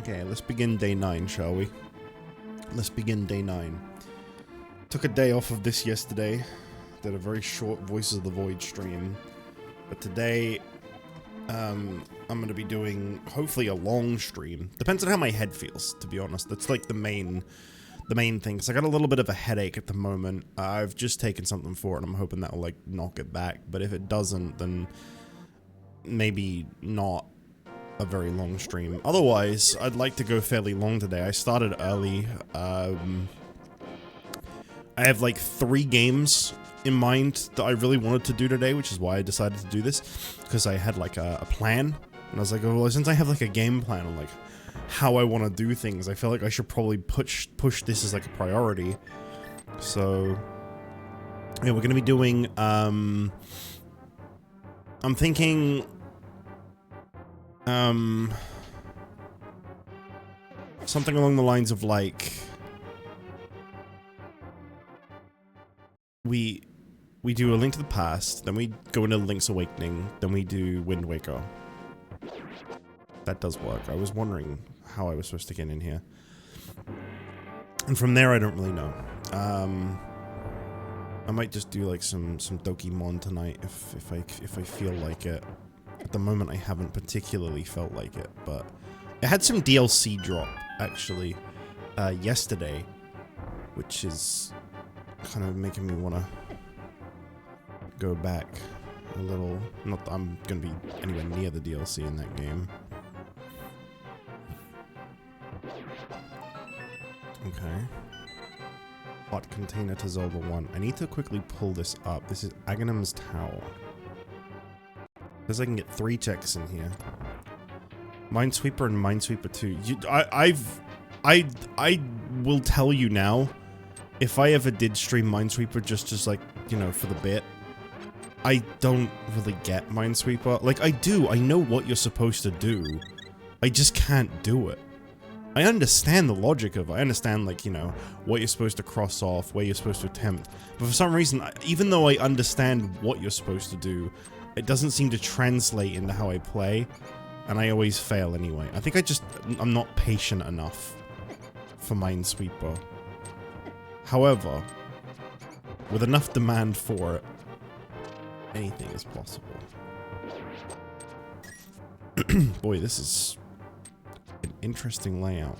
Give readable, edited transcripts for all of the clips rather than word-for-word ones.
Okay, let's begin day 9, shall we? Let's begin day 9. Took a day off of this yesterday. Did a very short Voices of the Void stream. But today, I'm going to be doing, hopefully, a long stream. Depends on how my head feels, to be honest. That's like the main thing. Cause I got a little bit of a headache at the moment. I've just taken something for it, and I'm hoping that will, like, knock it back. But if it doesn't, then maybe not a very long stream. Otherwise, I'd like to go fairly long today. I started early. I have like 3 games in mind that I really wanted to do today, which is why I decided to do this, because I had like a plan, and I was like, oh, well, since I have like a game plan on like how I want to do things, I feel like I should probably push this as like a priority. So yeah, we're gonna be doing I'm thinking something along the lines of like we do A Link to the Past, then we go into Link's Awakening, then we do Wind Waker. That does work. I was wondering how I was supposed to get in here. And from there I don't really know. I might just do like some Dokimon tonight if I feel like it. At the moment, I haven't particularly felt like it, but it had some DLC drop, actually, yesterday, which is kind of making me want to go back a little. Not that I'm going to be anywhere near the DLC in that game. Okay. Hot container to Zelda 1. I need to quickly pull this up. This is Aghanim's Tower. Because I can get 3 checks in here. Minesweeper and Minesweeper 2. I will tell you now, if I ever did stream Minesweeper just like, you know, for the bit, I don't really get Minesweeper. Like, I do. I know what you're supposed to do. I just can't do it. I understand the logic of it. I understand, like, you know, what you're supposed to cross off, where you're supposed to attempt. But for some reason, even though I understand what you're supposed to do, it doesn't seem to translate into how I play, and I always fail anyway. I think I'm not patient enough for Minesweeper. However, with enough demand for it, anything is possible. Boy, this is an interesting layout.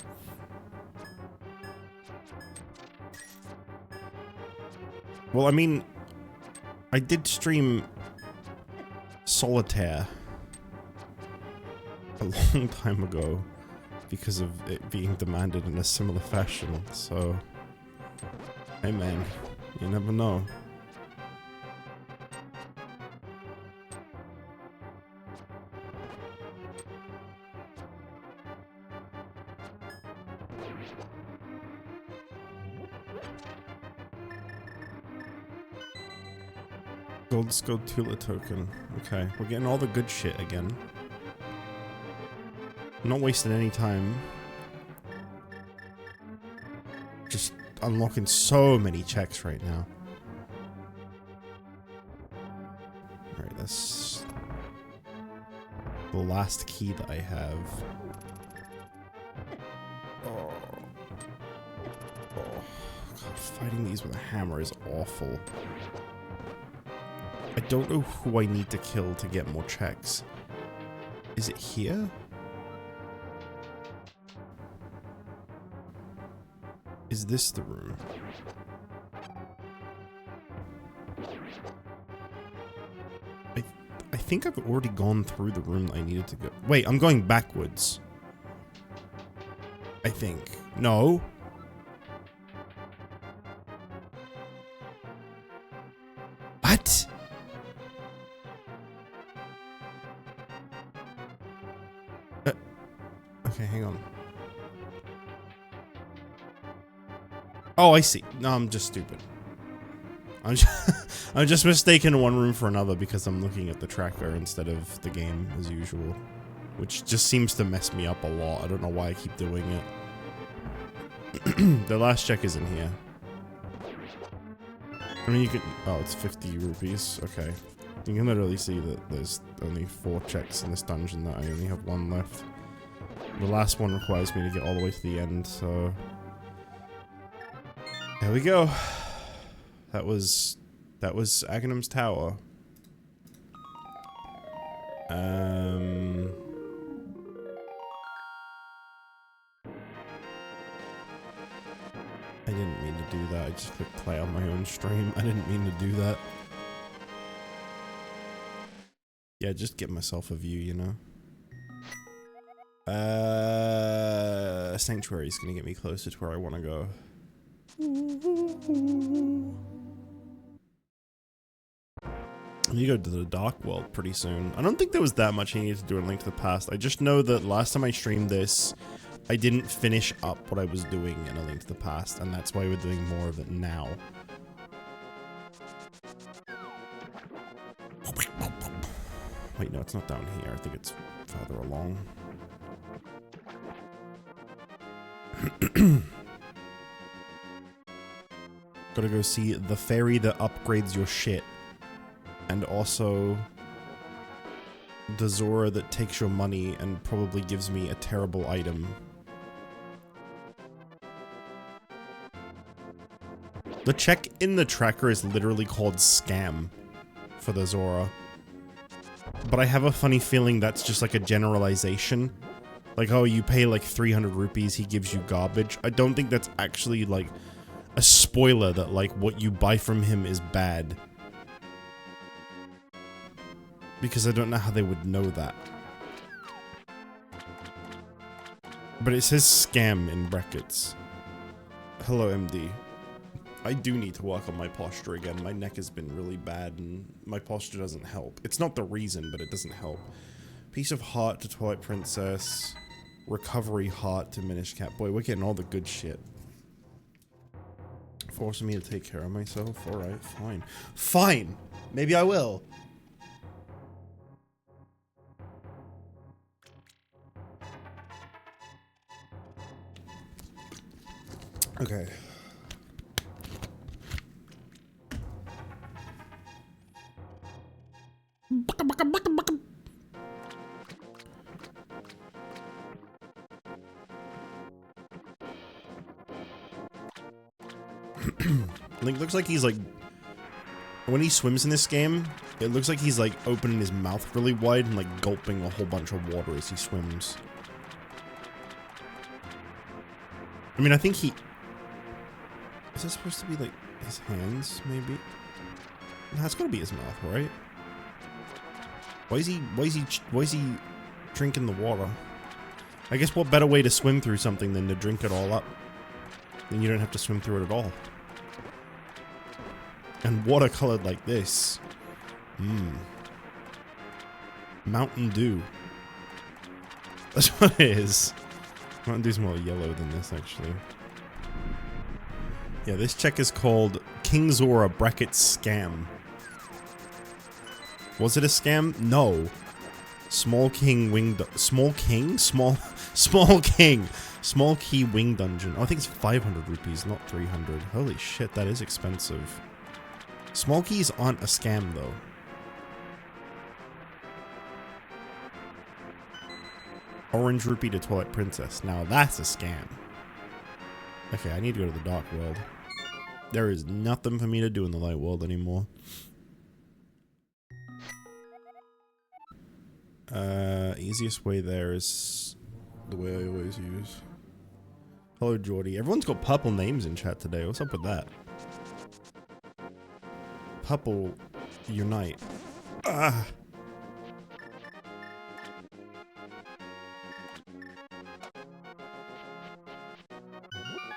Well, I mean, I did stream Solitaire a long time ago because of it being demanded in a similar fashion, so hey man, you never know. Gold Skull Tula token. Okay, we're getting all the good shit again. I'm not wasting any time. Just unlocking so many checks right now. Alright, that's the last key that I have. Oh. God, fighting these with a hammer is awful. I don't know who I need to kill to get more checks. Is it here? Is this the room? I think I've already gone through the room that I needed to go. Wait, I'm going backwards. I think. No. What? Okay, hang on. Oh, I see. No, I'm just stupid. I'm just mistaken one room for another because I'm looking at the tracker instead of the game as usual. Which just seems to mess me up a lot. I don't know why I keep doing it. The last check is in here. I mean, you can... Oh, it's 50 rupees. Okay. You can literally see that there's only 4 checks in this dungeon, that I only have 1 left. The last one requires me to get all the way to the end, so... There we go. That was Aghanim's Tower. I didn't mean to do that. I just clicked play on my own stream. I didn't mean to do that. Yeah, just give myself a view, you know? Sanctuary is gonna get me closer to where I want to go. You go to the Dark World pretty soon. I don't think there was that much I needed to do in Link to the Past. I just know that last time I streamed this, I didn't finish up what I was doing in A Link to the Past, and that's why we're doing more of it now. Wait, no, it's not down here. I think it's farther along. Gotta go see the fairy that upgrades your shit. And also the Zora that takes your money and probably gives me a terrible item. The check in the tracker is literally called Scam for the Zora. But I have a funny feeling that's just like a generalization. Like, oh, you pay like 300 rupees, he gives you garbage. I don't think that's actually like a spoiler that like what you buy from him is bad. Because I don't know how they would know that. But it says scam in brackets. Hello, MD. I do need to work on my posture again. My neck has been really bad and my posture doesn't help. It's not the reason, but it doesn't help. Piece of heart to Twilight Princess. Recovery heart to Minish Cat. Boy, we're getting all the good shit. Forcing me to take care of myself? Alright, fine. Fine! Maybe I will. Okay. Link looks like he's like, when he swims in this game, it looks like he's like opening his mouth really wide and like gulping a whole bunch of water as he swims. I mean, I think he... Is that supposed to be like his hands, maybe? No, it's gotta be his mouth, right? Why is he drinking the water? I guess what better way to swim through something than to drink it all up? Then you don't have to swim through it at all. And watercolored like this. Mmm. Mountain Dew. That's what it is. Mountain Dew's more yellow than this, actually. Yeah, this check is called King Zora bracket scam. Was it a scam? No. Small King Wing... Small King? Small King. Small Key Wing Dungeon. Oh, I think it's 500 rupees, not 300. Holy shit, that is expensive. Small keys aren't a scam, though. Orange rupee to Twilight Princess. Now that's a scam. Okay, I need to go to the Dark World. There is nothing for me to do in the Light World anymore. Easiest way there is the way I always use. Hello, Jordy. Everyone's got purple names in chat today. What's up with that? Purple unite. Ah.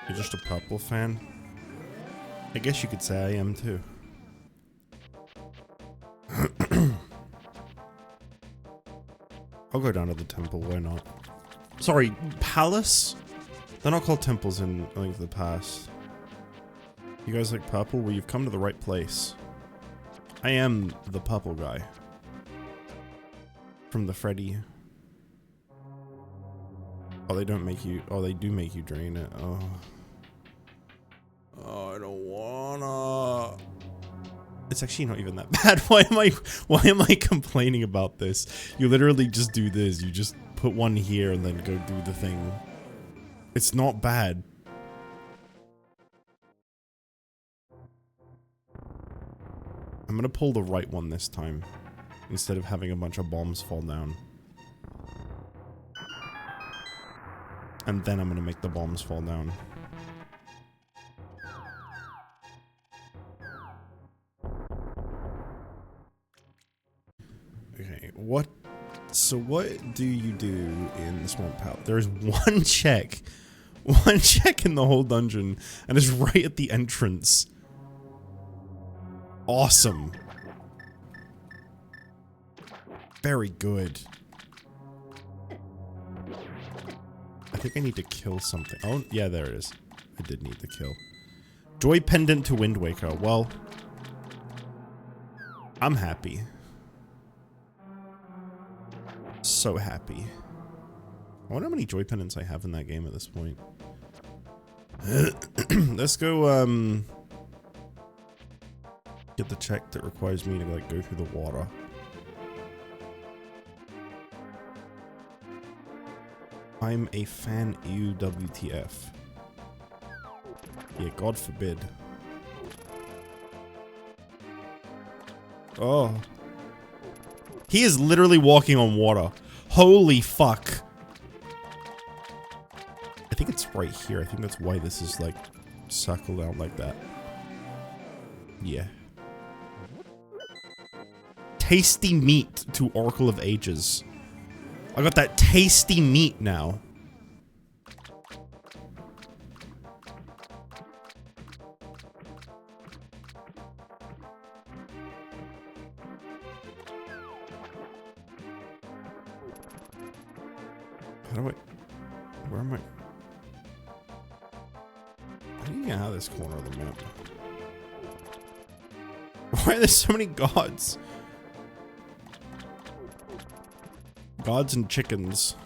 You're just a purple fan? I guess you could say I am too. I'll go down to the temple, why not? Sorry, palace? They're not called temples in A Link to the Past. You guys like purple? Well, you've come to the right place. I am the purple guy. From the Freddy. Oh, they don't make you... Oh, they do make you drain it. Oh. Oh, I don't wanna... It's actually not even that bad. Why am I complaining about this? You literally just do this. You just put one here and then go do the thing. It's not bad. I'm gonna pull the right one this time, instead of having a bunch of bombs fall down. And then I'm gonna make the bombs fall down. Okay, what? So what do you do in the Swamp Palace? There is one check in the whole dungeon, and it's right at the entrance. Awesome. Very good. I think I need to kill something. Oh, yeah, there it is. I did need to kill. Joy Pendant to Wind Waker. Well, I'm happy. So happy. I wonder how many Joy Pendants I have in that game at this point. Let's go, get the check that requires me to, like, go through the water. I'm a fan, ew, WTF. Yeah, God forbid. Oh. He is literally walking on water. Holy fuck. I think it's right here. I think that's why this is, like, circled out like that. Yeah. Tasty meat to Oracle of Ages. I got that tasty meat now. How do I... Where am I? How do you get out of this corner of the map? Why are there so many gods? Gods and chickens.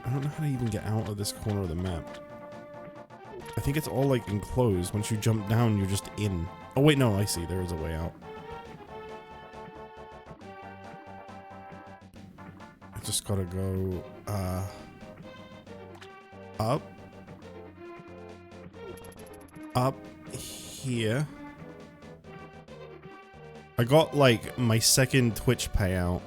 I don't know how to even get out of this corner of the map. I think it's all, like, enclosed. Once you jump down, you're just in. Oh, wait, no, I see. There is a way out. I just gotta go, up. Up here. I got, like, my second Twitch payout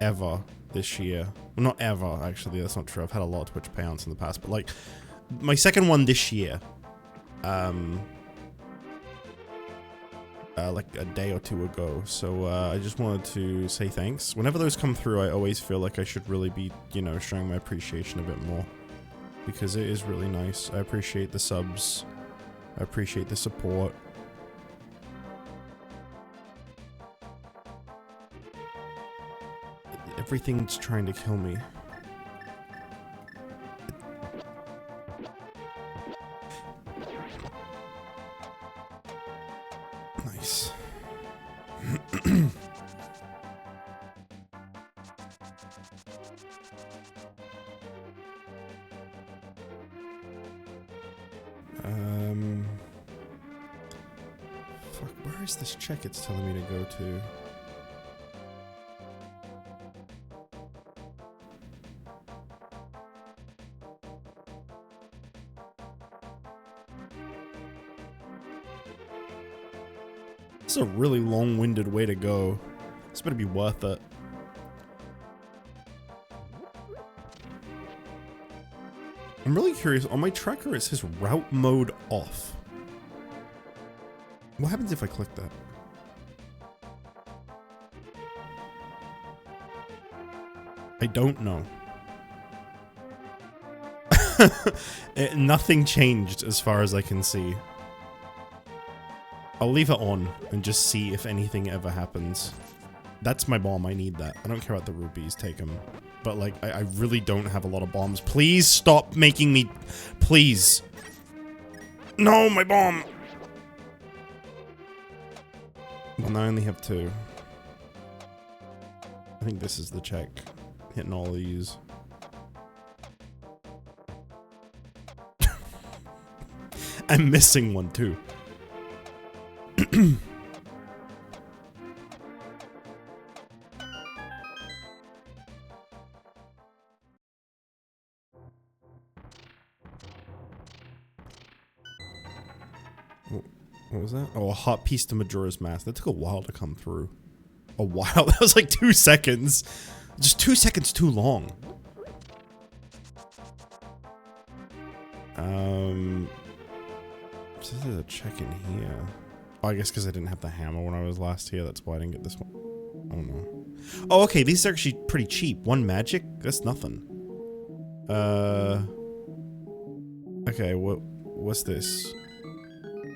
ever this year. Well, not ever, actually, that's not true. I've had a lot of Twitch payouts in the past, but, like, my second one this year. Like a day or two ago. So, I just wanted to say thanks. Whenever those come through, I always feel like I should really be, you know, showing my appreciation a bit more. Because it is really nice. I appreciate the subs. I appreciate the support. Everything's trying to kill me. Nice. Fuck, where is this check it's telling me to go to? This is a really long-winded way to go. This better be worth it. I'm really curious. On my tracker, it says route mode off. What happens if I click that? I don't know. Nothing changed as far as I can see. I'll leave it on and just see if anything ever happens. That's my bomb. I need that. I don't care about the rupees. Take them. But, like, I really don't have a lot of bombs. Please stop making me... Please. No, my bomb! Well, now I only have 2. I think this is the check. Hitting all these. I'm missing one, too. What was that? Oh, a hot piece to Majora's Mask. That took a while to come through. A while? That was like 2 seconds. Just 2 seconds too long. So there's a check in here. Oh, I guess because I didn't have the hammer when I was last here. That's why I didn't get this one. Oh, no. Oh, okay. These are actually pretty cheap. 1 magic? That's nothing. Okay, what's this?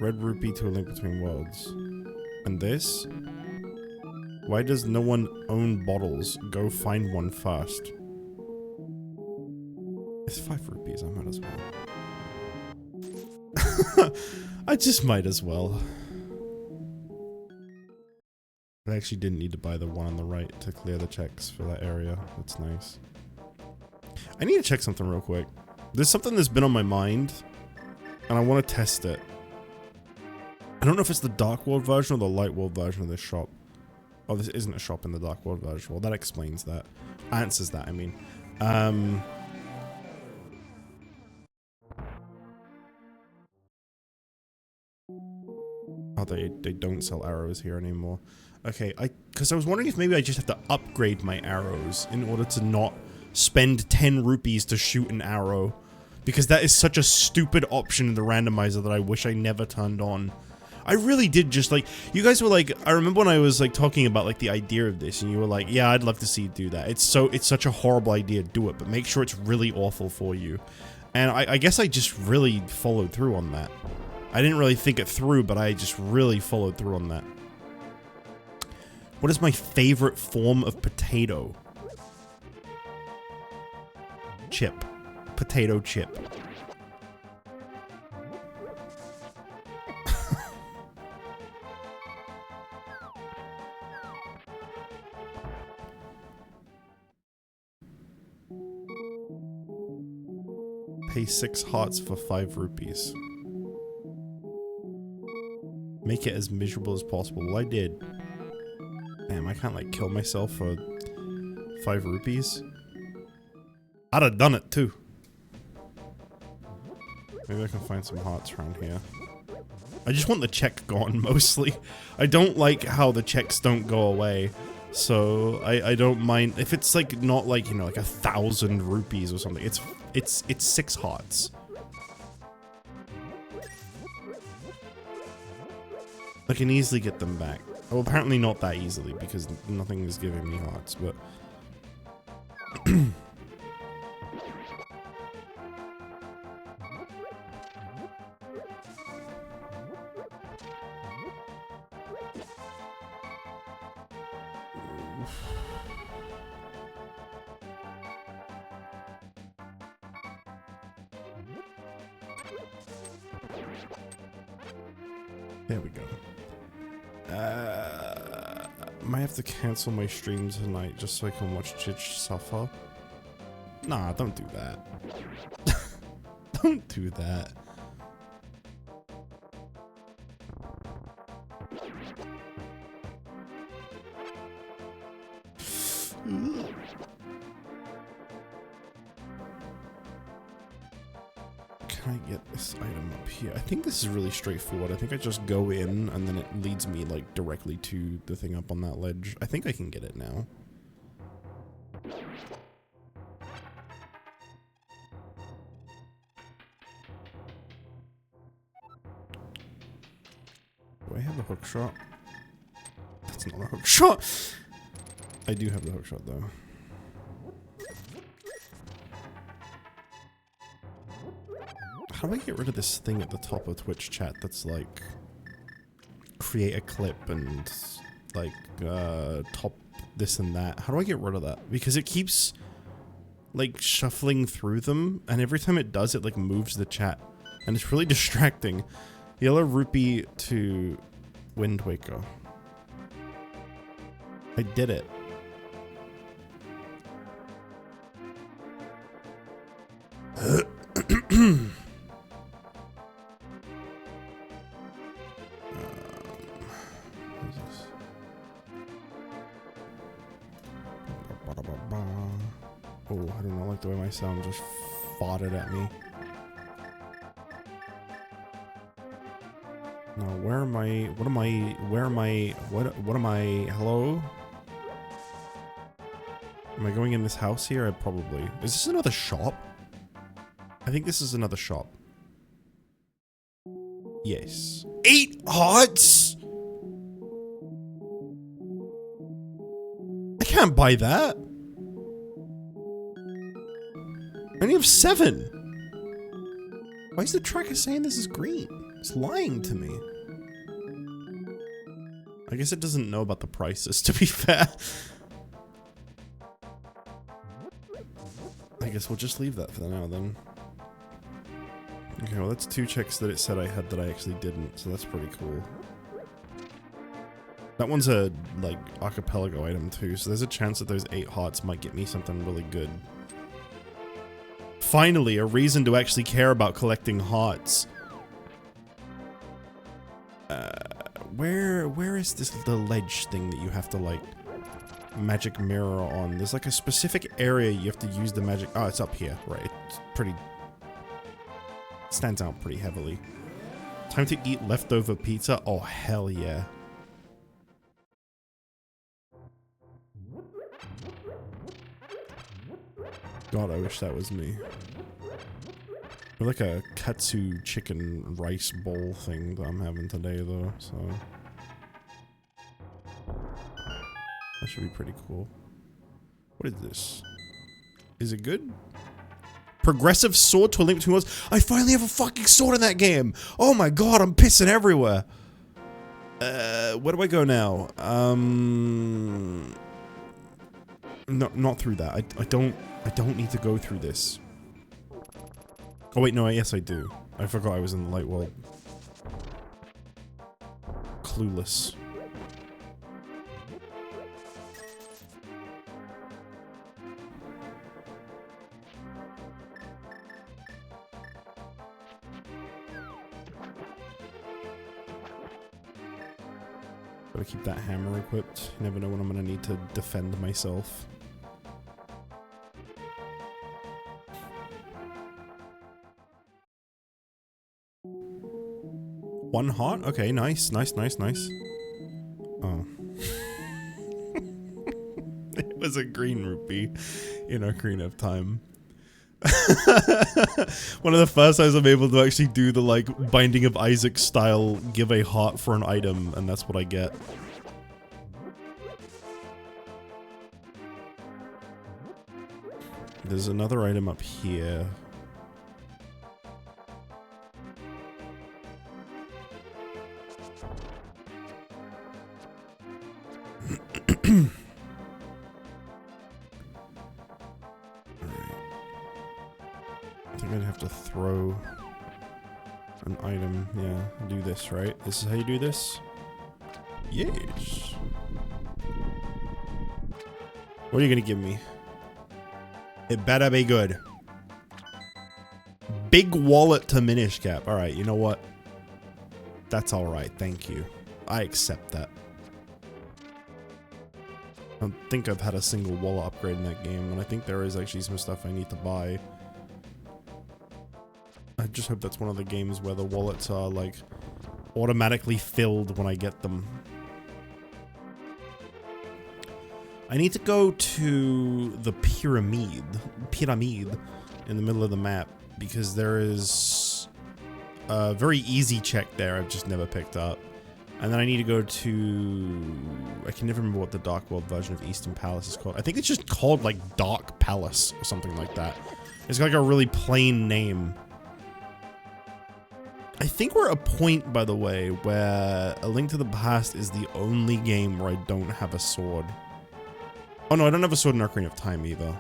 Red rupee to a link between worlds. And this? Why does no one own bottles? Go find one first. It's 5 rupees, I might as well. I just might as well. I actually didn't need to buy the one on the right to clear the checks for that area. That's nice. I need to check something real quick. There's something that's been on my mind, and I want to test it. I don't know if it's the Dark World version or the Light World version of this shop. Oh, this isn't a shop in the Dark World version. Well, that explains that. Answers that, I mean. Oh, they don't sell arrows here anymore. Okay, because I was wondering if maybe I just have to upgrade my arrows in order to not spend 10 rupees to shoot an arrow. Because that is such a stupid option in the randomizer that I wish I never turned on. I really did just like, you guys were like, I remember when I was like talking about like the idea of this and you were like, yeah, I'd love to see you do that. It's such a horrible idea, do it, but make sure it's really awful for you. And I guess I just really followed through on that. I didn't really think it through, but I just really followed through on that. What is my favorite form of potato? Chip. Potato chip. Pay 6 hearts for 5 rupees. Make it as miserable as possible. Well, I did. Damn, I can't like kill myself for 5 rupees. I'd have done it too. Maybe I can find some hearts around here. I just want the check gone mostly. I don't like how the checks don't go away. So I don't mind if it's like not like, you know, like 1,000 rupees or something. It's 6 hearts. I can easily get them back. Well, apparently not that easily because nothing is giving me hearts, but there we go. Might have to cancel my stream tonight just so I can watch JustJich suffer. Nah, don't do that. Don't do that. Can I get this item up here? I think this is really straightforward. I think I just go in and then it leads me like directly to the thing up on that ledge. I think I can get it now. Do I have a hook shot? That's not a hook shot! I do have the hook shot though. How do I get rid of this thing at the top of Twitch chat that's like create a clip and like top this and that? How do I get rid of that? Because it keeps like shuffling through them and every time it does it like moves the chat and it's really distracting. Yellow rupee to Wind Waker. I did it. Oh, I do not like the way my sound just farted at me. No, where am I? What am I? Where am I? What am I? Hello? Am I going in this house here? Probably. Is this another shop? I think this is another shop. Yes. 8 hearts? I can't buy that. I only have 7. Why is the tracker saying this is green? It's lying to me. I guess it doesn't know about the prices, to be fair. I guess we'll just leave that for now then. Okay, well that's 2 checks that it said I had that I actually didn't, so that's pretty cool. That one's a, like, Archipelago item too, so there's a chance that those 8 hearts might get me something really good. Finally, a reason to actually care about collecting hearts. Where is this, the ledge thing that you have to, like, magic mirror on? There's, like, a specific area you have to use the magic... Oh, it's up here, right. It's pretty... Stands out pretty heavily. Time to eat leftover pizza? Oh, hell yeah. God, I wish that was me. Or like a katsu chicken rice bowl thing that I'm having today, though, so... That should be pretty cool. What is this? Is it good? Progressive sword to a link between worlds. I finally have a fucking sword in that game! Oh my god, I'm pissing everywhere! Where do I go now? No, not through that. I don't need to go through this. Oh wait, no, yes I do. I forgot I was in the light world. Clueless. Gotta keep that hammer equipped. You never know when I'm gonna need to defend myself. One heart? Okay, nice, nice, nice, nice. Oh. It was a green rupee in Ocarina of Time. One of the first times I'm able to actually do the, like, Binding of Isaac style, give a heart for an item, and that's what I get. There's another item up here. I think I'd have to throw an item. Yeah, do this, right? This is how you do this? Yes. What are you gonna give me? It better be good. Big wallet to Minish cap. Alright, you know what? That's alright, thank you. I accept that. I don't think I've had a single wallet upgrade in that game, and I think there is actually some stuff I need to buy. I just hope that's one of the games where the wallets are, like, automatically filled when I get them. I need to go to the pyramid in the middle of the map, because there is a very easy check there I've just never picked up. And then I need to go to... I can never remember what the Dark World version of Eastern Palace is called. I think it's just called, like, Dark Palace or something like that. It's got, like, a really plain name. I think we're at a point, by the way, where A Link to the Past is the only game where I don't have a sword. Oh no, I don't have a sword in Ocarina of Time either.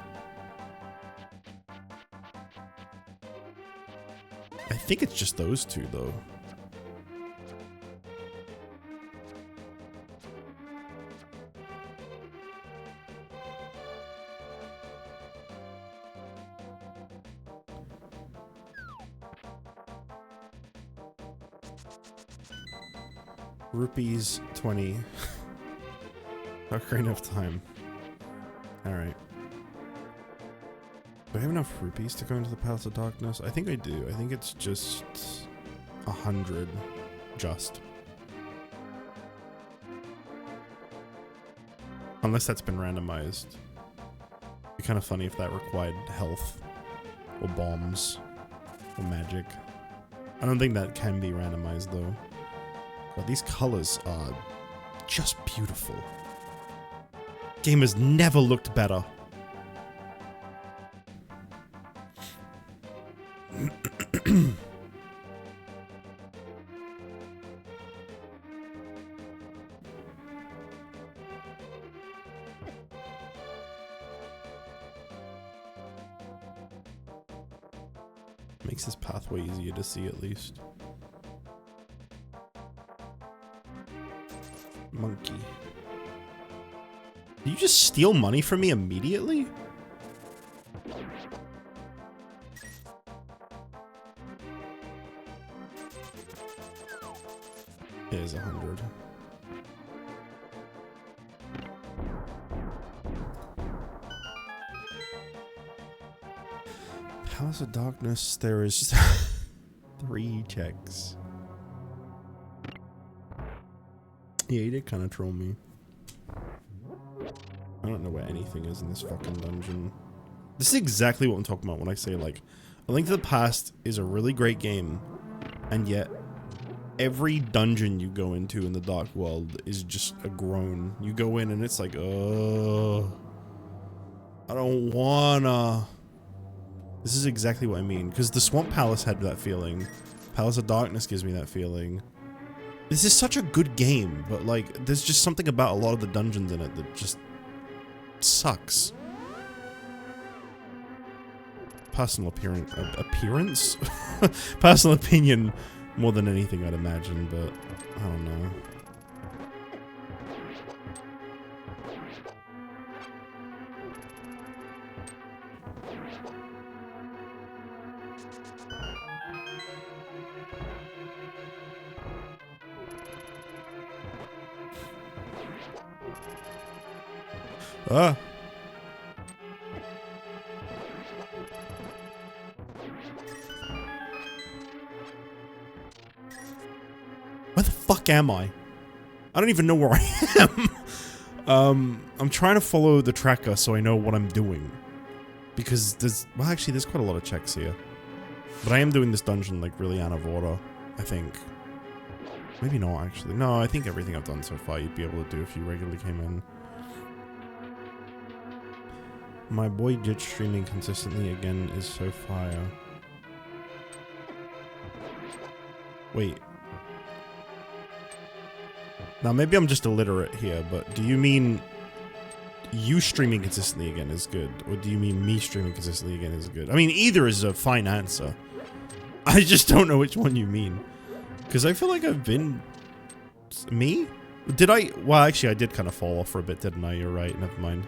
I think it's just those two, though. Rupees 20. Ocarina of Time. Alright. Do I have enough rupees to go into the Palace of Darkness? I think I do. I think it's just 100. Just. Unless that's been randomized. It'd be kind of funny if that required health. Or bombs. Or magic. I don't think that can be randomized though. But these colors are just beautiful. Game has never looked better. Makes this pathway easier to see at least. Monkey. Did you just steal money from me immediately? Here's 100. Palace of Darkness, there is 3 checks. Yeah, he did kind of troll me. I don't know where anything is in this fucking dungeon. This is exactly what I'm talking about when I say, like, A Link to the Past is a really great game, and yet every dungeon you go into in the Dark World is just a groan. You go in and it's like, ugh, I don't wanna. This is exactly what I mean, because the Swamp Palace had that feeling. Palace of Darkness gives me that feeling. This is such a good game, but like, there's just something about a lot of the dungeons in it that just sucks. Personal appearance? Personal opinion more than anything I'd imagine, but I don't know. Ah. Where the fuck am I? I don't even know where I am. I'm trying to follow the tracker so I know what I'm doing. Because there's, well, actually there's quite a lot of checks here. But I am doing this dungeon like really out of order, I think. Maybe not actually. No, I think everything I've done so far you'd be able to do if you regularly came in. My boy JustJich streaming consistently again is so fire. Wait. Now maybe I'm just illiterate here, but do you mean you streaming consistently again is good? Or do you mean me streaming consistently again is good? I mean, either is a fine answer. I just don't know which one you mean. Because I feel like I've been... Me? Did I... Well, actually I did kind of fall off for a bit, didn't I? You're right, never mind.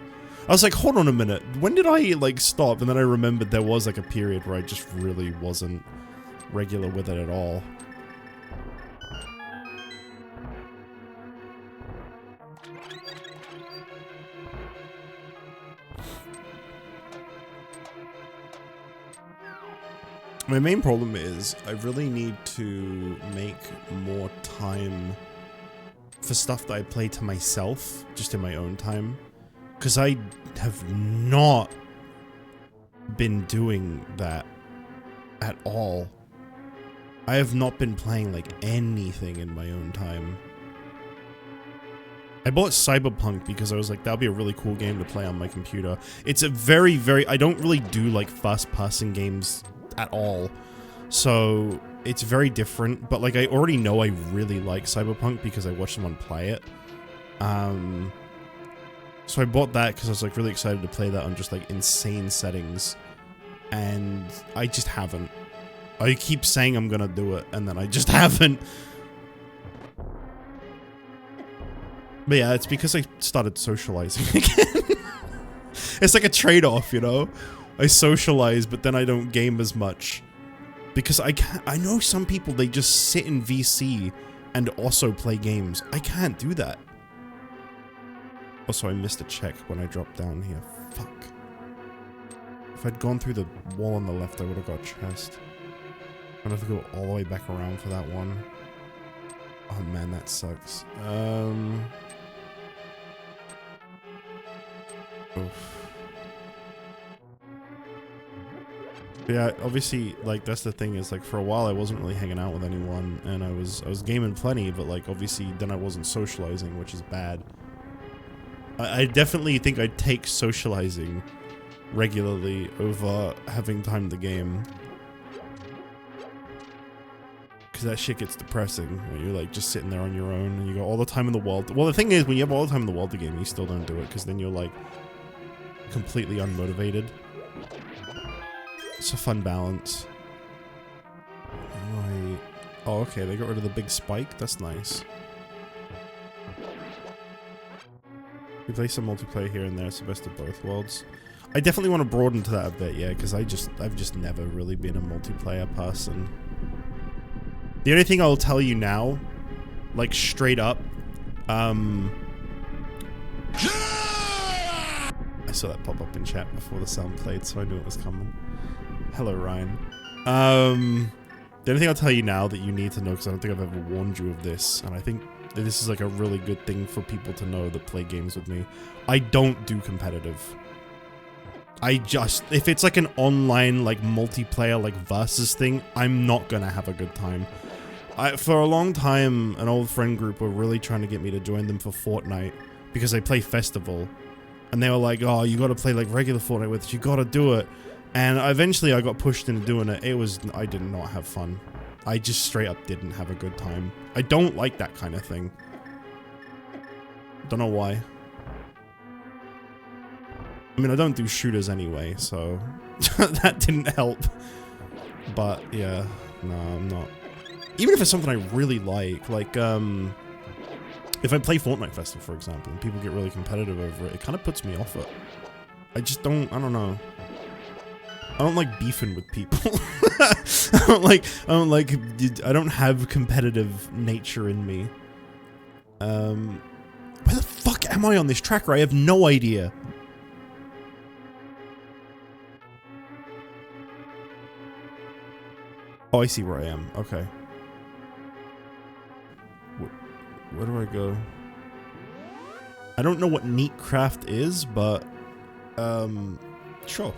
I was like, hold on a minute, when did I, like, stop? And then I remembered there was, like, a period where I just really wasn't regular with it at all. My main problem is, I really need to make more time for stuff that I play to myself, just in my own time. Because I have not been doing that at all. I have not been playing like anything in my own time. I bought Cyberpunk because I was like, that'll be a really cool game to play on my computer. It's a very, I don't really do like first-person games at all. So it's very different, but like I already know I really like Cyberpunk because I watched someone play it. So I bought that because I was like really excited to play that on just like insane settings, and I just haven't. I keep saying I'm gonna do it, and then I just haven't. But yeah, it's because I started socializing again. It's like a trade-off, you know? I socialize, but then I don't game as much. Because I know some people, they just sit in VC and also play games. I can't do that. Also, I missed a check when I dropped down here. Fuck. If I'd gone through the wall on the left, I would have got a chest. I'd have to go all the way back around for that one. Oh man, that sucks. Oof. Yeah, obviously, like, that's the thing is, like, for a while I wasn't really hanging out with anyone, and I was gaming plenty, but, like, obviously then I wasn't socializing, which is bad. I definitely think I'd take socializing regularly over having time to game. Because that shit gets depressing when you're, like, just sitting there on your own, and you got all the time in the world. Well, the thing is, when you have all the time in the world to game, you still don't do it, because then you're, like, completely unmotivated. It's a fun balance. Right. Oh, okay, they got rid of the big spike. That's nice. We play some multiplayer here and there. It's the best of both worlds. I definitely want to broaden to that a bit, yeah, because I've just never really been a multiplayer person. The only thing I'll tell you now, like straight up, I saw that pop up in chat before the sound played, so I knew it was coming. Hello, Ryan. The only thing I'll tell you now that you need to know, because I don't think I've ever warned you of this, and I think that this is like a really good thing for people to know that play games with me. I don't do competitive. If it's like an online, like multiplayer, like versus thing, I'm not gonna have a good time. For a long time, an old friend group were really trying to get me to join them for Fortnite, because they play Festival. And they were like, oh, you gotta play like regular Fortnite with us, you gotta do it. And eventually I got pushed into doing it. I did not have fun. I just straight up didn't have a good time. I don't like that kind of thing. Don't know why. I mean, I don't do shooters anyway, so that didn't help. But yeah, no, I'm not. Even if it's something I really like, if I play Fortnite Festival, for example, and people get really competitive over it, it kind of puts me off it. I don't know. I don't like beefing with people. I don't have competitive nature in me. Where the fuck am I on this tracker? I have no idea. Oh, I see where I am. Okay. Where do I go? I don't know what neat craft is, but sure.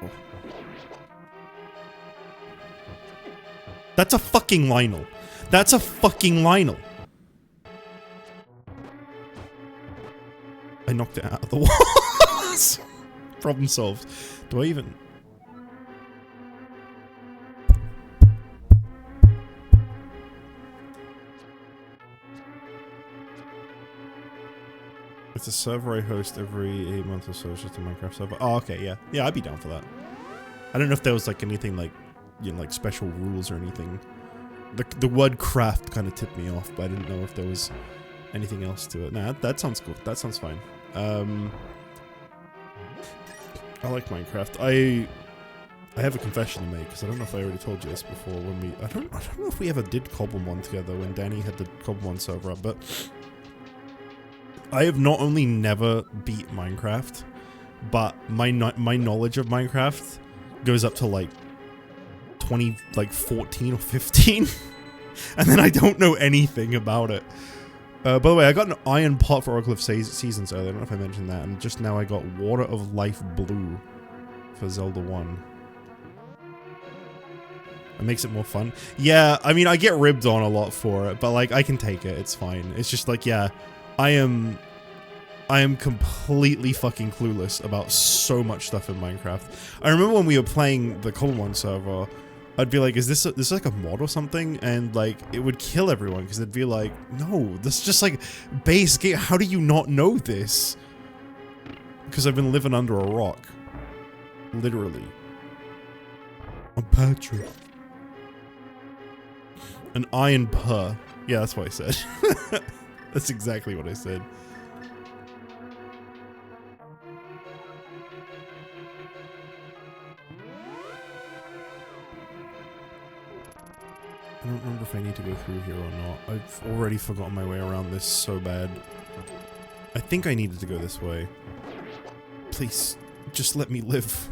Oh. That's a fucking Lionel. That's a fucking Lionel. I knocked it out of the walls. Problem solved. Do I even... It's a server I host every 8 months or so. It's just a Minecraft server. Oh, okay, yeah. Yeah, I'd be down for that. I don't know if there was like anything like, you know, like special rules or anything. The word craft kind of tipped me off, but I didn't know if there was anything else to it. Nah, that sounds cool. That sounds fine. I like Minecraft. I have a confession to make, because I don't know if I already told you this before when we... I don't know if we ever did Cobblemon together when Danny had the Cobblemon server up, but... I have not only never beat Minecraft, but my knowledge of Minecraft goes up to like 14 or 15. And then I don't know anything about it. By the way, I got an iron pot for Oracle of Seasons earlier. I don't know if I mentioned that. And just now I got Water of Life Blue for Zelda 1. It makes it more fun. Yeah, I mean, I get ribbed on a lot for it, but like, I can take it. It's fine. It's just like, yeah, I am completely fucking clueless about so much stuff in Minecraft. I remember when we were playing the Cobblemon server, I'd be like, is this like a mod or something? And like, it would kill everyone because it'd be like, no, this is just like base game. How do you not know this? Because I've been living under a rock. Literally. I'm Patrick. An iron purr. Yeah, that's what I said. That's exactly what I said. I don't remember if I need to go through here or not. I've already forgotten my way around this so bad. I think I needed to go this way. Please, just let me live.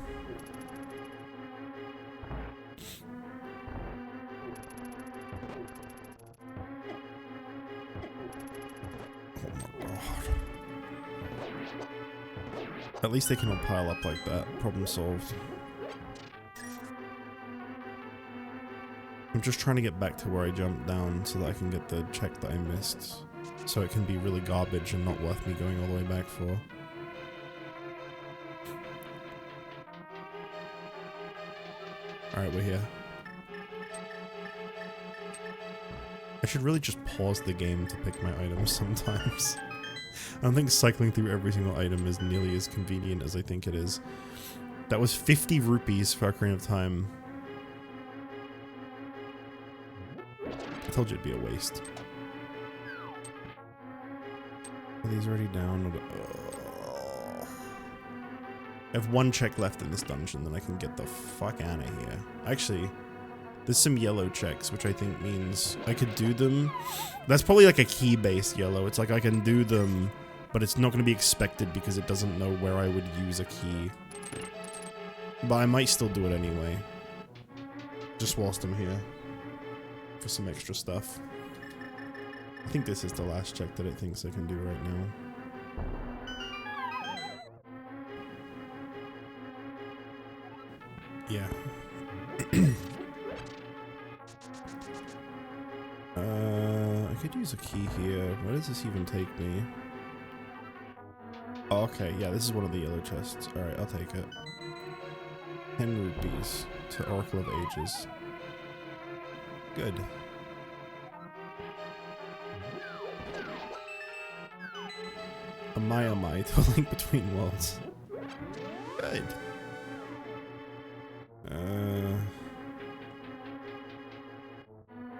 At least they can all pile up like that. Problem solved. I'm just trying to get back to where I jumped down so that I can get the check that I missed. So it can be really garbage and not worth me going all the way back for. Alright, we're here. I should really just pause the game to pick my items sometimes. I don't think cycling through every single item is nearly as convenient as I think it is. That was 50 rupees for Ocarina of Time. I told you it'd be a waste. Are these already down? I have one check left in this dungeon, then I can get the fuck out of here. Actually, there's some yellow checks, which I think means I could do them. That's probably like a key-based yellow. It's like I can do them, but it's not going to be expected because it doesn't know where I would use a key. But I might still do it anyway. Just whilst I'm here. For some extra stuff. I think this is the last check that it thinks I can do right now. Yeah. I could use a key here. Where does this even take me? Oh, okay, yeah, this is one of the yellow chests. Alright, I'll take it. 10 rupees to Oracle of Ages. Good. A Mai to a link between worlds. Good.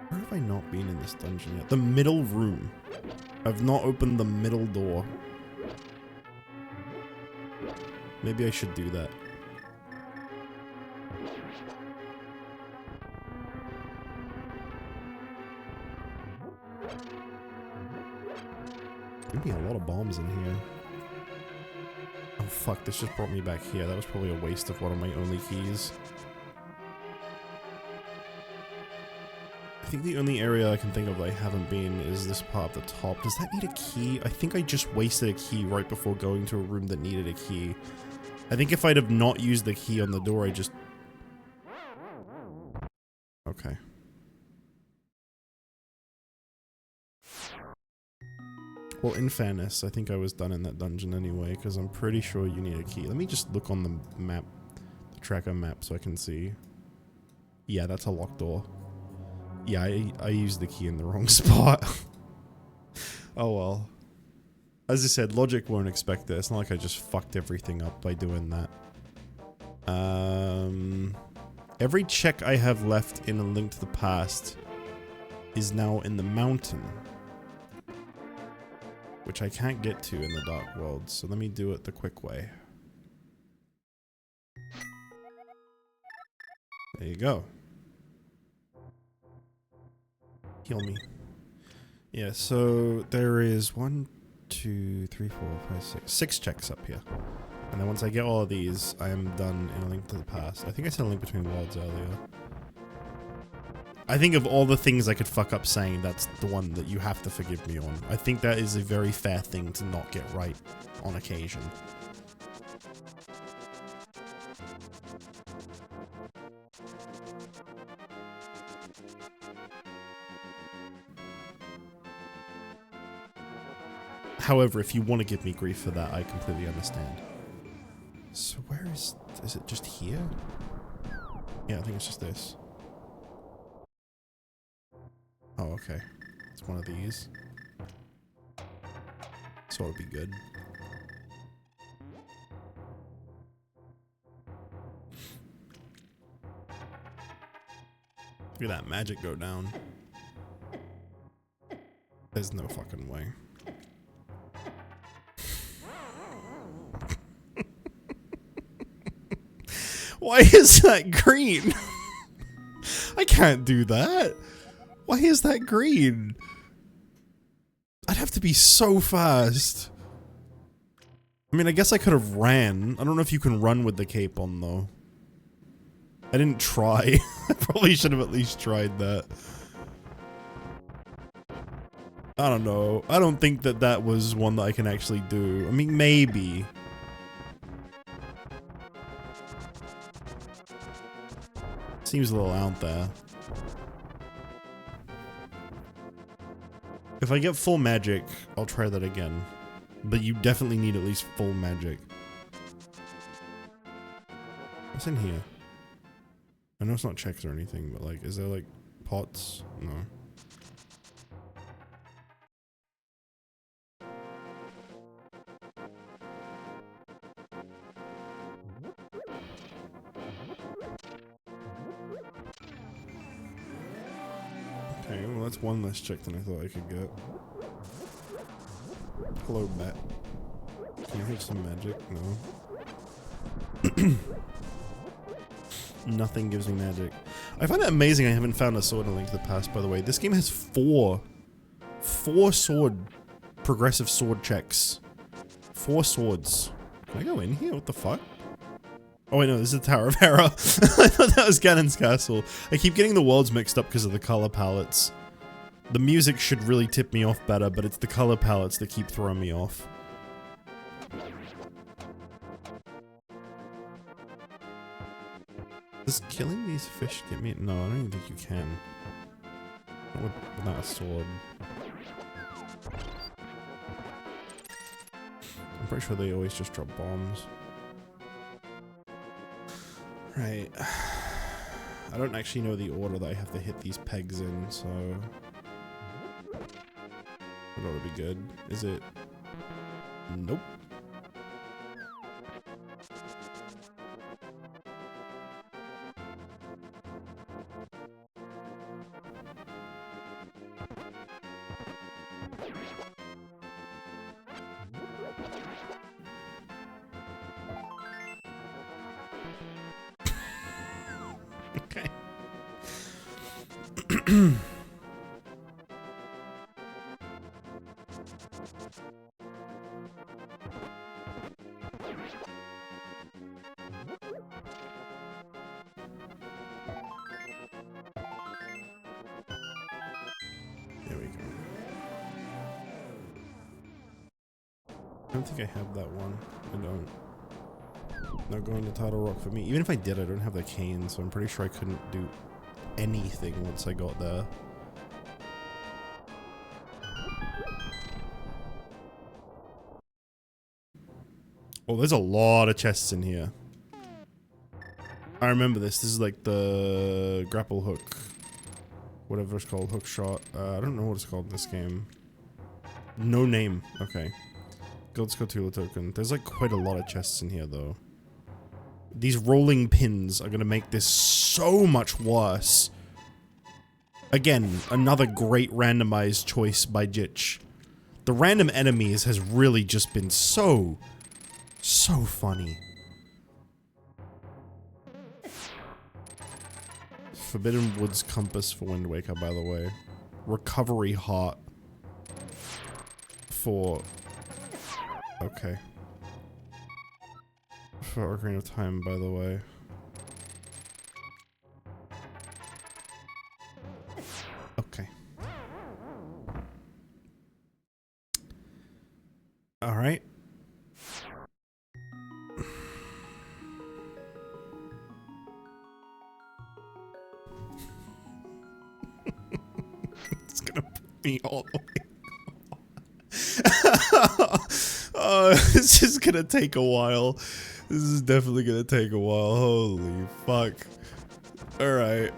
Where have I not been in this dungeon yet? The middle room. I've not opened the middle door. Maybe I should do that. There'd be a lot of bombs in here. Oh fuck, this just brought me back here. That was probably a waste of one of my only keys. I think the only area I can think of that I haven't been is this part at the top. Does that need a key? I think I just wasted a key right before going to a room that needed a key. I think if I'd have not used the key on the door, I just... Okay. Well, in fairness, I think I was done in that dungeon anyway, because I'm pretty sure you need a key. Let me just look on the map, the tracker map, so I can see. Yeah, that's a locked door. Yeah, I used the key in the wrong spot. Oh well. As I said, logic won't expect it. It's not like I just fucked everything up by doing that. Every check I have left in A Link to the Past is now in the mountain. Which I can't get to in the Dark World, so let me do it the quick way. There you go. Heal me. Yeah, so there is 1, 2, 3, 4, 5, 6. 6 checks up here. And then once I get all of these, I am done in A Link to the Past. I think I said A Link Between Worlds earlier. I think of all the things I could fuck up saying, that's the one that you have to forgive me on. I think that is a very fair thing to not get right on occasion. However, if you want to give me grief for that, I completely understand. So where is it just here? Yeah, I think it's just this. Oh, okay. It's one of these. So it'll be good. Look at that magic go down. There's no fucking way. Why is that green? I can't do that. Why is that green? I'd have to be so fast. I mean, I guess I could have ran. I don't know if you can run with the cape on, though. I didn't try. I probably should have at least tried that. I don't know. I don't think that that was one that I can actually do. I mean, maybe. Seems a little out there. If I get full magic, I'll try that again. But you definitely need at least full magic. What's in here? I know it's not checks or anything, but like, is there like pots? No. Okay, well that's one less check than I thought I could get. Hello, bat. Can you have some magic? No. Nothing gives me magic. I find it amazing I haven't found a sword in Link to the Past, by the way. This game has four progressive sword checks. 4 swords. Can I go in here? What the fuck? Oh wait, no, this is the Tower of Hera. I thought that was Ganon's castle. I keep getting the worlds mixed up because of the color palettes. The music should really tip me off better, but it's the color palettes that keep throwing me off. Does killing these fish get me? No, I don't even think you can. Not without a sword. I'm pretty sure they always just drop bombs. Right. I don't actually know the order that I have to hit these pegs in, so... that ought to be good. Is it? Nope. Okay. There we go. I don't think I have that one. I don't. Not going to Tidal Rock for me. Even if I did, I don't have the cane, so I'm pretty sure I couldn't do anything once I got there. Oh, there's a lot of chests in here. I remember this. This is like the grapple hook. Whatever it's called. Hook shot. I don't know what it's called in this game. No name. Okay. Gold Scotula token. There's like quite a lot of chests in here though. These rolling pins are gonna make this so much worse. Again, another great randomized choice by JustJich. The random enemies has really just been so funny. Forbidden Woods Compass for Wind Waker, by the way. Recovery Heart for... okay. For Ocarina of Time, by the way. Okay. Alright. It's gonna put me all the way. Oh, this is gonna take a while. This is definitely gonna take a while. Holy fuck. Alright.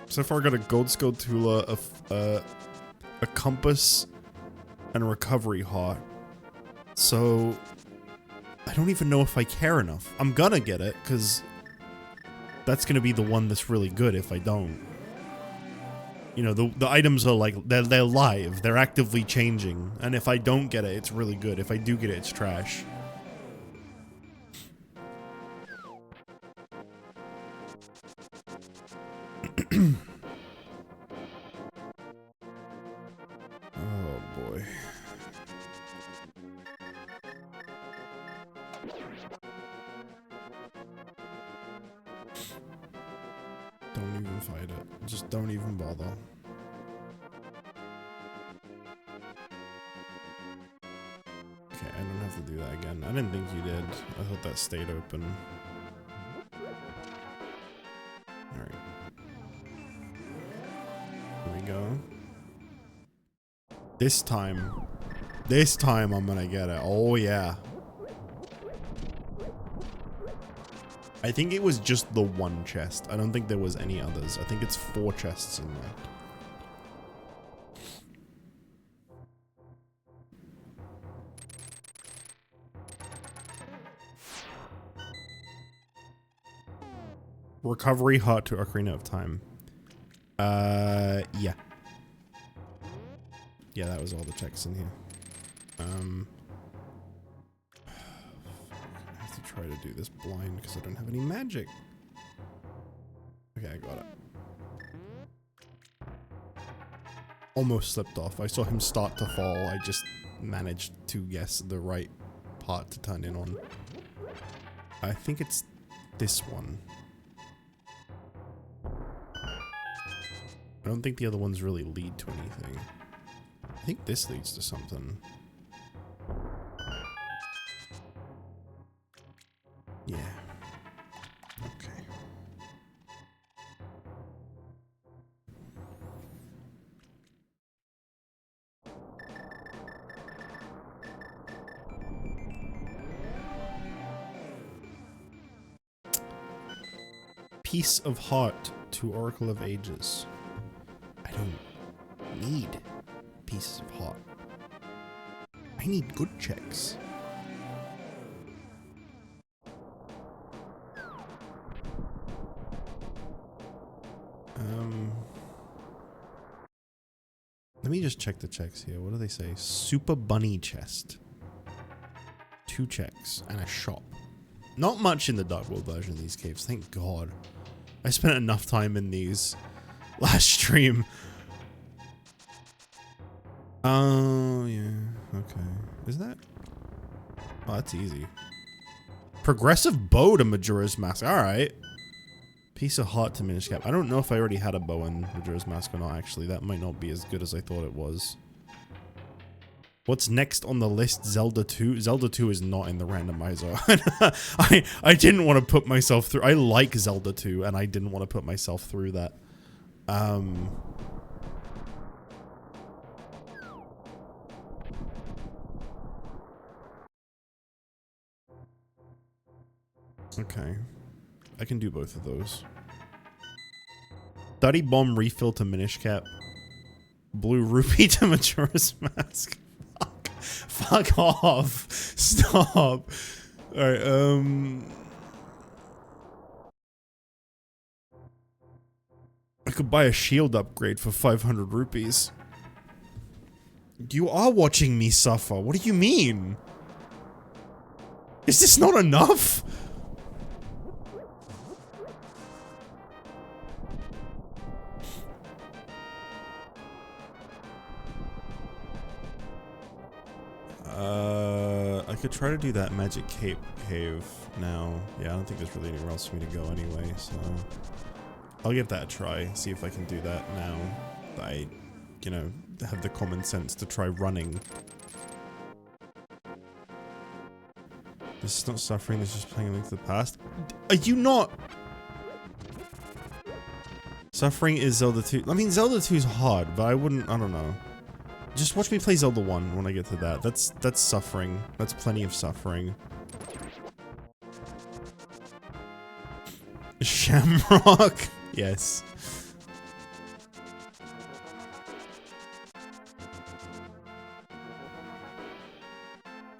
So far I got a Gold Scotula, a compass, and a recovery heart. So I don't even know if I care enough. I'm gonna get it, because that's gonna be the one that's really good if I don't. You know, the items are like, they're live, they're actively changing, and if I don't get it, it's really good. If I do get it, it's trash. Oh boy. Don't even fight it. Just don't even bother. Okay, I don't have to do that again. I didn't think you did. I thought that stayed open. Alright. Here we go. This time I'm gonna get it. Oh yeah. I think it was just the one chest. I don't think there was any others. I think it's 4 chests in there. Recovery heart to Ocarina of Time. Yeah. Yeah, that was all the checks in here. I have to try to do this blind because I don't have any magic. Okay, I got it. Almost slipped off. I saw him start to fall. I just managed to guess the right part to turn in on. I think it's this one. I don't think the other ones really lead to anything. I think this leads to something. Yeah. Okay. Piece of Heart to Oracle of Ages. I don't need pieces of heart. I need good checks. Let me just check the checks here. What do they say? Super Bunny Chest. 2 checks and a shop. Not much in the Dark World version of these caves, thank God. I spent enough time in these last stream. Oh, yeah. Okay. Is that? Oh, that's easy. Progressive bow to Majora's Mask. Alright. Piece of heart to Minish Cap. I don't know if I already had a bow in Majora's Mask or not, actually. That might not be as good as I thought it was. What's next on the list? Zelda 2? Zelda 2 is not in the randomizer. I didn't want to put myself through... I like Zelda 2, and I didn't want to put myself through that. Okay. I can do both of those. Study Bomb refill to Minish Cap. Blue Rupee to Majora's Mask. Fuck off. Stop. Alright, I could buy a shield upgrade for 500 rupees. You are watching me suffer. What do you mean? Is this not enough? I could try to do that magic cave now. Yeah, I don't think there's really anywhere else for me to go anyway, so... I'll give that a try, see if I can do that now that I, you know, have the common sense to try running. This is not suffering, this is just playing a Link to the Past. Are you not? Suffering is Zelda 2. I mean, Zelda 2 is hard, but I don't know. Just watch me play Zelda 1 when I get to that. That's suffering. That's plenty of suffering. Shamrock? Yes.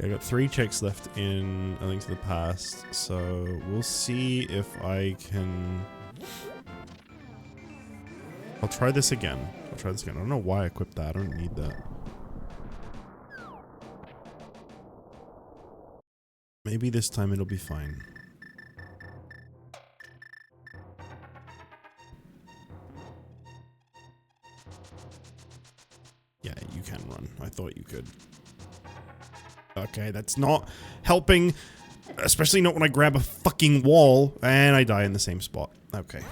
I got 3 checks left in A Link to the Past, so we'll see if I can... I'll try this again. I don't know why I equipped that. I don't need that. Maybe this time it'll be fine. Yeah, you can run. I thought you could. Okay, that's not helping. Especially not when I grab a fucking wall and I die in the same spot. Okay.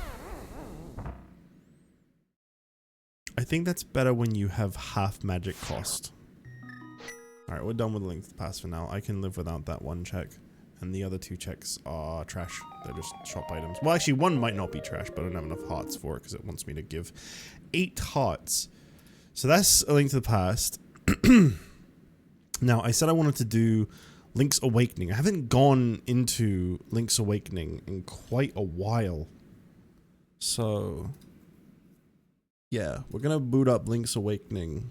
I think that's better when you have half magic cost. Alright, we're done with the Link to the Past for now. I can live without that one check. And the other 2 checks are trash. They're just shop items. Well, actually, one might not be trash, but I don't have enough hearts for it because it wants me to give 8 hearts. So that's A Link to the Past. Now, I said I wanted to do Link's Awakening. I haven't gone into Link's Awakening in quite a while. So, yeah, we're gonna boot up Link's Awakening.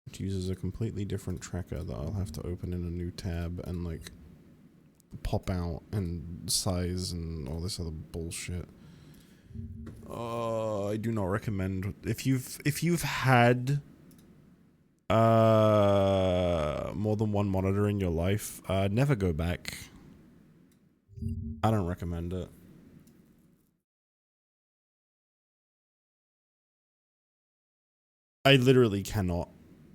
It uses a completely different tracker that I'll have to open in a new tab and like pop out and size and all this other bullshit. I do not recommend if you've had more than one monitor in your life, never go back. I don't recommend it. I literally cannot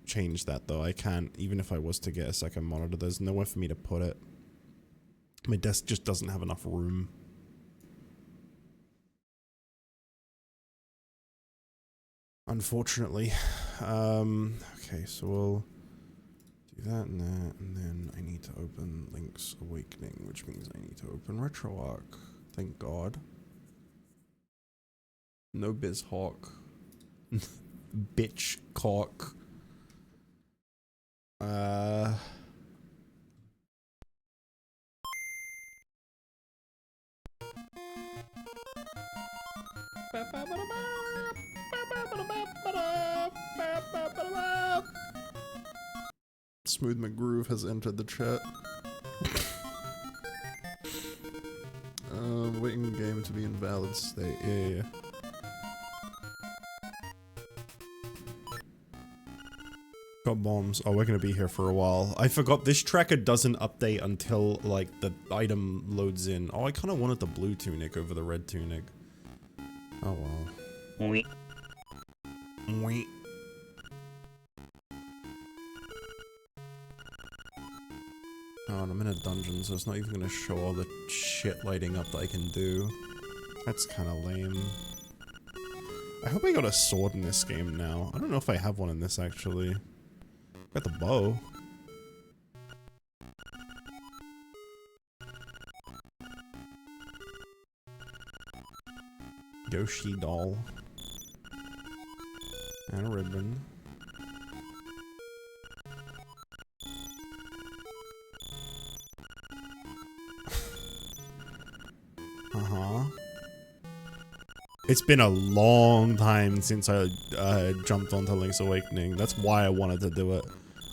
change that though. I can't, even if I was to get a second monitor, there's nowhere for me to put it. My desk just doesn't have enough room. Unfortunately. Okay, so we'll do that and that, and then I need to open Link's Awakening, which means I need to open RetroArch. Thank God. No BizHawk. Bitch cock. Smooth McGroove has entered the chat. Waiting game to be in valid state. Yeah. Got bombs. Oh, we're gonna be here for a while. I forgot this tracker doesn't update until like the item loads in. Oh, I kind of wanted the blue tunic over the red tunic. Oh well. Wait. Oh, and I'm in a dungeon, so it's not even gonna show all the shit lighting up that I can do. That's kind of lame. I hope I got a sword in this game now. I don't know if I have one in this actually. Got the bow. Yoshi doll. And a ribbon. It's been a long time since I jumped onto Link's Awakening. That's why I wanted to do it.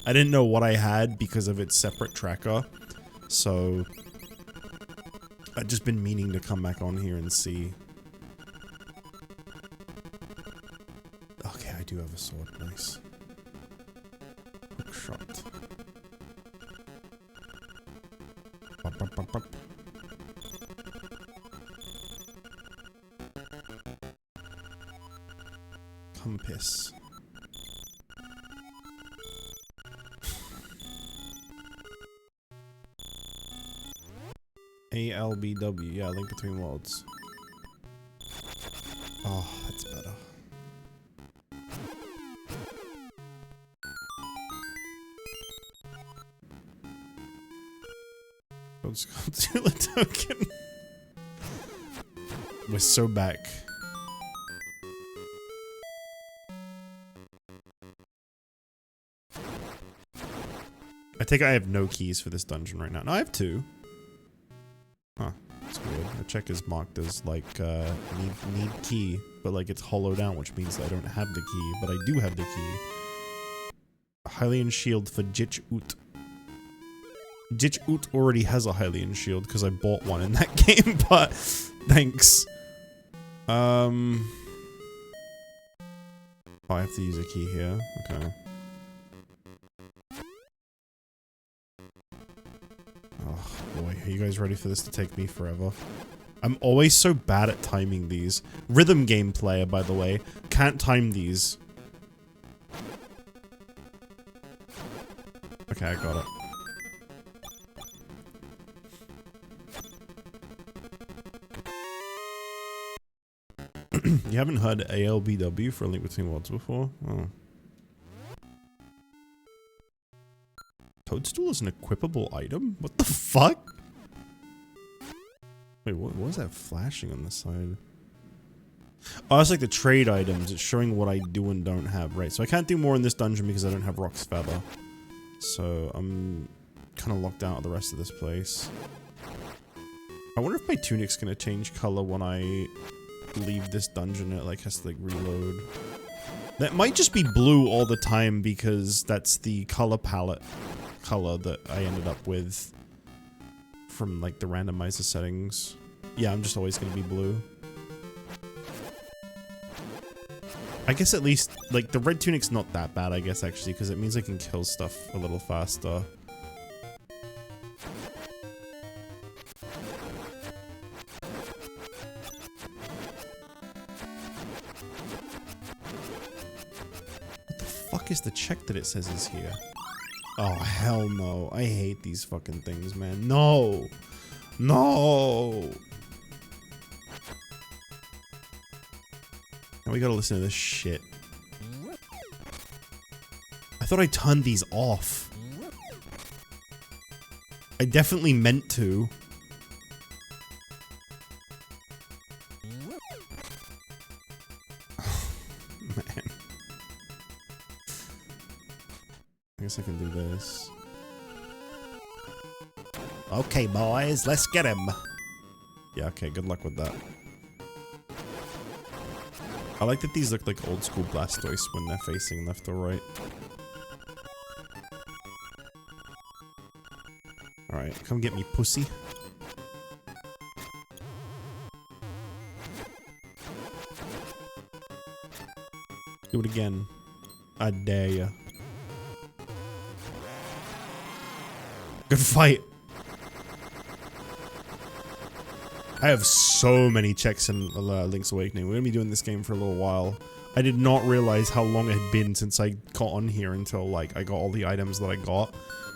I didn't know what I had because of its separate tracker. So I've just been meaning to come back on here and see. Okay, I do have a sword. Nice. Hook shot. Bop, bop, bop, bop. Compass. ALBW, yeah, Link Between Worlds. Oh, that's better. Let's go to the token. We're so back. I think I have no keys for this dungeon right now. No, I have 2. Huh. That's weird. The check is marked as like need key, but like it's hollowed out, which means I don't have the key, but I do have the key. Hylian shield for JustJich. JustJich already has a Hylian shield because I bought one in that game, but thanks. Oh, I have to use a key here. Okay. Oh boy, are you guys ready for this to take me forever? I'm always so bad at timing these. Rhythm game player, by the way. Can't time these. Okay, I got it. You haven't heard ALBW for A Link Between Worlds before? Oh. Toadstool is an equipable item? What the fuck? Wait, what was that flashing on the side? Oh, it's like the trade items. It's showing what I do and don't have. Right, so I can't do more in this dungeon because I don't have Rock's Feather. So I'm kind of locked out of the rest of this place. I wonder if my tunic's gonna change color when I leave this dungeon. It like has to like reload. That might just be blue all the time because that's the color palette color that I ended up with from like the randomizer settings. Yeah, I'm just always gonna be blue. I guess at least like the red tunic's not that bad, I guess, actually, because it means I can kill stuff a little faster. What is the check that it says is here? Oh, hell no. I hate these fucking things, man. No! No! Now we gotta listen to this shit. I thought I turned these off. I definitely meant to. Man. I guess I can do this. Okay, boys, let's get him. Yeah, okay, good luck with that. I like that these look like old school Blastoise when they're facing left or right. Alright, come get me, pussy. Do it again. I dare ya. Good fight. I have so many checks in Link's Awakening. We're gonna be doing this game for a little while. I did not realize how long it had been since I got on here until like I got all the items that I got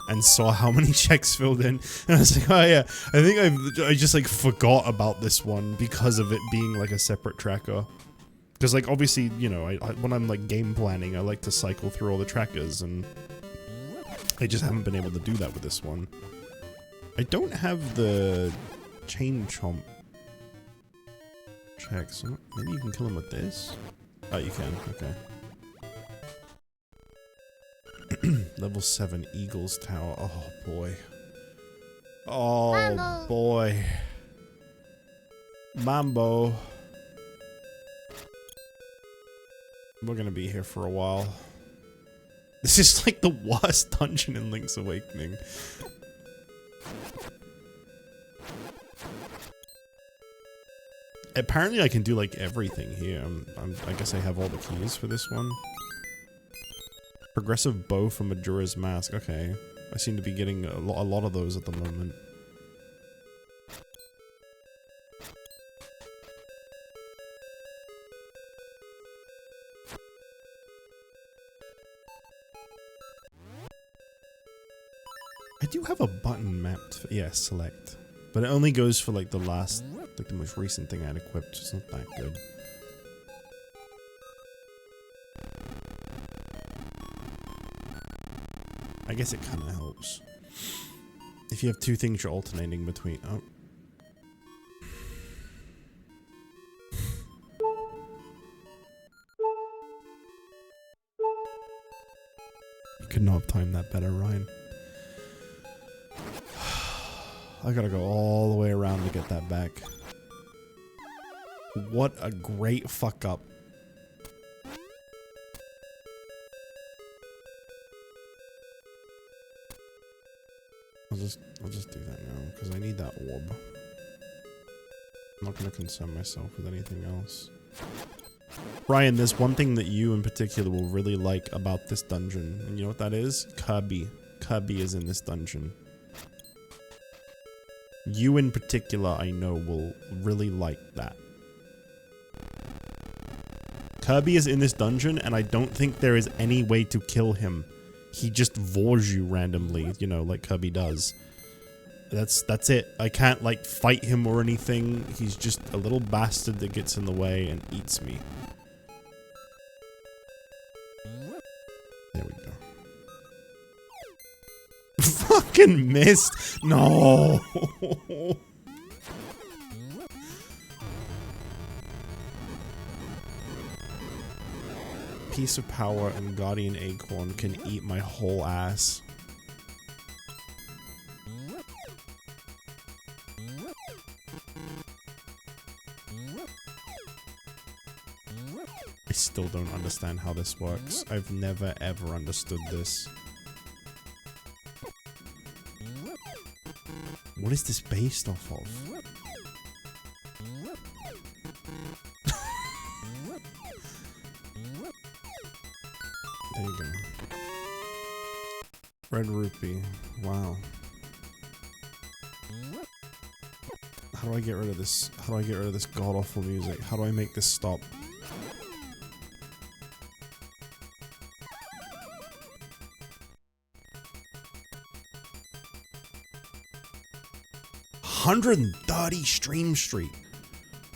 and saw how many checks filled in. And I was like, oh yeah, I think I just like forgot about this one because of it being like a separate tracker. Because like obviously, you know, when I'm like game planning, I like to cycle through all the trackers and I just haven't been able to do that with this one. I don't have the chain chomp check, so maybe you can kill him with this? Oh, you can, okay. Level 7 Eagle's Tower. Oh boy. Oh Mambo. Boy. Mambo. We're gonna be here for a while. This is like the worst dungeon in Link's Awakening. Apparently I can do like everything here. I guess I have all the keys for this one. Progressive bow from Majora's Mask. Okay. I seem to be getting a lot of those at the moment. I do have a button mapped for, yeah, select. But it only goes for like the last, like the most recent thing I had equipped. It's not that good. I guess it kind of helps. If you have two things you're alternating between. Oh. You could not have timed that better, Ryan. I gotta go all the way around to get that back. What a great fuck up. I'll just do that now, because I need that orb. I'm not gonna concern myself with anything else. Ryan, there's one thing that you in particular will really like about this dungeon, and you know what that is? Kirby. Kirby is in this dungeon. You in particular, I know, will really like that. Kirby is in this dungeon, and I don't think there is any way to kill him. He just vores you randomly, you know, like Kirby does. That's it. I can't, like, fight him or anything. He's just a little bastard that gets in the way and eats me. There we go. Fucking missed! No! Piece of Power and Guardian Acorn can eat my whole ass. I still don't understand how this works. I've never ever understood this. What is this based off of? There you go. Red rupee. Wow. How do I get rid of this? How do I get rid of this god-awful music? How do I make this stop? $130 stream streak.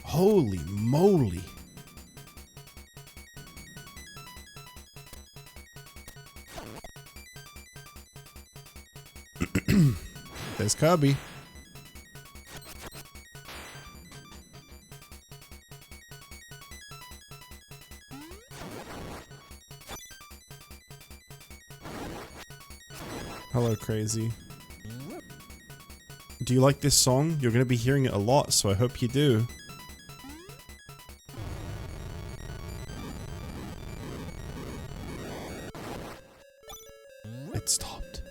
Holy moly. There's Kirby. Hello, Crazy. Do you like this song? You're gonna be hearing it a lot, so I hope you do. It stopped.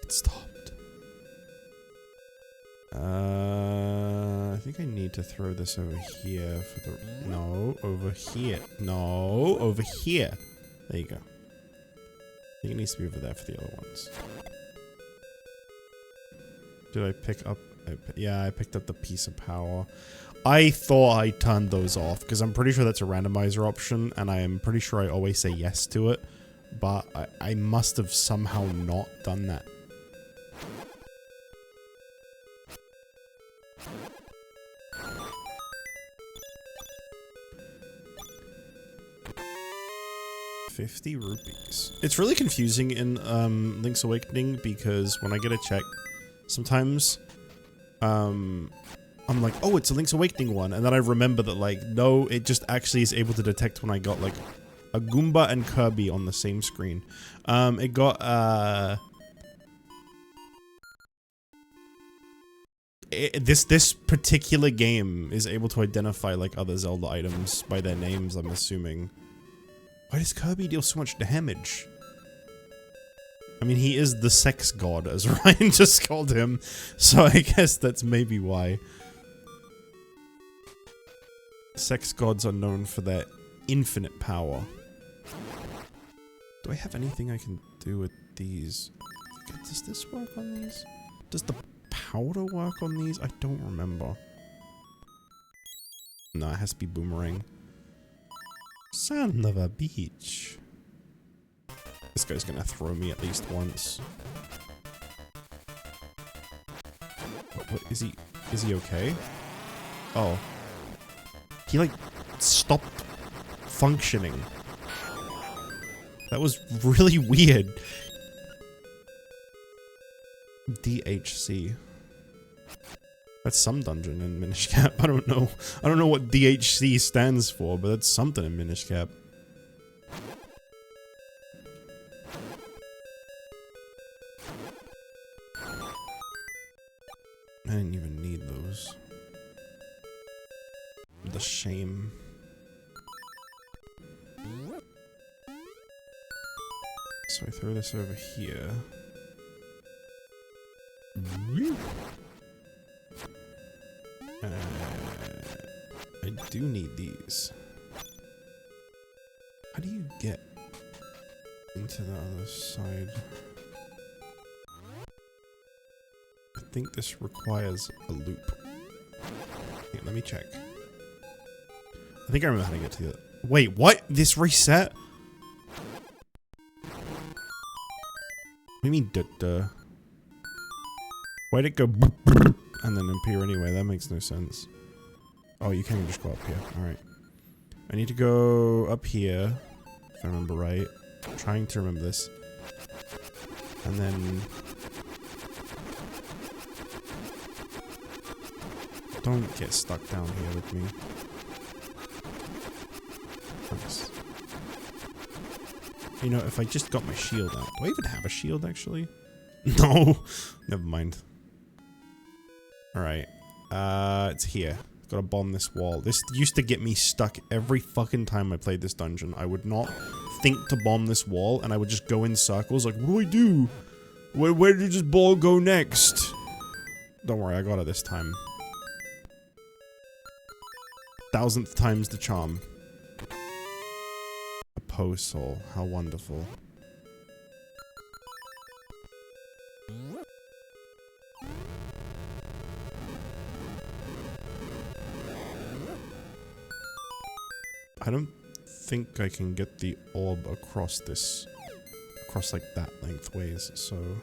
It stopped. I think I need to throw this over here for the... No, over here. No, over here. There you go. I think it needs to be over there for the other ones. Did I pick up... yeah, I picked up the Piece of Power. I thought I turned those off, because I'm pretty sure that's a randomizer option, and I am pretty sure I always say yes to it. But I must have somehow not done that. $50 rupees. It's really confusing in Link's Awakening because when I get a check, sometimes I'm like, oh, it's a Link's Awakening one, and then I remember that, like, no, it just actually is able to detect when I got, like, a Goomba and Kirby on the same screen. It got this particular game is able to identify, like, other Zelda items by their names, I'm assuming. Why does Kirby deal so much damage? I mean, he is the sex god, as Ryan just called him, so I guess that's maybe why. Sex gods are known for their infinite power. Do I have anything I can do with these? Does this work on these? Does the powder work on these? I don't remember. No, it has to be boomerang. Sand of a beach. This guy's gonna throw me at least once. What is he? Is he okay? Oh. He, like, stopped functioning. That was really weird. DHC. That's some dungeon in Minish Cap. I don't know. I don't know what DHC stands for, but that's something in Minish Cap. I didn't even need those. The shame. So I throw this over here. I do need these. How do you get into the other side? I think this requires a loop. Here, let me check. I think I remember how to get to the... Wait, what? This reset? do you mean duh? Why'd it go and then appear anyway? That makes no sense. Oh, you can't just go up here. Alright. I need to go up here, if I remember right. I'm trying to remember this. And then... Don't get stuck down here with me. Thanks. You know, if I just got my shield out. Do I even have a shield, actually? No! Never mind. Alright. It's here. Gotta bomb this wall. This used to get me stuck every fucking time I played this dungeon. I would not think to bomb this wall, and I would just go in circles like, what do I do? Where did this ball go next? Don't worry, I got it this time. 1000th time's the charm. A post soul. How wonderful. I don't think I can get the orb across this, like that lengthways, so I'm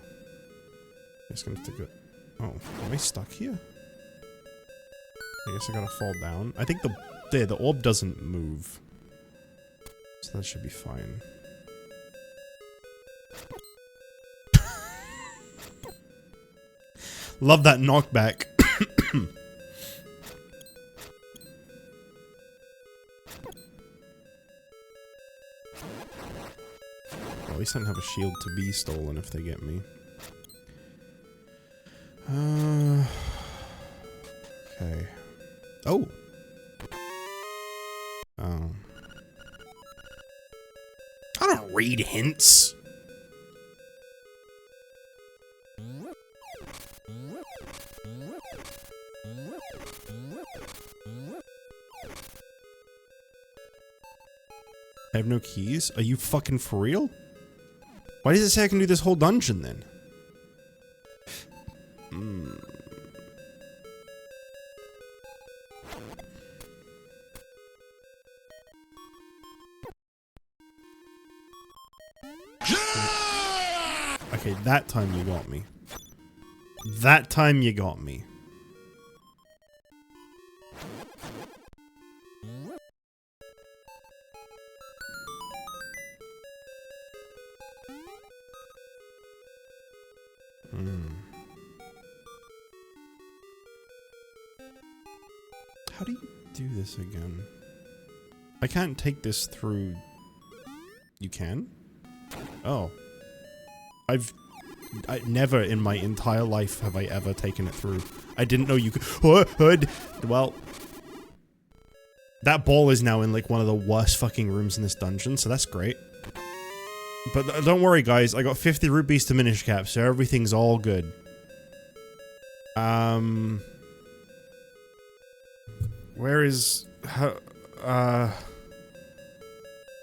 just gonna have to go. Oh, am I stuck here? I guess I gotta fall down. I think the orb doesn't move, so that should be fine. Love that knockback. At least I don't have a shield to be stolen if they get me. Okay. Oh! Oh. I don't read hints! I have no keys? Are you fucking for real? Why does it say I can do this whole dungeon then? Okay, that time you got me. That time you got me. How do you do this again? I can't take this through... You can? Oh. I never in my entire life have I ever taken it through. I didn't know you could... Well... That ball is now in like one of the worst fucking rooms in this dungeon, so that's great. But don't worry guys, I got 50 rupees to Minish cap, so everything's all good. Where is... How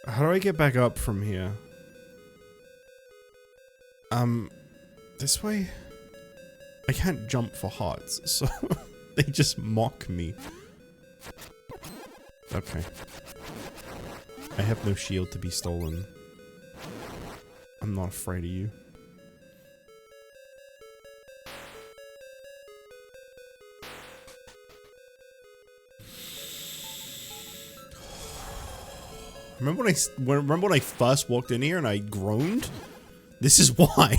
do I get back up from here? This way? I can't jump for hearts, so they just mock me. Okay. I have no shield to be stolen. I'm not afraid of you. Remember when I first walked in here and I groaned? This is why.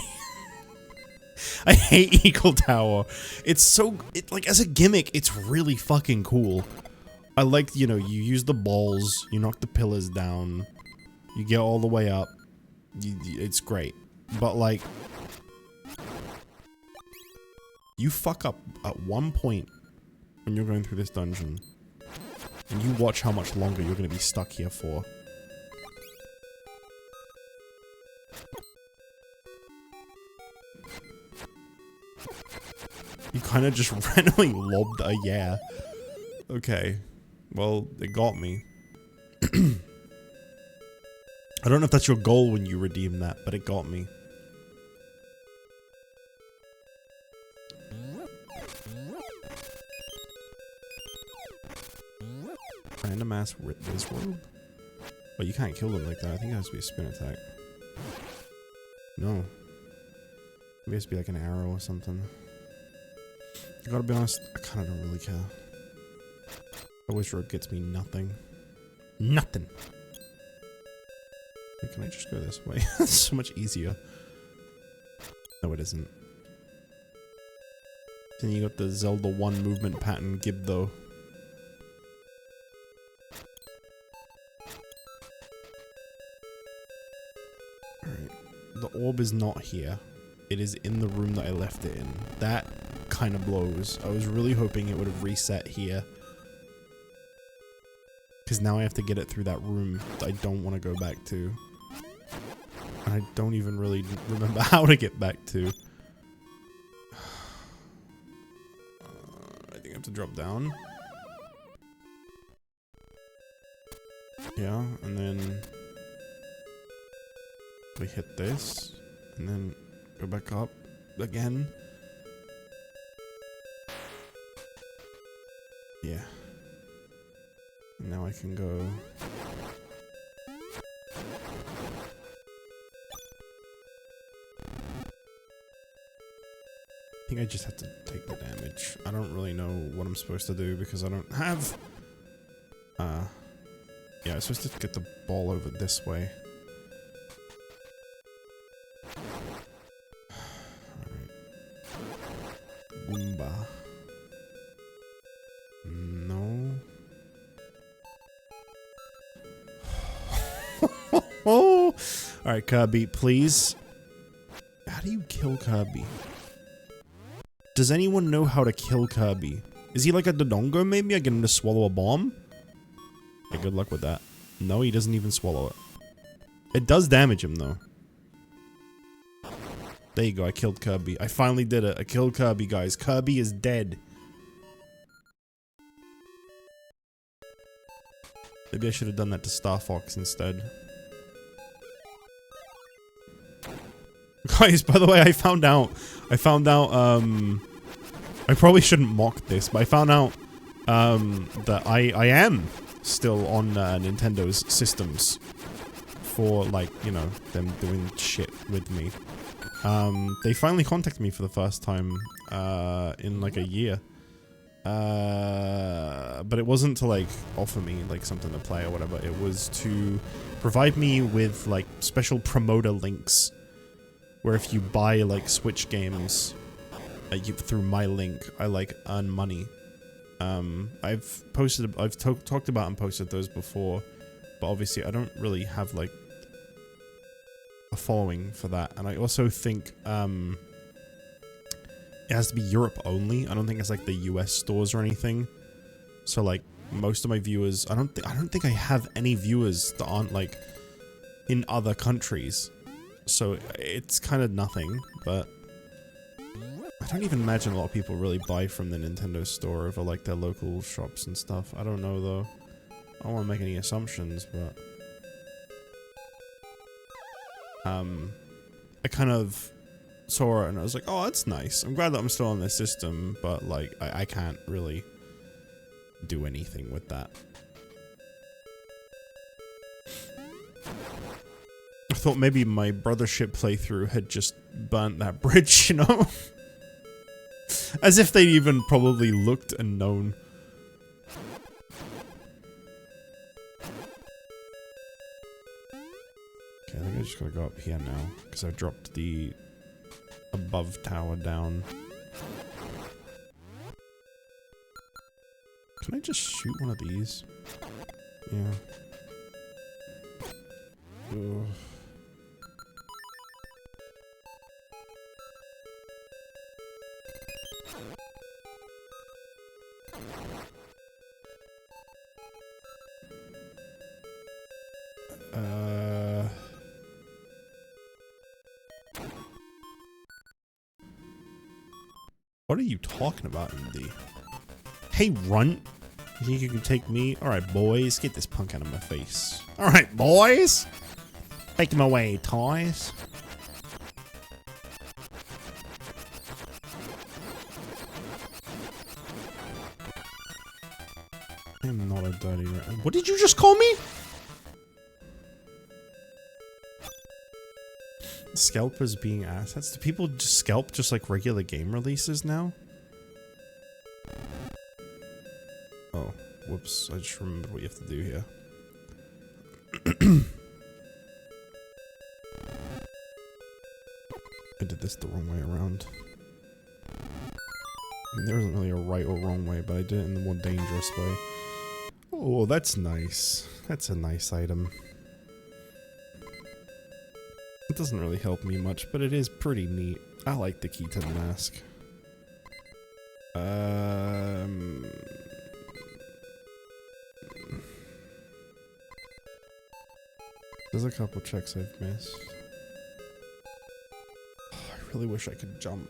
I hate Eagle Tower. It's so... like, as a gimmick, it's really fucking cool. I like, you know, you use the balls, you knock the pillars down, you get all the way up. It's great. But, like... You fuck up at one point when you're going through this dungeon. And you watch how much longer you're gonna be stuck here for. You kind of just randomly lobbed a yeah. Okay. Well, it got me. I don't know if that's your goal when you redeem that, but it got me. Random ass this robe? But you can't kill them like that. I think it has to be a spin attack. No. Maybe it's be like an arrow or something. I gotta be honest, I kinda don't really care. Always road gets me nothing. Nothing! Can I just go this way? It's so much easier. No, it isn't. Then you got the Zelda 1 movement pattern gib though. Alright. The orb is not here. It is in the room that I left it in. That kind of blows. I was really hoping it would have reset here. Because now I have to get it through that room that I don't want to go back to. And I don't even really remember how to get back to. I think I have to drop down. Yeah, and then we hit this, and then go back up again. Yeah. And now I can go. I think I just have to take the damage. I don't really know what I'm supposed to do because I don't have... yeah, I'm supposed to get the ball over this way. Alright. Goomba. No. Oh! Alright, Kirby, please. How do you kill Kirby? Does anyone know how to kill Kirby? Is he like a Dodongo maybe? I get him to swallow a bomb? Yeah, good luck with that. No, he doesn't even swallow it. It does damage him though. There you go, I killed Kirby. I finally did it. I killed Kirby, guys. Kirby is dead. Maybe I should have done that to Star Fox instead. Guys, by the way, I found out, I probably shouldn't mock this, but I found out, that I am still on, Nintendo's systems for, like, you know, them doing shit with me. They finally contacted me for the first time, in, like, a year. But it wasn't to, like, offer me, like, something to play or whatever. It was to provide me with, like, special promoter links. Where if you buy, like, Switch games through my link, I, like, earn money. I've talked about and posted those before, but obviously I don't really have, like, a following for that. And I also think, it has to be Europe only. I don't think it's, like, the US stores or anything. So, like, most of my viewers, I don't think I have any viewers that aren't, like, in other countries. So it's kind of nothing, but I don't even imagine a lot of people really buy from the Nintendo store over like their local shops and stuff. I don't know though. I don't want to make any assumptions, but I kind of saw it and I was like, oh, that's nice. I'm glad that I'm still on this system, but like I can't really do anything with that. I thought maybe my Brothership playthrough had just burnt that bridge, you know? As if they even probably looked and known. Okay, I think I just gotta go up here now, because I dropped the above tower down. Can I just shoot one of these? Yeah. Ugh. What are you talking about, MD? Hey, runt. You think you can take me? Alright, boys. Get this punk out of my face. Alright, boys. Take him away, toys. I am not a dirty rat. What did you just call me? Scalpers being assets? Do people just scalp just like regular game releases now? Oh, whoops. I just remembered what you have to do here. I did this the wrong way around. I mean, there isn't really a right or wrong way, but I did it in the more dangerous way. Oh, that's nice. That's a nice item. It doesn't really help me much, but it is pretty neat. I like the key to the mask. There's a couple checks I've missed. Oh, I really wish I could jump.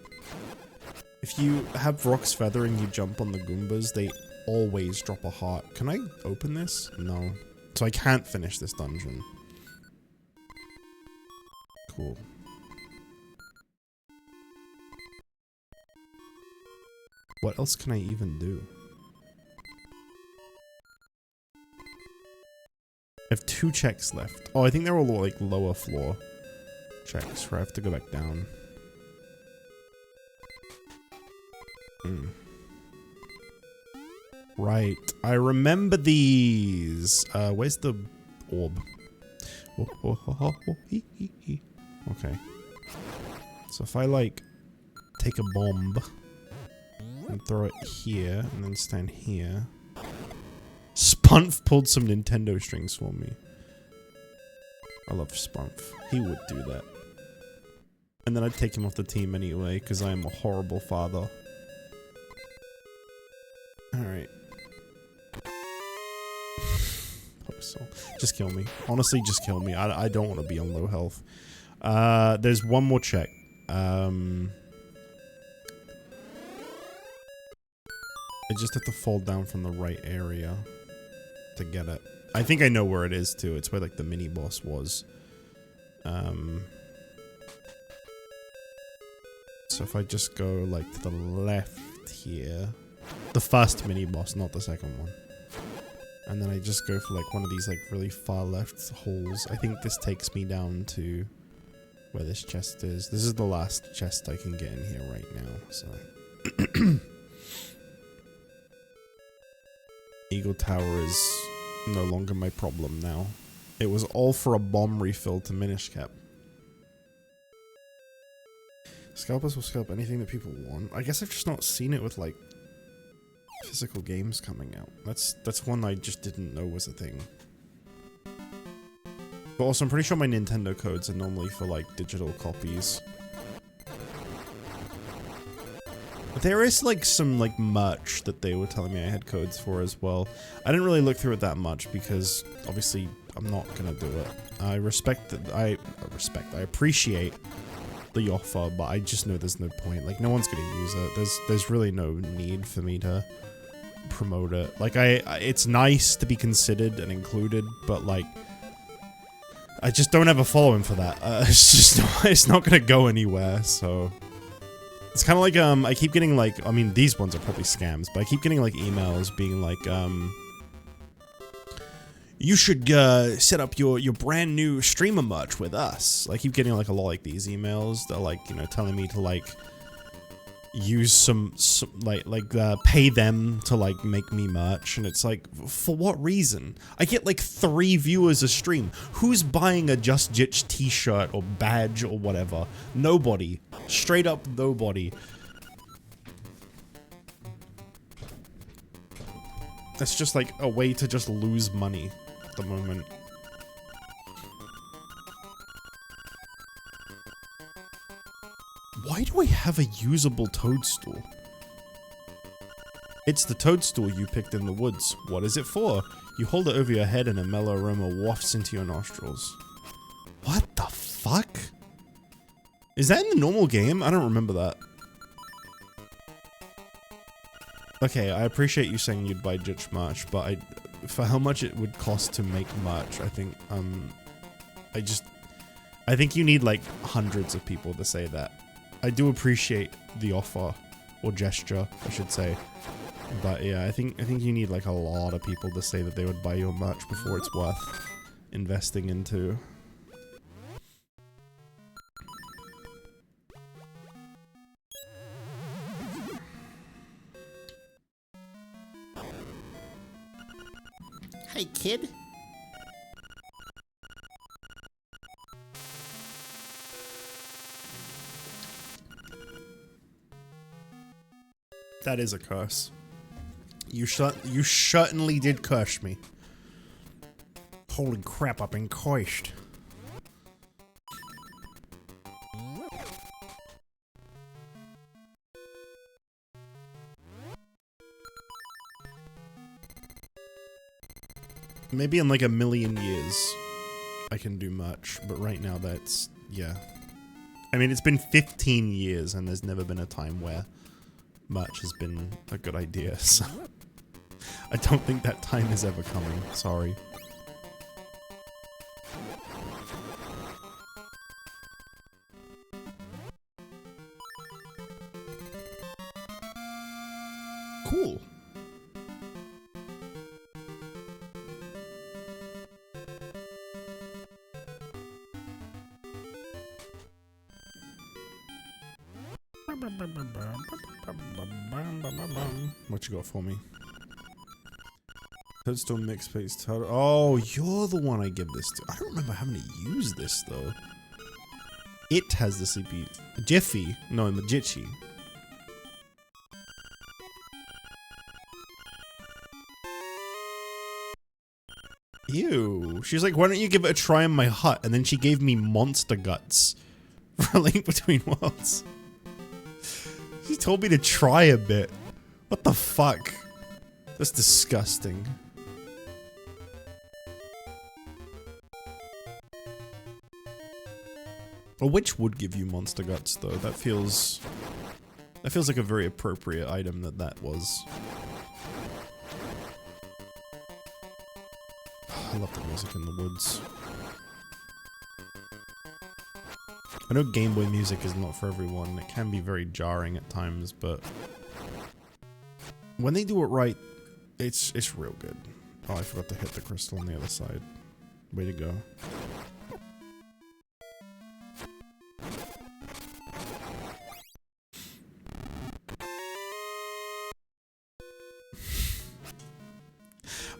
If you have Rock's Feather and you jump on the Goombas, they always drop a heart. Can I open this? No. So I can't finish this dungeon. Cool. What else can I even do? I have 2 checks left. Oh, I think they're all like lower floor checks where I have to go back down. Right. I remember these. Where's the orb? Okay. So if I like take a bomb and throw it here and then stand here. Spunf pulled some Nintendo strings for me. I love Spunf. He would do that. And then I'd take him off the team anyway, because I am a horrible father. Alright. So, just kill me. Honestly, just kill me. I don't want to be on low health. There's one more check. I just have to fall down from the right area to get it. I think I know where it is too. It's where like the mini boss was. So if I just go like to the left here, the first mini boss, not the second one. And then I just go for like one of these like really far left holes. I think this takes me down to where this chest is. This is the last chest I can get in here right now, so. Eagle Tower is no longer my problem now. It was all for a bomb refill to Minish cap. Scalpers will scalp anything that people want. I guess I've just not seen it with like physical games coming out. That's one I just didn't know was a thing. But also, I'm pretty sure my Nintendo codes are normally for like digital copies. But there is like some like merch that they were telling me I had codes for as well. I didn't really look through it that much because obviously I'm not gonna do it. I appreciate the offer, but I just know there's no point. Like, no one's gonna use it. There's really no need for me to promote it. Like, it's nice to be considered and included, but like, I just don't have a following for that. It's not gonna go anywhere, so. It's kind of like, I keep getting like, I mean, these ones are probably scams, but I keep getting like emails being like, you should, set up your brand new streamer merch with us. I keep getting like a lot like these emails that are like, you know, telling me to like, use some pay them to like make me merch, and it's like, for what reason? I get like 3 viewers a stream. Who's buying a JustJich t-shirt or badge or whatever? Nobody. Straight up nobody. That's just like a way to just lose money at the moment. Why do I have a usable toadstool? It's the toadstool you picked in the woods. What is it for? You hold it over your head and a mellow aroma wafts into your nostrils. What the fuck? Is that in the normal game? I don't remember that. Okay, I appreciate you saying you'd buy Jich merch, but for how much it would cost to make merch, I think, I think you need like hundreds of people to say that. I do appreciate the offer, or gesture, I should say. But yeah, I think you need like a lot of people to say that they would buy your merch before it's worth investing into. kid. That is a curse. You certainly did curse me. Holy crap, I've been cursed. Maybe in like a million years I can do much, but right now that's, yeah. I mean, it's been 15 years and there's never been a time where much has been a good idea, so I don't think that time is ever coming, sorry. Cool. What you got for me? Toadstool mix space total. Oh, you're the one I give this to. I don't remember having to use this though. It has the sleepy Jiffy. No, Majitchi. Ew. She's like, why don't you give it a try in my hut? And then she gave me monster guts for a Link Between Worlds. She told me to try a bit. What the fuck? That's disgusting. A witch would give you monster guts though. That feels like a very appropriate item that was. I love the music in the woods. I know Game Boy music is not for everyone. It can be very jarring at times, but when they do it right, it's real good. Oh, I forgot to hit the crystal on the other side. Way to go.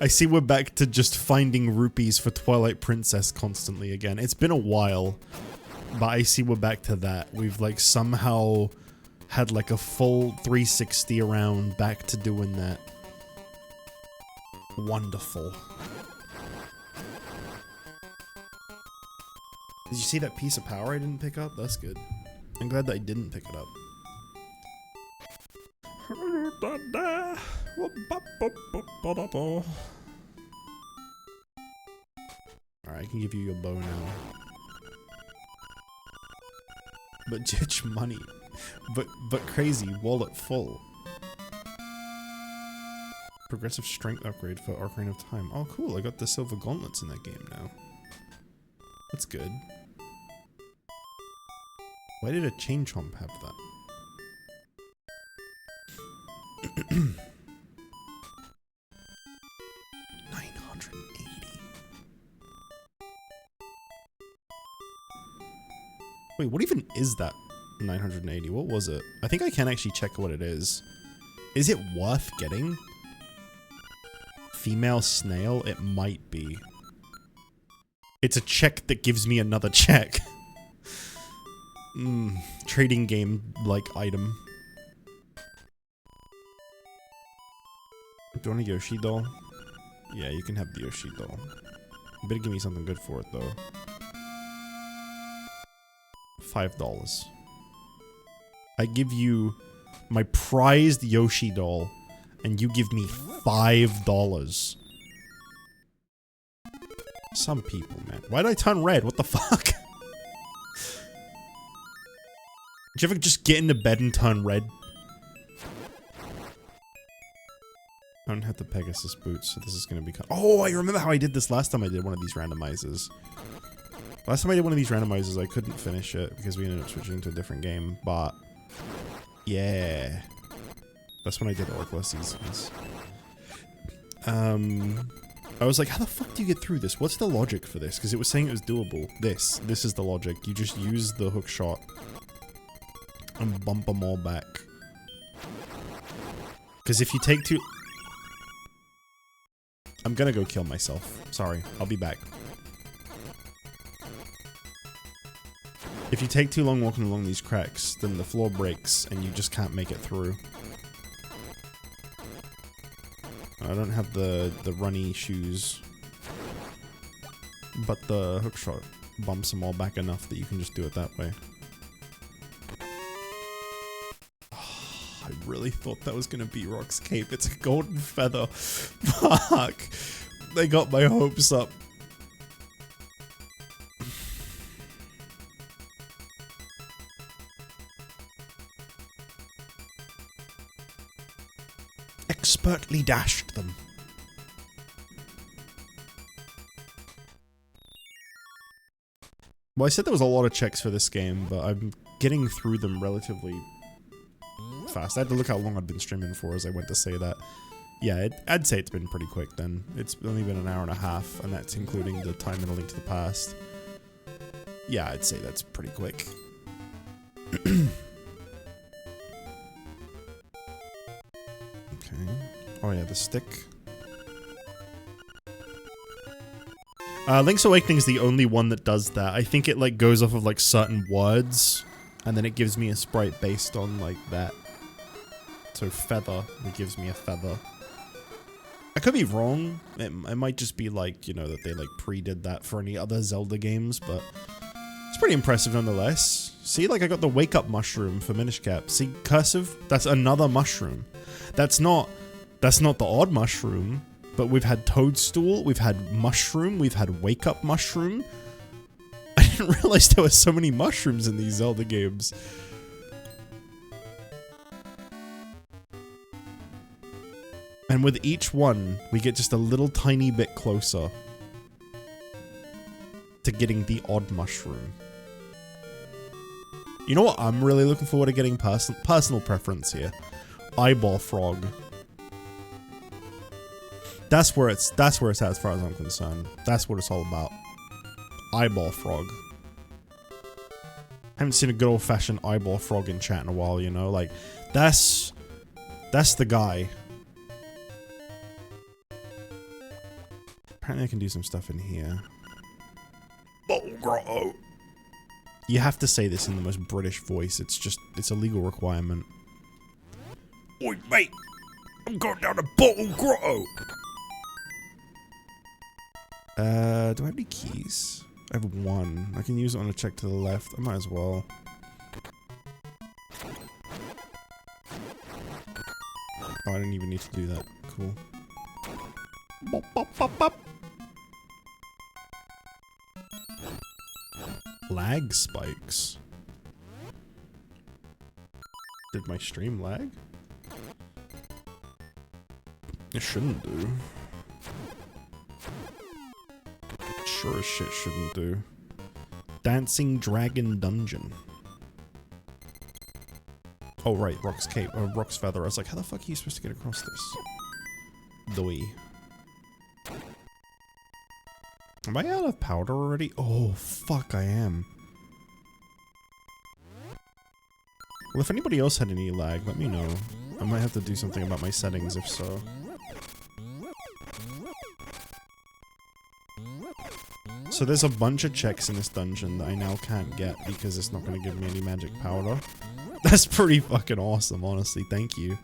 I see we're back to just finding rupees for Twilight Princess constantly again. It's been a while, but I see we're back to that. We've like somehow had like a full 360 around back to doing that. Wonderful. Did you see that piece of power I didn't pick up? That's good. I'm glad that I didn't pick it up. Alright, I can give you your bow now. But JustJich money. But crazy, wallet full. Progressive strength upgrade for Ocarina of Time. Oh cool, I got the silver gauntlets in that game now. That's good. Why did a chain chomp have that? 980. Wait, what even is that 980? What was it? I think I can actually check what it is. Is it worth getting? Female snail? It might be. It's a check that gives me another check. Trading game like item. Do you want a Yoshi doll? Yeah, you can have the Yoshi doll. You better give me something good for it though. $5. I give you my prized Yoshi doll, and you give me $5. Some people, man. Why did I turn red? What the fuck? Did you ever just get into bed and turn red? I don't have the Pegasus boots, so this is gonna be. Oh, I remember how I did this last time I did one of these randomizers. Last time I did one of these randomizers, I couldn't finish it because we ended up switching to a different game, but yeah. That's when I did Oracla Seasons. I was like, how the fuck do you get through this? What's the logic for this? Because it was saying it was doable. This is the logic. You just use the hook shot and bump them all back. Because if you take too... I'm gonna go kill myself. Sorry, I'll be back. If you take too long walking along these cracks, then the floor breaks and you just can't make it through. I don't have the runny shoes, but the hookshot bumps them all back enough that you can just do it that way. Oh, I really thought that was gonna be Rock's Cape. It's a golden feather. Fuck. They got my hopes up. Expertly dashed them. Well, I said there was a lot of checks for this game, but I'm getting through them relatively fast. I had to look how long I'd been streaming for as I went to say that. Yeah, I'd say it's been pretty quick then. It's only been an hour and a half, and that's including the time in A Link to the Past. Yeah, I'd say that's pretty quick. Okay. Oh yeah, the stick. Link's Awakening is the only one that does that. I think it like goes off of like certain words, and then it gives me a sprite based on like that. So feather, it gives me a feather. I could be wrong. It might just be like, you know, that they like pre-did that for any other Zelda games, but it's pretty impressive nonetheless. See, like I got the wake up mushroom for Minish Cap. See, cursive? That's another mushroom. That's not the odd mushroom, but we've had toadstool, we've had mushroom, we've had wake up mushroom. I didn't realize there were so many mushrooms in these Zelda games. And with each one, we get just a little tiny bit closer to getting the odd mushroom. You know what I'm really looking forward to getting? Personal preference here. Eyeball frog. That's where it's at as far as I'm concerned. That's what it's all about. Eyeball frog. Haven't seen a good old fashioned eyeball frog in chat in a while, you know? Like, that's the guy. Apparently I can do some stuff in here. Bottle grotto. You have to say this in the most British voice. It's a legal requirement. Oi, mate! I'm going down a bottle grotto! Do I have any keys? I have one. I can use it on a check to the left. I might as well. Oh, I didn't even need to do that. Cool. Bop, bop, bop, bop. Lag spikes. Did my stream lag? It shouldn't do. Sure as shit shouldn't do. Dancing Dragon Dungeon. Oh right, Rock's Cape, or Rock's Feather. I was like, how the fuck are you supposed to get across this? Doi. Am I out of powder already? Oh, fuck, I am. Well, if anybody else had any lag, let me know. I might have to do something about my settings if so. So there's a bunch of checks in this dungeon that I now can't get because it's not going to give me any magic powder. That's pretty fucking awesome, honestly. Thank you.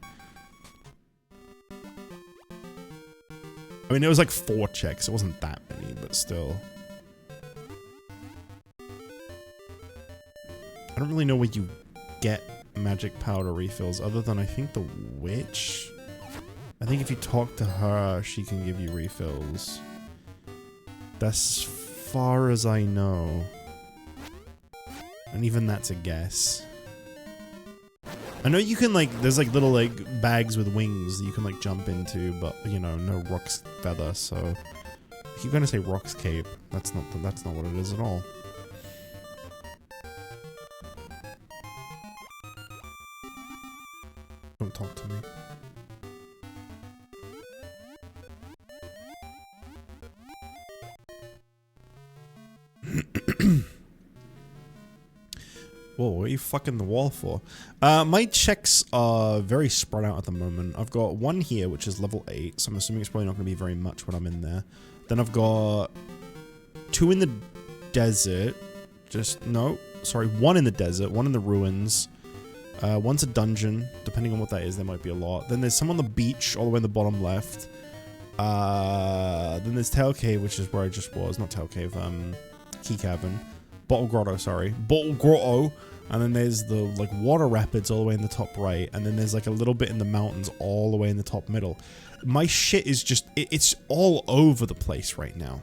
I mean, it was like 4 checks. It wasn't that many, but still. I don't really know where you get magic powder refills other than I think the witch. I think if you talk to her, she can give you refills. That's as far as I know. And even that's a guess. I know you can like, there's like little like bags with wings that you can like jump into, but you know, no Rock's Feather, so if you're gonna say Rock's Cape, that's not what it is at all. Don't talk to me. Whoa, what are you fucking the wall for? My checks are very spread out at the moment. I've got one here, which is level 8, so I'm assuming it's probably not going to be very much when I'm in there. Then I've got 2 in the desert. One in the desert, 1 in the ruins. One's a dungeon. Depending on what that is, there might be a lot. Then there's some on the beach, all the way in the bottom left. Then there's Tail Cave, which is where I just was. Not Tail Cave, Key Cavern. Bottle Grotto, sorry. Bottle Grotto. And then there's the, like, water rapids all the way in the top right. And then there's, like, a little bit in the mountains all the way in the top middle. My shit is just, it's all over the place right now.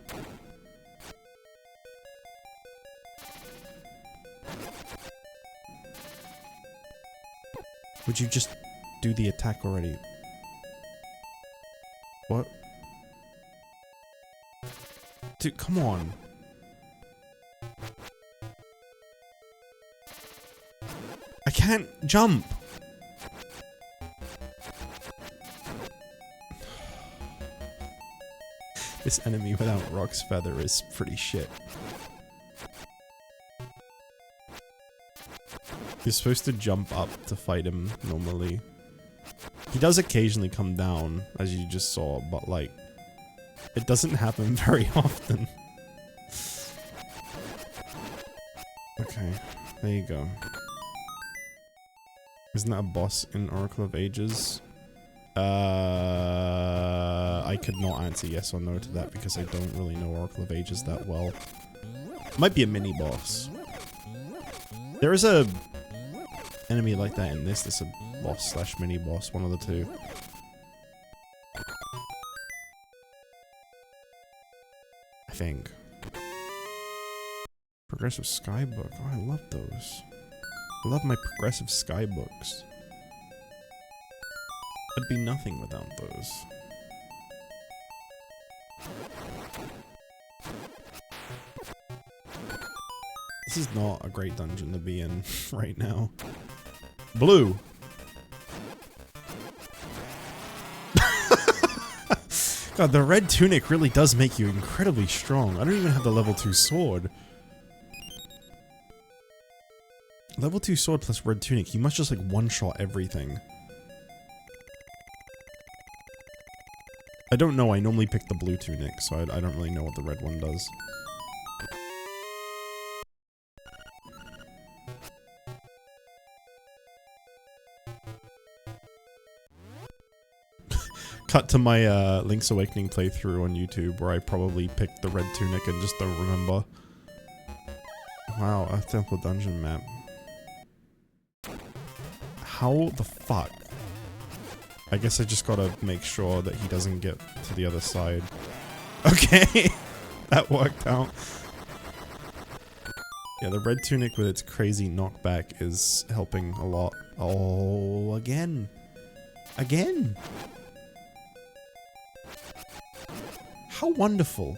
Would you just do the attack already? What? Dude, come on. I can't jump. This enemy without Rock's Feather is pretty shit. You're supposed to jump up to fight him normally. He does occasionally come down, as you just saw, but like, it doesn't happen very often. Okay, there you go. Isn't that a boss in Oracle of Ages? I could not answer yes or no to that because I don't really know Oracle of Ages that well. Might be a mini boss. There is a enemy like that in this. There's a boss slash mini boss, one of the two. I think. Progressive Skybook. Oh, I love those. I love my progressive skybooks. I'd be nothing without those. This is not a great dungeon to be in right now. Blue! God, the red tunic really does make you incredibly strong. I don't even have the level 2 sword. Level 2 sword plus red tunic, you must just like one-shot everything. I don't know, I normally pick the blue tunic, so I don't really know what the red one does. Cut to my Link's Awakening playthrough on YouTube where I probably picked the red tunic and just don't remember. Wow, a temple dungeon map. How the fuck? I guess I just gotta make sure that he doesn't get to the other side. Okay, that worked out. Yeah, the red tunic with its crazy knockback is helping a lot. Oh, again. Again. How wonderful.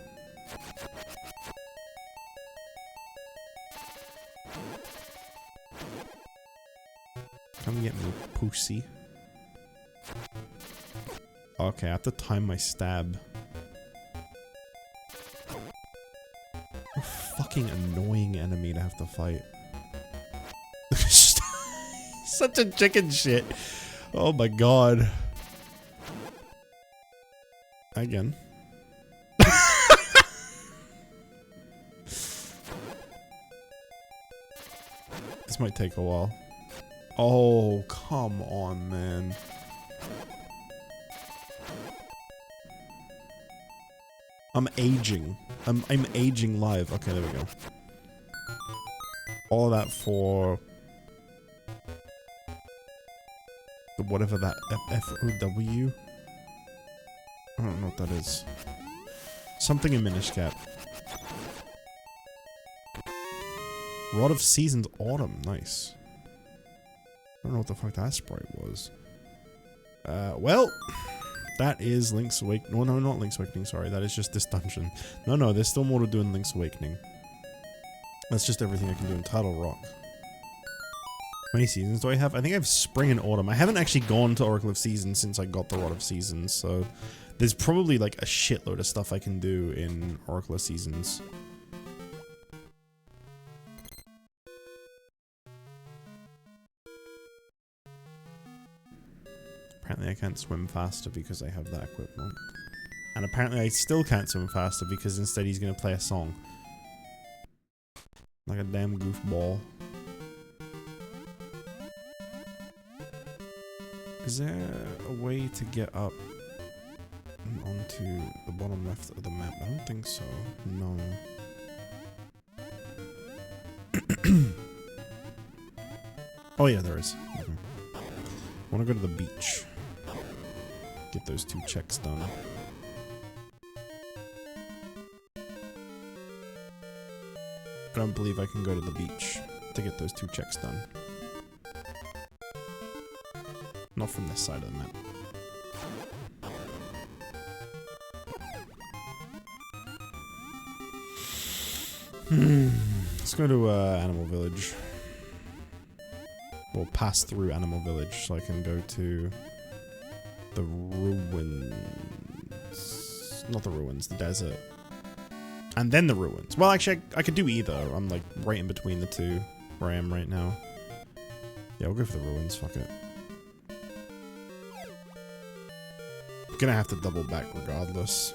Come get me, pussy. Okay, I have to time my stab. What a fucking annoying enemy to have to fight. Such a chicken shit. Oh my god. Again. This might take a while. Oh, come on, man. I'm aging. I'm aging live. Okay, there we go. All that for whatever that F-O-W. I don't know what that is. Something in Minish Cap. Rod of Seasons Autumn. Nice. I don't know what the fuck that sprite was. Well, that is Link's Awakening. No, not Link's Awakening, sorry. That is just this dungeon. No, there's still more to do in Link's Awakening. That's just everything I can do in Tidal Rock. How many seasons do I have? I think I have Spring and Autumn. I haven't actually gone to Oracle of Seasons since I got the Rod of Seasons, so there's probably like a shitload of stuff I can do in Oracle of Seasons. apparently I can't swim faster because I have that equipment. And apparently I still can't swim faster because instead he's gonna play a song. Like a damn goofball. Is there a way to get up onto the bottom left of the map? I don't think so. No. Oh yeah, there is. Okay. I want to go to the beach. Get those 2 checks done. I don't believe I can go to the beach to get those 2 checks done. Not from this side of the map. Let's go to Animal Village. We'll pass through Animal Village so I can go to the ruins. Not the ruins, the desert. And then the ruins. Well, actually, I could do either. I'm like right in between the two where I am right now. Yeah, we'll go for the ruins. Fuck it. Gonna have to double back regardless.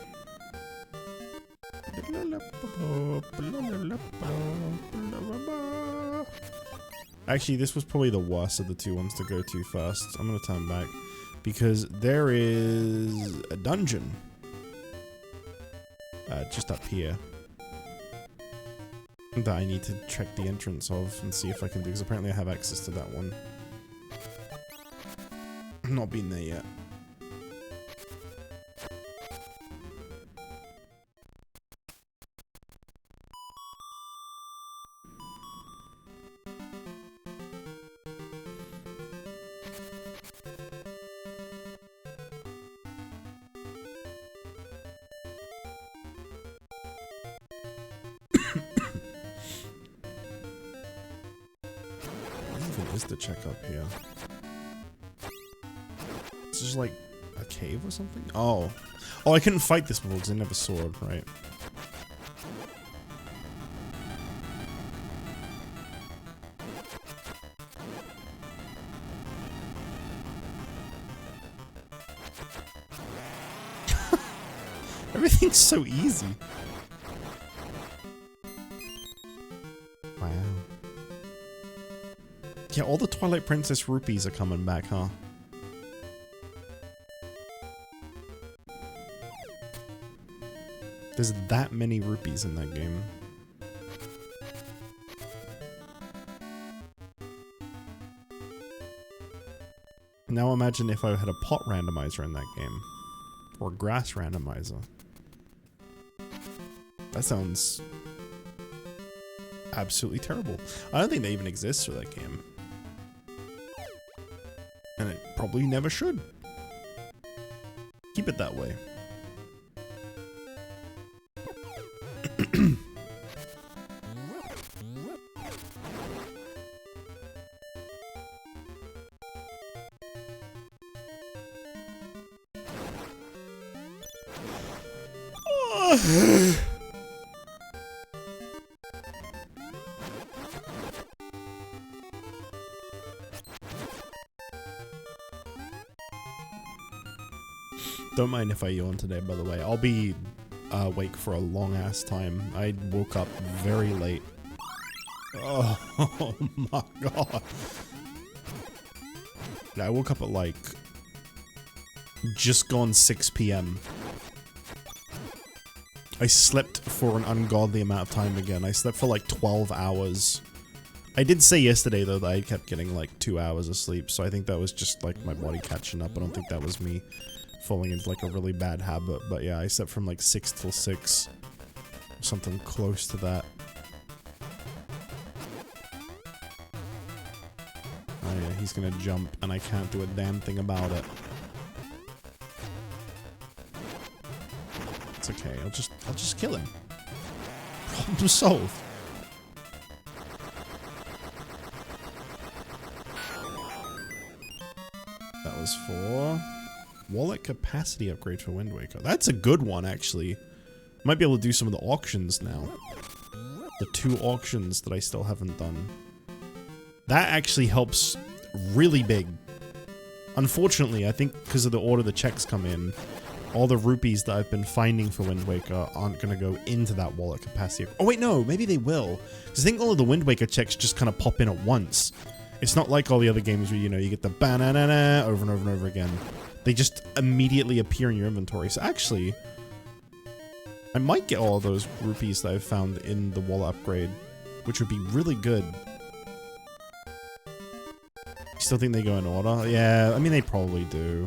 Actually, this was probably the worst of the 2 ones to go to first. I'm gonna turn back because there is a dungeon just up here that I need to check the entrance of and see if I can do, because apparently I have access to that one. I've not been there yet. Is to check up here. It's just like a cave or something? Oh. Oh, I couldn't fight this before because I never saw it, right? Everything's so easy. Wow. Yeah, all the Twilight Princess rupees are coming back, huh? There's that many rupees in that game. Now imagine if I had a pot randomizer in that game. Or grass randomizer. That sounds absolutely terrible. I don't think they even exist for that game. And it probably never should. Keep it that way. Don't mind if I yawn today, by the way. I'll be awake for a long ass time. I woke up very late. Oh my god. I woke up at like just gone 6 p.m. I slept for an ungodly amount of time again. I slept for like 12 hours. I did say yesterday though that I kept getting like 2 hours of sleep, so I think that was just like my body catching up. I don't think that was me falling into like a really bad habit, but yeah, I slept from like 6 till 6. Something close to that. Oh yeah, he's gonna jump and I can't do a damn thing about it. It's okay, I'll just kill him. Problem solved. That was for wallet capacity upgrade for Wind Waker. That's a good one, actually. Might be able to do some of the auctions now. The 2 auctions that I still haven't done. That actually helps really big. Unfortunately, I think because of the order the checks come in, all the rupees that I've been finding for Wind Waker aren't going to go into that wallet capacity. Oh wait, no, maybe they will. Because I think all of the Wind Waker checks just kind of pop in at once. It's not like all the other games where, you know, you get the banana over and over and over again. They just immediately appear in your inventory. So actually, I might get all of those rupees that I've found in the wallet upgrade, which would be really good. You still think they go in order? Yeah, I mean, they probably do.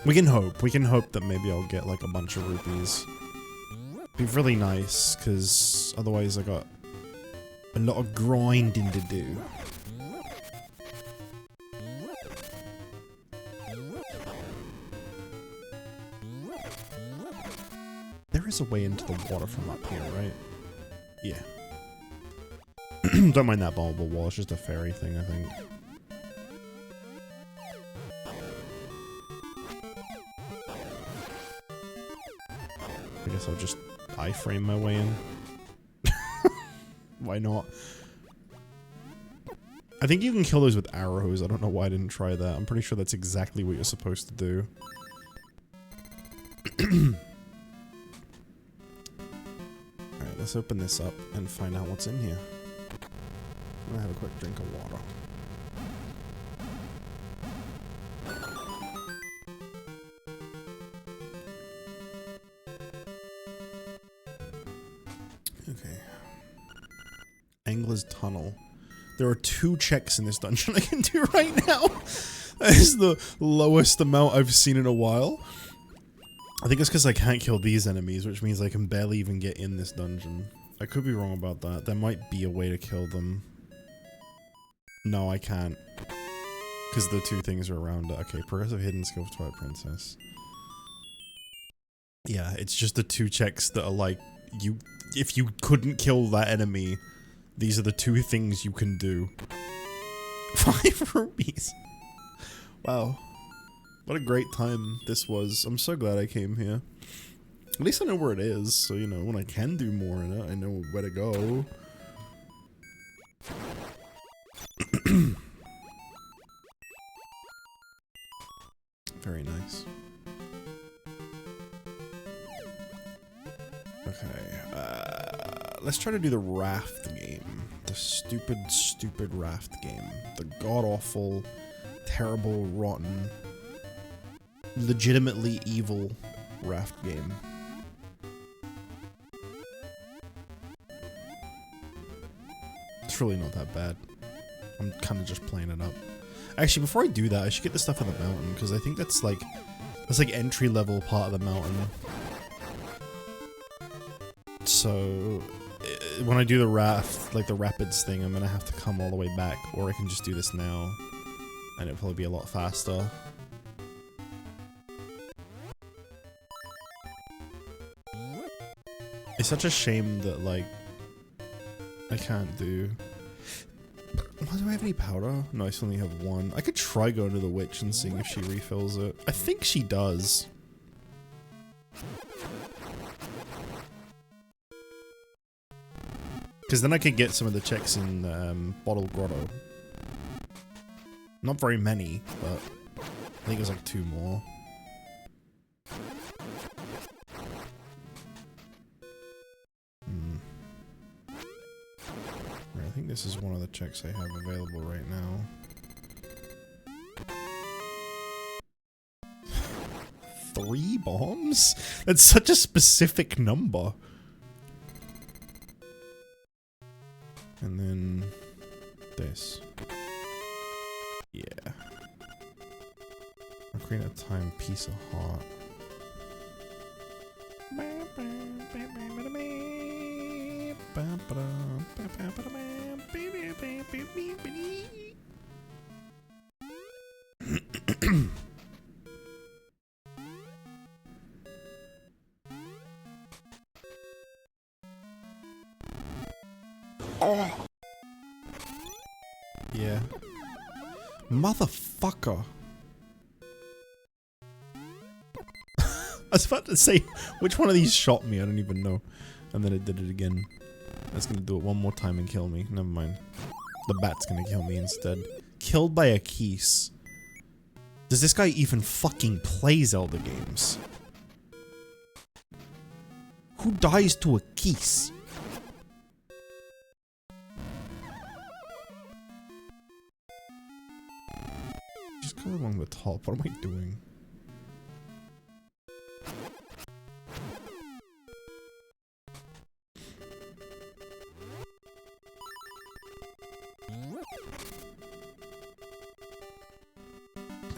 We can hope. We can hope that maybe I'll get, like, a bunch of rupees. Be really nice, because otherwise I got a lot of grinding to do. There is a way into the water from up here, right? Yeah. Don't mind that bombable wall, it's just a fairy thing, I think. I guess I'll just iframe my way in. Why not? I think you can kill those with arrows. I don't know why I didn't try that. I'm pretty sure that's exactly what you're supposed to do. Alright, let's open this up and find out what's in here. I'm gonna have a quick drink of water. Okay. Angler's Tunnel. There are 2 checks in this dungeon I can do right now. That is the lowest amount I've seen in a while. I think it's because I can't kill these enemies, which means I can barely even get in this dungeon. I could be wrong about that. There might be a way to kill them. No, I can't. Because the 2 things are around it. Okay, progressive hidden skill of Twilight Princess. Yeah, it's just the 2 checks that are like, if you couldn't kill that enemy, these are the 2 things you can do. 5 rupees. Wow. What a great time this was. I'm so glad I came here. At least I know where it is, so you know, when I can do more in it, I know where to go. Very nice. Okay, let's try to do the raft game. The stupid, stupid raft game. The god-awful, terrible, rotten, legitimately evil raft game. It's really not that bad. I'm kind of just playing it up. Actually, before I do that, I should get the stuff on the mountain, because I think that's like entry-level part of the mountain. So, when I do the raft, like the rapids thing, I'm gonna have to come all the way back, or I can just do this now, and it'll probably be a lot faster. It's such a shame that, like, I can't do... Do I have any powder? No, I still only have 1. I could try going to the witch and seeing if she refills it. I think she does. Because then I could get some of the checks in Bottle Grotto. Not very many, but I think there's like 2 more. I think this is one of the checks I have available right now. 3 bombs? That's such a specific number. And then this. Yeah. Ocarina of Time, Piece of Heart. Oh. Yeah. Motherfucker. I was about to say, which one of these shot me? I don't even know. And then it did it again. That's gonna do it one more time and kill me. Never mind. The bat's gonna kill me instead. Killed by a Keese. Does this guy even fucking play Zelda games? Who dies to a Keese? Just go along the top. What am I doing?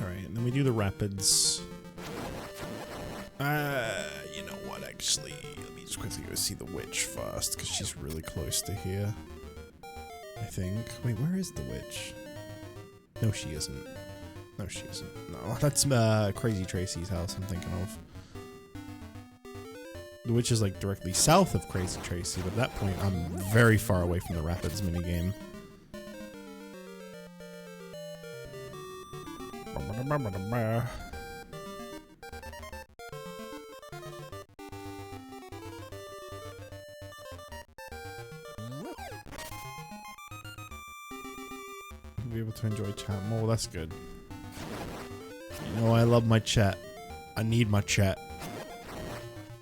Alright, and then we do the rapids. You know what, actually, let me just quickly go see the witch first, because she's really close to here. I think. Wait, where is the witch? No, she isn't. No, she isn't. No, that's Crazy Tracy's house I'm thinking of. The witch is like directly south of Crazy Tracy, but at that point I'm very far away from the rapids minigame. Be able to enjoy chat more. That's good. You know, I love my chat. I need my chat.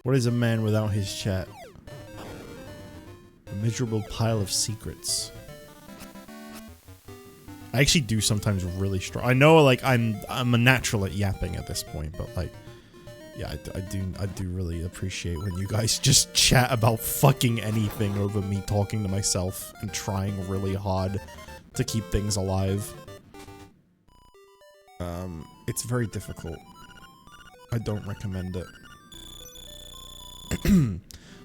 What is a man without his chat? A miserable pile of secrets. I actually do sometimes really strong. I know, like, I'm a natural at yapping at this point, but like, yeah, I do really appreciate when you guys just chat about fucking anything over me talking to myself and trying really hard to keep things alive. It's very difficult. I don't recommend it. I'd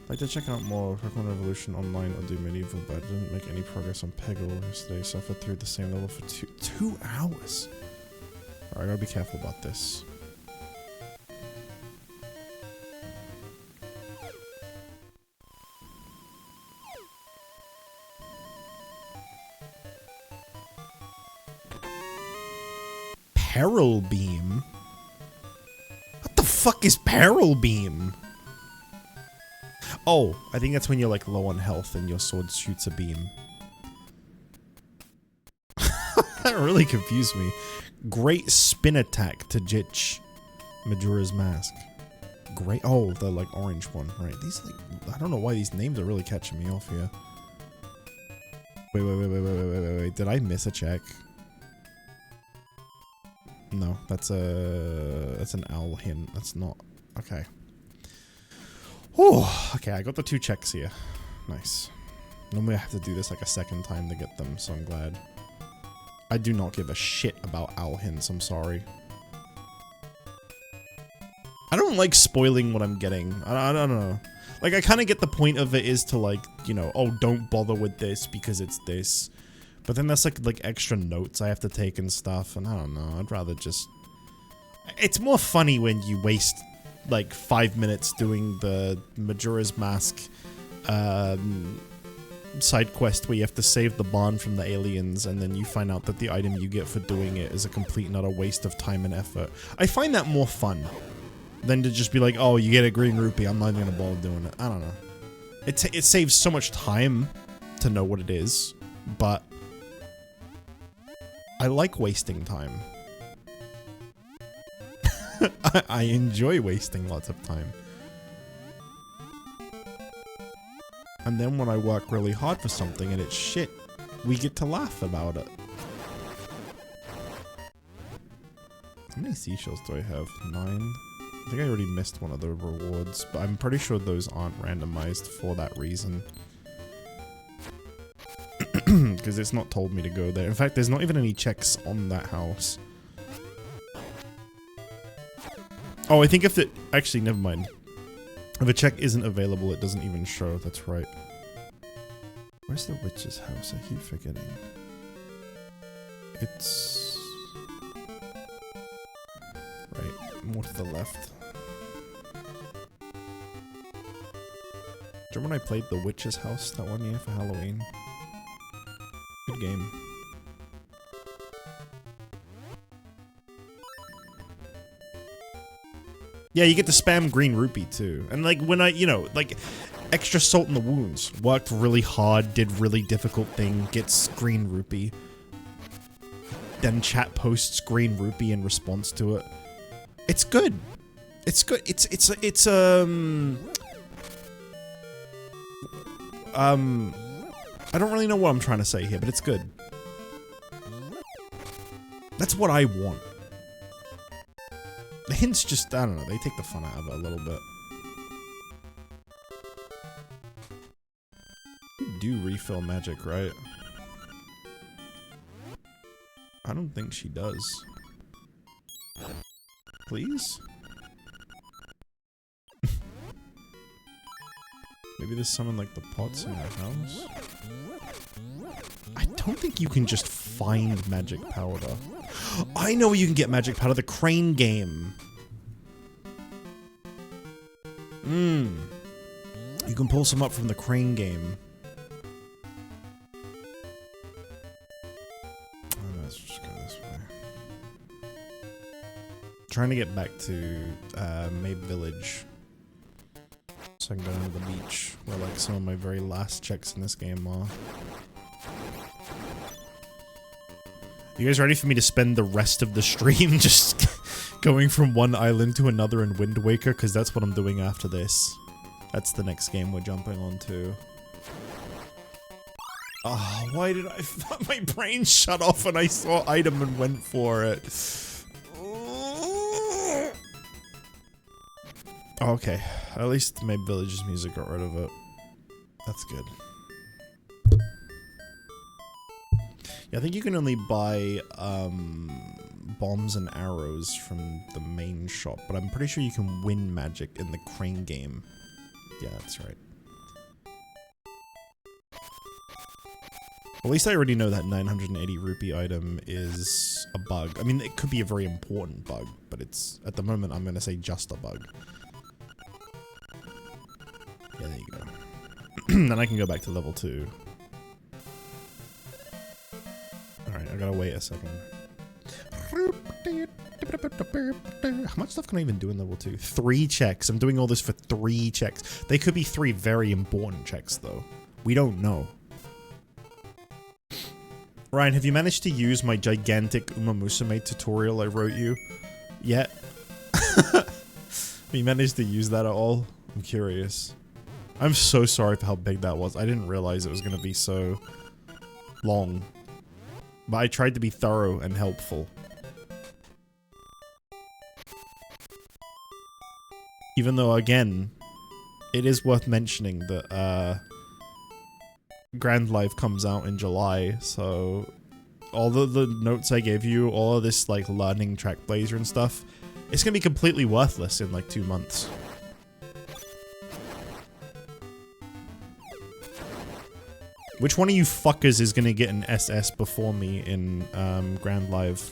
like to check out more Pokemon Evolution online or do Medieval, but I didn't make any progress on Peggle yesterday, so I suffered through the same level for two hours. Alright, I gotta be careful about this. Peril Beam? What the fuck is Peril Beam? Oh, I think that's when you're like low on health and your sword shoots a beam. That really confused me. Great spin attack to JustJich. Majora's Mask. Great. Oh, the like orange one. Right. These like, I don't know why these names are really catching me off here. Wait. Did I miss a check? No, that's an owl hint. That's not okay. Oh, okay. I got the 2 checks here. Nice. Normally I have to do this like a second time to get them, so I'm glad. I do not give a shit about owl hints. I'm sorry. I don't like spoiling what I'm getting. I don't know. Like, I kind of get the point of it is to like, you know, oh, don't bother with this because it's this. But then that's like extra notes I have to take and stuff, and I don't know, I'd rather just... It's more funny when you waste like 5 minutes doing the Majora's Mask side quest where you have to save the barn from the aliens, and then you find out that the item you get for doing it is a complete and utter waste of time and effort. I find that more fun than to just be like, oh, you get a green rupee, I'm not even gonna bother doing it. I don't know. It saves so much time to know what it is, but I like wasting time. I enjoy wasting lots of time. And then when I work really hard for something and it's shit, we get to laugh about it. How many seashells do I have? 9? I think I already missed one of the rewards, but I'm pretty sure those aren't randomized for that reason. Because it's not told me to go there. In fact, there's not even any checks on that house. Oh, I think if it... Actually, never mind. If a check isn't available, it doesn't even show. That's right. Where's the witch's house? I keep forgetting. It's... right. More to the left. Do you remember when I played the witch's house that one year for Halloween? Good game. Yeah, you get to spam green rupee too. And like when I, you know, like extra salt in the wounds. Worked really hard, did really difficult thing, gets green rupee. then chat posts green rupee in response to it. It's good. It's good. It's I don't really know what I'm trying to say here, but it's good. That's what I want. The hints just, I don't know, they take the fun out of it a little bit. You do refill magic, right? I don't think she does. Please? Maybe there's some in like the pots in your house? I don't think you can just find magic powder. I know where you can get magic powder, the crane game. You can pull some up from the crane game. Oh, let's just go this way. Trying to get back to Mabe Village. So I can go down to the beach, where like some of my very last checks in this game are. You guys ready for me to spend the rest of the stream just going from one island to another in Wind Waker? Because that's what I'm doing after this. That's the next game we're jumping onto. Oh, why did I... My brain shut off when I saw item and went for it. Okay, at least Mabe Village's music got rid of it. That's good. Yeah, I think you can only buy bombs and arrows from the main shop, but I'm pretty sure you can win magic in the crane game. Yeah, that's right. At least I already know that 980 rupee item is a bug. I mean, it could be a very important bug, but it's, at the moment, I'm gonna say just a bug. Yeah, there you go. Then I can go back to level 2. Alright, I gotta wait a second. How much stuff can I even do in level 2? 3 checks. I'm doing all this for 3 checks. They could be 3 very important checks, though. We don't know. Ryan, have you managed to use my gigantic Uma Musume tutorial I wrote you yet? Have you managed to use that at all? I'm curious. I'm so sorry for how big that was. I didn't realize it was going to be so long. But I tried to be thorough and helpful. Even though, again, it is worth mentioning that Grand Life comes out in July, so all of the notes I gave you, all of this like learning track blazer and stuff, it's gonna be completely worthless in like 2 months. Which one of you fuckers is gonna get an SS before me in Grand Live?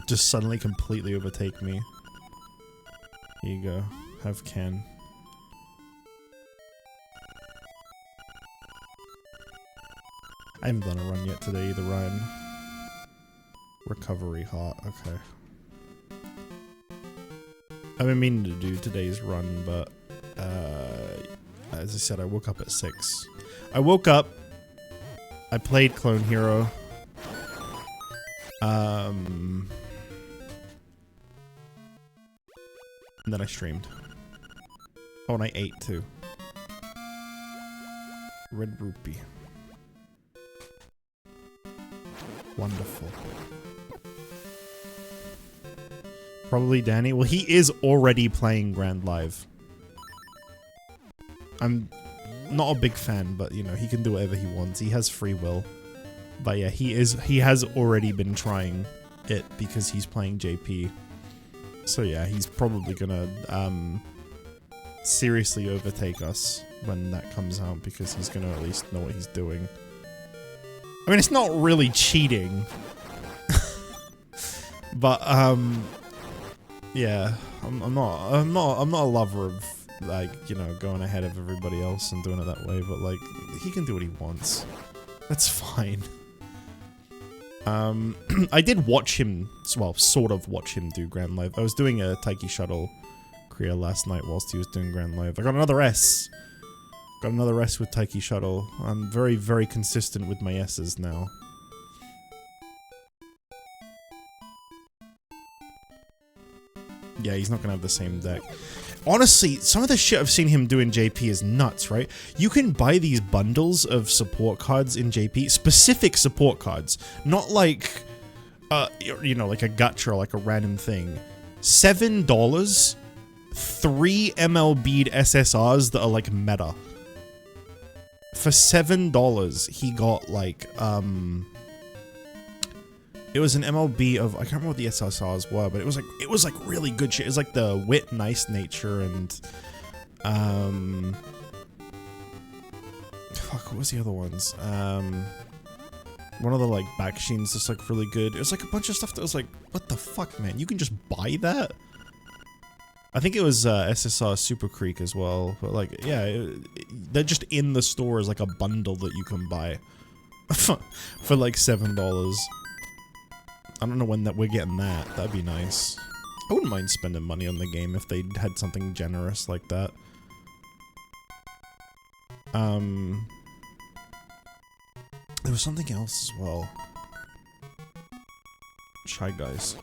Just suddenly completely overtake me. Here you go. Have Ken. I haven't done a run yet today either, Ryan. Recovery heart, okay. I've been meaning to do today's run, but as I said, I woke up at 6. I woke up, I played Clone Hero, and then I streamed. Oh, and I ate too. Red rupee. Wonderful. Probably Danny. Well, he is already playing Grand Live. I'm not a big fan, but you know, he can do whatever he wants. He has free will. But yeah, he has already been trying it because he's playing JP. So yeah, he's probably gonna seriously overtake us when that comes out because he's gonna at least know what he's doing. I mean, it's not really cheating. But yeah, I'm not a lover of like, you know, going ahead of everybody else and doing it that way, but like he can do what he wants. That's fine. I did watch him, well, sort of watch him do Grand Life. I was doing a Taiki Shuttle Kriya last night whilst he was doing Grand Live. I got another S. Got another S with Taiki Shuttle. I'm very, very consistent with my S's now. Yeah, he's not gonna have the same deck. Honestly, some of the shit I've seen him do in JP is nuts, right? You can buy these bundles of support cards in JP, specific support cards, not like, you know, like a gacha or like a random thing. $7, 3 MLB'd SSRs that are like meta. For $7, he got like, it was an MLB of, I can't remember what the SSRs were, but it was like really good shit. It was like the Wit, Nice Nature, and, fuck, what was the other ones? One of the, like, Bakshin's just, like, really good. It was, like, a bunch of stuff that was, like, what the fuck, man? You can just buy that? I think it was, SSR Super Creek as well, but, like, yeah, they're just in the store as, like, a bundle that you can buy. For, like, $7. I don't know when that we're getting that. That'd be nice. I wouldn't mind spending money on the game if they had something generous like that. There was something else as well. Shy Guys.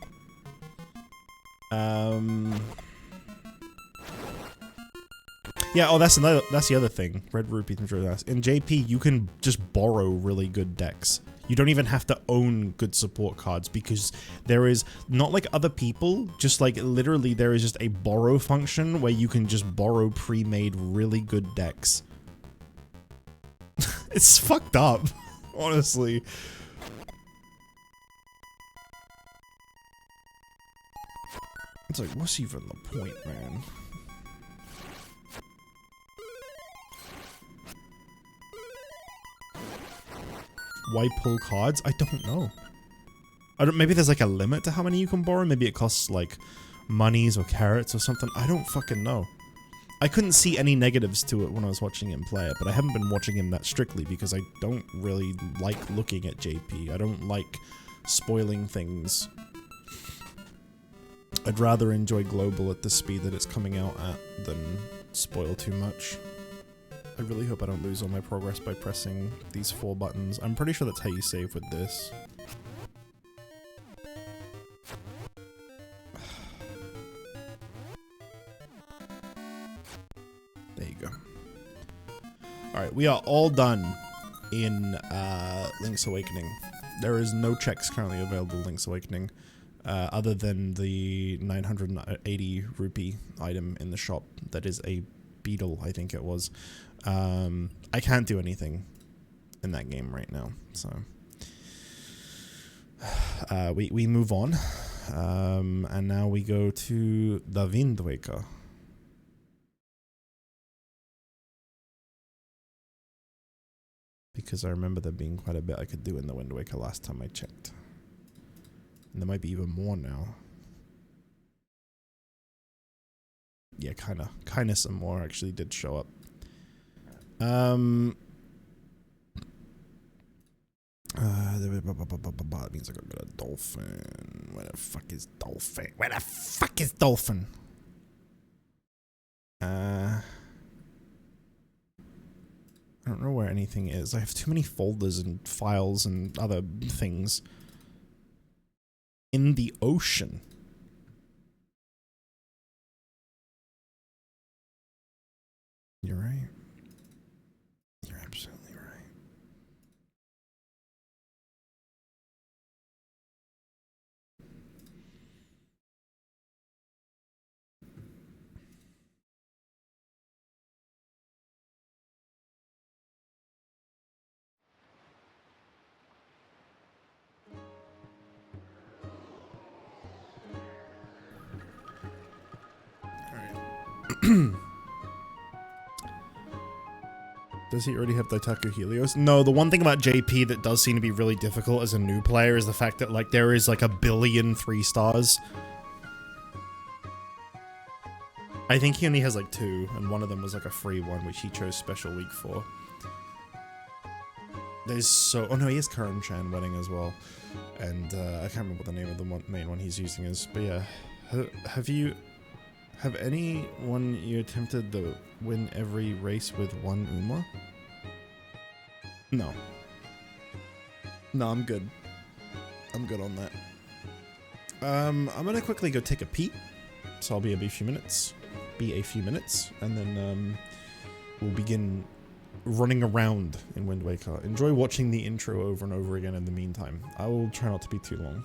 Yeah, oh, that's the other thing. Red Rupee and Majora. In JP, you can just borrow really good decks. You don't even have to own good support cards because there is, not like other people, just like literally there is just a borrow function where you can just borrow pre-made really good decks. It's fucked up, honestly. It's like, what's even the point, man? Why pull cards? I don't know. Maybe there's like a limit to how many you can borrow. Maybe it costs like monies or carrots or something. I don't fucking know. I couldn't see any negatives to it when I was watching him play it, but I haven't been watching him that strictly because I don't really like looking at JP. I don't like spoiling things. I'd rather enjoy Global at the speed that it's coming out at than spoil too much. I really hope I don't lose all my progress by pressing these 4 buttons. I'm pretty sure that's how you save with this. There you go. Alright, we are all done in Link's Awakening. There is no checks currently available in Link's Awakening, other than the 980 rupee item in the shop that is a beetle, I think it was. I can't do anything in that game right now, so we move on, and now we go to the Wind Waker. Because I remember there being quite a bit I could do in the Wind Waker last time I checked. And there might be even more now. Yeah, kinda some more actually did show up. That means I gotta get a dolphin. Where the fuck is dolphin? Where the fuck is dolphin? I don't know where anything is. I have too many folders and files and other things. In the ocean. You're right. You're absolutely right. Does he already have Daitaku Helios? No, the one thing about JP that does seem to be really difficult as a new player is the fact that, like, there is, like, 1 billion 3-stars. I think he only has, like, 2, and one of them was, like, a free one, which he chose Special Week for. There's so... Oh, no, he has Karan-chan Wedding as well. And, I can't remember what the name of the main one he's using is. But, yeah. Have you Have anyone you attempted to win every race with one Uma? No. No, I'm good. I'm good on that. I'm gonna quickly go take a pee. So I'll be a few minutes. And then we'll begin running around in Wind Waker. Enjoy watching the intro over and over again in the meantime. I will try not to be too long.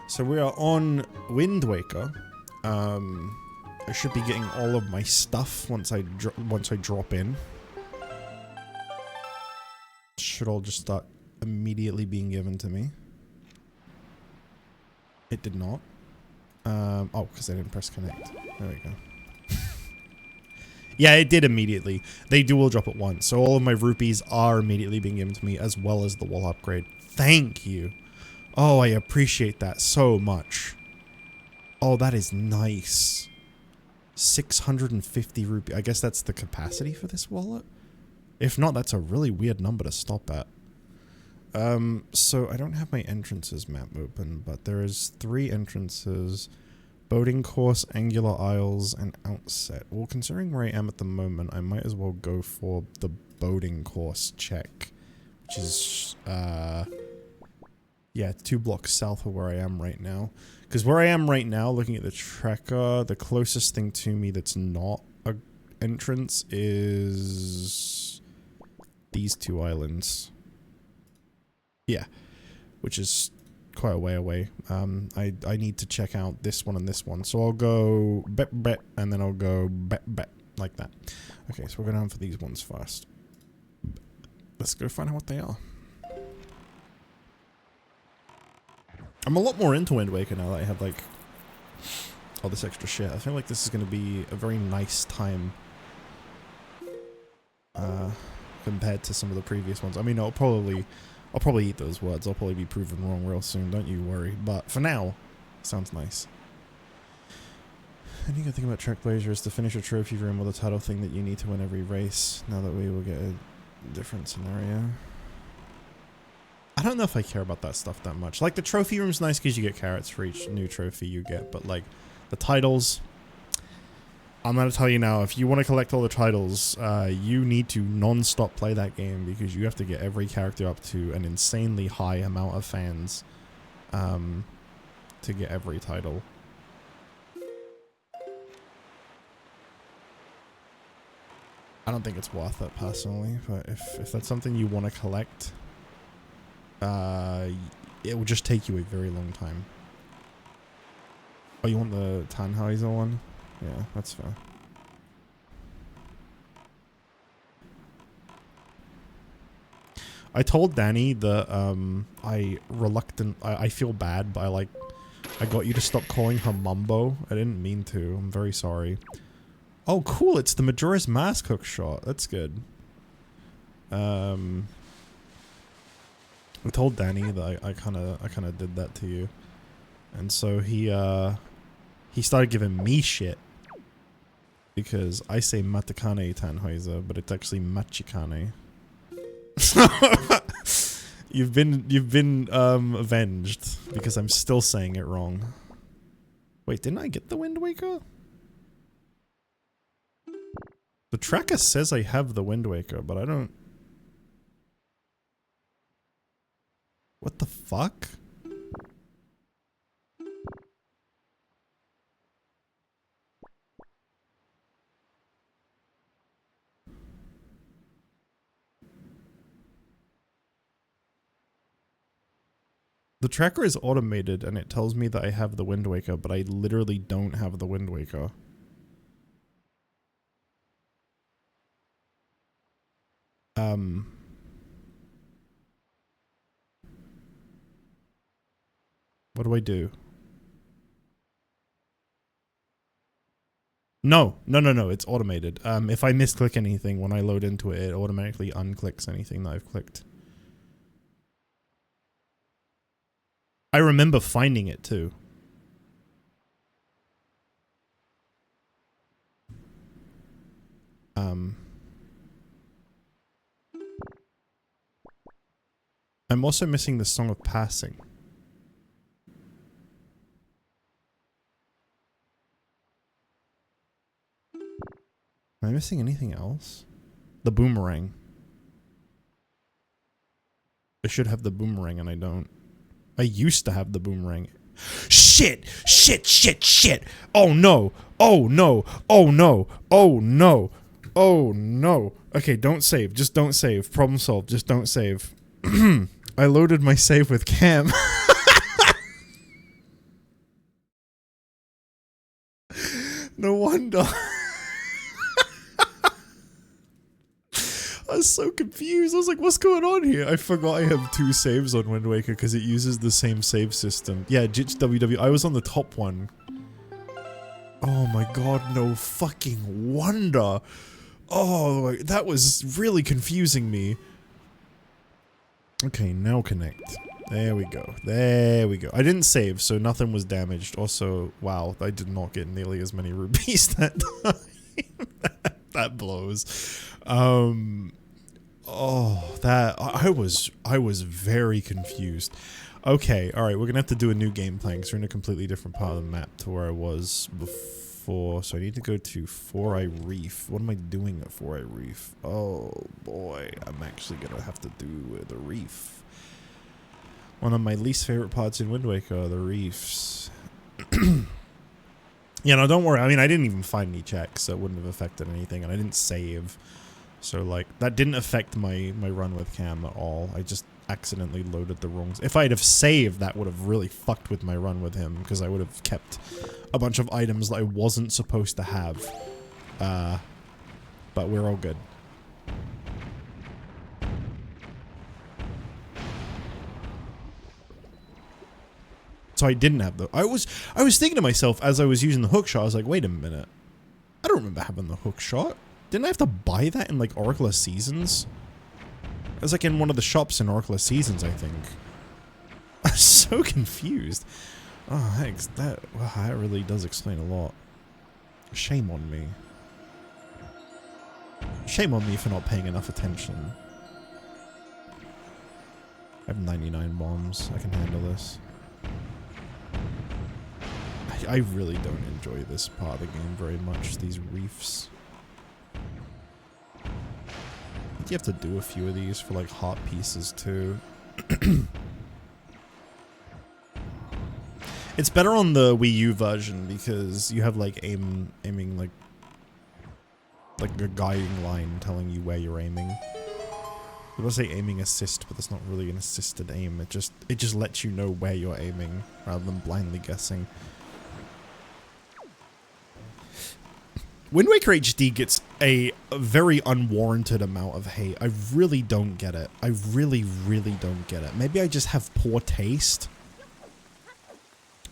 So we are on Wind Waker. I should be getting all of my stuff once I drop in. Should all just start immediately being given to me. It did not. Oh, because I didn't press connect. There we go. Yeah, it did immediately. They do all drop at once, so all of my rupees are immediately being given to me, as well as the wall upgrade. Thank you. Oh, I appreciate that so much. Oh, that is nice. 650 rupee. I guess that's the capacity for this wallet? If not, that's a really weird number to stop at. So I don't have my entrances map open, but there is 3 entrances. Boating course, Angular Isles, and Outset. Well, considering where I am at the moment, I might as well go for the boating course check. Which is, yeah, 2 blocks south of where I am right now. Because where I am right now, looking at the tracker, the closest thing to me that's not a entrance is these 2 islands. Yeah, which is quite a way away. I need to check out this one and this one. So I'll go bet, and then I'll go bet, like that. Okay, so we're going for these ones first. Let's go find out what they are. I'm a lot more into Wind Waker now that I have, like, all this extra shit. I feel like this is going to be a very nice time compared to some of the previous ones. I mean, I'll probably eat those words. I'll probably be proven wrong real soon, don't you worry. But for now, sounds nice. And you can think about Trackblazer is to finish a trophy room with a title thing that you need to win every race. Now that we will get a different scenario. I don't know if I care about that stuff that much. Like, the trophy room's nice because you get carrots for each new trophy you get. But, like, the titles... I'm going to tell you now, if you want to collect all the titles, you need to non-stop play that game because you have to get every character up to an insanely high amount of fans to get every title. I don't think it's worth it personally, but if that's something you want to collect, it will just take you a very long time. Oh, you want the Tannhäuser one? Yeah, that's fair. I told Danny that I feel bad, but I got you to stop calling her Mumbo. I didn't mean to. I'm very sorry. Oh, cool! It's the Majora's Mask hook shot. That's good. I told Danny that I kind of did that to you, and so he started giving me shit. Because I say Matakane Tannhäuser, but it's actually Machikane. You've been avenged because I'm still saying it wrong. Wait, didn't I get the Wind Waker? The tracker says I have the Wind Waker, but I don't. What the fuck? The tracker is automated and it tells me that I have the Wind Waker, but I literally don't have the Wind Waker. What do I do? No, it's automated. If I misclick anything when I load into it, it automatically unclicks anything that I've clicked. I remember finding it too. I'm also missing the Song of Passing. Am I missing anything else? The boomerang. I should have the boomerang and I don't. I used to have the boomerang. Shit! Shit! Shit! Shit! Oh no! Oh no! Oh no! Oh no! Oh no! Okay, don't save. Just don't save. Problem solved. Just don't save. I loaded my save with Cam. No wonder. I was so confused. I was like, what's going on here? I forgot I have 2 saves on Wind Waker because it uses the same save system. Yeah, JustJich WW. I was on the top one. Oh my god, no fucking wonder. Oh, that was really confusing me. Okay, now connect. There we go. There we go. I didn't save, so nothing was damaged. Also, wow, I did not get nearly as many rupees that time. That blows. Oh, that I was very confused. Okay, all right, we're gonna have to do a new game plan because we're in a completely different part of the map to where I was before. So I need to go to Four Eye Reef. What am I doing at Four Eye Reef? Oh boy, I'm actually gonna have to do the reef. One of my least favorite parts in Wind Waker, the reefs. Yeah, no, don't worry. I mean, I didn't even find any checks, so it wouldn't have affected anything, and I didn't save. So, like, that didn't affect my run with Cam at all. I just accidentally loaded the wrongs. If I'd have saved, that would have really fucked with my run with him, because I would have kept a bunch of items that I wasn't supposed to have. But we're all good. So I didn't have the. I was thinking to myself as I was using the hook shot. I was like, wait a minute, I don't remember having the hook shot. Didn't I have to buy that in like Oracle of Seasons? It was like in one of the shops in Oracle of Seasons, I think. I'm so confused. Oh, heck, that really does explain a lot. Shame on me. Shame on me for not paying enough attention. I have 99 bombs. I can handle this. I really don't enjoy this part of the game very much, these reefs. I think you have to do a few of these for like heart pieces too. It's better on the Wii U version because you have like aiming like a guiding line telling you where you're aiming. I was gonna say aiming assist, but that's not really an assisted aim. It just lets you know where you're aiming rather than blindly guessing. Wind Waker HD gets a very unwarranted amount of hate. I really don't get it. I really, really don't get it. Maybe I just have poor taste.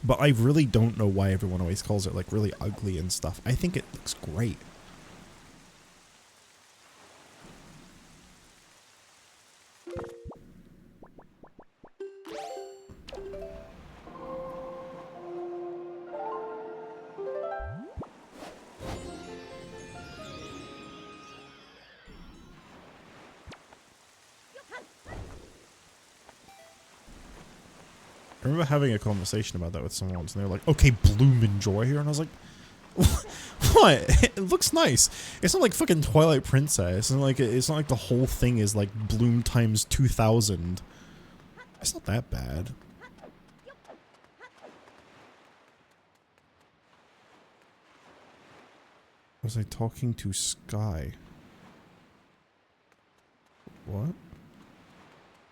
But I really don't know why everyone always calls it like really ugly and stuff. I think it looks great. I remember having a conversation about that with someone once, and they were like, okay, bloom and joy here, and I was like, what? It looks nice. It's not like fucking Twilight Princess, and like, it's not like the whole thing is like bloom times 2000. It's not that bad. Was I talking to Sky? What?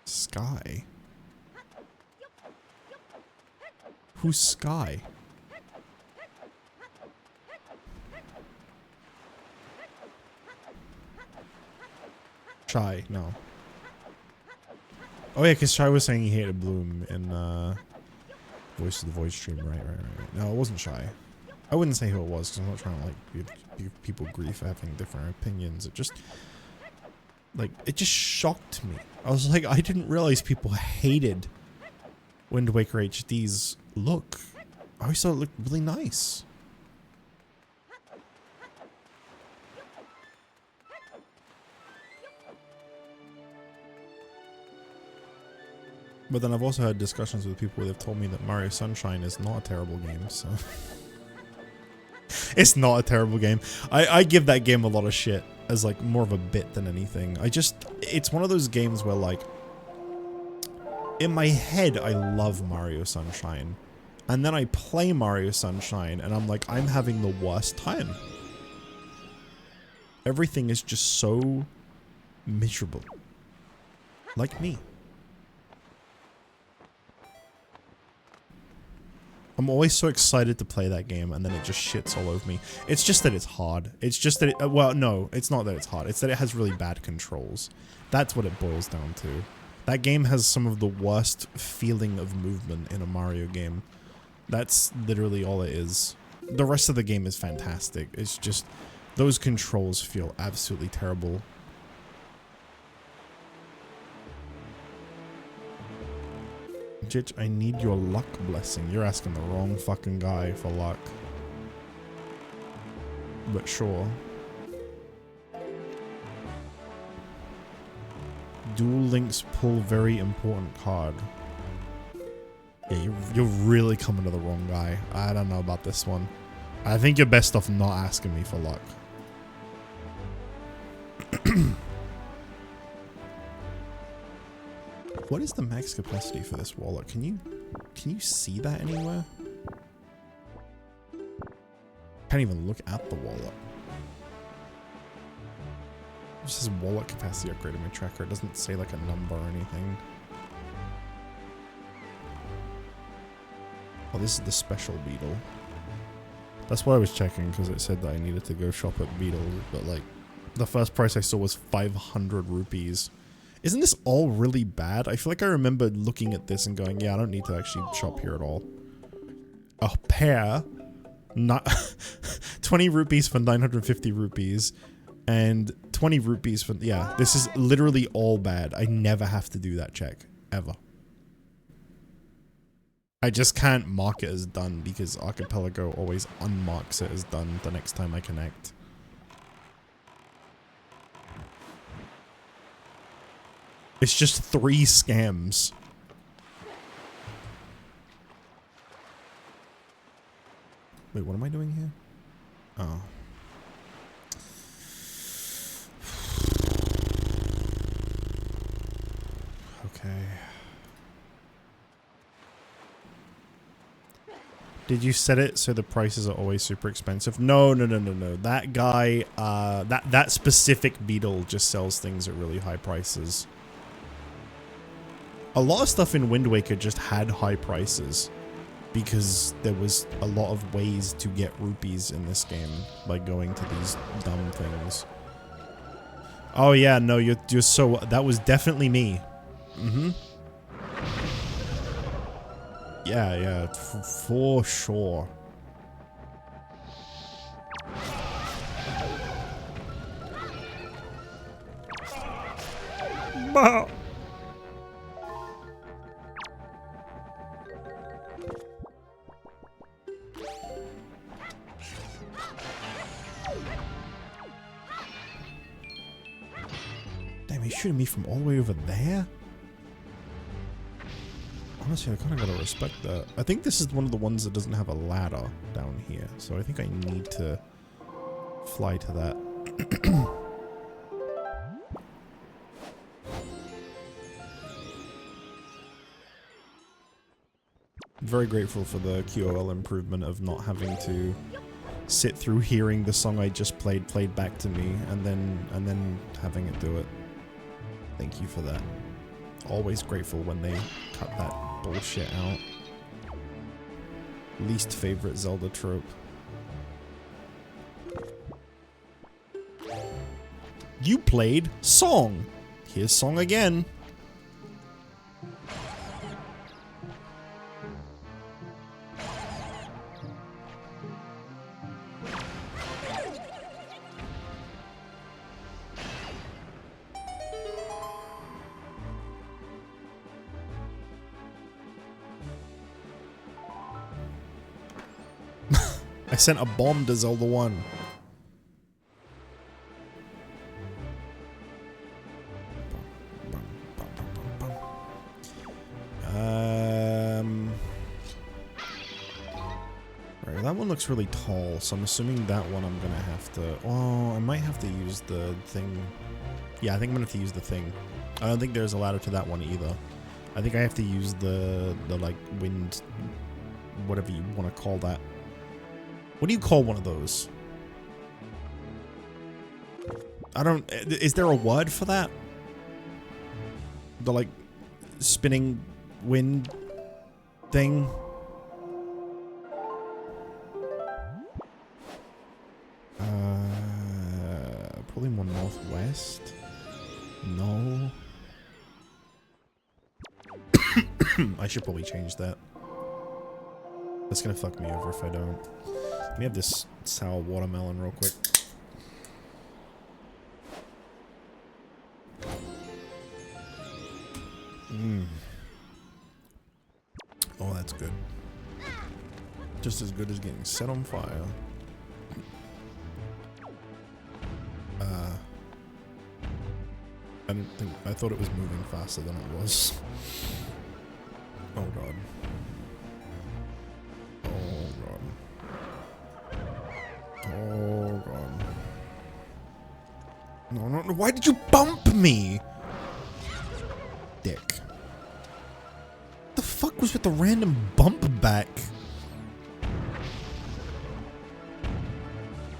Sky? Who's Sky? Shy, no. Oh yeah, because Shy was saying he hated Bloom in Voice of the Void stream, right. No, it wasn't Shy. I wouldn't say who it was, because I'm not trying to like give people grief for having different opinions. It just, like, it just shocked me. I was like, I didn't realize people hated Wind Waker HD's look. I always thought it looked really nice. But then I've also had discussions with people where they've told me that Mario Sunshine is not a terrible game, so... It's not a terrible game. I give that game a lot of shit as like more of a bit than anything. It's one of those games where like, in my head, I love Mario Sunshine. And then I play Mario Sunshine and I'm like, I'm having the worst time. Everything is just so miserable. Like me. I'm always so excited to play that game and then it just shits all over me. It's just that it's hard. It's just that it, well, no, it's not that it's hard. It's that it has really bad controls. That's what it boils down to. That game has some of the worst feeling of movement in a Mario game. That's literally all it is. The rest of the game is fantastic. It's just, those controls feel absolutely terrible. JustJich, I need your luck blessing. You're asking the wrong fucking guy for luck. But sure. Duel Links pull very important card. Yeah, you're really coming to the wrong guy. I don't know about this one. I think you're best off not asking me for luck. What is the max capacity for this wallet? Can you see that anywhere? Can't even look at the wallet. It just says wallet capacity upgrade in my tracker. It doesn't say like a number or anything. Oh, this is the special beetle. That's what I was checking because it said that I needed to go shop at Beetle, but like the first price I saw was 500 rupees. Isn't this all really bad? I feel like I remember looking at this and going, yeah, I don't need to actually shop here at all. A pair, not 20 rupees for 950 rupees and 20 rupees for, yeah, this is literally all bad. I never have to do that check, ever. I just can't mark it as done because Archipelago always unmarks it as done the next time I connect. It's just 3 scams. Wait, what am I doing here? Oh. Okay. Did you set it so the prices are always super expensive? No. That guy, that specific beetle just sells things at really high prices. A lot of stuff in Wind Waker just had high prices because there was a lot of ways to get rupees in this game by going to these dumb things. Oh yeah, no, you're so, that was definitely me. Mm-hmm. Yeah, for sure. Bah! Damn, he's shooting me from all the way over there? Honestly, I kind of gotta respect that. I think this is one of the ones that doesn't have a ladder down here, so I think I need to fly to that. I'm very grateful for the QOL improvement of not having to sit through hearing the song I just played back to me and then having it do it. Thank you for that. Always grateful when they cut that bullshit out. Least favorite Zelda trope. You played song. Here's song again. I sent a bomb to Zelda 1. Right, Okay, that one looks really tall, so I'm assuming that one I'm gonna have to... Oh, I might have to use the thing. Yeah, I think I'm gonna have to use the thing. I don't think there's a ladder to that one either. I think I have to use the like, wind... whatever you want to call that. What do you call one of those? I don't... Is there a word for that? The, like, spinning wind thing? Probably more northwest. No. I should probably change that. That's gonna fuck me over if I don't. Let me have this sour watermelon real quick. Oh, that's good. Just as good as getting set on fire. I thought it was moving faster than it was. Oh god. Oh god. Oh god. No, no, no, why did you bump me? Dick. What the fuck was with the random bump back?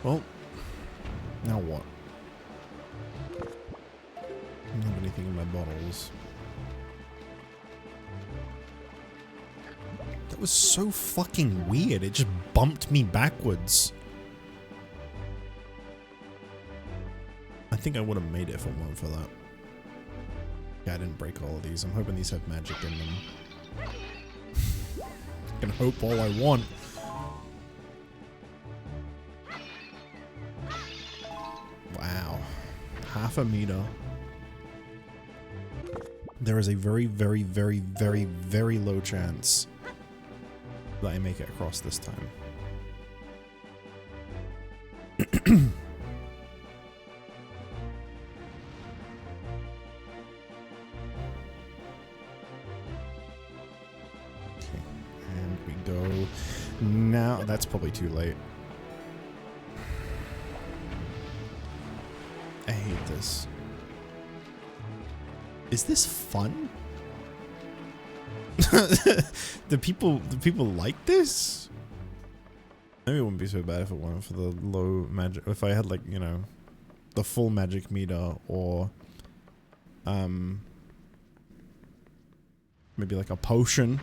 Well, now what? I don't have anything in my bottles. That was so fucking weird. It just bumped me backwards. I think I would have made it if it weren't for that. Yeah, I didn't break all of these. I'm hoping these have magic in them. I can hope all I want. Wow. Half a meter. There is a very, very, very, very, very low chance that I make it across this time. Okay, and we go now. That's probably too late. I hate this. Is this fun? Do people like this? Maybe it wouldn't be so bad if it weren't for the low magic. If I had, like, you know, the full magic meter, or maybe like a potion.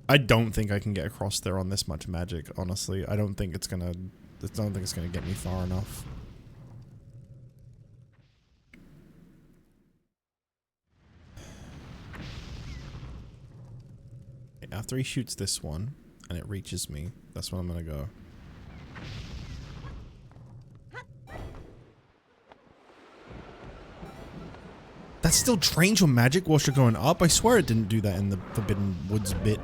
I don't think I can get across there on this much magic, honestly. I don't think it's gonna get me far enough. After he shoots this one, and it reaches me, that's when I'm gonna go. That's still trains your magic whilst you're going up? I swear it didn't do that in the Forbidden Woods bit.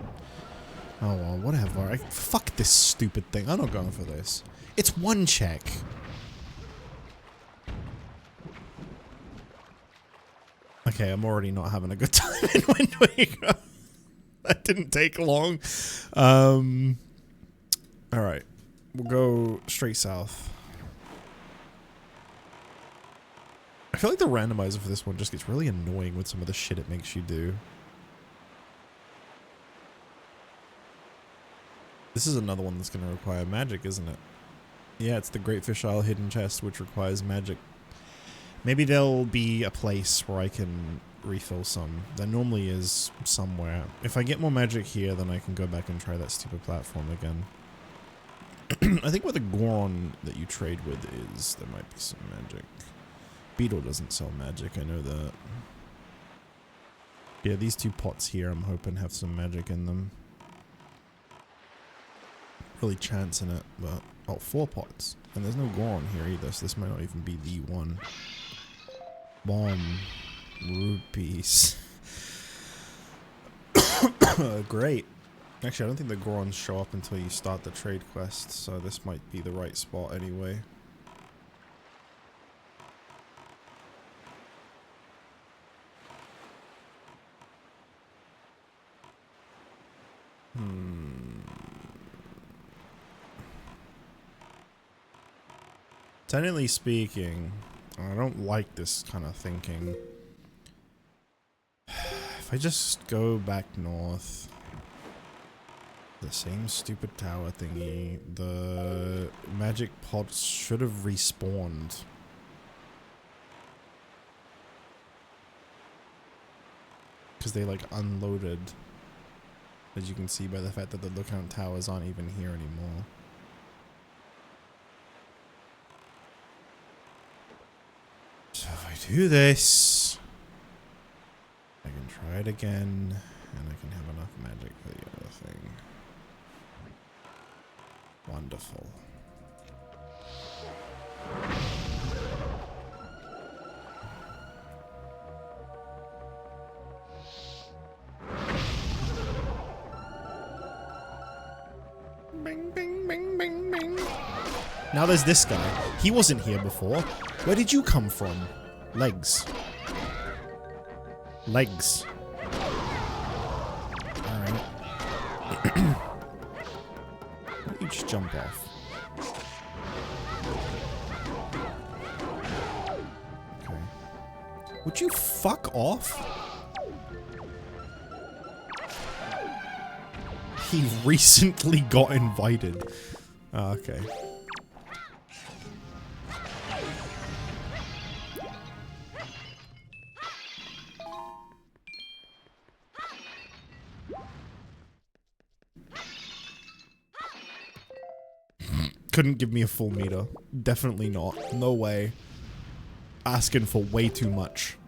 Oh well, whatever. Fuck this stupid thing. I'm not going for this. It's one check. Okay, I'm already not having a good time in Wind Waker. That didn't take long. Alright. We'll go straight south. I feel like the randomizer for this one just gets really annoying with some of the shit it makes you do. This is another one that's going to require magic, isn't it? Yeah, it's the Great Fish Isle Hidden Chest, which requires magic. Maybe there'll be a place where I can refill some. There normally is somewhere. If I get more magic here, then I can go back and try that stupid platform again. I think where the Goron that you trade with is, there might be some magic. Beetle doesn't sell magic, I know that. Yeah, these two pots here I'm hoping have some magic in them. Really chancing it, but... Oh, 4 pots. And there's no Goron here either, so this might not even be the one. Bomb. Rupees. Great. Actually, I don't think the Gorons show up until you start the trade quest, so this might be the right spot anyway. Hmm. Technically speaking, I don't like this kind of thinking. If I just go back north, the same stupid tower thingy, the magic pots should have respawned. Because they like unloaded, as you can see by the fact that the lookout towers aren't even here anymore. So if I do this, I can try it again, and I can have enough magic for the other thing. Wonderful. Bing, bing, bing, bing, bing. Now there's this guy. He wasn't here before. Where did you come from? Legs. Legs. Alright. Why don't you just jump off? Okay. Would you fuck off? He recently got invited. Oh, okay. Couldn't give me a full meter. Definitely not. No way. Asking for way too much.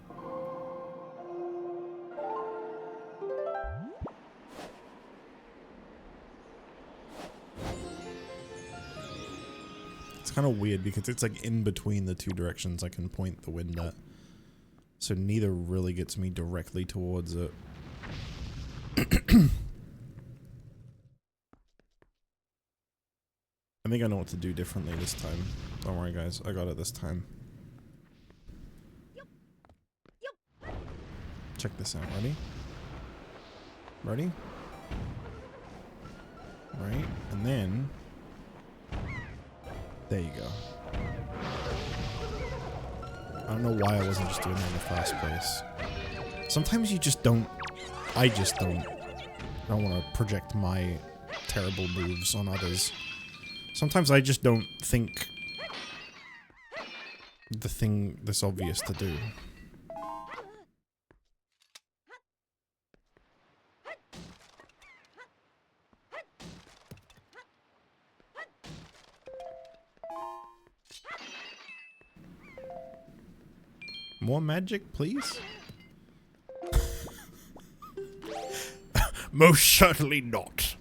It's kind of weird because it's like in between the two directions I can point the wind at. So neither really gets me directly towards it. I think I know what to do differently this time. Don't worry guys, I got it this time. Check this out, ready? Ready? Right, and then... there you go. I don't know why I wasn't just doing that in the first place. Sometimes you just don't... I just don't. I don't want to project my terrible moves on others. Sometimes I just don't think the thing that's obvious to do. More magic, please? Most certainly not.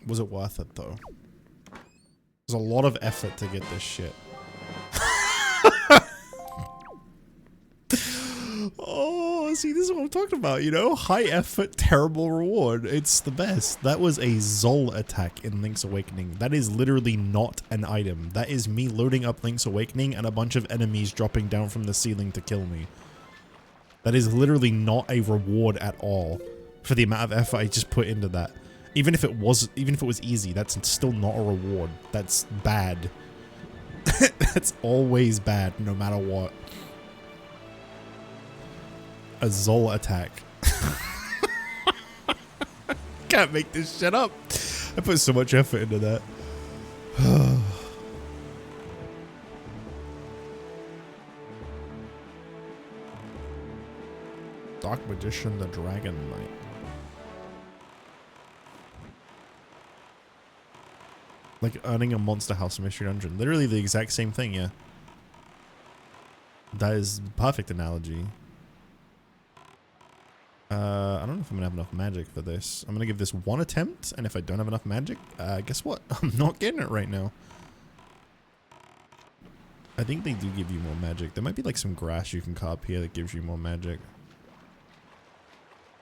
Was it worth it though? There's a lot of effort to get this shit. Oh, see, this is what I'm talking about, you know? High effort, terrible reward. It's the best. That was a Zol attack in Link's Awakening. That is literally not an item. That is me loading up Link's Awakening and a bunch of enemies dropping down from the ceiling to kill me. That is literally not a reward at all for the amount of effort I just put into that. Even if it was easy, that's still not a reward. That's bad. That's always bad, no matter what. A Zol attack. Can't make this shit up. I put so much effort into that. Dark Magician, the Dragon Knight. Like earning a Monster House Mystery Dungeon. Literally the exact same thing, yeah. That is a perfect analogy. I don't know if I'm gonna have enough magic for this. I'm gonna give this one attempt, and if I don't have enough magic, guess what? I'm not getting it right now. I think they do give you more magic. There might be like some grass you can carve here that gives you more magic.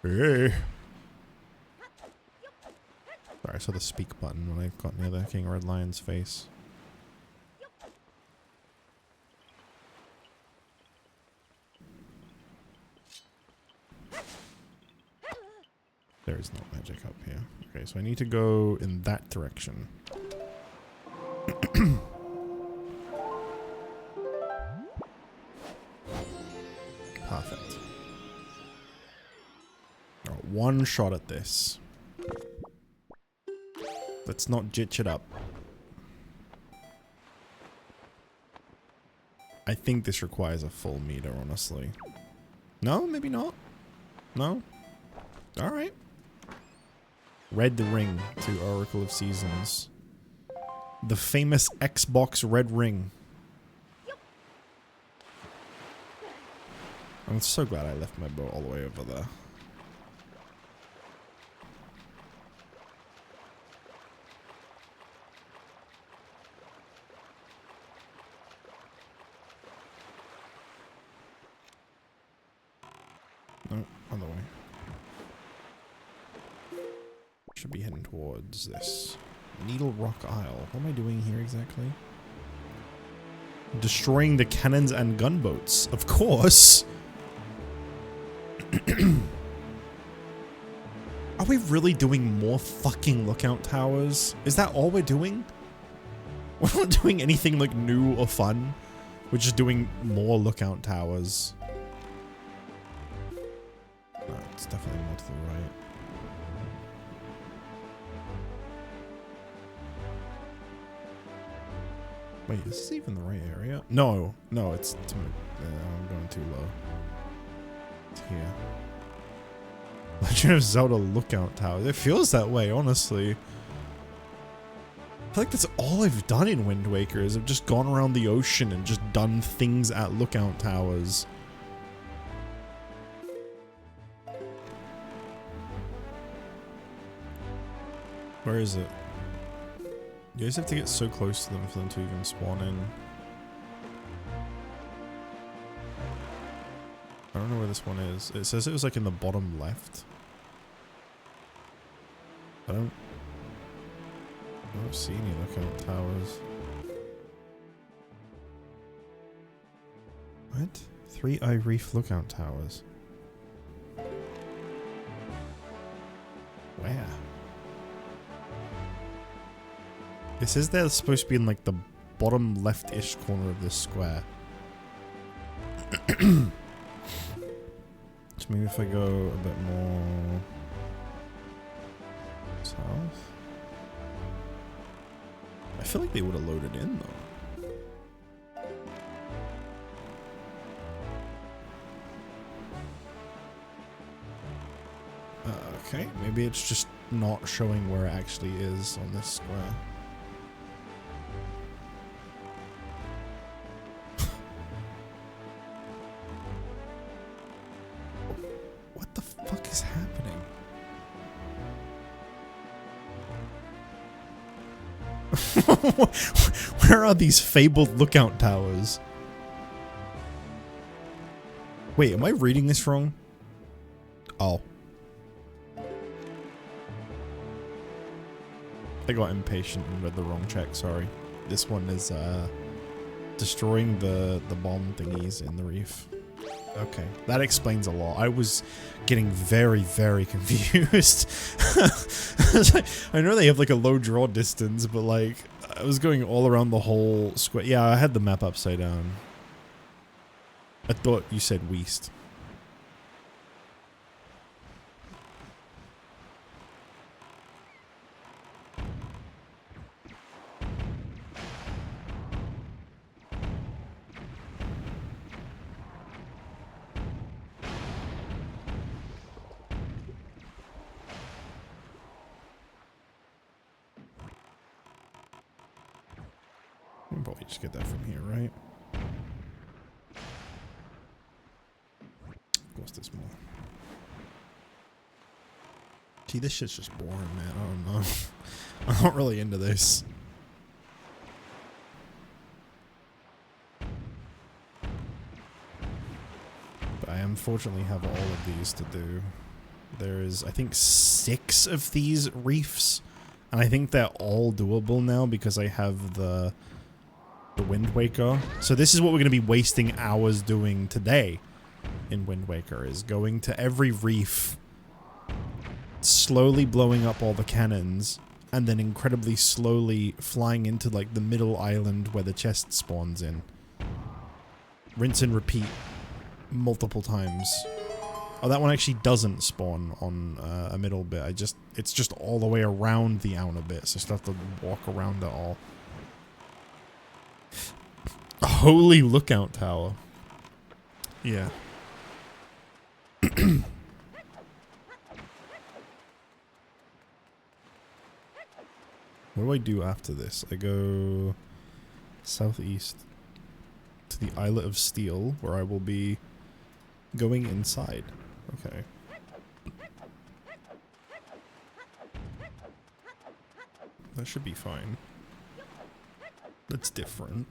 Hey. Sorry, saw the speak button when I got near the King Red Lion's face. There is no magic up here. Okay, so I need to go in that direction. Perfect. Alright, one shot at this. Let's not jitch it up. I think this requires a full meter, honestly. No, maybe not. No? Alright. Red ring to Oracle of Seasons. The famous Xbox red ring. I'm so glad I left my boat all the way over there. No, other way. Should be heading towards this. Needle Rock Isle. What am I doing here exactly? Destroying the cannons and gunboats. Of course! Are we really doing more fucking lookout towers? Is that all we're doing? We're not doing anything like new or fun. We're just doing more lookout towers. No, it's definitely more to the right. Wait, is this even the right area? No, no, it's too, I'm going too low. It's here. Legend of Zelda lookout tower. It feels that way, honestly. I feel like that's all I've done in Wind Waker is I've just gone around the ocean and just done things at lookout towers. Where is it? You guys have to get so close to them for them to even spawn in. I don't know where this one is. It says it was like in the bottom left. I don't see any lookout towers. What? 3 Eye Reef lookout towers. Where? It says they're supposed to be in like the bottom left-ish corner of this square. So maybe if I go a bit more south. I feel like they would have loaded in though. Okay, maybe it's just not showing where it actually is on this square. What the fuck is happening? Where are these fabled lookout towers? Wait, am I reading this wrong? Oh. I got impatient and read the wrong check, sorry. This one is destroying the bomb thingies in the reef. Okay, that explains a lot. I was getting very, very confused. I know they have like a low draw distance, but like I was going all around the whole square. Yeah, I had the map upside down. I thought you said west. I'll probably just get that from here, right? Of course, there's more. Gee, this shit's just boring, man. I don't know. I'm not really into this. But I unfortunately have all of these to do. There is, I think, 6 of these reefs And I think they're all doable now because I have the Wind Waker. So this is what we're going to be wasting hours doing today in Wind Waker, is going to every reef, slowly blowing up all the cannons, and then incredibly slowly flying into like the middle island where the chest spawns in. Rinse and repeat multiple times. Oh, that one actually doesn't spawn on a middle bit. It's just all the way around the outer bit, so I still have to walk around it all. A holy lookout tower. Yeah. What do I do after this? I go southeast to the Islet of Steel, where I will be going inside. Okay. That should be fine. That's different.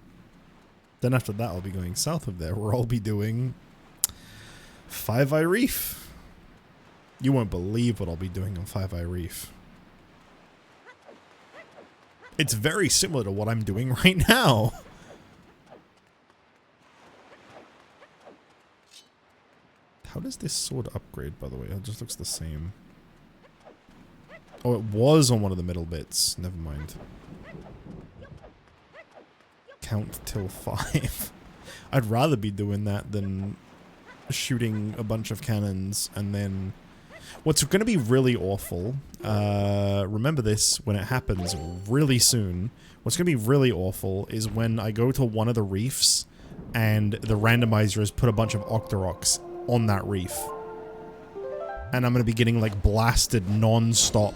Then after that, I'll be going south of there, where I'll be doing Five Eye Reef. You won't believe what I'll be doing on Five Eye Reef. It's very similar to what I'm doing right now. How does this sword upgrade, by the way? It just looks the same. Oh, it was on one of the middle bits. Never mind. Count till 5. I'd rather be doing that than shooting a bunch of cannons and then... What's going to be really awful, remember this when it happens really soon, what's going to be really awful is when I go to one of the reefs and the randomizer has put a bunch of Octoroks on that reef. And I'm going to be getting like blasted non-stop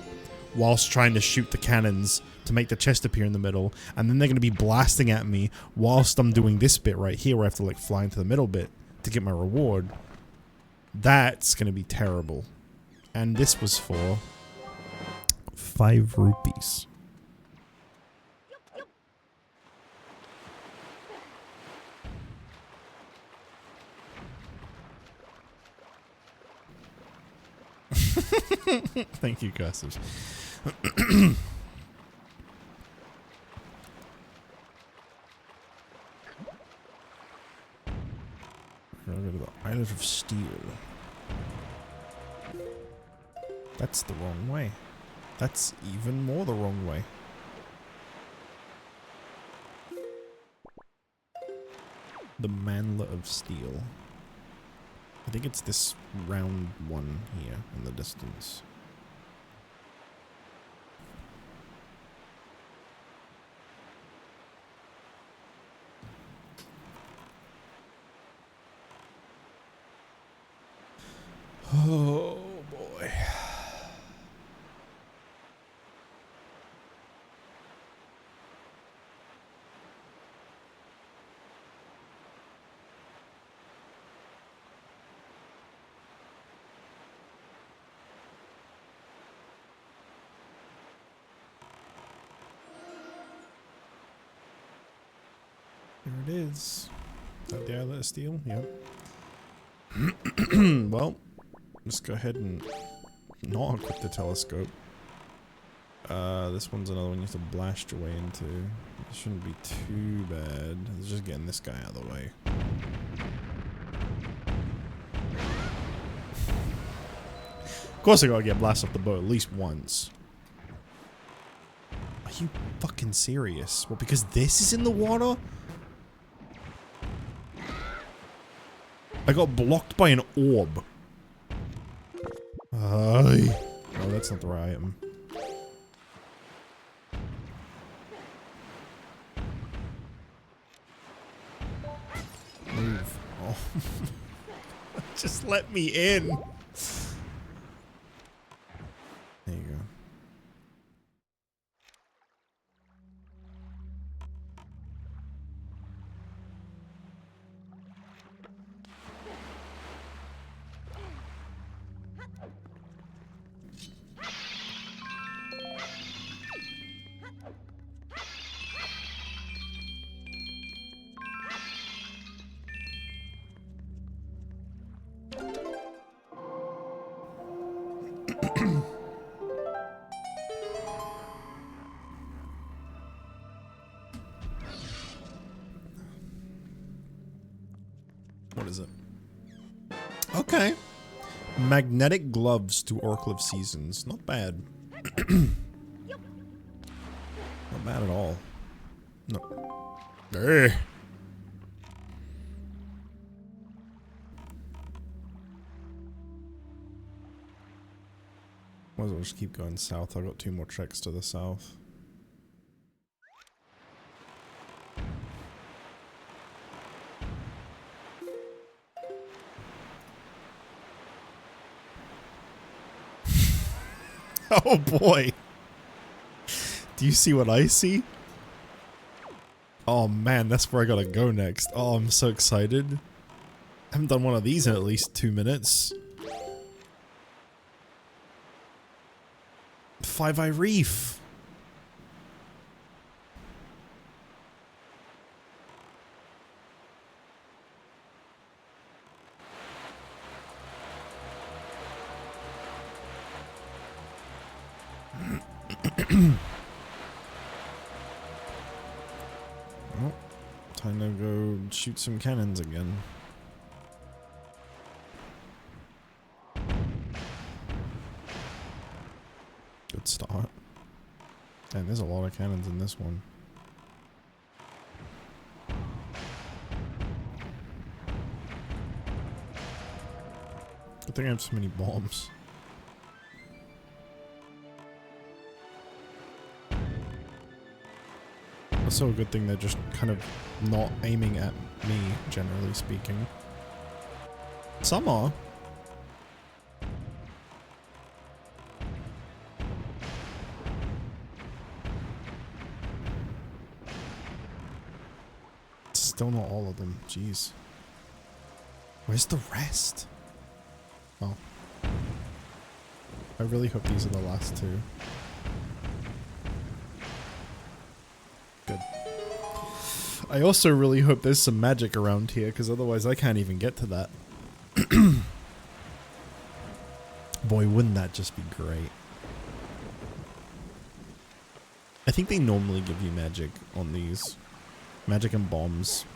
whilst trying to shoot the cannons to make the chest appear in the middle, and then they're going to be blasting at me whilst I'm doing this bit right here where I have to like fly into the middle bit to get my reward. That's going to be terrible. And this was for 5 rupees. Thank you, Cursive. I'll go to the Islet of Steel. That's the wrong way. That's even more the wrong way. The Manlet of Steel. I think it's this round one here in the distance. Oh boy. There it is. Is that the Islet of Steel? Yep. Well, let's go ahead and not equip the telescope. This one's another one you have to blast your way into. It shouldn't be too bad. It's just getting this guy out of the way. Of course I gotta get blasted off the boat at least once. Are you fucking serious? Well, because this is in the water? I got blocked by an orb. Oh, that's not the right item. Move. Oh. Just let me in. There you go. Okay. Magnetic gloves to Oracle of Seasons. Not bad. Not bad at all. No. Urgh. Might as well just keep going south. I've got 2 more treks to the south. Oh boy. Do you see what I see? Oh man, that's where I gotta go next. Oh, I'm so excited. I haven't done one of these in at least 2 minutes. 5-Eye Reef. Oh, time to go shoot some cannons again. Good start. And there's a lot of cannons in this one. Good thing I have so many bombs. Also a good thing they're just kind of not aiming at me, generally speaking. Some are. Still not all of them. Jeez. Where's the rest? Oh. I really hope these are the last 2. Good. I also really hope there's some magic around here, because otherwise I can't even get to that. Boy, wouldn't that just be great. I think they normally give you magic on these. Magic and bombs.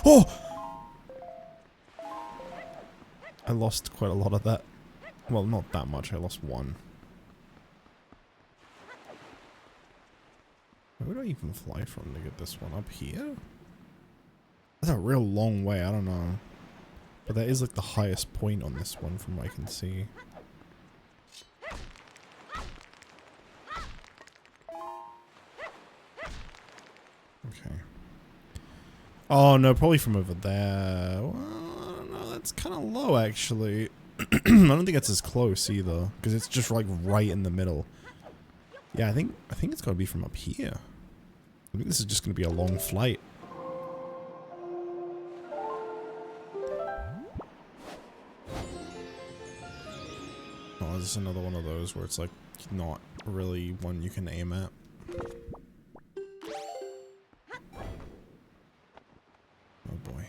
Oh! I lost quite a lot of that. Well, not that much. I lost 1. Where would I even fly from to get this one? Up here? That's a real long way. I don't know. But that is like the highest point on this one from what I can see. Okay. Oh no, probably from over there. Well, I don't know, that's kind of low actually. I don't think it's as close either, because it's just like right in the middle. Yeah, I think it's got to be from up here. I think this is just going to be a long flight. Oh, this is another one of those where it's like not really one you can aim at. Oh boy.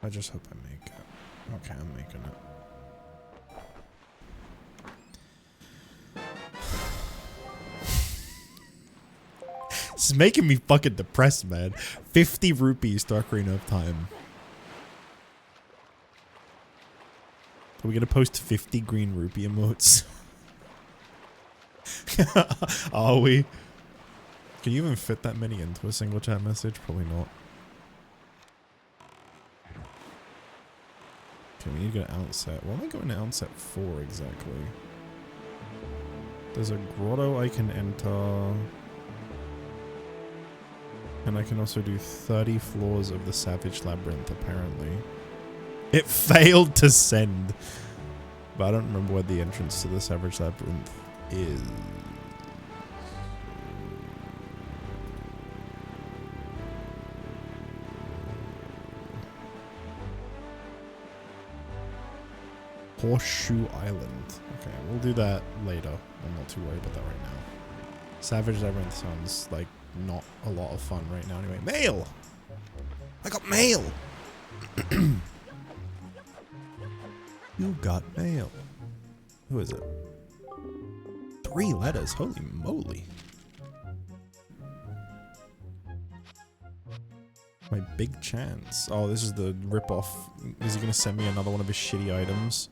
I just hope I make it. Okay, I'm making it. This is making me fucking depressed, man. 50 rupees to Ocarina of Time. Are we gonna post 50 green rupee emotes? Are we? Can you even fit that many into a single chat message? Probably not. Okay, we need to go to outset. What am I going to outset for exactly? There's a grotto I can enter. And I can also do 30 floors of the Savage Labyrinth, apparently. It failed to send. But I don't remember where the entrance to the Savage Labyrinth is. Horseshoe Island. Okay, we'll do that later. I'm not too worried about that right now. Savage Labyrinth sounds like not a lot of fun right now anyway. Mail! I got mail! You got mail. Who is it? 3 letters, holy moly. My big chance. Oh, this is the ripoff. Is he gonna send me another one of his shitty items?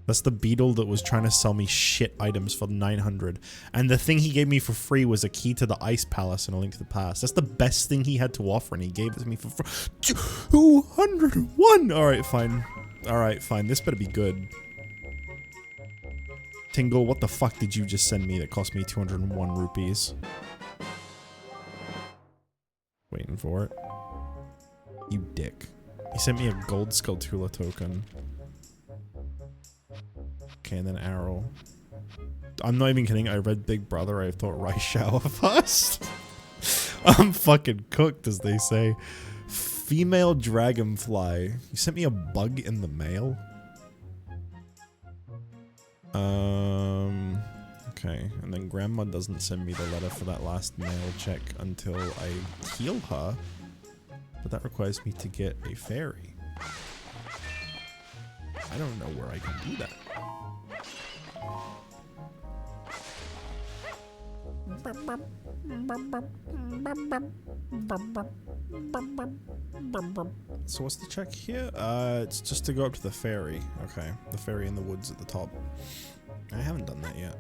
That's the beetle that was trying to sell me shit items for 900. And the thing he gave me for free was a key to the Ice Palace and A Link to the Past. That's the best thing he had to offer, and he gave it to me for free. 201! Alright, fine. Alright, fine. This better be good. Tingle, what the fuck did you just send me that cost me 201 rupees? Waiting for it. You dick. He sent me a gold Skulltula token. Okay, and then arrow. I'm not even kidding. I read Big Brother. I thought rice shower first. I'm fucking cooked, as they say. Female dragonfly. You sent me a bug in the mail? Okay. And then grandma doesn't send me the letter for that last mail check until I heal her. But that requires me to get a fairy. I don't know where I can do that. So what's the check here? It's just to go up to the ferry. Okay, the ferry in the woods at the top. I haven't done that yet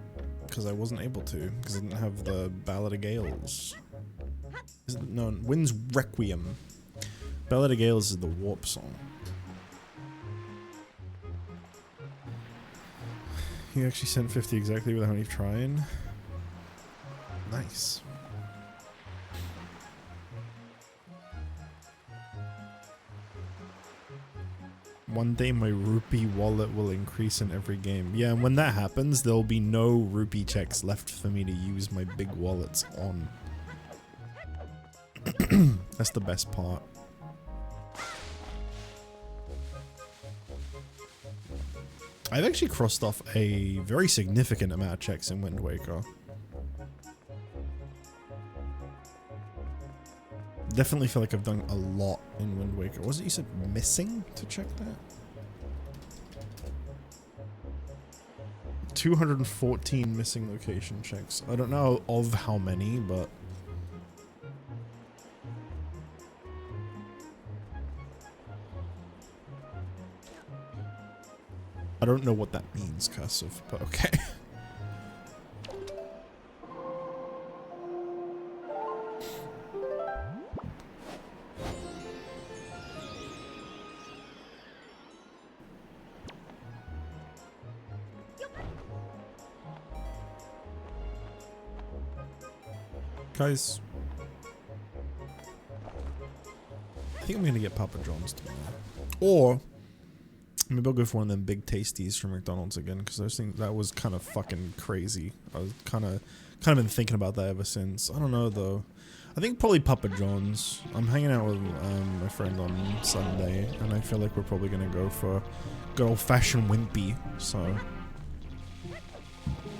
because I wasn't able to because I didn't have the Ballad of Gales. Is it, no, Wind's Requiem. Ballad of Gales is the warp song. You actually sent 50 exactly without any trying. Nice. One day my rupee wallet will increase in every game. Yeah, and when that happens, there'll be no rupee checks left for me to use my big wallets on. That's the best part. I've actually crossed off a very significant amount of checks in Wind Waker. Definitely feel like I've done a lot in Wind Waker. Was it you said missing to check that? 214 missing location checks. I don't know of how many, but... I don't know what that means, Kasuf, but okay. Guys, I think I'm gonna get Papa John's tomorrow. Or maybe I'll go for one of them big tasties from McDonald's again, because I was thinking that was kind of fucking crazy. I was kind of been thinking about that ever since. I don't know though. I think probably Papa John's. I'm hanging out with my friend on Sunday, and I feel like we're probably gonna go for good old fashioned wimpy. So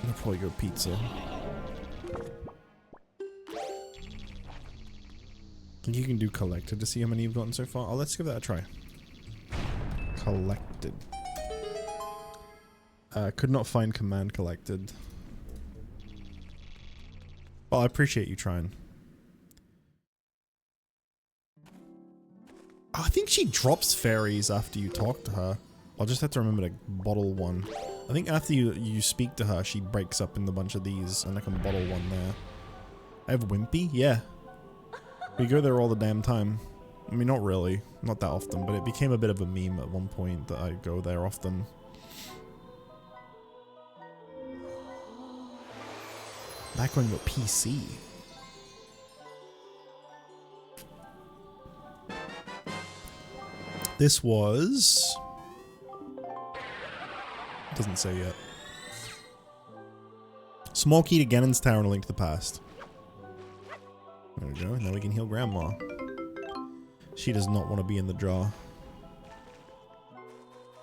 I'll probably go pizza. Think you can do collected to see how many you've gotten so far? Oh, let's give that a try. Collected. Could not find command collected. Well, I appreciate you trying. Oh, I think she drops fairies after you talk to her. I'll just have to remember to bottle one. I think after you speak to her, she breaks up in a bunch of these, and I can bottle one there. I have Wimpy? Yeah. We go there all the damn time. I mean, not really. Not that often, but it became a bit of a meme at one point that I go there often. Back on your PC. This was... Doesn't say yet. Small key to Ganon's Tower and A Link to the Past. There we go, now we can heal Grandma. She does not want to be in the jar.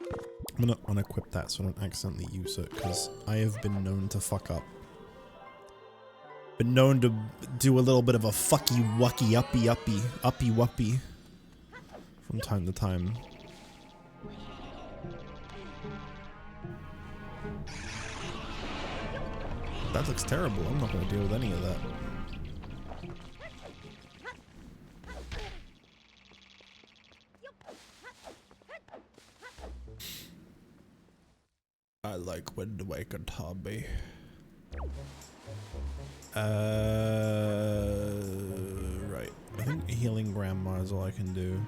I'm gonna unequip that so I don't accidentally use it, because I have been known to fuck up. Been known to do a little bit of a fucky wucky uppy wuppy from time to time. that looks terrible. I'm not going to deal with any of that. I like Wind Waker Tabby. Right. I think healing grandma is all I can do.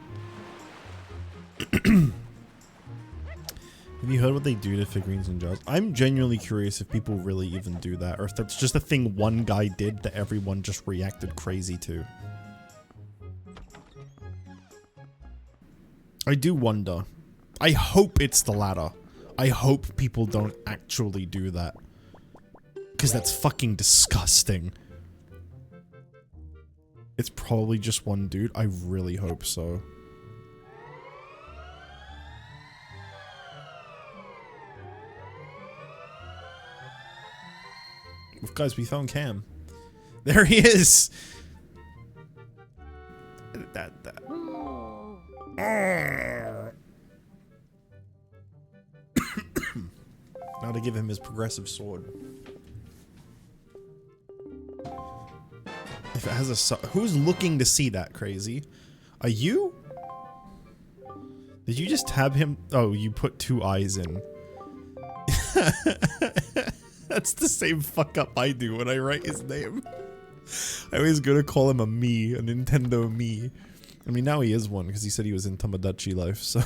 Have you heard what they do to figurines and jars? I'm genuinely curious if people really even do that, or if that's just a thing one guy did that everyone just reacted crazy to. I do wonder. I hope it's the latter. I hope people don't actually do that. Because that's fucking disgusting. It's probably just one dude. I really hope so. Guys, we found Cam. There he is! Now to give him his progressive sword. If it has a who's looking to see that, crazy? Are you? Did you just tab him? Oh, you put 2 eyes in. That's the same fuck up I do when I write his name. I always go to call him a me, a Nintendo me. I mean, now he is one because he said he was in Tamagotchi life, so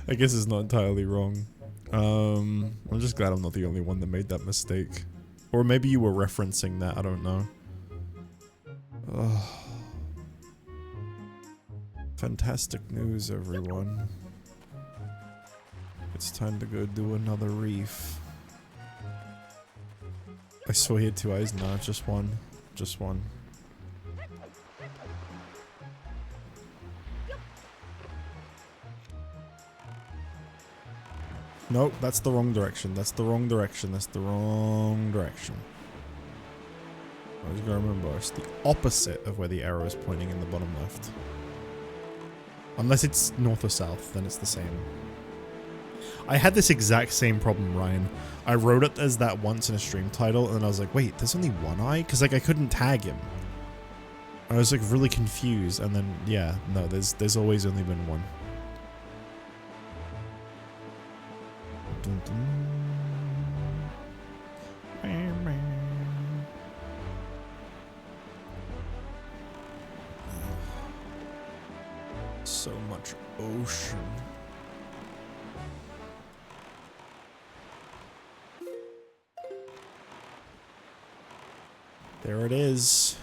I guess it's not entirely wrong. I'm just glad I'm not the only one that made that mistake. Or maybe you were referencing that, I don't know. Oh. Fantastic news, everyone. It's time to go do another reef. I saw he had 2 eyes. No, just one. Just one. Nope, that's the wrong direction. That's the wrong direction. That's the wrong direction. I was gonna remember, it's the opposite of where the arrow is pointing in the bottom left. Unless it's north or south, then it's the same. I had this exact same problem, Ryan. I wrote it as that once in a stream title, and then I was like, wait, there's only one eye? Because, like, I couldn't tag him. I was, like, really confused, and then, yeah, no, there's always only been one. Dun, dun. So much ocean. There it is.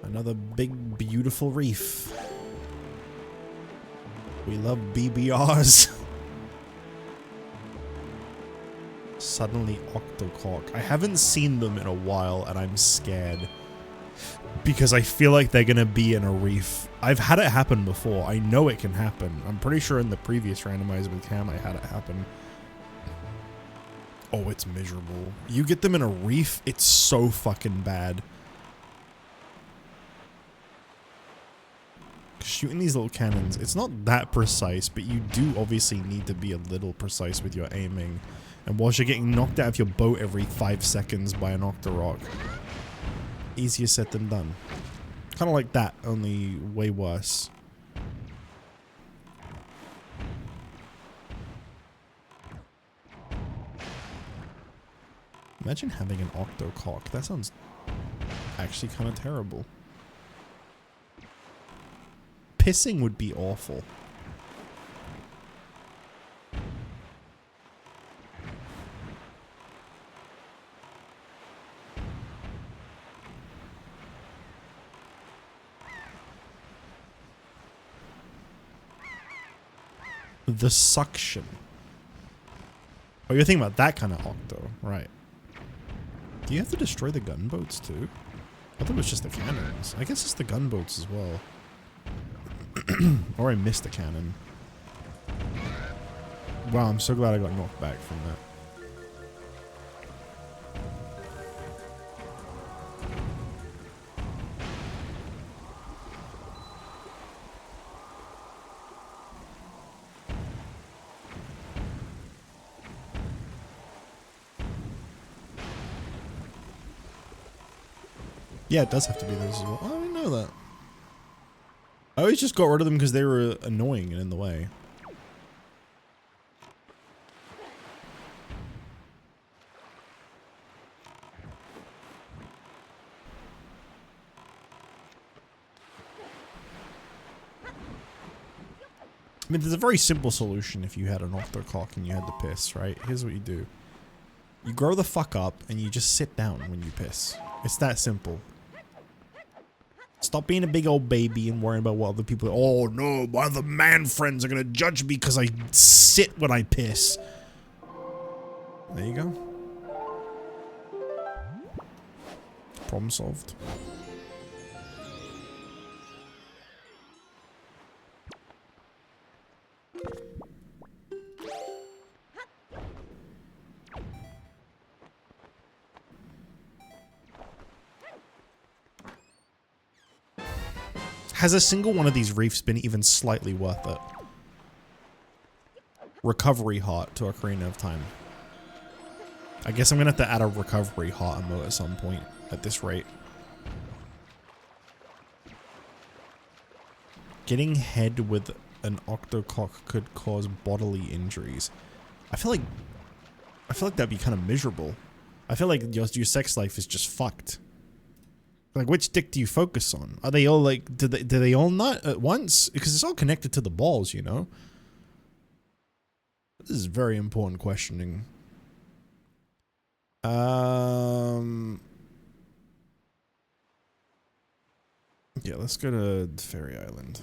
Another big, beautiful reef. We love BBRs. Suddenly Octocock. I haven't seen them in a while and I'm scared. Because I feel like they're gonna be in a reef. I've had it happen before. I know it can happen. I'm pretty sure in the previous randomizer with Cam I had it happen. Oh, it's miserable. You get them in a reef, it's so fucking bad. Shooting these little cannons, it's not that precise, but you do obviously need to be a little precise with your aiming. And whilst you're getting knocked out of your boat every 5 seconds by an Octorok, easier said than done. Kind of like that, only way worse. Imagine having an Octocock. That sounds actually kind of terrible. Pissing would be awful. The suction. Oh, you're thinking about that kind of Octo, right? Do you have to destroy the gunboats too? I thought it was just the cannons. I guess it's the gunboats as well. Or I missed a cannon. Wow, I'm so glad I got knocked back from that. Yeah, it does have to be those as well. Oh, I didn't know that. I always just got rid of them because they were annoying and in the way. I mean, there's a very simple solution if you had an octocock and you had to piss, right? Here's what you do. You grow the fuck up and you just sit down when you piss. It's that simple. Stop being a big old baby and worrying about what other people are. Oh no, my other man friends are gonna judge me because I sit when I piss. There you go. Problem solved. Has a single one of these reefs been even slightly worth it? Recovery heart to Ocarina of Time. I guess I'm gonna have to add a recovery heart emote at some point at this rate. Getting head with an octocock could cause bodily injuries. I feel like that'd be kind of miserable. I feel like your sex life is just fucked. Like, which dick do you focus on? Are they all like, do they all nut at once? Because it's all connected to the balls, you know? This is very important questioning. Yeah, let's go to Fairy Island.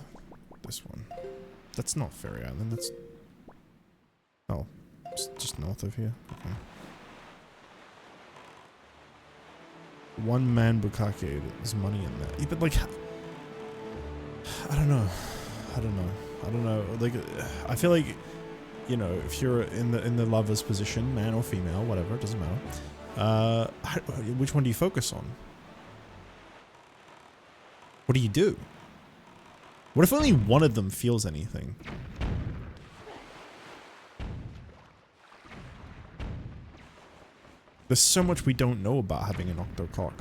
This one. That's not Fairy Island, that's... Oh, it's just north of here. Okay. One man bukkake, there's money in that. Yeah, but like, I don't know. Like, I feel like, you know, if you're in the lover's position, man or female, whatever, it doesn't matter. Which one do you focus on? What do you do? What if only one of them feels anything? There's so much we don't know about having an octocock.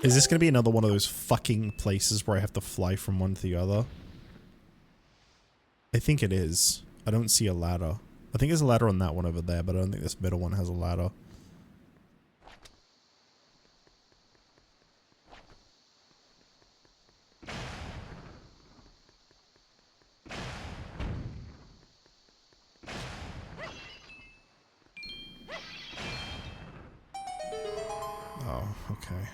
Is this gonna be another one of those fucking places where I have to fly from one to the other? I think it is. I don't see a ladder. I think there's a ladder on that one over there, but I don't think this middle one has a ladder. Okay.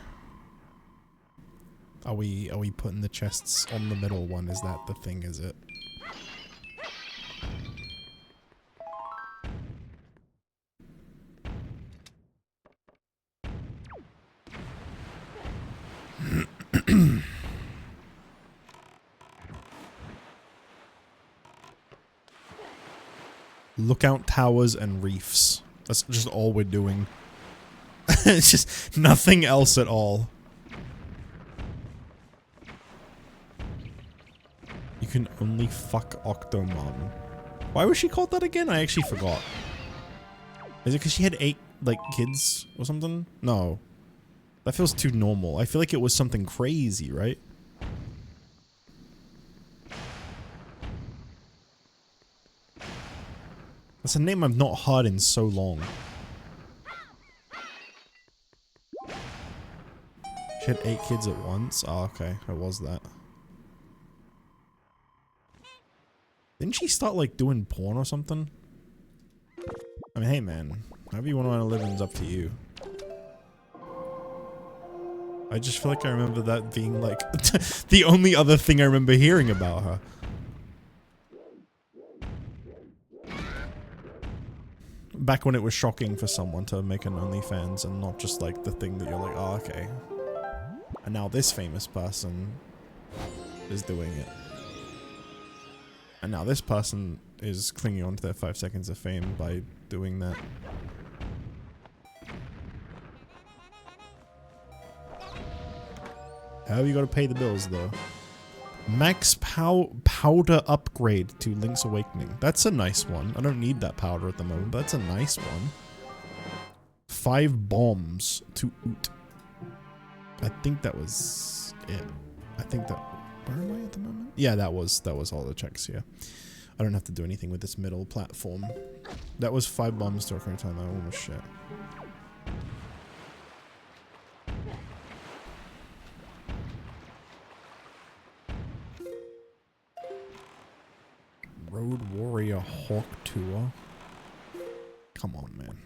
Are we putting the chests on the middle one? Is that the thing, is it? Lookout towers and reefs. That's just all we're doing. It's just nothing else at all. You can only fuck Octomom. Why was she called that again? I actually forgot. Is it because she had 8, like, kids or something? No. That feels too normal. I feel like it was something crazy, right? That's a name I've not heard in so long. She had 8 kids at once? Oh, okay. It was that. Didn't she start, like, doing porn or something? I mean, hey, man. However you want to live is up to you. I just feel like I remember that being, like, the only other thing I remember hearing about her. Back when it was shocking for someone to make an OnlyFans and not just, like, the thing that you're like, oh, okay. And now this famous person is doing it. And now this person is clinging on to their 5 seconds of fame by doing that. How have you got to pay the bills, though? Max powder upgrade to Link's Awakening. That's a nice one. I don't need that powder at the moment, but that's a nice one. 5 bombs to Oot. I think that was it. I think that... Where am I at the moment? Yeah, that was all the checks here. I don't have to do anything with this middle platform. That was 5 bombs to Ocarina Time. Oh, shit. Road Warrior Hawk Tour. Come on, man.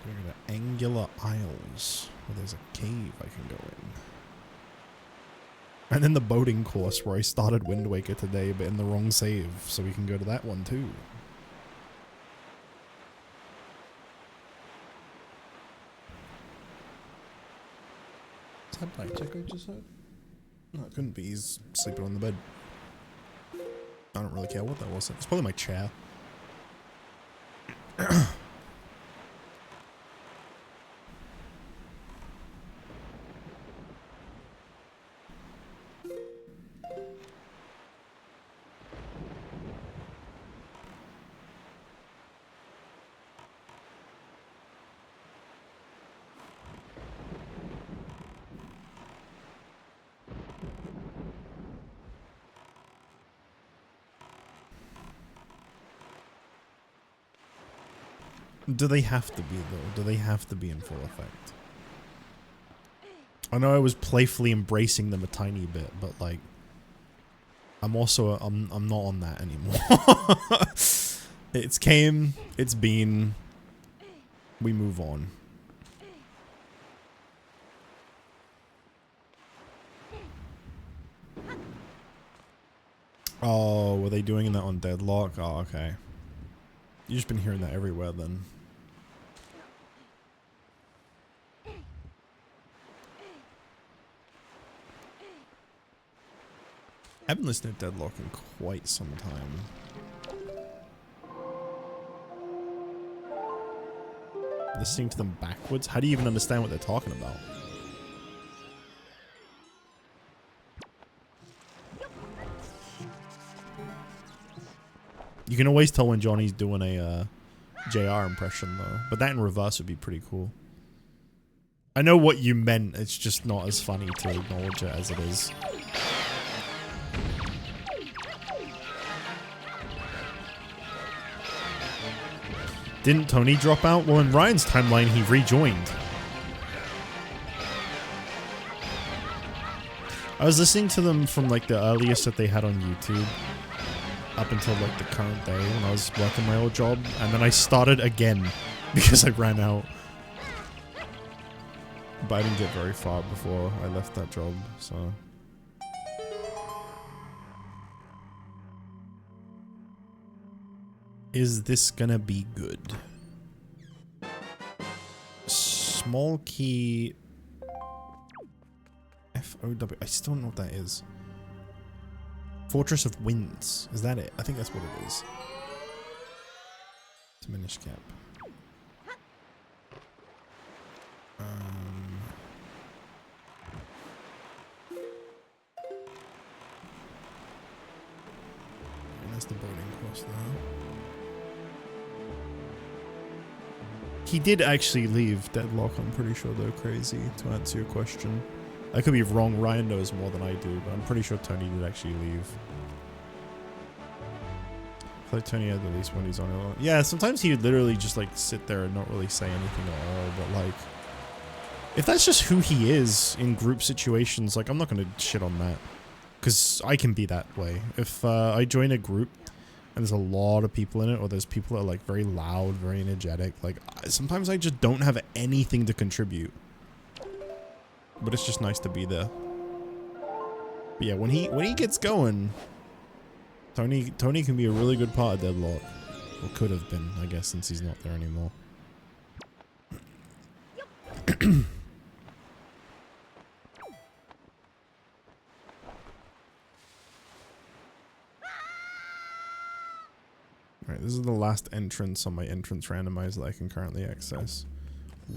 We're going to Angular Isles, where there's a cave I can go in. And then the boating course where I started Wind Waker today, but in the wrong save, so we can go to that one too. Is that Blackjack I just heard? No, it couldn't be. He's sleeping on the bed. I don't really care what that was. It's probably my chair. Do they have to be, though? Do they have to be in full effect? I know I was playfully embracing them a tiny bit, but like, I'm also, I'm not on that anymore. It's came, it's been, we move on. Oh, were they doing that on Deadlock? Oh, okay. You've just been hearing that everywhere then. I haven't listened to Deadlock in quite some time. Listening to them backwards? How do you even understand what they're talking about? You can always tell when Johnny's doing a JR impression though, but that in reverse would be pretty cool. I know what you meant, it's just not as funny to acknowledge it as it is. Didn't Tony drop out? Well, in Ryan's timeline, he rejoined. I was listening to them from like the earliest that they had on YouTube up until like the current day when I was working my old job, and then I started again because I ran out. But I didn't get very far before I left that job, so... Is this gonna be good? Small key... F-O-W... I still don't know what that is. Fortress of Winds. Is that it? I think that's what it is. It's Minish cap. And that's the boating course now. He did actually leave Deadlock, I'm pretty sure, though, Crazy, to answer your question. I could be wrong, Ryan knows more than I do, but I'm pretty sure Tony did actually leave. I feel like Tony had at least when he's on it. Yeah, sometimes he would literally just like sit there and not really say anything at all, but like... If that's just who he is in group situations, like, I'm not gonna shit on that. Because I can be that way. If I join a group and there's a lot of people in it, or there's people that are like very loud, very energetic, like sometimes I just don't have anything to contribute. But it's just nice to be there. But yeah, when he gets going, Tony can be a really good part of Deadlock. Or could have been, I guess, since he's not there anymore. Alright, this is the last entrance on my entrance randomizer that I can currently access.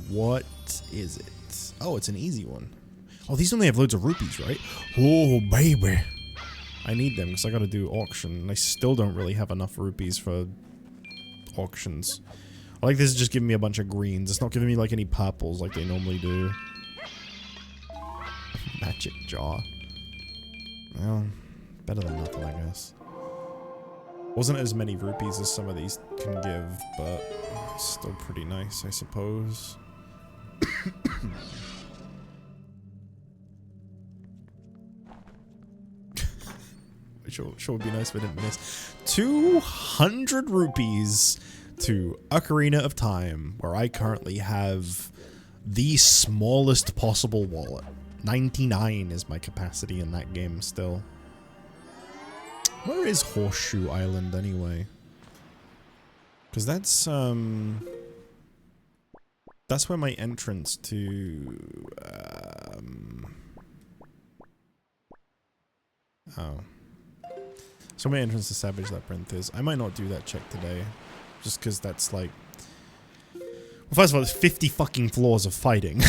What is it? Oh, it's an easy one. Oh, these only have loads of rupees, right? Oh, baby. I need them because I gotta do auction. And I still don't really have enough rupees for auctions. I like this is just giving me a bunch of greens. It's not giving me like any purples like they normally do. Magic jar. Well, better than nothing, I guess. Wasn't as many rupees as some of these can give, but still pretty nice, I suppose. Sure would be nice if I didn't miss. 200 rupees to Ocarina of Time, where I currently have the smallest possible wallet. 99 is my capacity in that game still. Where is Horseshoe Island anyway? Because that's where my entrance to oh. So my entrance to Savage Labyrinth is. I might not do that check today. Just because that's like... Well, first of all, it's 50 fucking floors of fighting.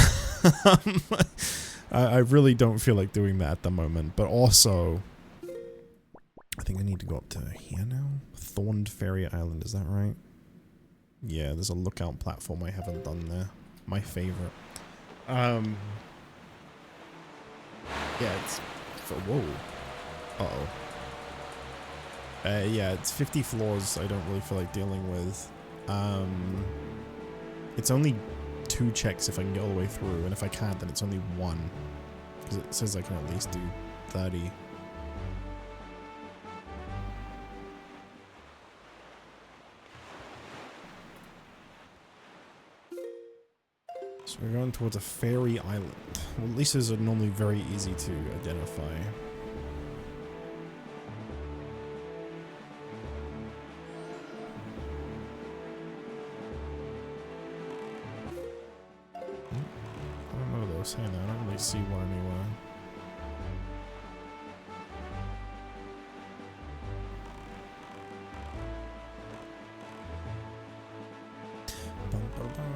I really don't feel like doing that at the moment. But also... I think I need to go up to here now? Thorned Fairy Island, is that right? Yeah, there's a lookout platform I haven't done there. My favorite. Yeah, it's... Whoa. Uh-oh. Yeah, it's 50 floors I don't really feel like dealing with. It's only 2 checks if I can get all the way through, and if I can't, then it's only 1. Because it says I can at least do 30. So we're going towards a fairy island. Well, at least those are normally very easy to identify. I don't really see one anywhere. Bum, bum, bum.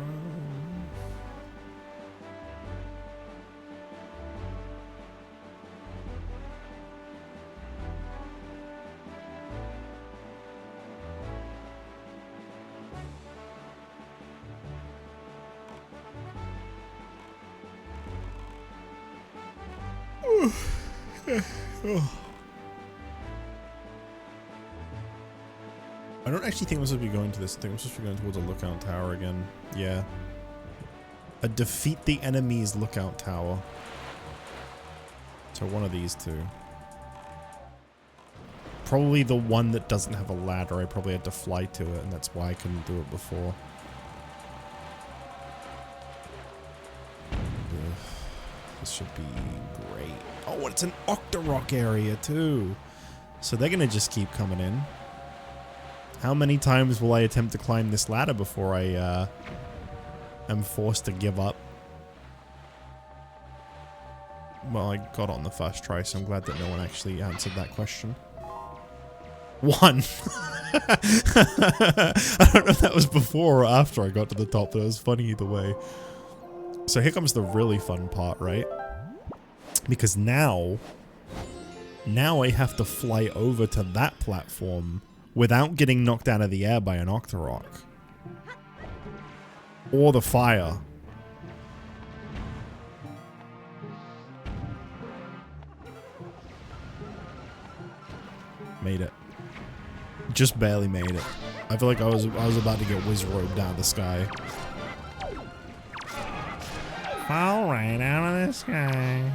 I don't actually think I'm supposed to be going to this thing. I'm supposed to be going towards a lookout tower again. Yeah. A defeat the enemy's lookout tower. So one of these two. Probably the one that doesn't have a ladder. I probably had to fly to it, and that's why I couldn't do it before. Ugh. This should be great. Oh, it's an Octorok area too. So they're gonna just keep coming in. How many times will I attempt to climb this ladder before I am forced to give up? Well, I got it on the first try, so I'm glad that no one actually answered that question. 1! I don't know if that was before or after I got to the top, but it was funny either way. So here comes the really fun part, right? Because now I have to fly over to that platform without getting knocked out of the air by an Octorok. Or the fire. Made it. Just barely made it. I feel like I was about to get whiz-robed down the sky. Fall right out of the sky.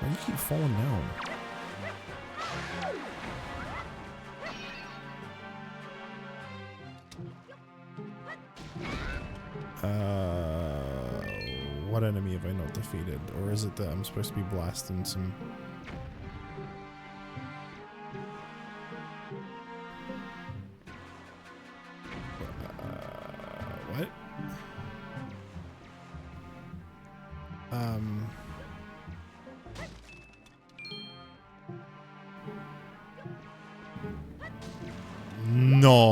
Why do you keep falling down? What enemy have I not defeated? Or is it that I'm supposed to be blasting some... what?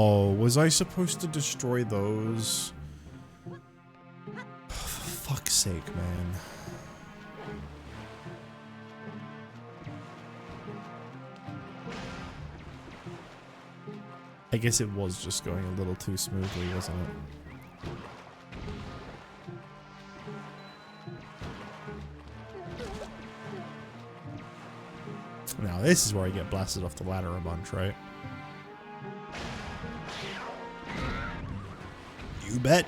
Oh, was I supposed to destroy those? For fuck's sake, man. I guess it was just going a little too smoothly, wasn't it? Now, this is where I get blasted off the ladder a bunch, right? You bet.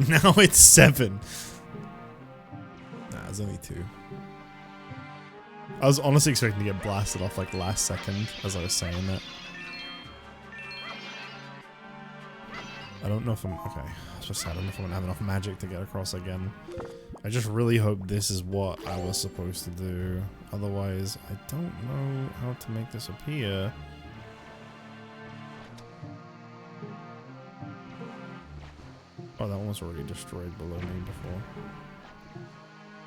Now it's 7. Nah, it's only 2. I was honestly expecting to get blasted off like last second as I was saying that. I don't know if I'm... Okay, I was just saying, I don't know if I'm gonna have enough magic to get across again. I just really hope this is what I was supposed to do. Otherwise, I don't know how to make this appear. Oh, that one was already destroyed below me before.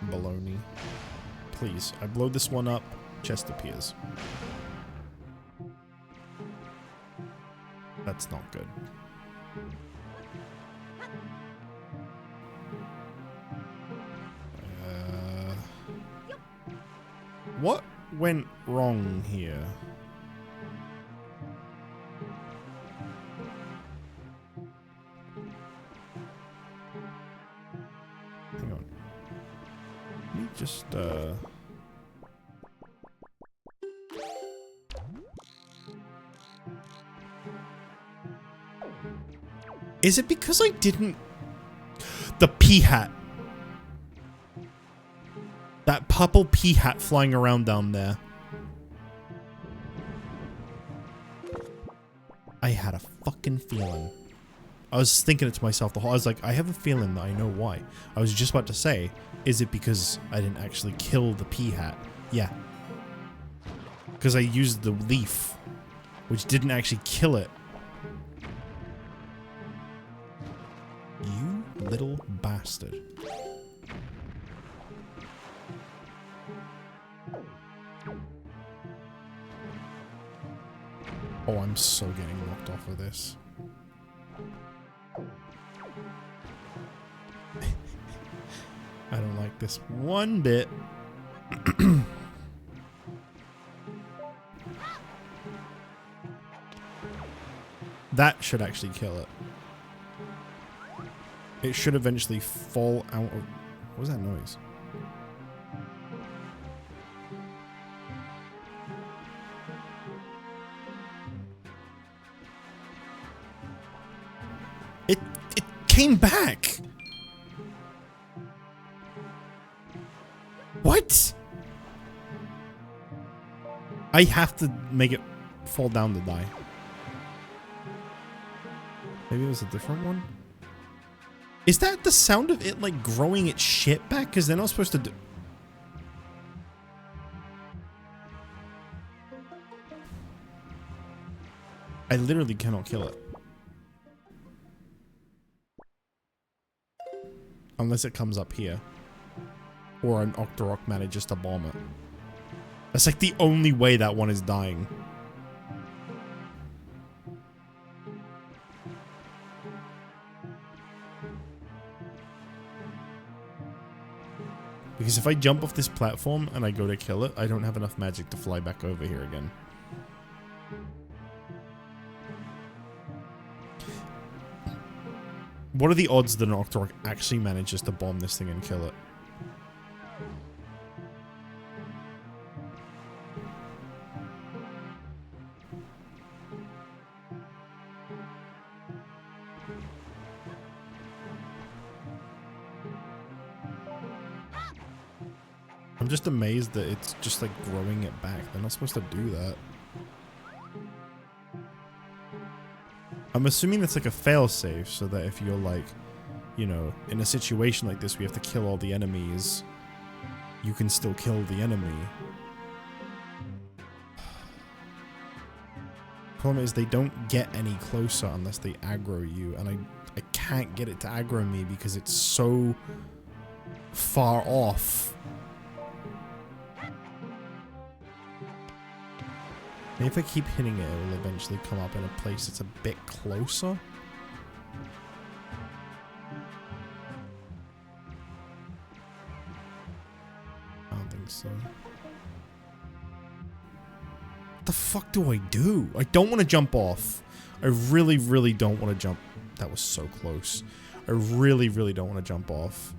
Baloney. Please, I blow this one up, chest appears. That's not good. What went wrong here? Hang on. Let me just, Is it because I didn't... The pea hat. That purple pea hat flying around down there. I had a fucking feeling. I was thinking it to myself the whole... I was like, I have a feeling that I know why. I was just about to say, is it because I didn't actually kill the pea hat? Yeah. Because I used the leaf, which didn't actually kill it. You little bastard. Oh, I'm so getting knocked off of this. I don't like this one bit. That should actually kill it. It should eventually fall out of... What was that noise? It came back! What? I have to make it fall down to die. Maybe it was a different one? Is that the sound of it, like, growing its shit back? Because they're not supposed to do... I literally cannot kill it. Unless it comes up here. Or an Octorok manages to bomb it. That's like the only way that one is dying. Because if I jump off this platform and I go to kill it, I don't have enough magic to fly back over here again. What are the odds that an Octorok actually manages to bomb this thing and kill it? I'm just amazed that it's just like growing it back. They're not supposed to do that. I'm assuming that's like a failsafe so that if you're like, you know, in a situation like this we have to kill all the enemies, you can still kill the enemy. Problem is they don't get any closer unless they aggro you, and I can't get it to aggro me because it's so far off. Maybe if I keep hitting it, it will eventually come up in a place that's a bit closer. I don't think so. What the fuck do I do? I don't want to jump off. I really, really don't want to jump. That was so close. I really, really don't want to jump off.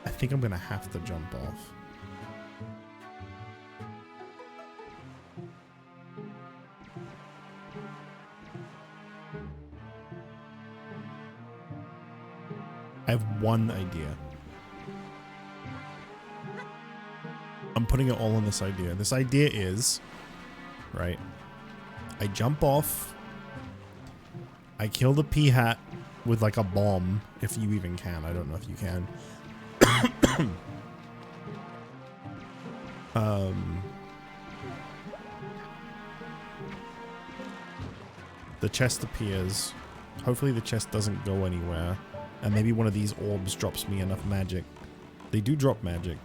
I think I'm gonna have to jump off. I have one idea. I'm putting it all on this idea. This idea is, right, I jump off, I kill the P-hat with like a bomb, if you even can. I don't know if you can. The chest appears. Hopefully the chest doesn't go anywhere. And maybe one of these orbs drops me enough magic. They do drop magic.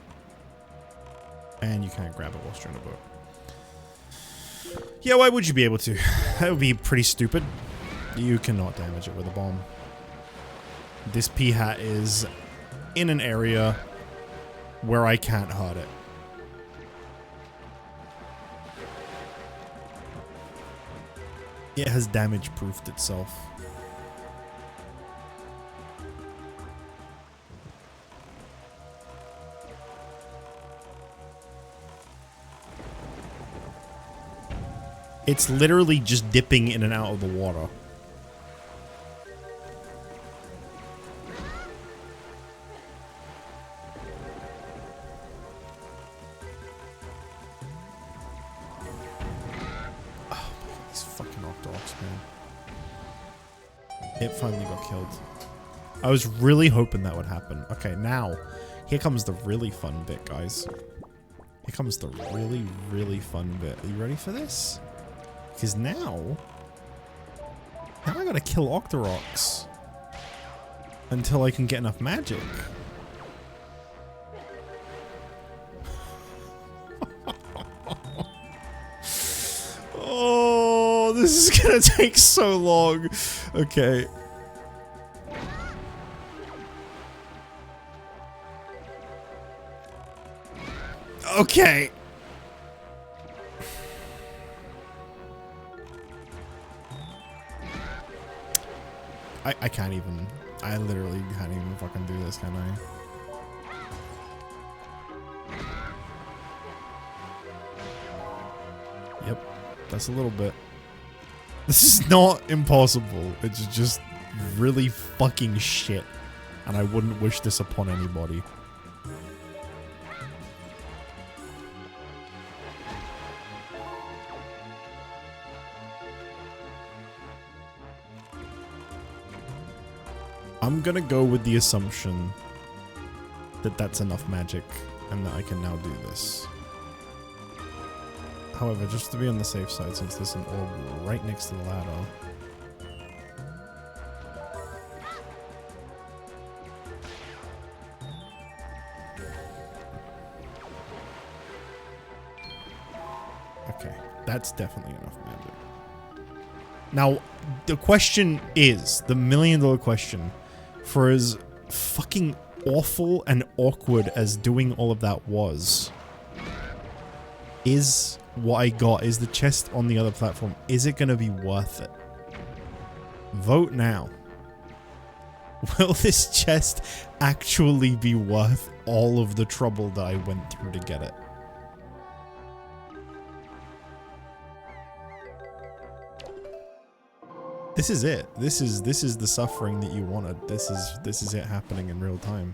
And you can't grab it whilst you're in a boat. Yeah, why would you be able to? That would be pretty stupid. You cannot damage it with a bomb. This P-hat is in an area where I can't hurt it. It has damage-proofed itself. It's literally just dipping in and out of the water. It finally got killed. I was really hoping that would happen. Okay, now, here comes the really fun bit, guys. Here comes the really, really fun bit. Are you ready for this? Because now I gotta kill Octoroks until I can get enough magic. Oh, this is gonna take so long. Okay. Okay. I can't even. I literally can't even fucking do this, can I? Yep. That's a little bit. This is not impossible. It's just really fucking shit. And I wouldn't wish this upon anybody. I'm gonna go with the assumption that that's enough magic and that I can now do this. However, just to be on the safe side, since there's an orb right next to the ladder. Okay, that's definitely enough magic. Now, the question is, the million-dollar question, for as fucking awful and awkward as doing all of that was, is what I got, is the chest on the other platform, is it gonna be worth it? Vote now. Will this chest actually be worth all of the trouble that I went through to get it? This is it. This is the suffering that you wanted. This is it happening in real time.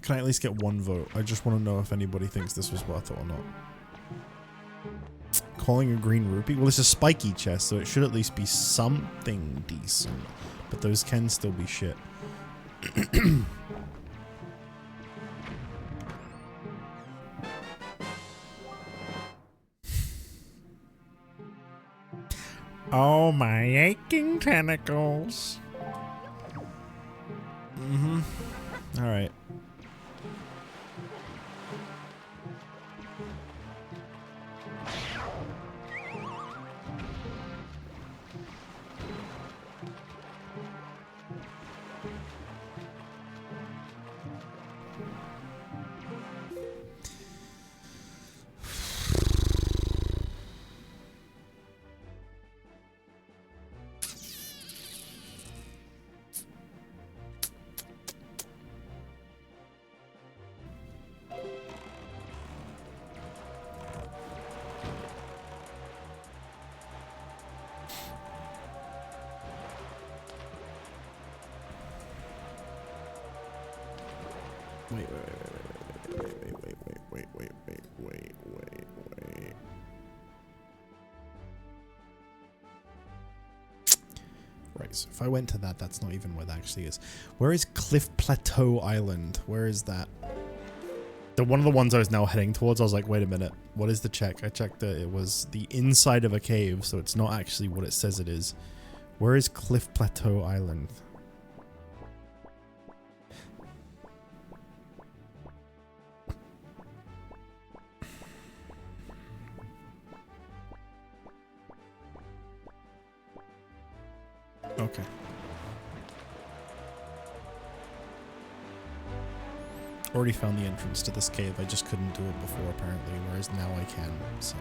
Can I at least get one vote? I just want to know if anybody thinks this was worth it or not. Calling a green rupee? Well, it's a spiky chest, so it should at least be something decent. But those can still be shit. Oh, my aching tentacles. Mm-hmm. All right. Wait. Right, so if I went to that, that's not even where that actually is. Where is Cliff Plateau Island? Where is that? One of the ones I was now heading towards, I was like, wait a minute, what is the check? I checked that it was the inside of a cave, so it's not actually what it says it is. Where is Cliff Plateau Island? Okay. Already found the entrance to this cave. I just couldn't do it before, apparently, whereas now I can, so.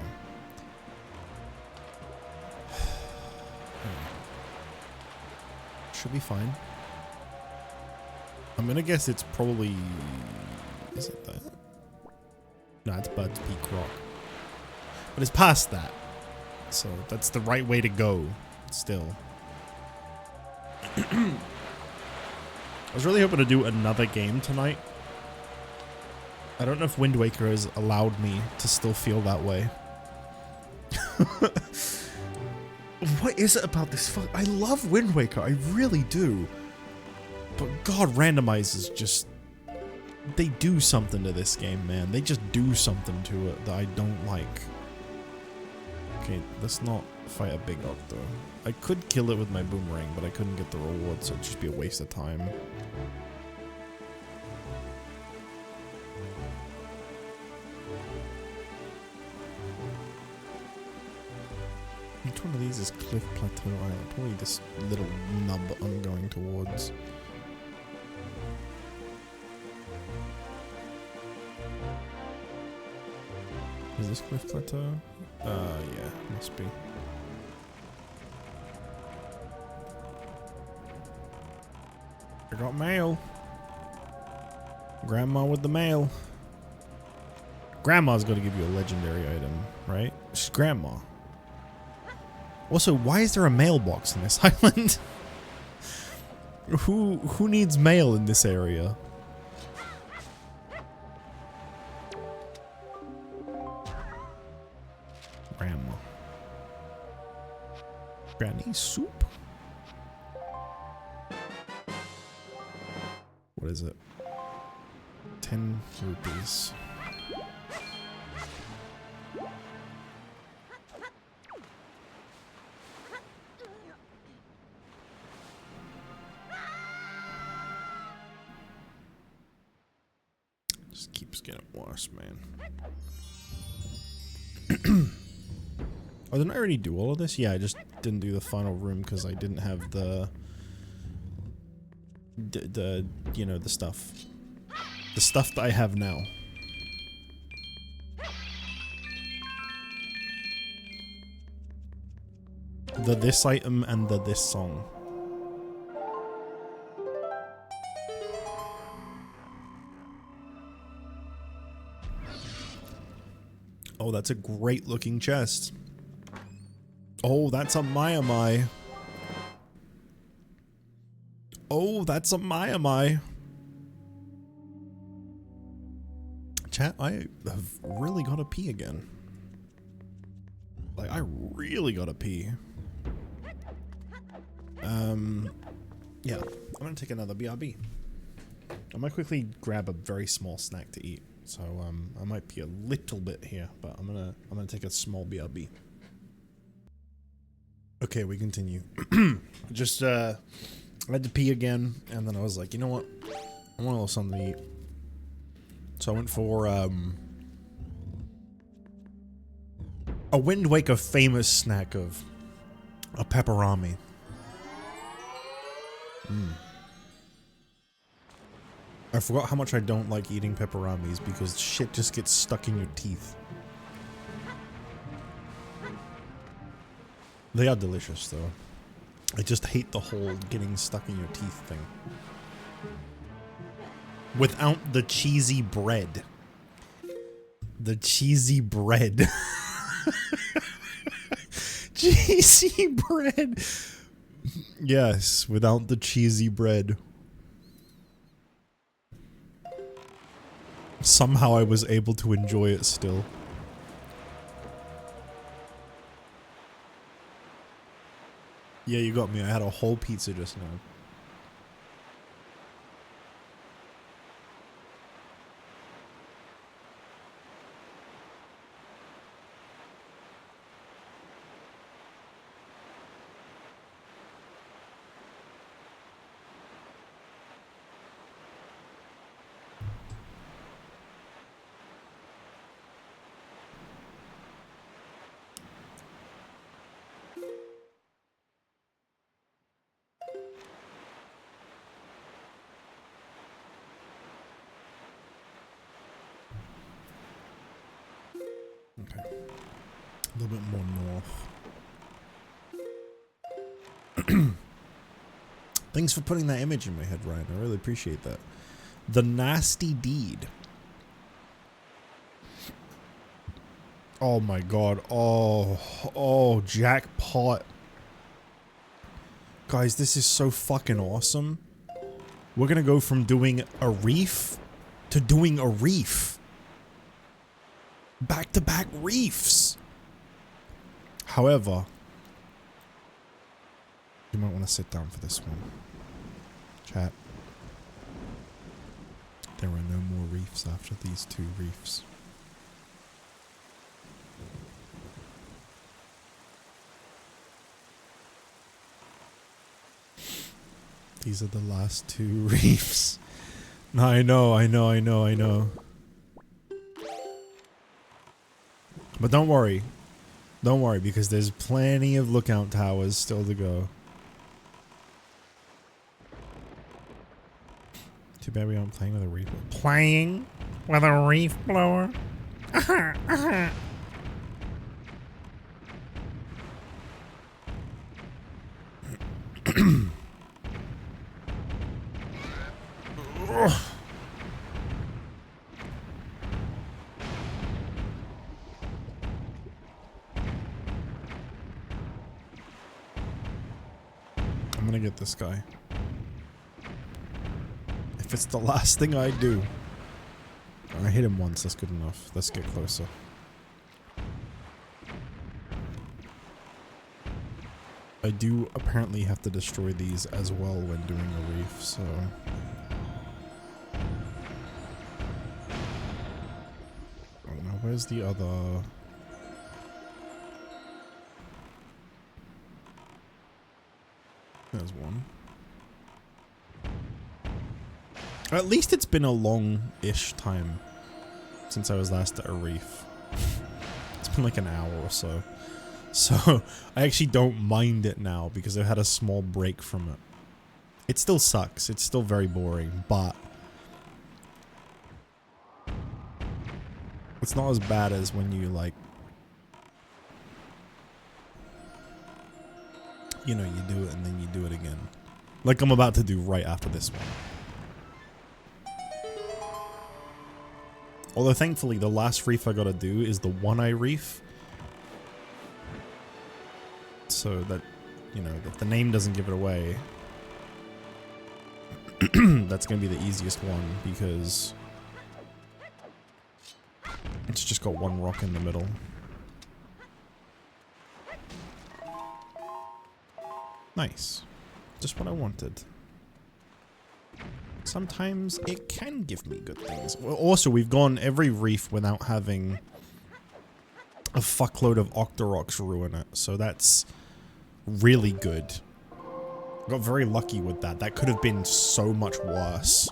Should be fine. I'm gonna guess it's probably... Is it that? No, it's Bud's Peak Rock. But it's past that. So that's the right way to go, still. I was really hoping to do another game tonight. I don't know if Wind Waker has allowed me to still feel that way. What is it about this fuck? I love Wind Waker, I really do. But God, randomizers just... They do something to this game, man. They just do something to it that I don't like. Okay, let's not fight a big Octo. I could kill it with my boomerang, but I couldn't get the reward, so it'd just be a waste of time. Which one of these is Cliff Plateau Island? Probably this little nub I'm going towards. Is this Cliff Plateau? Yeah, must be. I got mail. Grandma with the mail. Grandma's gonna give you a legendary item, right? She's Grandma. Also, why is there a mailbox in this island? Who needs mail in this area? Grandma. Granny soup? What is it? 10 rupees. Just keeps getting worse, man. Oh, didn't I already do all of this? Yeah, I just didn't do the final room because I didn't have the you know, the stuff. The stuff that I have now. The this item and the this song. Oh, that's a great looking chest. Oh, that's a Mai. Oh, that's a Mai. Chat, I have really gotta pee again. Like, I really gotta pee. Yeah, I'm gonna take another BRB. I might quickly grab a very small snack to eat. So, I might be a little bit here, but I'm gonna take a small BRB. Okay, we continue. Just, I had to pee again, and then I was like, you know what? I want a little something to eat. So I went for, a Wind Waker famous snack of a pepperami. I forgot how much I don't like eating pepperomis because shit just gets stuck in your teeth. They are delicious though. I just hate the whole getting stuck in your teeth thing. Without the cheesy bread. The cheesy bread. Cheesy bread. Yes, without the cheesy bread. Somehow I was able to enjoy it still. Yeah, you got me. I had a whole pizza just now. Okay. A little bit more north. Thanks for putting that image in my head, Ryan. I really appreciate that. The Nasty Deed. Oh my god. Oh, jackpot. Guys, this is so fucking awesome. We're gonna go from doing a reef to doing a reef. Back-to-back reefs. However, you might want to sit down for this one. Chat. There are no more reefs after these two reefs. These are the last two reefs. No, I know. But don't worry. Don't worry, because there's plenty of lookout towers still to go. Too bad we aren't playing with a reef. Playing with a reef blower? I'm gonna get this guy. If it's the last thing I do. I hit him once, that's good enough. Let's get closer. I do apparently have to destroy these as well when doing a reef, so... Oh no, where's the other... There's one. At least it's been a long-ish time since I was last at a reef. It's been like an hour or so. So, I actually don't mind it now because I've had a small break from it. It still sucks. It's still very boring, but... it's not as bad as when you, like... you know, you do it and then you do it again. Like I'm about to do right after this one. Although thankfully the last reef I gotta do is the one-eye reef. So that, you know, if the name doesn't give it away, that's gonna be the easiest one because it's just got one rock in the middle. Nice. Just what I wanted. Sometimes it can give me good things. Well, also, we've gone every reef without having a fuckload of Octoroks ruin it. So that's really good. Got very lucky with that. That could have been so much worse.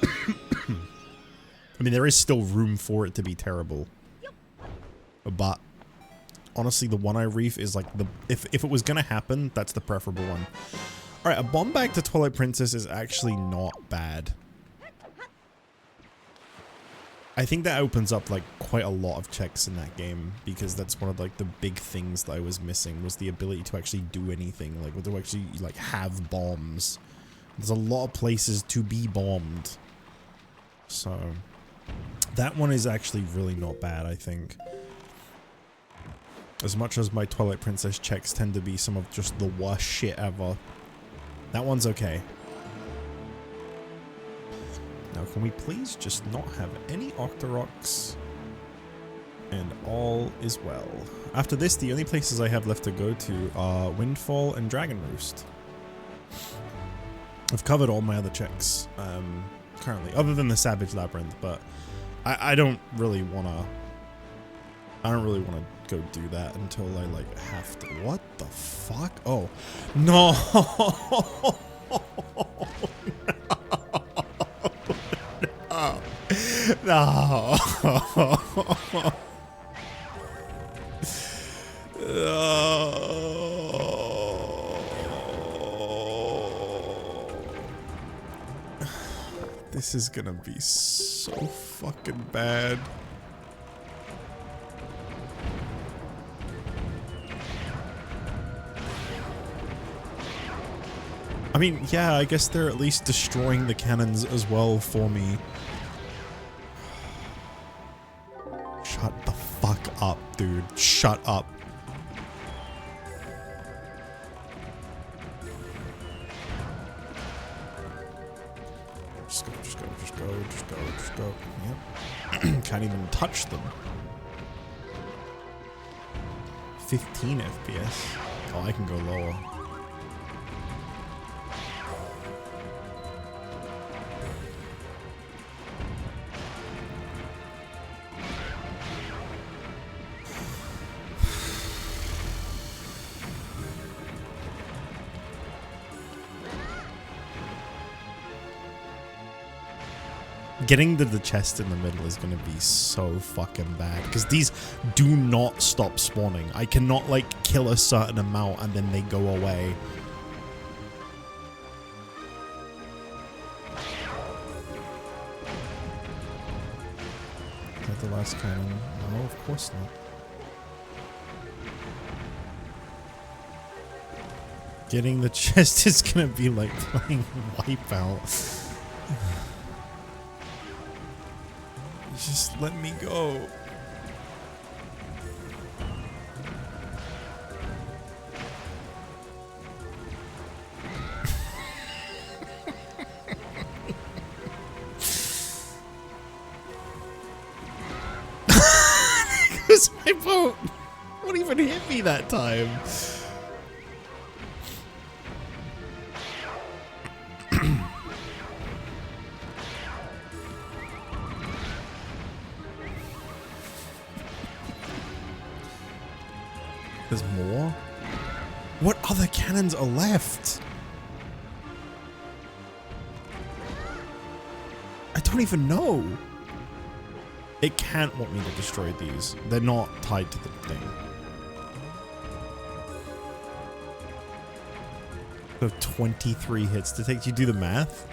I mean, there is still room for it to be terrible. But honestly, the one-eye reef is like the... If it was gonna happen, that's the preferable one. Alright, a bomb bag to Twilight Princess is actually not bad. I think that opens up like quite a lot of checks in that game, because that's one of like the big things that I was missing, was the ability to actually do anything, like to actually like have bombs. There's a lot of places to be bombed. So that one is actually really not bad, I think. As much as my Twilight Princess checks tend to be some of just the worst shit ever. That one's okay. Now, can we please just not have any Octoroks? And all is well. After this, the only places I have left to go to are Windfall and Dragon Roost. I've covered all my other checks currently, other than the Savage Labyrinth, but I don't really wanna... I don't really want to go do that until I like have to. What the fuck? Oh, no! No! This is gonna be so fucking bad. I mean, yeah, I guess they're at least destroying the cannons as well for me. Shut the fuck up, dude. Shut up. Just go, just go, just go, just go, just go. Yep. Can't even touch them. 15 FPS. Oh, I can go lower. Getting to the chest in the middle is going to be so fucking bad, because these do not stop spawning. I cannot like kill a certain amount and then they go away. Is that the last cannon? No, of course not. Getting the chest is going to be like playing Wipeout. Just let me go. Because my boat won't even hit me that time. There's more? What other cannons are left? I don't even know. It can't want me to destroy these. They're not tied to the thing. So 23 hits to take. Do you do the math?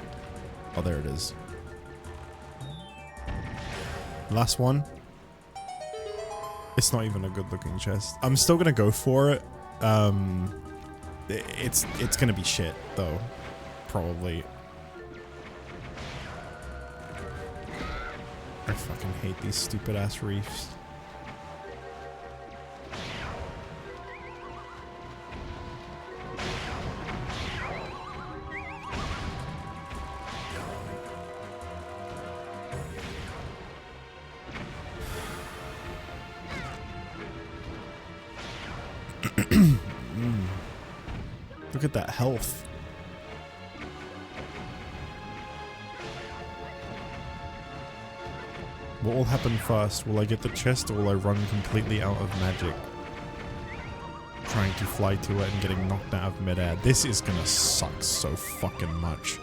Oh, there it is. Last one. It's not even a good looking chest. I'm still gonna go for it. It's gonna be shit though, probably. I fucking hate these stupid ass reefs. Look at that health. What will happen first? Will I get the chest or will I run completely out of magic? trying to fly to it and getting knocked out of midair. This is gonna suck so fucking much.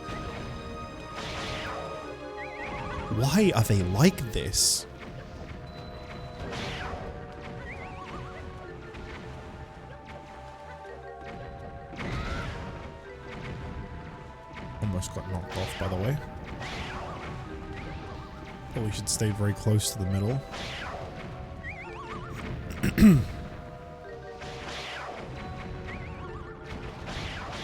Why are they like this? Almost got knocked off, by the way. Probably should stay very close to the middle.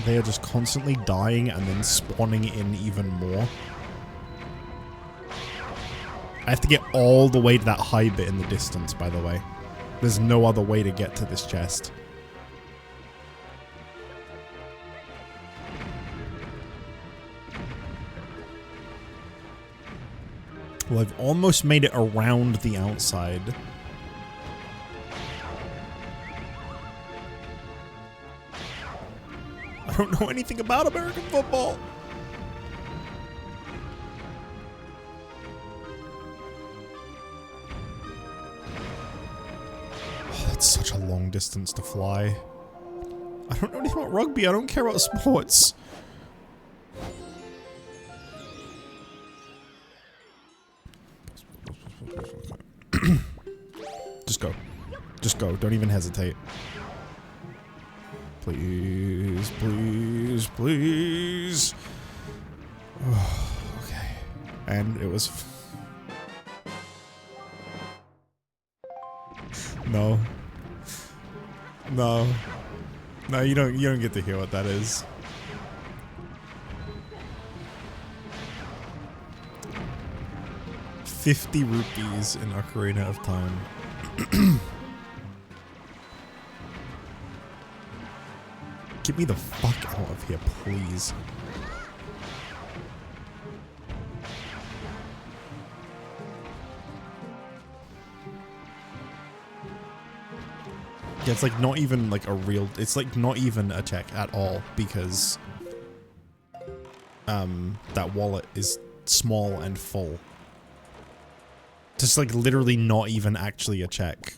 They are just constantly dying and then spawning in even more. I have to get all the way to that high bit in the distance, by the way. There's no other way to get to this chest. Well, I've almost made it around the outside. I don't know anything about American football. Oh, that's such a long distance to fly. I don't know anything about rugby. I don't care about sports. Just go. Just go. Don't even hesitate. Please, please, please. Oh, okay. And it was... No. No. No, you don't get to hear what that is. $50 rupees in Ocarina of Time. Get me the fuck out of here, please. Yeah, it's like not even like a real, it's like not even a check at all because that wallet is small and full. Just like literally not even actually a check.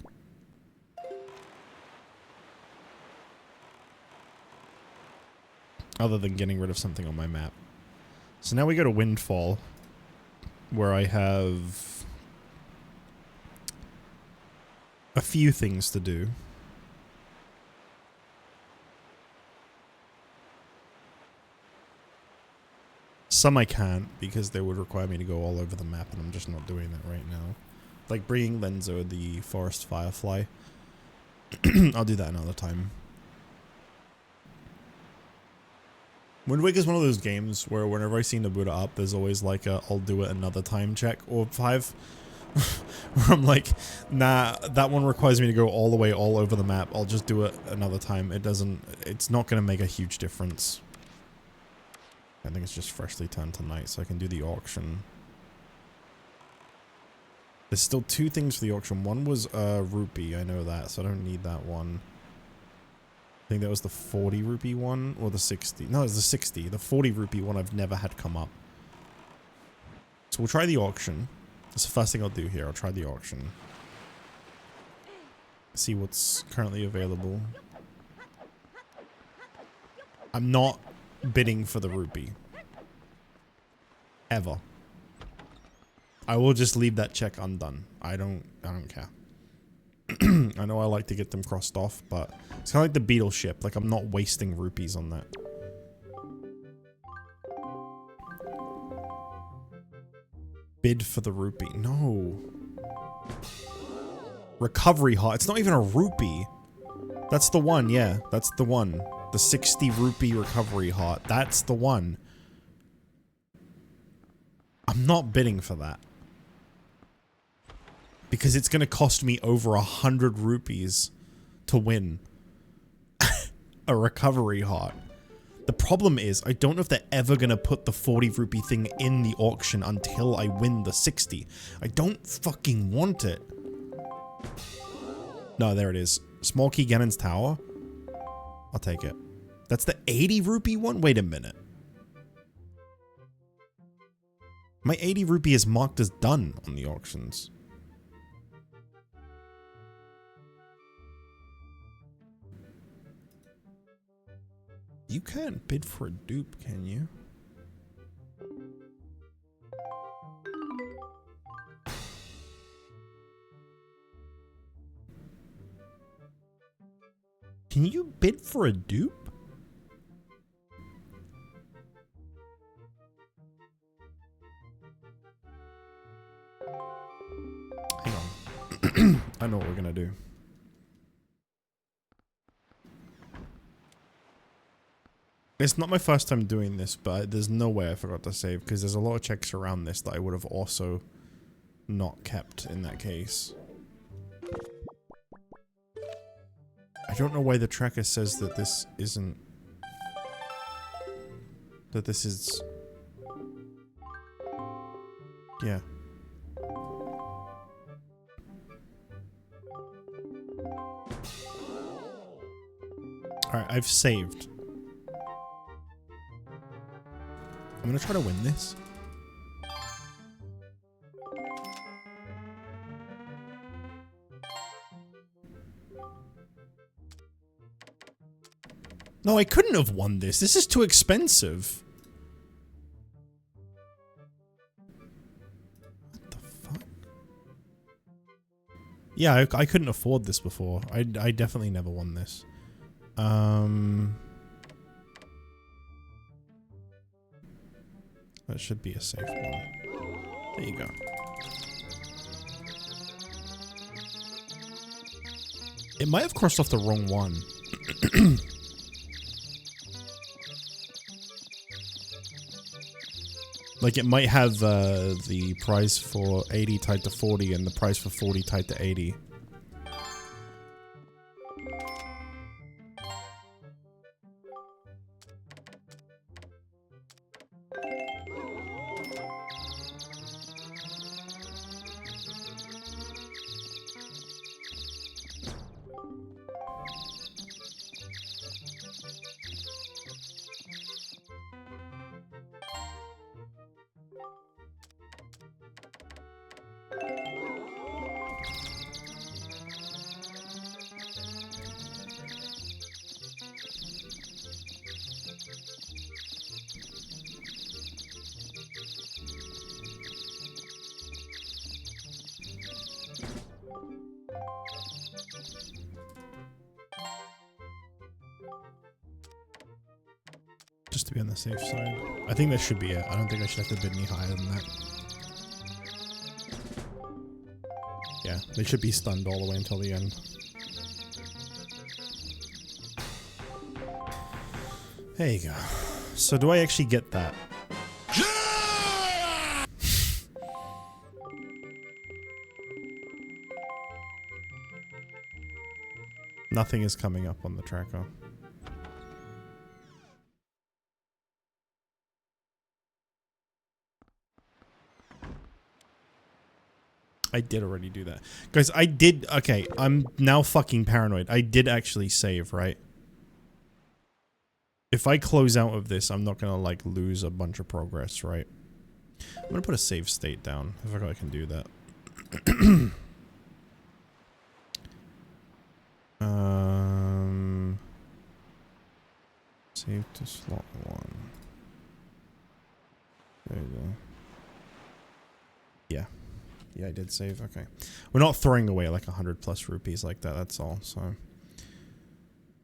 Other than getting rid of something on my map. So now we go to Windfall, where I have a few things to do. Some I can't, because they would require me to go all over the map, and I'm just not doing that right now. Like bringing Lenzo, the Forest Firefly. I'll do that another time. Wind Waker is one of those games where whenever I see Nabuta up, there's always like a I'll do it another time check or 5. Where I'm like, nah, that one requires me to go all the way all over the map. I'll just do it another time. It's not going to make a huge difference. I think it's just freshly turned to night, so I can do the auction. There's still 2 things for the auction. One was rupee, I know that, so I don't need that one. I think that was the 40 rupee one, or the 60. No, it was the 60. The 40 rupee one I've never had come up. So we'll try the auction. That's the first thing I'll do here. I'll try the auction. See what's currently available. I'm not bidding for the rupee. Ever. I will just leave that check undone. I don't care. I know I like to get them crossed off, but it's kind of like the beetle ship. Like, I'm not wasting rupees on that. Bid for the rupee. No. Recovery heart. It's not even a rupee. That's the one, yeah. That's the one. The 60 rupee recovery heart. That's the one. I'm not bidding for that. Because it's going to cost me over 100 rupees to win a recovery heart. The problem is, I don't know if they're ever going to put the 40 rupee thing in the auction until I win the 60. I don't fucking want it. No, there it is. Small Key Ganon's Tower. I'll take it. That's the 80 rupee one? Wait a minute. My 80 rupee is marked as done on the auctions. You can't bid for a dupe, can you? Can you bid for a dupe? Hang on. I know what we're gonna do. It's not my first time doing this, but there's no way I forgot to save, because there's a lot of checks around this that I would have also not kept in that case. I don't know why the tracker says that this isn't... that this is... yeah. Alright, I've saved. I'm gonna try to win this. No, I couldn't have won this. This is too expensive. What the fuck? Yeah, I couldn't afford this before. I definitely never won this. That should be a safe one. There you go. It might have crossed off the wrong one. Like, it might have the price for 80 tied to 40 and the price for 40 tied to 80. Just to be on the safe side. I think that should be it. I don't think I should have to bid any higher than that. Yeah, they should be stunned all the way until the end. There you go. So do I actually get that? Nothing is coming up on the tracker. I did already do that. Guys, I did... Okay, I'm now fucking paranoid. I did actually save, right? If I close out of this, I'm not gonna, like, lose a bunch of progress, right? I'm gonna put a save state down. I forgot I can do that. Save to slot 1. There you go. Yeah. Yeah, I did save. Okay. We're not throwing away like 100+ rupees like that. That's all. So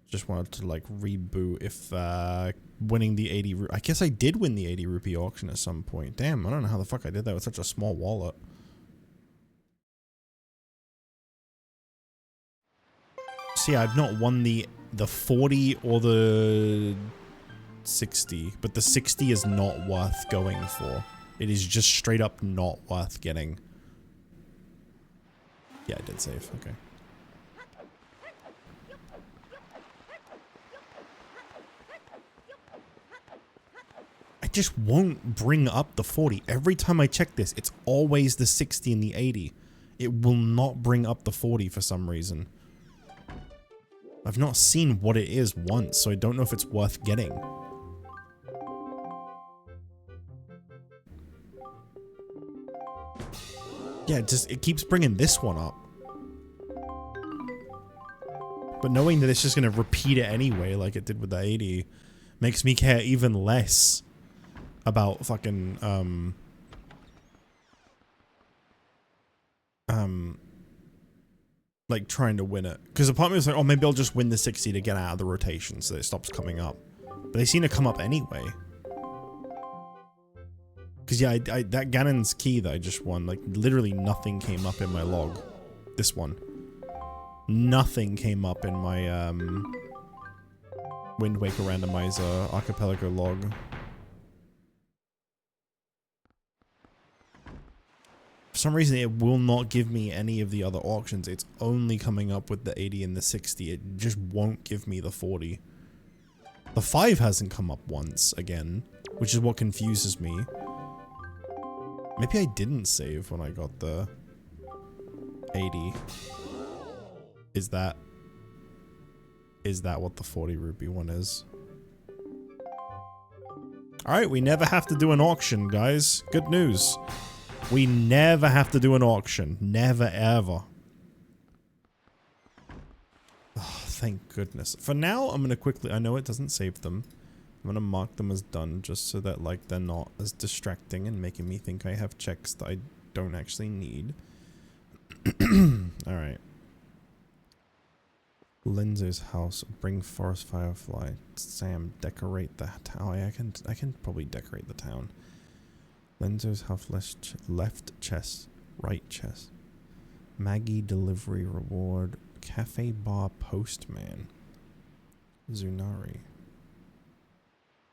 just wanted to like reboot if winning the 80 I guess I did win the 80 rupee auction at some point. Damn, I don't know how the fuck I did that with such a small wallet. See, I've not won the 40 or the 60, but the 60 is not worth going for. It is just straight up not worth getting. Yeah, I did save. Okay. I just won't bring up the 40. Every time I check this, it's always the 60 and the 80. It will not bring up the 40 for some reason. I've not seen what it is once, so I don't know if it's worth getting. Yeah, it keeps bringing this one up. But knowing that it's just going to repeat it anyway, like it did with the 80, makes me care even less about fucking, like trying to win it. Because a part of me was like, oh, maybe I'll just win the 60 to get out of the rotation so it stops coming up. But they seem to come up anyway. Because yeah, that Ganon's key that I just won, like literally nothing came up in my log. This one. Nothing came up in my Wind Waker Randomizer Archipelago log. For some reason it will not give me any of the other auctions. It's only coming up with the 80 and the 60. It just won't give me the 40. The 5 hasn't come up once again, which is what confuses me. Maybe I didn't save when I got the 80. Is that what the 40 rupee one is? Alright, we never have to do an auction, guys. Good news. We never have to do an auction. Never ever. Oh, thank goodness. For now, I'm gonna quickly, I know it doesn't save them. I'm gonna mark them as done just so that like they're not as distracting and making me think I have checks that I don't actually need. Alright. Linzo's house. Bring forest firefly. Sam, decorate the town. I can probably decorate the town. Linzo's house. Left chest. Right chest. Maggie delivery reward. Cafe bar postman. Zunari.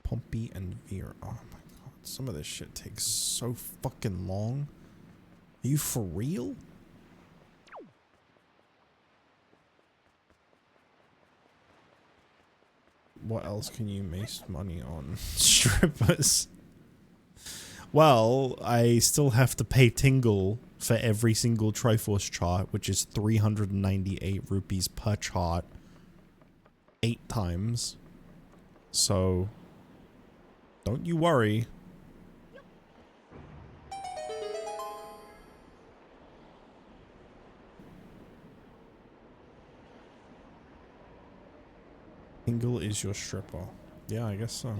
Pompey and Veer. Oh my god. Some of this shit takes so fucking long. Are you for real? What else can you waste money on? Strippers. Well, I still have to pay Tingle for every single Triforce chart, which is 398 rupees per chart. 8 times. So, don't you worry. Tingle is your stripper. Yeah, I guess so.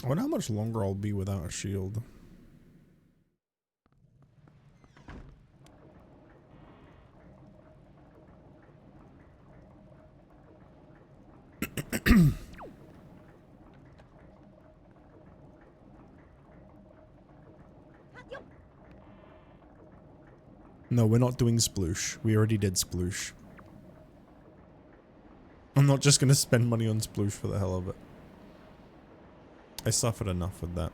I wonder how much longer I'll be without a shield. No, we're not doing sploosh. We already did sploosh. I'm not just gonna spend money on sploosh for the hell of it. I suffered enough with that.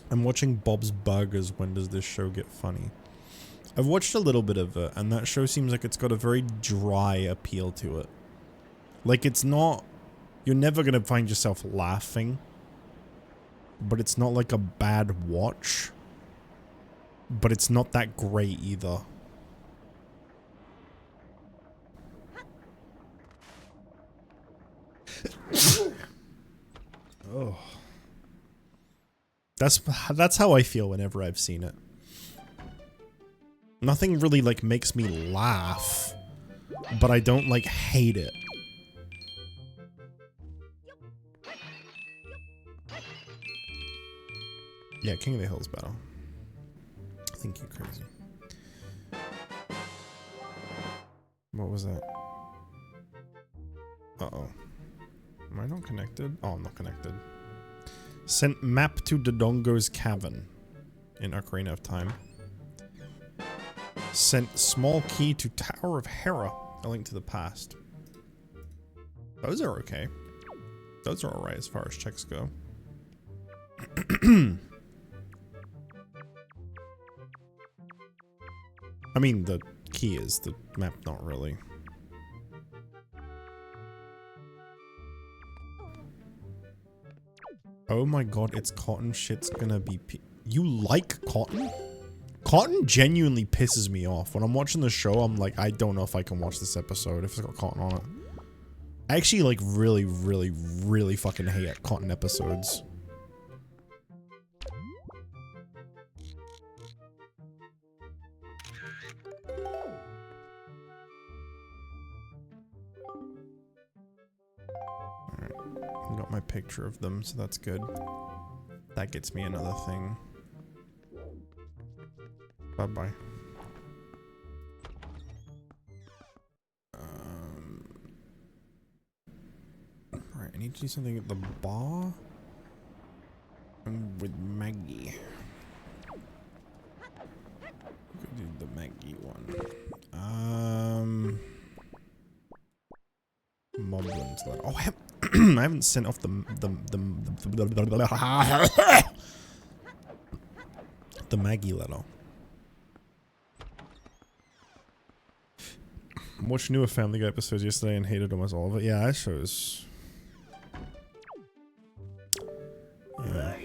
I'm watching Bob's Burgers. When does this show get funny? I've watched a little bit of it, and that show seems like it's got a very dry appeal to it. Like, it's not... You're never gonna find yourself laughing. But it's not like a bad watch. But it's not that great either. Oh. That's how I feel whenever I've seen it. Nothing really like makes me laugh, but I don't like hate it. Yeah, King of the Hills battle. I think you're crazy. What was that? Uh-oh. Am I not connected? Oh, I'm not connected. Sent map to Dodongo's cavern in Ocarina of Time. Sent small key to Tower of Hera, a link to the past. Those are okay. Those are alright as far as checks go. I mean, the key is, the map not really. Oh my god, it's cotton shit's gonna be you like cotton? Cotton genuinely pisses me off. When I'm watching the show, I'm like, I don't know if I can watch this episode if it's got Cotton on it. I actually like really, really, really fucking hate Cotton episodes. Alright, I got my picture of them, so that's good. That gets me another thing. Bye-bye. Right, I need to do something at the bar. With Maggie. Go do the Maggie one. Moblin's letter. Oh, I haven't sent off the Maggie letter. I watched newer Family Guy episodes yesterday and hated almost all of it. Yeah, that shows. Yeah.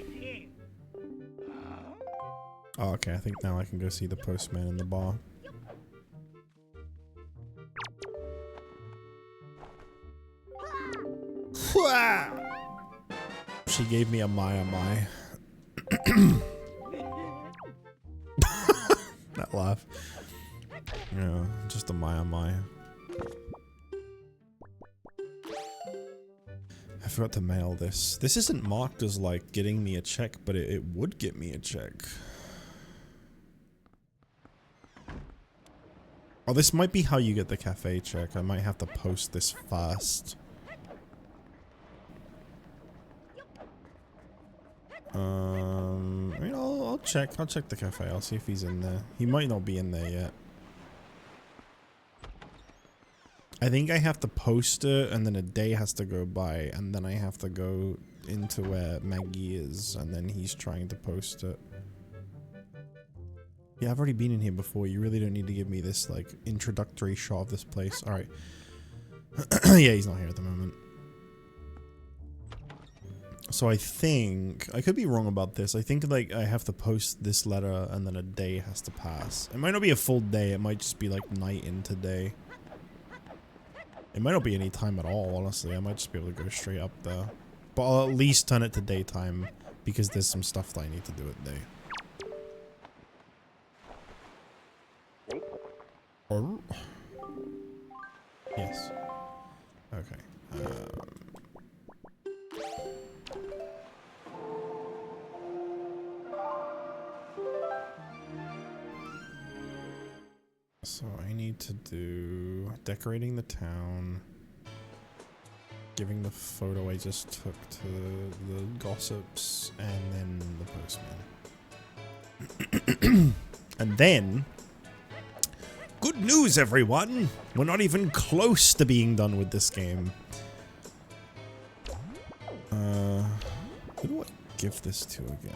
Oh, okay. I think now I can go see the postman in the bar. She gave me a my. That laugh. Yeah, just a my. I forgot to mail this. This isn't marked as like getting me a check, but it would get me a check. Oh, this might be how you get the cafe check. I might have to post this first. I mean, I'll check. I'll check the cafe. I'll see if he's in there. He might not be in there yet. I think I have to post it, and then a day has to go by, and then I have to go into where Maggie is, and then he's trying to post it. Yeah, I've already been in here before. You really don't need to give me this, like, introductory shot of this place. Alright. Yeah, he's not here at the moment. So I think, I could be wrong about this. I think like I have to post this letter and then a day has to pass. It might not be a full day. It might just be like night into day. It might not be any time at all, honestly. I might just be able to go straight up there. But I'll at least turn it to daytime because there's some stuff that I need to do at day. Oh. Yes. Okay. So I need to do decorating the town, giving the photo I just took to the gossips, and then the postman. And then, good news everyone! We're not even close to being done with this game. Who do I give this to again?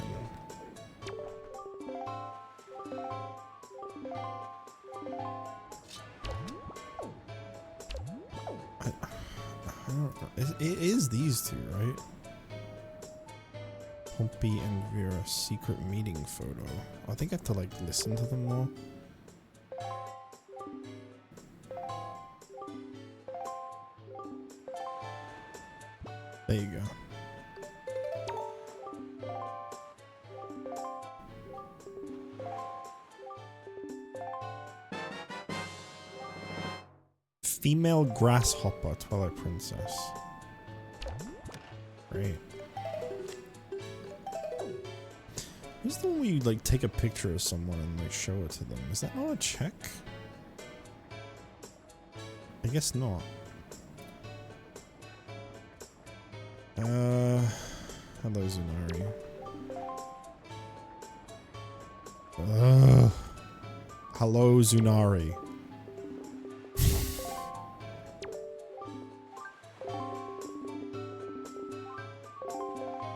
It is these two, right? Pompey and Vera secret meeting photo. I think I have to like listen to them more. There you go. Female grasshopper, Twilight Princess. Great. Who's the one where you like take a picture of someone and like show it to them? Is that not a check? I guess not. Hello Zunari. Hello Zunari.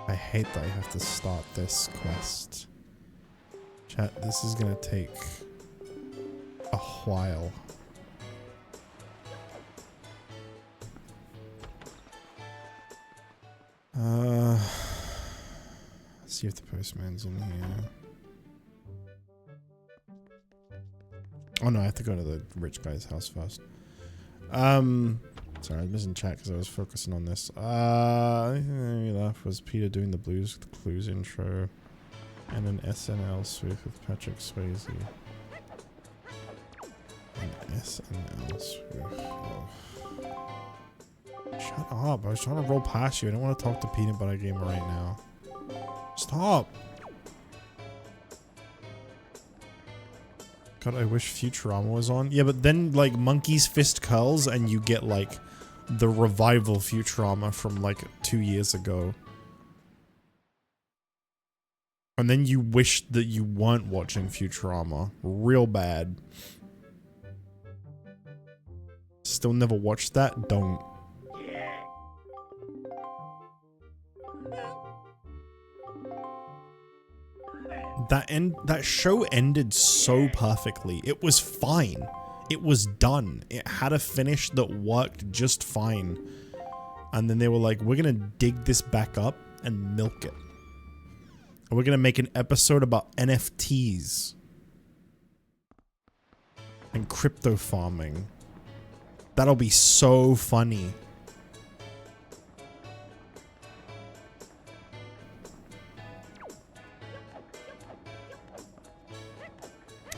I hate that I have to start this quest. Chat, this is gonna take a while. Let's see if the postman's in here. Oh no, I have to go to the rich guy's house first. Sorry, I was missing chat because I was focusing on this. That was Peter doing the Blues Clues intro. And an SNL spoof with Patrick Swayze. An SNL spoof. Oh. Shut up. I was trying to roll past you. I don't want to talk to Peanut Butter Gamer right now. Stop. God, I wish Futurama was on. Yeah, but then, like, Monkey's Fist curls and you get, like, the revival Futurama from, like, 2 years ago. And then you wish that you weren't watching Futurama. Real bad. Still never watched that? Don't. That show ended so perfectly. It was fine. It was done. It had a finish that worked just fine. And then they were like, we're gonna dig this back up and milk it. And we're gonna make an episode about NFTs. And crypto farming. That'll be so funny.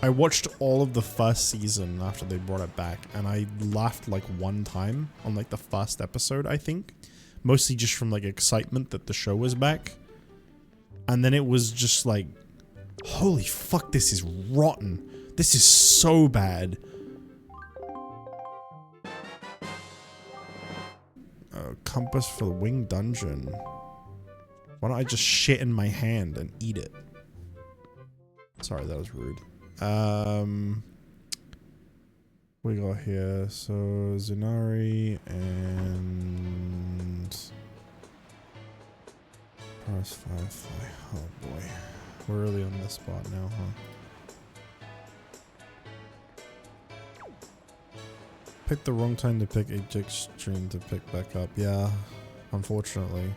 I watched all of the first season after they brought it back, and I laughed like one time on like the first episode, I think. Mostly just from like excitement that the show was back. And then it was just like, holy fuck, this is rotten. This is so bad. Compass for the winged dungeon. Why don't I just shit in my hand and eat it? Sorry, that was rude. We got here, so Zenari and Paris Firefly. Oh boy, we're really on this spot now, huh? Picked the wrong time to pick a JustJich stream to pick back up. Yeah, unfortunately.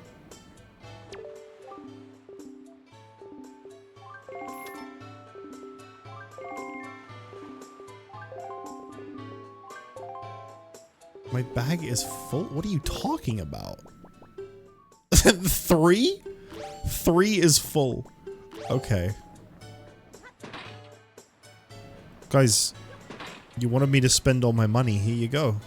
My bag is full? What are you talking about? 3? 3 is full. Okay. Guys, you wanted me to spend all my money. Here you go.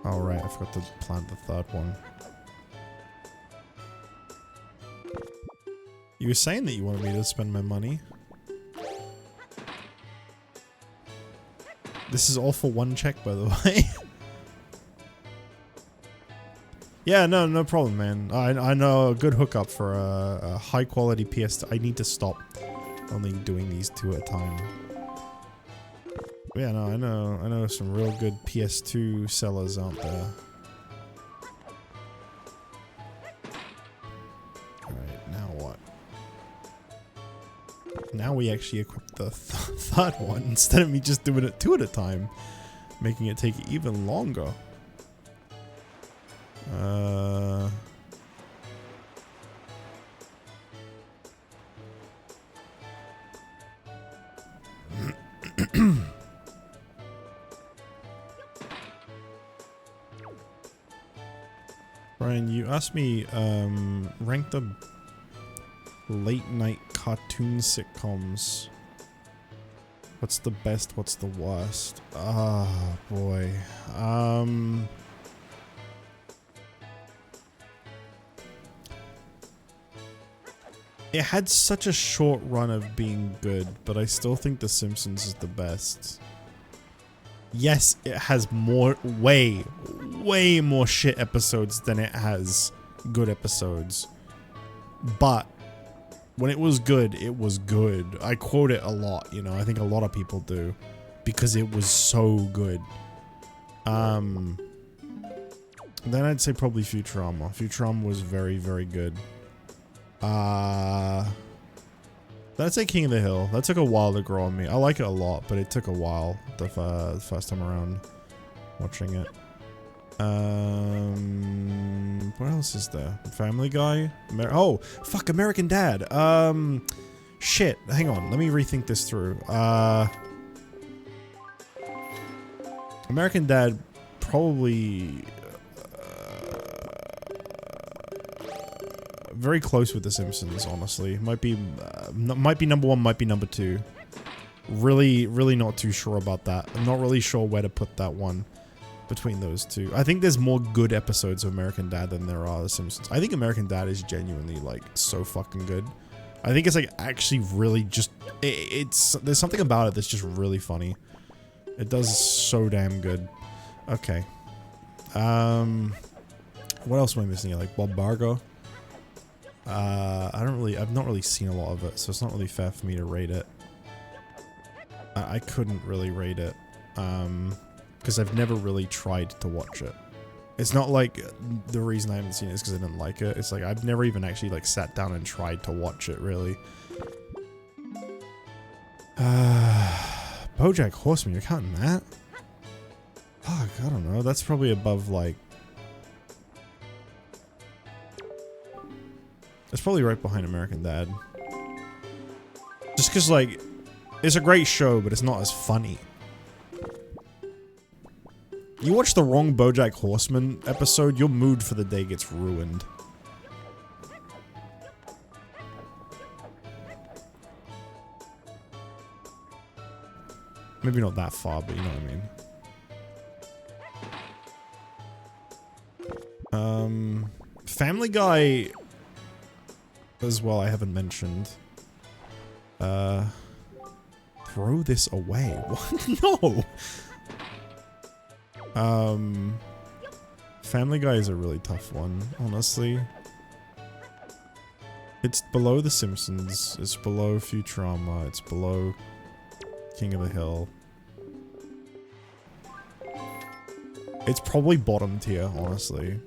Alright, I forgot to plant the third one. You were saying that you wanted me to spend my money. This is all for one check, by the way. Yeah, no problem, man. I know a good hookup for a high quality PS2. I need to stop only doing these 2 at a time. Yeah, no, I know some real good PS2 sellers out there. Alright, now what? Now we actually equip the third one instead of me just doing it 2 at a time, making it take even longer. Brian, you asked me, rank the late night cartoon sitcoms. What's the best? What's the worst? Ah, boy. It had such a short run of being good, but I still think The Simpsons is the best. Yes, it has way more shit episodes than it has good episodes. But when it was good, it was good. I quote it a lot, you know, I think a lot of people do. Because it was so good. Then I'd say probably Futurama. Futurama was very, very good. I'd say King of the Hill. That took a while to grow on me. I like it a lot, but it took a while the first time around watching it. What else is there? Family Guy? Oh, fuck, American Dad. Shit. Hang on. Let me rethink this through. American Dad probably very close with The Simpsons, honestly. Might be number one, might be number two. Really not too sure about that. I'm not really sure where to put that one between those two. I think there's more good episodes of American Dad than there are The Simpsons. I think American Dad is genuinely, like, so fucking good. I think it's, like, actually really just... There's something about it that's just really funny. It does so damn good. Okay. What else am I missing here? Like, Bob Bargo? I've not really seen a lot of it, so it's not really fair for me to rate it. I couldn't really rate it. Because I've never really tried to watch it. It's not like the reason I haven't seen it is because I didn't like it. It's like I've never even actually like sat down and tried to watch it, really. BoJack Horseman, you're counting that? Fuck, I don't know. That's probably above like... It's probably right behind American Dad. Just because like... It's a great show, but it's not as funny. You watch the wrong BoJack Horseman episode, your mood for the day gets ruined. Maybe not that far, but you know what I mean. Family Guy as well, I haven't mentioned. Throw this away. What? No! Family Guy is a really tough one, honestly. It's below The Simpsons, it's below Futurama, it's below King of the Hill. It's probably bottom tier, honestly.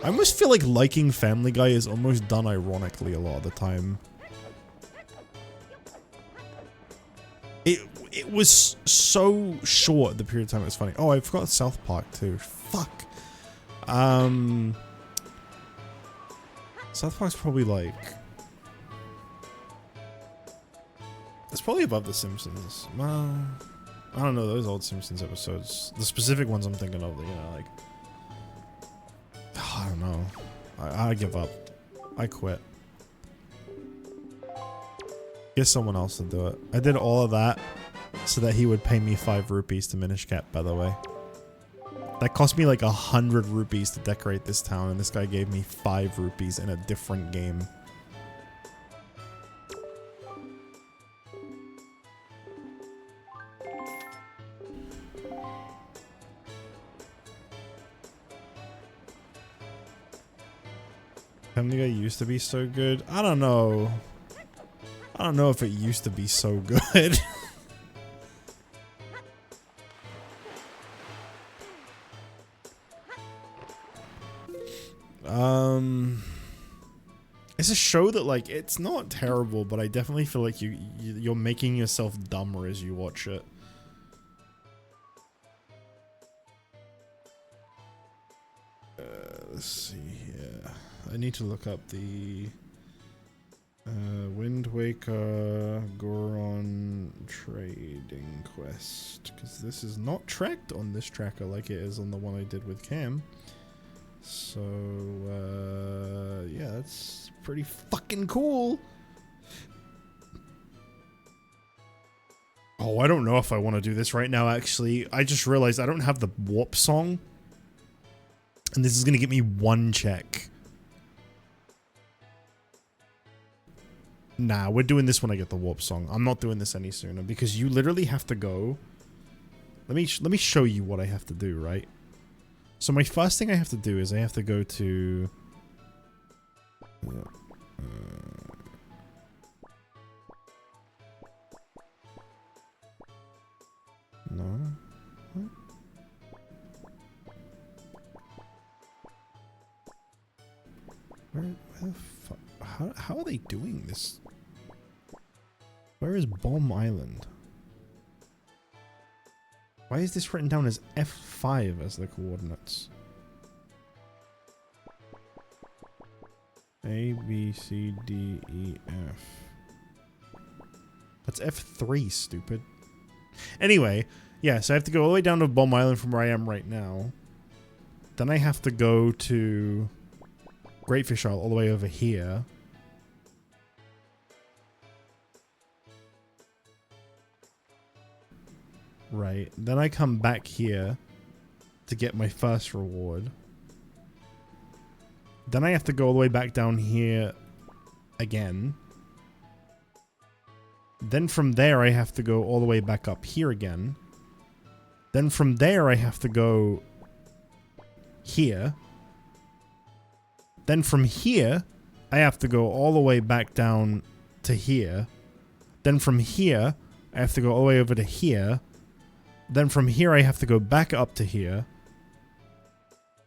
I almost feel like liking Family Guy is almost done ironically a lot of the time. It was so short the period of time it was funny. Oh, I forgot South Park too. Fuck. South Park's probably like... It's probably above The Simpsons. Well, I don't know, those old Simpsons episodes. The specific ones I'm thinking of, you know, like... I don't know. I give up. I quit. Get someone else to do it. I did all of that so that he would pay me 5 rupees to Minish Cap, by the way. That cost me like 100 rupees to decorate this town, and this guy gave me 5 rupees in a different game. Family Guy used to be so good. I don't know. I don't know if it used to be so good. It's a show that, like, it's not terrible, but I definitely feel like you're making yourself dumber as you watch it. Let's see here. I need to look up the Wind Waker Goron Trading Quest, because this is not tracked on this tracker like it is on the one I did with Cam. So, yeah, that's pretty fucking cool. Oh, I don't know if I want to do this right now, actually. I just realized I don't have the warp song. And this is going to get me 1 check. Nah, we're doing this when I get the warp song. I'm not doing this any sooner because you literally have to go. Let me show you what I have to do, right? So my first thing I have to do is I have to go to... No? What? Where the fuck? How are they doing this? Where is Bomb Island? Why is this written down as F5 as the coordinates? A, B, C, D, E, F. That's F3, stupid. Anyway, yeah, so I have to go all the way down to Bomb Island from where I am right now. Then I have to go to Great Fish Isle all the way over here. Right. Then I come back here to get my first reward. Then I have to go all the way back down here again. Then from there I have to go all the way back up here again. Then from there I have to go here. Then from here I have to go all the way back down to here. Then from here I have to go all the way over to here. Then from here I have to go back up to here.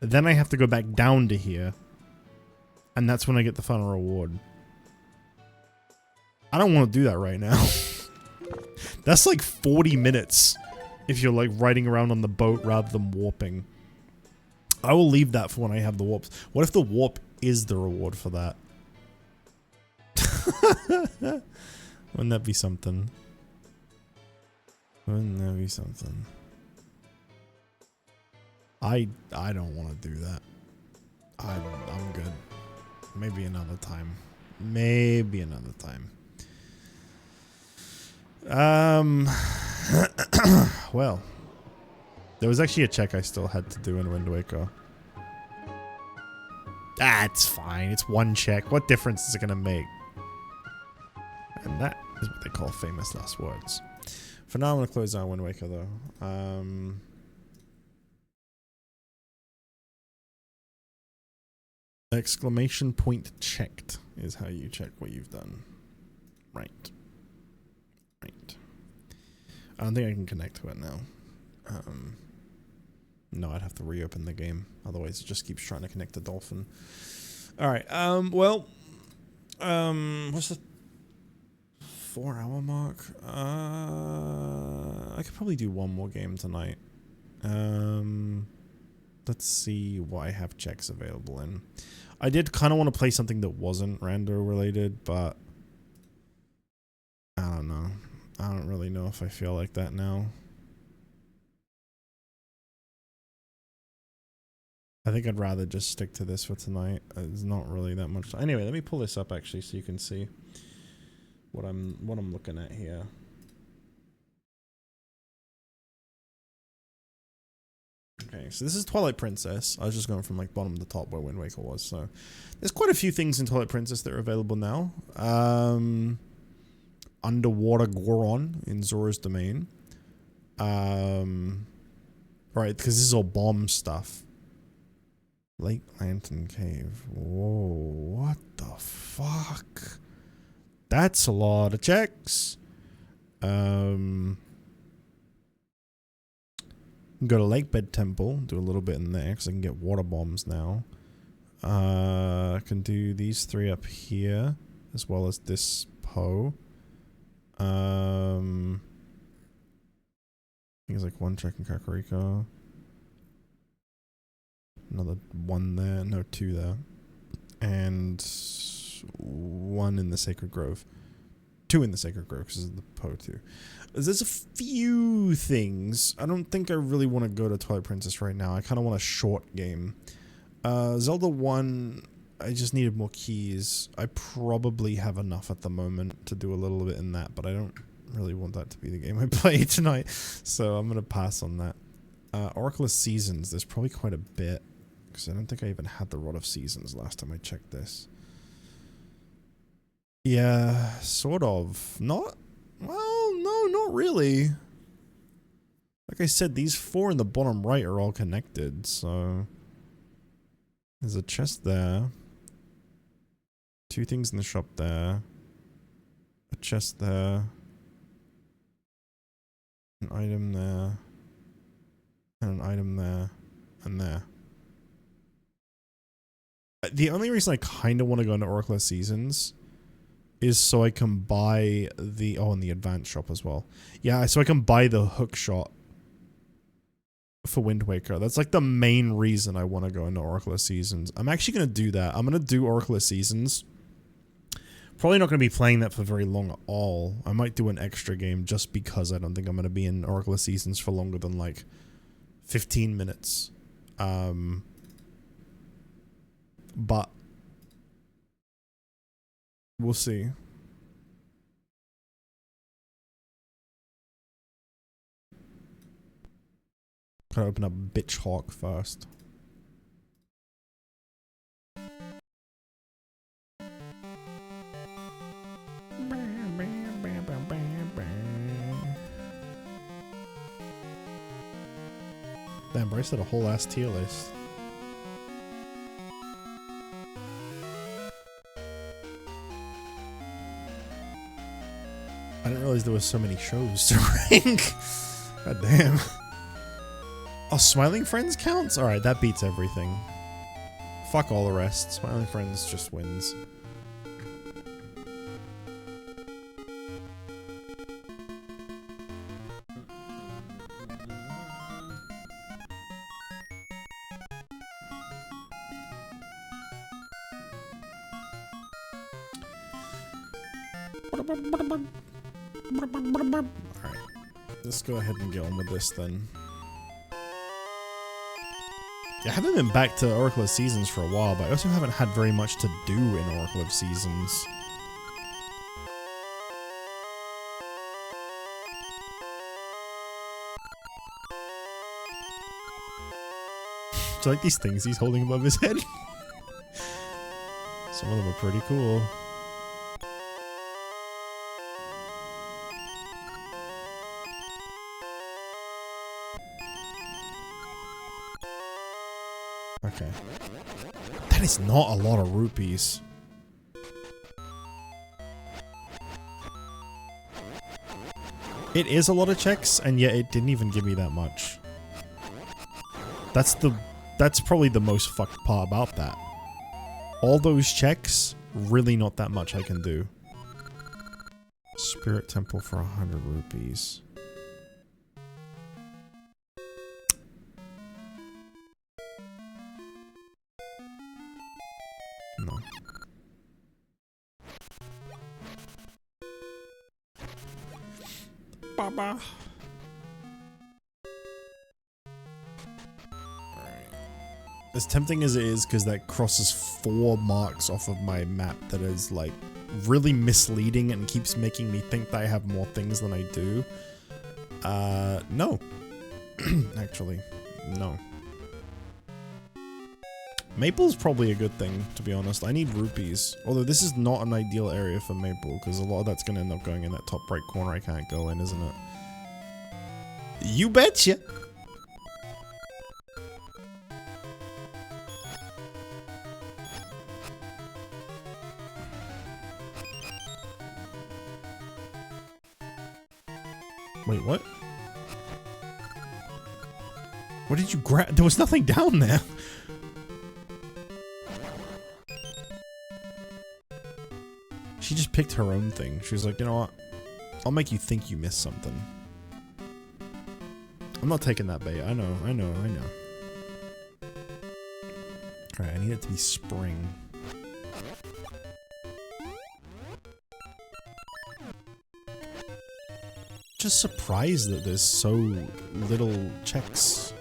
Then I have to go back down to here. And that's when I get the final reward. I don't want to do that right now. That's like 40 minutes if you're like riding around on the boat rather than warping. I will leave that for when I have the warps. What if the warp is the reward for that? Wouldn't that be something? Wouldn't that be something? I don't want to do that. I'm good. Maybe another time. Maybe another time. Well, there was actually a check I still had to do in Wind Waker. That's fine. It's one check. What difference is it gonna make? And that is what they call famous last words. For now, I'm gonna close out Wind Waker though. Exclamation point checked is how you check what you've done. Right. Right. I don't think I can connect to it now. No, I'd have to reopen the game. Otherwise, it just keeps trying to connect to Dolphin. Alright, well... what's the 4-hour mark? I could probably do one more game tonight. Let's see what I have checks available in. I did kind of want to play something that wasn't rando related, but I don't know. I don't really know if I feel like that now. I think I'd rather just stick to this for tonight. It's not really that much. Anyway, let me pull this up actually so you can see what I'm looking at here. Okay, so this is Twilight Princess. I was just going from like bottom to top where Wind Waker was. So there's quite a few things in Twilight Princess that are available now. Underwater Goron in Zora's Domain. Right, because this is all bomb stuff. Lake Lantern Cave. Whoa, what the fuck? That's a lot of checks. Go to Lakebed Temple, do a little bit in there because I can get water bombs now. I can do these three up here as well as this Poe. I think it's like one check in Kakariko. Another one there, no, two there. And one in the Sacred Grove. Two in the Sacred Grove because it's the Poe too. There's a few things. I don't think I really want to go to Twilight Princess right now. I kind of want a short game. Zelda 1, I just needed more keys. I probably have enough at the moment to do a little bit in that, but I don't really want that to be the game I play tonight. So I'm going to pass on that. Oracle of Seasons, there's probably quite a bit. Because I don't think I even had the Rod of Seasons last time I checked this. Yeah, sort of. Not... Well, no, not really. Like I said, these four in the bottom right are all connected, so... There's a chest there. Two things in the shop there. A chest there. An item there. And an item there. And there. The only reason I kind of want to go into Oracle of Seasons is so I can buy the... Oh, and the advanced shop as well. Yeah, so I can buy the hook shot for Wind Waker. That's like the main reason I want to go into Oracle of Seasons. I'm actually going to do that. I'm going to do Oracle of Seasons. Probably not going to be playing that for very long at all. I might do an extra game just because I don't think I'm going to be in Oracle of Seasons for longer than like 15 minutes. But we'll see. Gotta open up Bitch Hawk first. Damn, Bryce had a whole ass tier list. I didn't realize there were so many shows to rank. God damn. Oh, Smiling Friends counts? Alright, that beats everything. Fuck all the rest. Smiling Friends just wins. Alright, let's go ahead and get on with this then. I haven't been back to Oracle of Seasons for a while, but I also haven't had very much to do in Oracle of Seasons. Do you like these things he's holding above his head? Some of them are pretty cool. Okay. That is not a lot of rupees. It is a lot of checks, and yet it didn't even give me that much. That's probably the most fucked part about that. All those checks, really not that much I can do. Spirit Temple for 100 rupees. No. Baba. As tempting as it is, because that crosses 4 marks off of my map that is like really misleading and keeps making me think that I have more things than I do. No. Actually, no. Maple's probably a good thing, to be honest. I need rupees. Although this is not an ideal area for Maple, because a lot of that's going to end up going in that top right corner I can't go in, isn't it? You betcha! Wait, what? What did you grab? There was nothing down there. She just picked her own thing. She was like, you know what? I'll make you think you missed something. I'm not taking that bait. I know. Alright, I need it to be spring. Just surprised that there's so little checks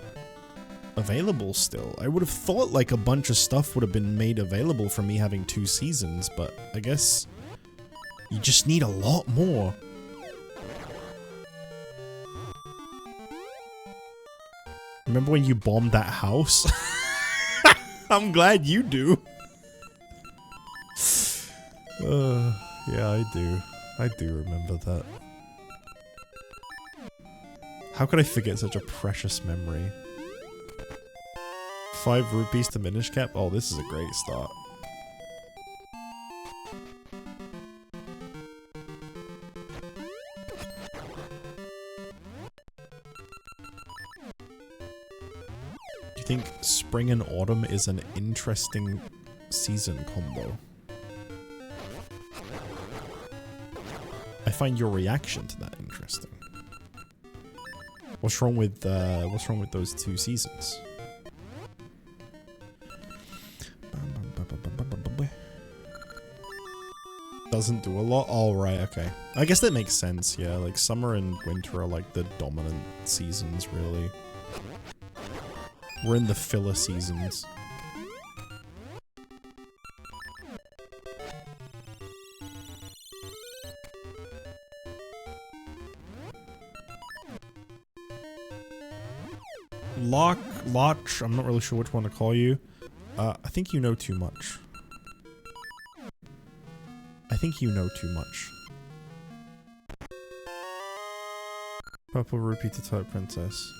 available still. I would have thought like a bunch of stuff would have been made available from me having 2 seasons, but I guess you just need a lot more. Remember when you bombed that house? I'm glad you do. Yeah, I do. I do remember that. How could I forget such a precious memory? 5 rupees to Minish cap? Oh, this is a great start. Do you think spring and autumn is an interesting season combo? I find your reaction to that interesting. What's wrong with those 2 seasons? Doesn't do a lot? Oh, right, okay. I guess that makes sense, yeah. Like, summer and winter are like the dominant seasons, really. We're in the filler seasons. Larch, I'm not really sure which one to call you. I think you know too much. I think you know too much. Purple rupee to Twilight Princess.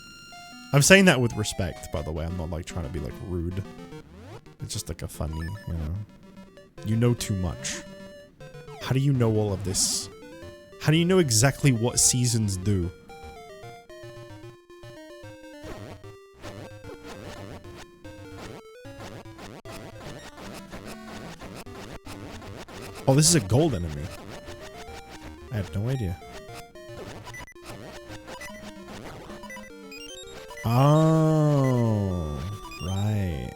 I'm saying that with respect, by the way. I'm not like trying to be like rude. It's just like a funny, you know. You know too much. How do you know all of this? How do you know exactly what seasons do? Oh, this is a gold enemy. I have no idea. Oh, right.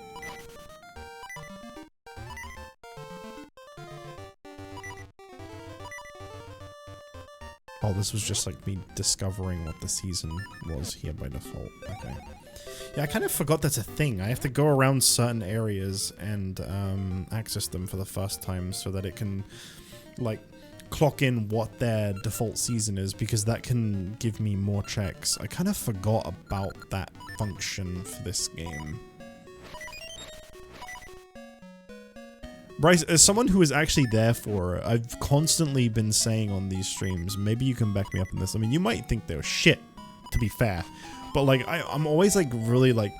Oh, this was just like me discovering what the season was here by default. Okay. Yeah, I kind of forgot that's a thing. I have to go around certain areas and access them for the first time so that it can, like, clock in what their default season is, because that can give me more checks. I kind of forgot about that function for this game. Bryce, as someone who is actually there for it, I've constantly been saying on these streams, maybe you can back me up on this. I mean, you might think they're shit, to be fair. But, like, I'm always, like, really, like,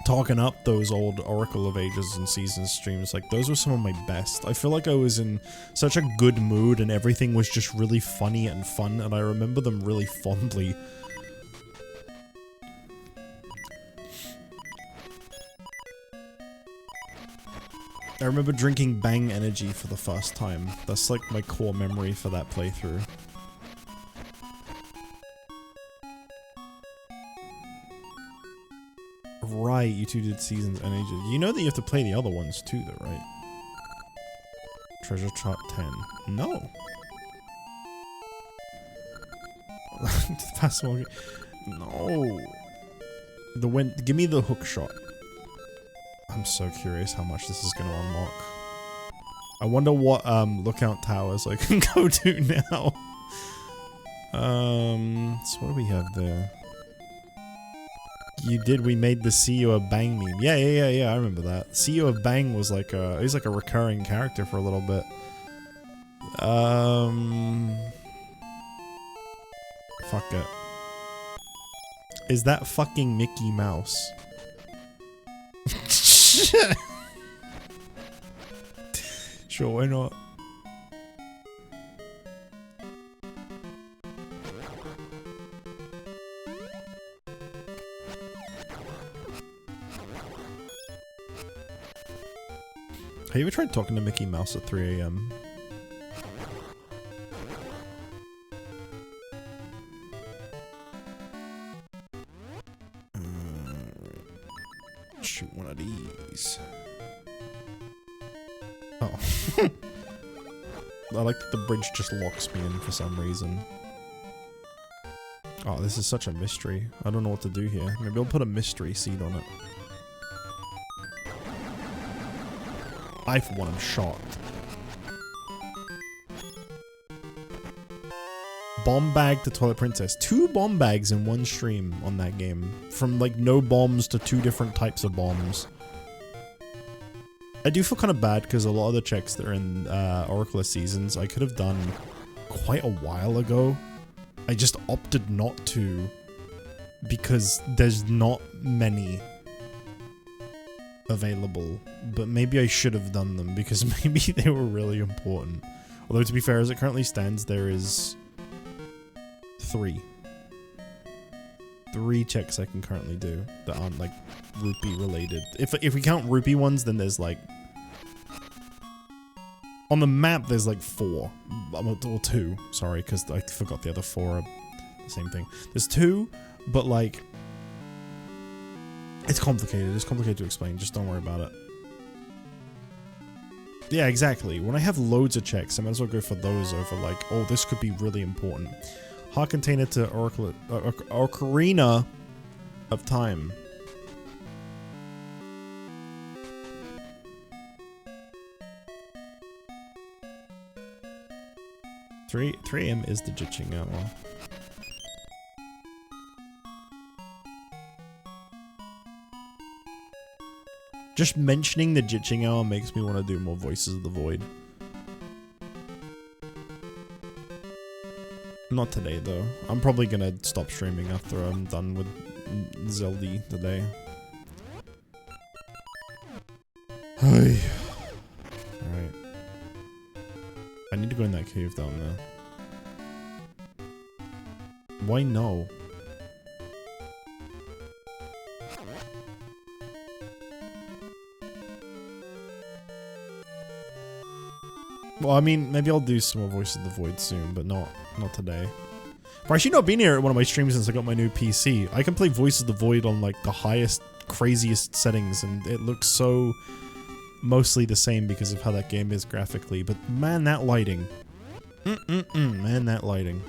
talking up those old Oracle of Ages and Seasons streams. Like, those were some of my best. I feel like I was in such a good mood and everything was just really funny and fun, and I remember them really fondly. I remember drinking Bang Energy for the first time. That's, like, my core memory for that playthrough. Right, you two did Seasons and Ages. You know that you have to play the other ones too, though, right? Treasure Chart 10. No. No. The win. Give me the hook shot. I'm so curious how much this is going to unlock. I wonder what lookout towers I can go to now. So what do we have there? You did, we made the CEO of Bang meme. Yeah, I remember that. CEO of Bang was like a, he's like a recurring character for a little bit. Fuck it. Is that fucking Mickey Mouse? Sure, why not? Have you ever tried talking to Mickey Mouse at 3 AM? Shoot one of these. Oh. I like that the bridge just locks me in for some reason. Oh, this is such a mystery. I don't know what to do here. Maybe I'll put a mystery seed on it. I, for one, am shocked. Bomb bag to Twilight Princess. 2 bomb bags in one stream on that game. From, like, no bombs to 2 different types of bombs. I do feel kind of bad because a lot of the checks that are in Oracle of Seasons I could have done quite a while ago. I just opted not to because there's not many available, but maybe I should have done them because maybe they were really important. Although, to be fair, as it currently stands, there is 3 checks I can currently do that aren't, like, rupee related. If we count rupee ones, then there's, like, on the map there's, like, 4 or 2, sorry, because I forgot the other 4 are same thing. There's two, but like, it's complicated. It's complicated to explain. Just don't worry about it. Yeah, exactly. When I have loads of checks, I might as well go for those over like, oh, this could be really important. Heart container to Ocarina of Time. Three AM is the JustJich hour. Just mentioning the JustJich hour makes me want to do more Voices of the Void. Not today though. I'm probably gonna stop streaming after I'm done with Zelda today. Hey. Alright. I need to go in that cave down there. Why no? Well, I mean, maybe I'll do some more Voices of the Void soon, but not today. I've actually not been here at one of my streams since I got my new PC. I can play Voices of the Void on like the highest, craziest settings, and it looks so mostly the same because of how that game is graphically. But man, that lighting. Man, that lighting.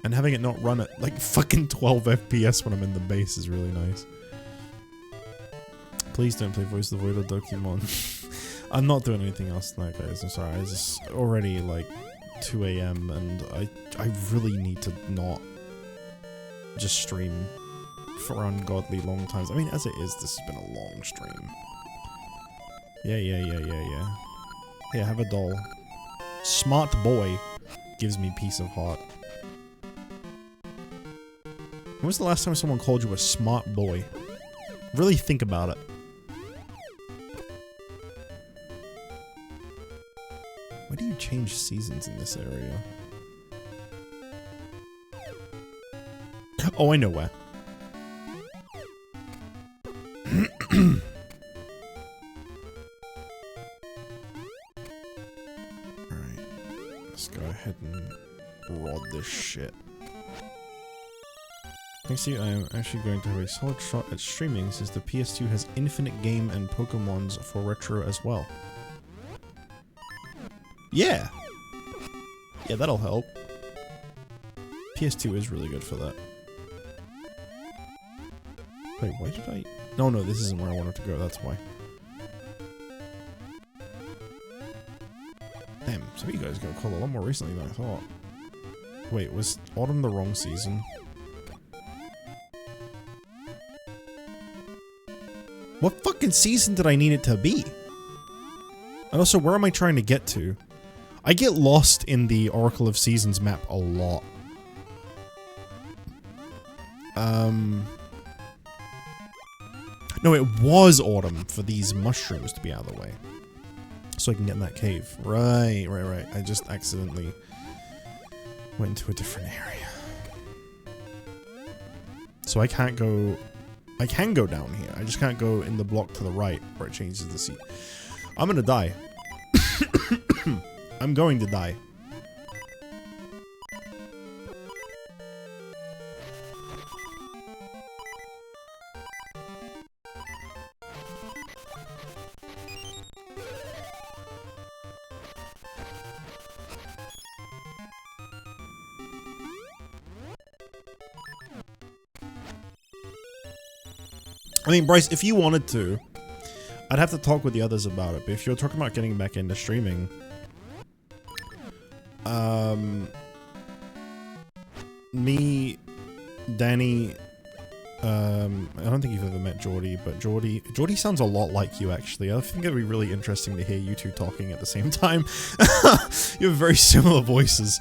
And having it not run at like fucking 12 FPS when I'm in the base is really nice. Please don't play Voice of the Void or Dokimon. I'm not doing anything else tonight, guys. I'm sorry. It's just already like 2 AM and I really need to not just stream for ungodly long times. I mean, as it is, this has been a long stream. Yeah. Here, have a doll. Smart boy gives me peace of heart. When was the last time someone called you a smart boy? Really think about it. Why do you change seasons in this area? Oh, I know where. Alright. Let's go ahead and rod this shit. Next year, I am actually going to have a solid shot at streaming since the PS2 has infinite game and Pokemons for retro as well. Yeah! Yeah, that'll help. PS2 is really good for that. Wait, why did I... No, this isn't where I wanted to go, that's why. Damn, some of you guys got called a lot more recently than I thought. Wait, was autumn the wrong season? What fucking season did I need it to be? And also, where am I trying to get to? I get lost in the Oracle of Seasons map a lot. No, it was autumn for these mushrooms to be out of the way. So I can get in that cave. Right. I just accidentally went to a different area. So I can't go... I can go down here. I just can't go in the block to the right where it changes the seat. I'm gonna die. I'm going to die. I mean, Bryce, if you wanted to, I'd have to talk with the others about it, but if you're talking about getting back into streaming, me, Danny, I don't think you've ever met Geordie, but Geordie sounds a lot like you, actually. I think it'd be really interesting to hear you two talking at the same time. You have very similar voices.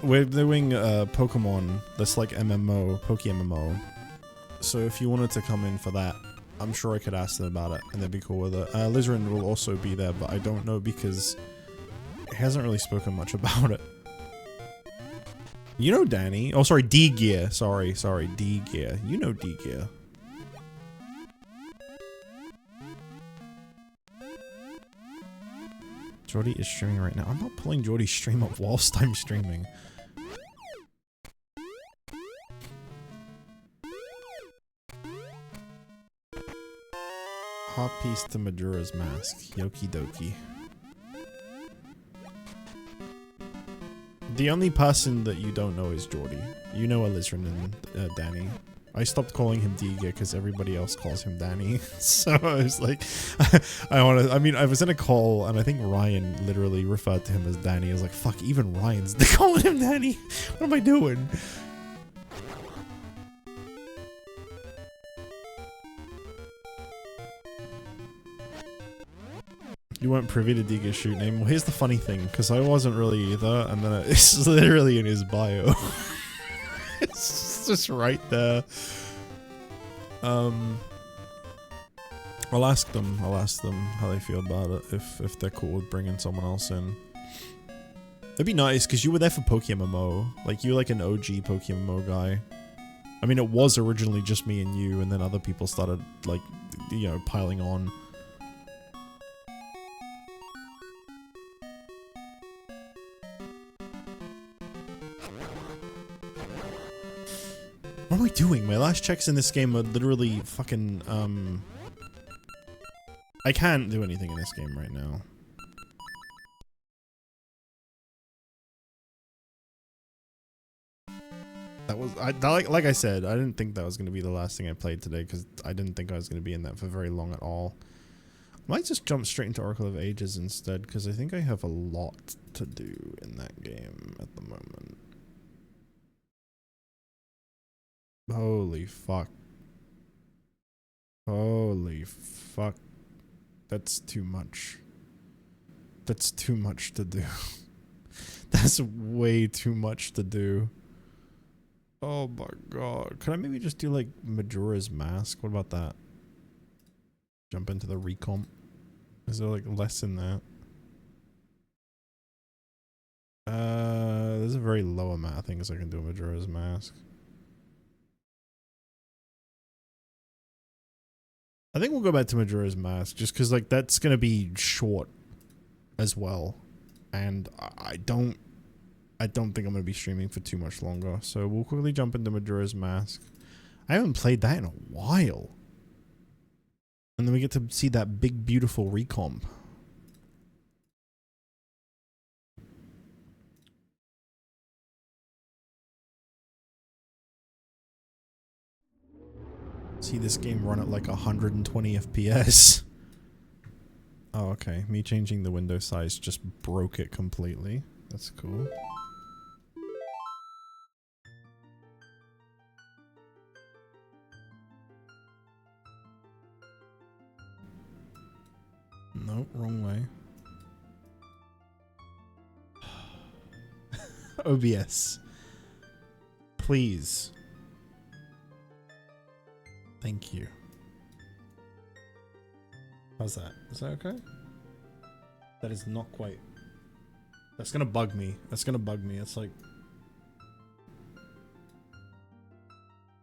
We're doing Pokemon, that's like MMO, Poke-MMO. So if you wanted to come in for that, I'm sure I could ask them about it, and they'd be cool with it. Lizarin will also be there, but I don't know because he hasn't really spoken much about it. You know Danny. Oh, sorry, D-Gear. Sorry, D-Gear. You know D-Gear. Jordy is streaming right now. I'm not pulling Jordy's stream up whilst I'm streaming. Hot piece to Majora's Mask. Yoki dokie. The only person that you don't know is Jordy. You know Alizarin and Danny. I stopped calling him Diga because everybody else calls him Danny. So I was like, I was in a call and I think Ryan literally referred to him as Danny. I was like, fuck, even Ryan's calling him Danny. What am I doing? You weren't privy to Diga's shoot name. Well, here's the funny thing, because I wasn't really either, and then it's literally in his bio. It's just right there. I'll ask them how they feel about it, if they're cool with bringing someone else in. It'd be nice, because you were there for PokeMMO. Like, you're like an OG PokeMMO guy. I mean, it was originally just me and you, and then other people started, like, you know, piling on. What am I doing? My last checks in this game are literally fucking, I can't do anything in this game right now. That was, like I said, I didn't think that was going to be the last thing I played today, because I didn't think I was going to be in that for very long at all. I might just jump straight into Oracle of Ages instead, because I think I have a lot to do in that game at the moment. Holy fuck. Holy fuck. That's too much. That's too much to do. That's way too much to do. Oh my god. Could I maybe just do like Majora's Mask? What about that? Jump into the recomp. Is there like less in that? There's a very low amount of things I can do with Majora's Mask. I think we'll go back to Majora's Mask, just because, like, that's gonna be short as well, and I don't think I'm gonna be streaming for too much longer. So we'll quickly jump into Majora's Mask. I haven't played that in a while, and then we get to see that big, beautiful recomp. See this game run at like 120 FPS. Oh, okay. Me changing the window size just broke it completely. That's cool. Nope, wrong way. OBS. Please. Thank you. How's that? Is that okay? That is not quite. That's gonna bug me. That's gonna bug me. It's like...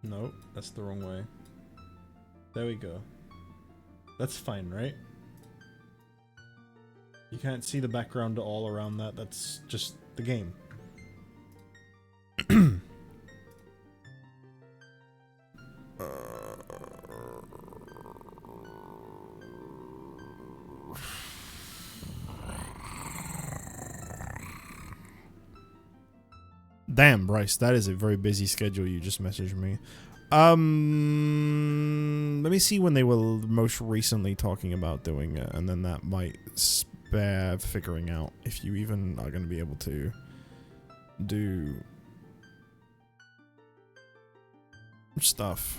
Nope, that's the wrong way. There we go. That's fine, right? You can't see the background all around that. That's just the game. Damn, Bryce, that is a very busy schedule you just messaged me. Let me see when they were most recently talking about doing it, and then that might spare figuring out if you even are going to be able to do stuff.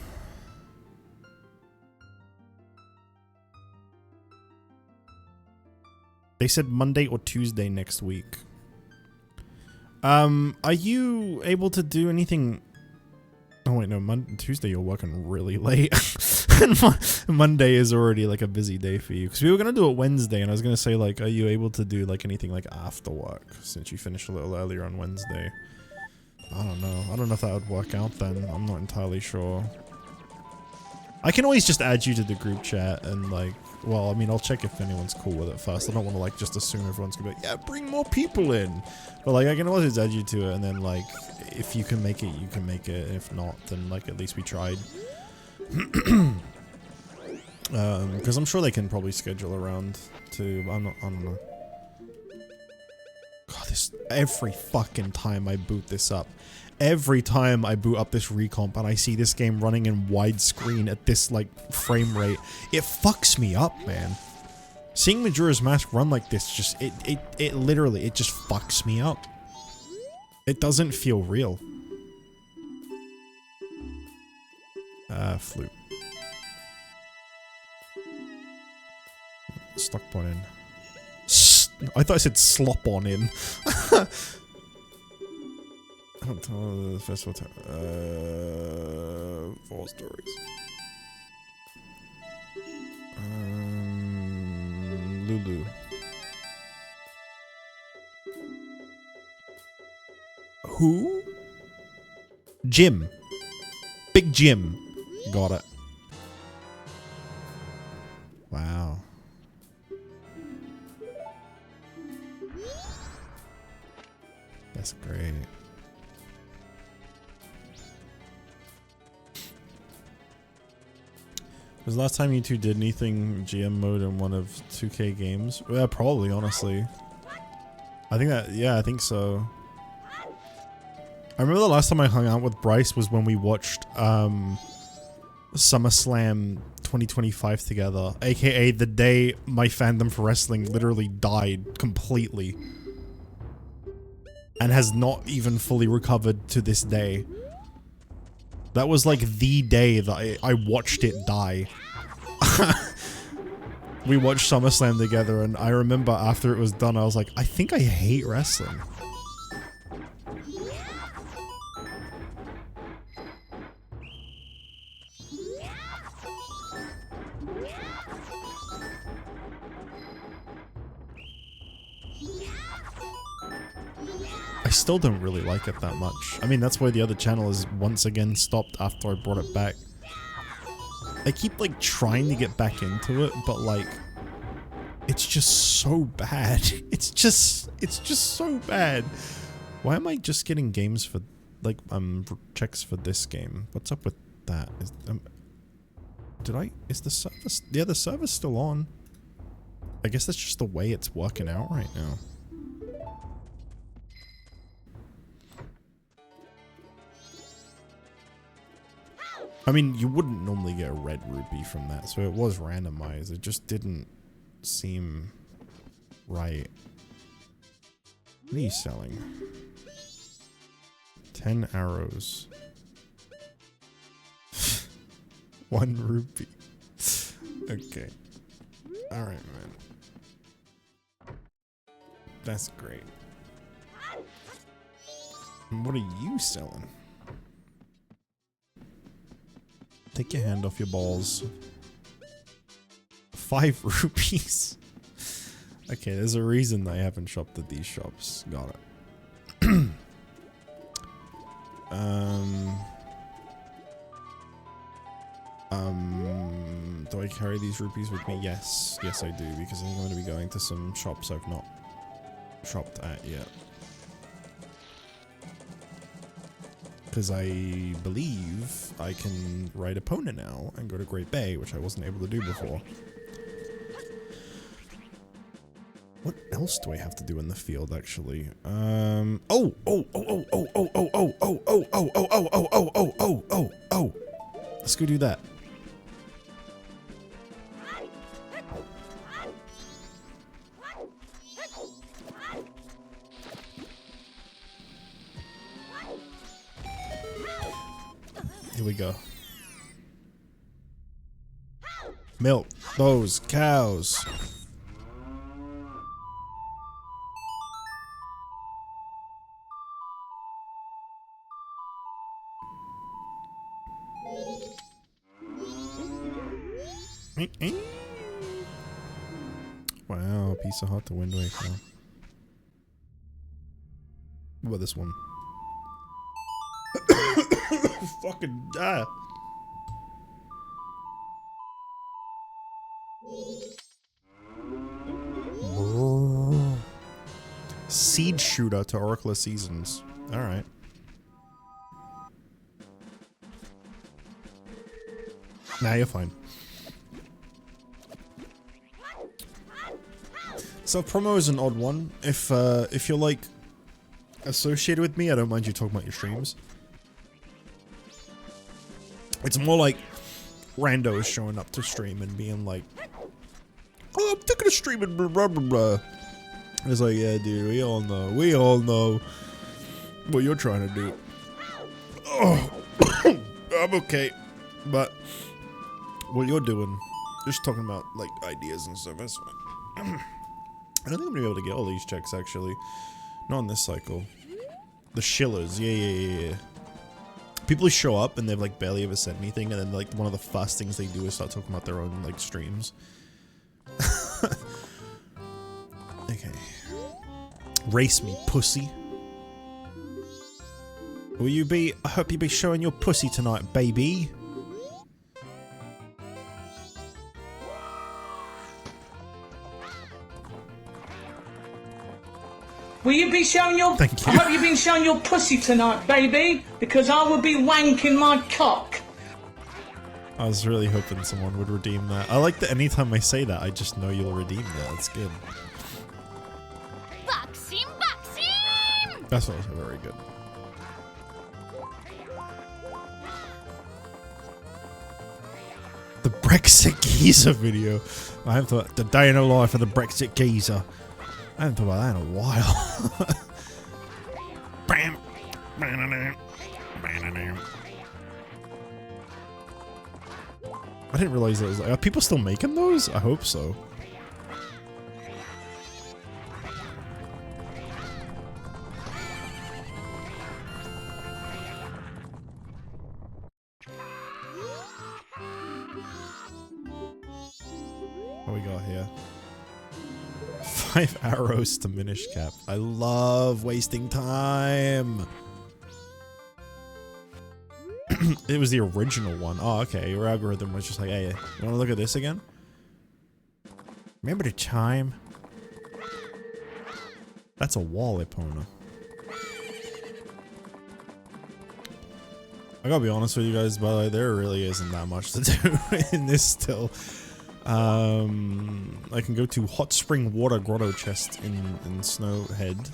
They said Monday or Tuesday next week. Are you able to do anything? Oh wait, no, Tuesday you're working really late. And Monday is already like a busy day for you. Because we were going to do it Wednesday, and I was going to say, like, are you able to do like anything like after work, since you finished a little earlier on Wednesday? I don't know. I don't know if that would work out then. I'm not entirely sure. I can always just add you to the group chat and like, well, I mean, I'll check if anyone's cool with it first. I don't want to like just assume everyone's gonna be like, yeah, bring more people in. But like, I can always add you to it, and then like, if you can make it, you can make it. If not, then like, at least we tried. Because I'm sure they can probably schedule around to. I don't know. God, this every fucking time I boot this up. Every time I boot up this recomp and I see this game running in widescreen at this, like, frame rate, it fucks me up, man. Seeing Majora's Mask run like this just, it literally, it just fucks me up. It doesn't feel real. Flute. Stuck on in. I thought I said slop on in. The festival time. 4 stories. Lulu. Who? Jim. Big Jim. Got it. Wow. That's great. Was the last time you two did anything GM mode in one of 2K games? Yeah, probably, honestly. I think that, yeah, I think so. I remember the last time I hung out with Bryce was when we watched SummerSlam 2025 together, aka the day my fandom for wrestling literally died completely and has not even fully recovered to this day. That was like the day that I watched it die. We watched SummerSlam together, and I remember after it was done, I was like, I think I hate wrestling. I still don't really like it that much. I mean, that's why the other channel is once again stopped after I brought it back. I keep like trying to get back into it, but like, it's just so bad. It's just so bad. Why am I just getting games for, like, checks for this game? What's up with that? Is the service, yeah, the server's still on. I guess that's just the way it's working out right now. I mean, you wouldn't normally get a red rupee from that, so it was randomized. It just didn't seem right. What are you selling? 10 arrows. 1 rupee. Okay. Alright, man. That's great. What are you selling? Take your hand off your balls. 5 rupees. Okay, there's a reason I haven't shopped at these shops. Got it. Do I carry these rupees with me? Yes. Yes, I do, because I think I'm going to be going to some shops I've not shopped at yet. Because I believe I can ride a pony now and go to Great Bay, which I wasn't able to do before. What else do I have to do in the field, actually? Let's go do that. Here we go. Milk those cows. Wow, piece of hot to Wind Waker. What about this one? Fucking die. Seed shooter to Oracle of Seasons. Alright. Nah, you're fine. So promo is an odd one. If you're like associated with me, I don't mind you talking about your streams. It's more like randos showing up to stream and being like, "Oh, I'm taking a stream and blah blah blah blah." It's like, yeah, dude, we all know what you're trying to do. Oh, I'm okay, but what you're doing, just talking about like ideas and stuff. That's fine. I don't think I'm gonna be able to get all these checks actually. Not on this cycle. The shillers, yeah. People who show up and they've like barely ever said anything, and then like one of the first things they do is start talking about their own like streams. Okay. Race me, pussy. Will you be? I hope you be showing your pussy tonight, baby. Will you be showing your... Thank you. I hope you've been showing your pussy tonight, baby, because I will be wanking my cock. I was really hoping someone would redeem that. I like that anytime I say that, I just know you'll redeem that. That's good. Boxing, boxing! That's also very good. The Brexit geezer video. I haven't thought the day in the life of the Brexit geezer. I haven't thought about that in a while. Bam. I didn't realize that was like, are people still making those? I hope so. What we got here? 5 arrows to Minish cap. I love wasting time. It was the original one. Oh, okay. Your algorithm was just like, hey, you want to look at this again? Remember the time? That's a wall, Epona. I gotta be honest with you guys, by the way, there really isn't that much to do in this still. I can go to Hot Spring Water Grotto Chest in Snowhead.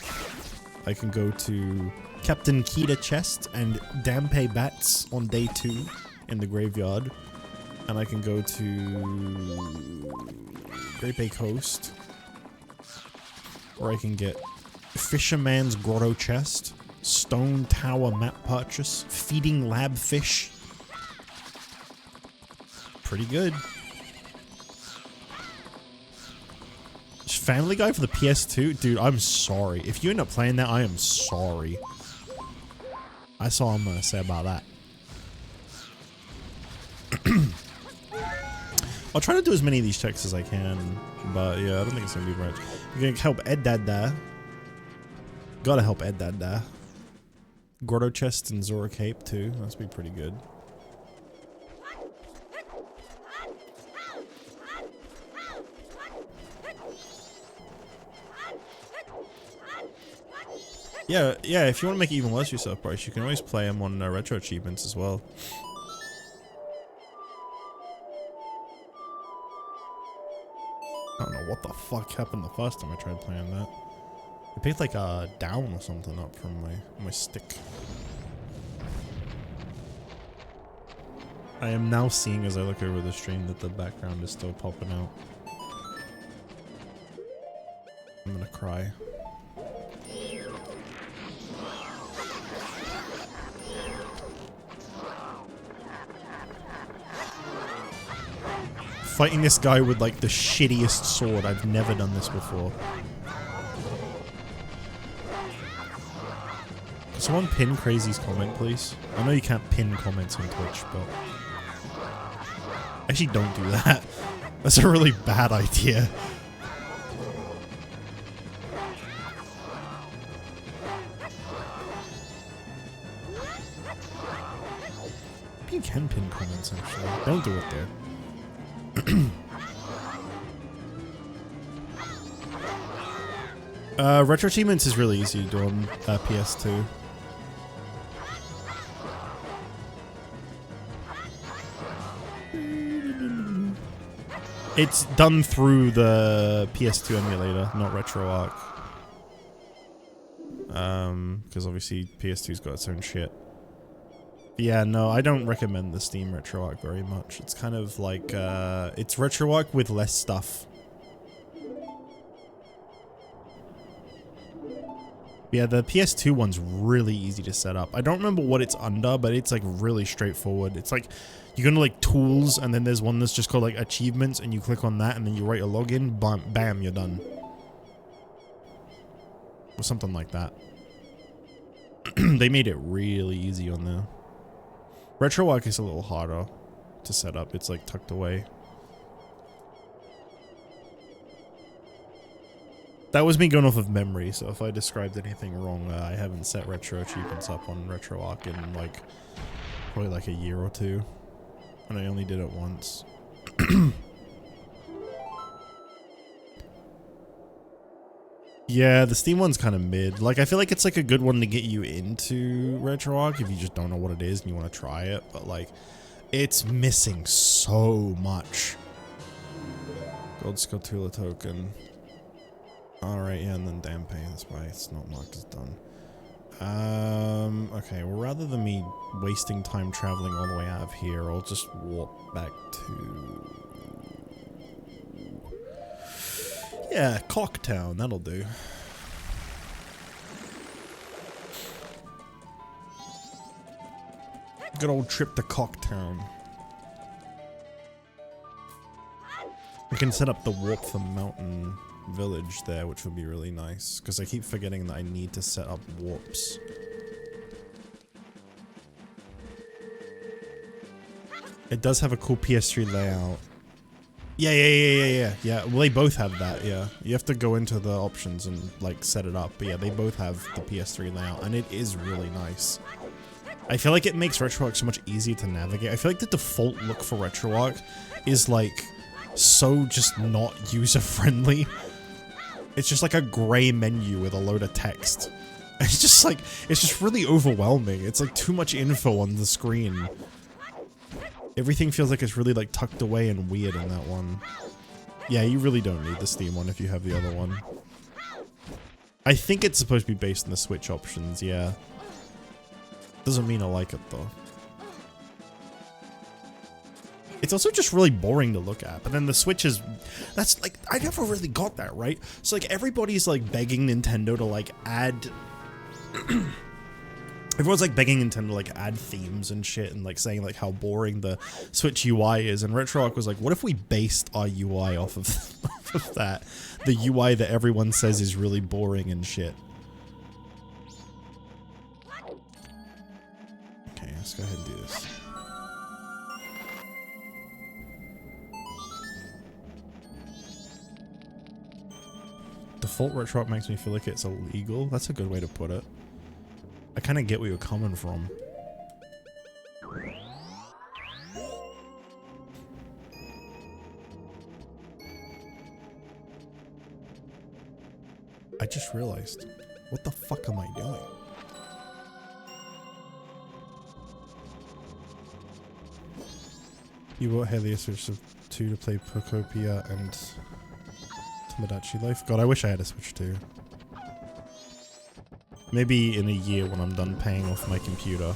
I can go to Captain Kita Chest and Dampe Bats on day 2 in the graveyard. And I can go to Great Bay Coast, where I can get Fisherman's Grotto Chest, Stone Tower Map Purchase, Feeding Lab Fish. Pretty good. Family Guy for the PS2? Dude, I'm sorry. If you end up playing that, I am sorry. That's all I'm gonna say about that. I'll try to do as many of these checks as I can, but yeah, I don't think it's gonna be much. You can help Ed Dad there. Gotta help Ed Dad there. Grotto Chest and Zora Cape too. That's be pretty good. Yeah, if you want to make it even worse yourself, Bryce, you can always play them on retro achievements as well. I don't know what the fuck happened the first time I tried playing that. I picked like a down or something up from my stick. I am now seeing as I look over the stream that the background is still popping out. I'm gonna cry. Fighting this guy with like the shittiest sword. I've never done this before. Can someone pin Crazy's comment, please? I know you can't pin comments on Twitch, but... Actually, don't do that. That's a really bad idea. You can pin comments, actually. Don't do it there. Retro achievements is really easy to do on PS2. It's done through the PS2 emulator, not RetroArch. Because obviously PS2's got its own shit. Yeah, no, I don't recommend the Steam RetroArch very much. It's kind of like, it's RetroArch with less stuff. Yeah, the PS2 one's really easy to set up. I don't remember what it's under, but it's like really straightforward. It's like, you go to like tools, and then there's one that's just called like achievements, and you click on that, and then you write a login, bam, bam, you're done. Or something like that. They made it really easy on there. RetroArch is a little harder to set up. It's like tucked away. That was me going off of memory, so if I described anything wrong, I haven't set retro achievements up on RetroArch in like probably like a year or two, and I only did it once. Yeah, the Steam one's kind of mid. Like, I feel like it's like a good one to get you into RetroArch if you just don't know what it is and you want to try it, but like, it's missing so much. Gold Skulltula token. Alright, yeah, and then Dampe, that's why it's not marked as done. Okay, well, rather than me wasting time traveling all the way out of here, I'll just warp back to... Yeah, Cocktown, that'll do. Good old trip to Cocktown. We can set up the warp for Mountain Village there, which would be really nice, because I keep forgetting that I need to set up warps. It does have a cool PS3 layout. Yeah. Well, they both have that, yeah. You have to go into the options and, like, set it up. But yeah, they both have the PS3 layout, and it is really nice. I feel like it makes RetroArch so much easier to navigate. I feel like the default look for RetroArch is, like, so just not user-friendly. It's just like a gray menu with a load of text. It's just like, it's just really overwhelming. It's like too much info on the screen. Everything feels like it's really like tucked away and weird in that one. Yeah, you really don't need the Steam one if you have the other one. I think it's supposed to be based on the Switch options, yeah. Doesn't mean I like it though. It's also just really boring to look at, but then the Switch is, that's like, I never really got that, right? So like everybody's like begging Nintendo to like add, everyone's like begging Nintendo to like add themes and shit and like saying like how boring the Switch UI is, and RetroArch was like, what if we based our UI off of, off of that? The UI that everyone says is really boring and shit. Okay, let's go ahead and do this. Default RetroArch makes me feel like it's illegal. That's a good way to put it. I kind of get where you're coming from. I just realized, what the fuck am I doing? You bought Helios Switch 2 to play Procopia and Tomodachi Life. God, I wish I had a Switch 2. Maybe in a year when I'm done paying off my computer.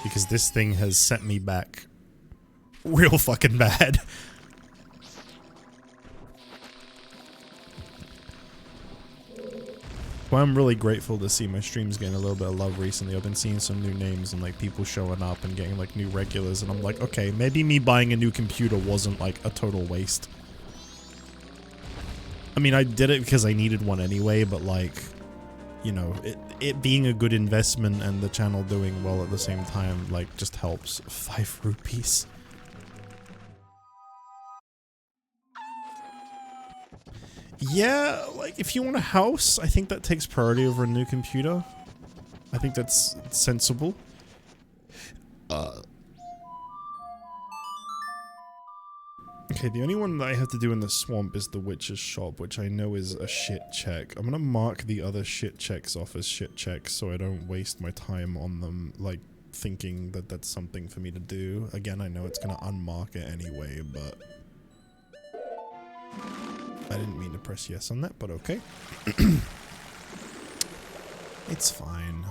Because this thing has set me back real fucking bad. Well, I'm really grateful to see my streams getting a little bit of love recently. I've been seeing some new names and like people showing up and getting like new regulars, and I'm like, okay, maybe me buying a new computer wasn't like a total waste. I mean, I did it because I needed one anyway, but like, you know, it being a good investment and the channel doing well at the same time, like, just helps. 5 rupees. Yeah, like, if you want a house, I think that takes priority over a new computer. I think that's sensible. Okay, Okay, the only one that I have to do in the swamp is the witch's shop, which I know is a shit check. I'm gonna mark the other shit checks off as shit checks so I don't waste my time on them, like, thinking that that's something for me to do. Again, I know it's gonna unmark it anyway, but... I didn't mean to press yes on that, but okay. It's fine.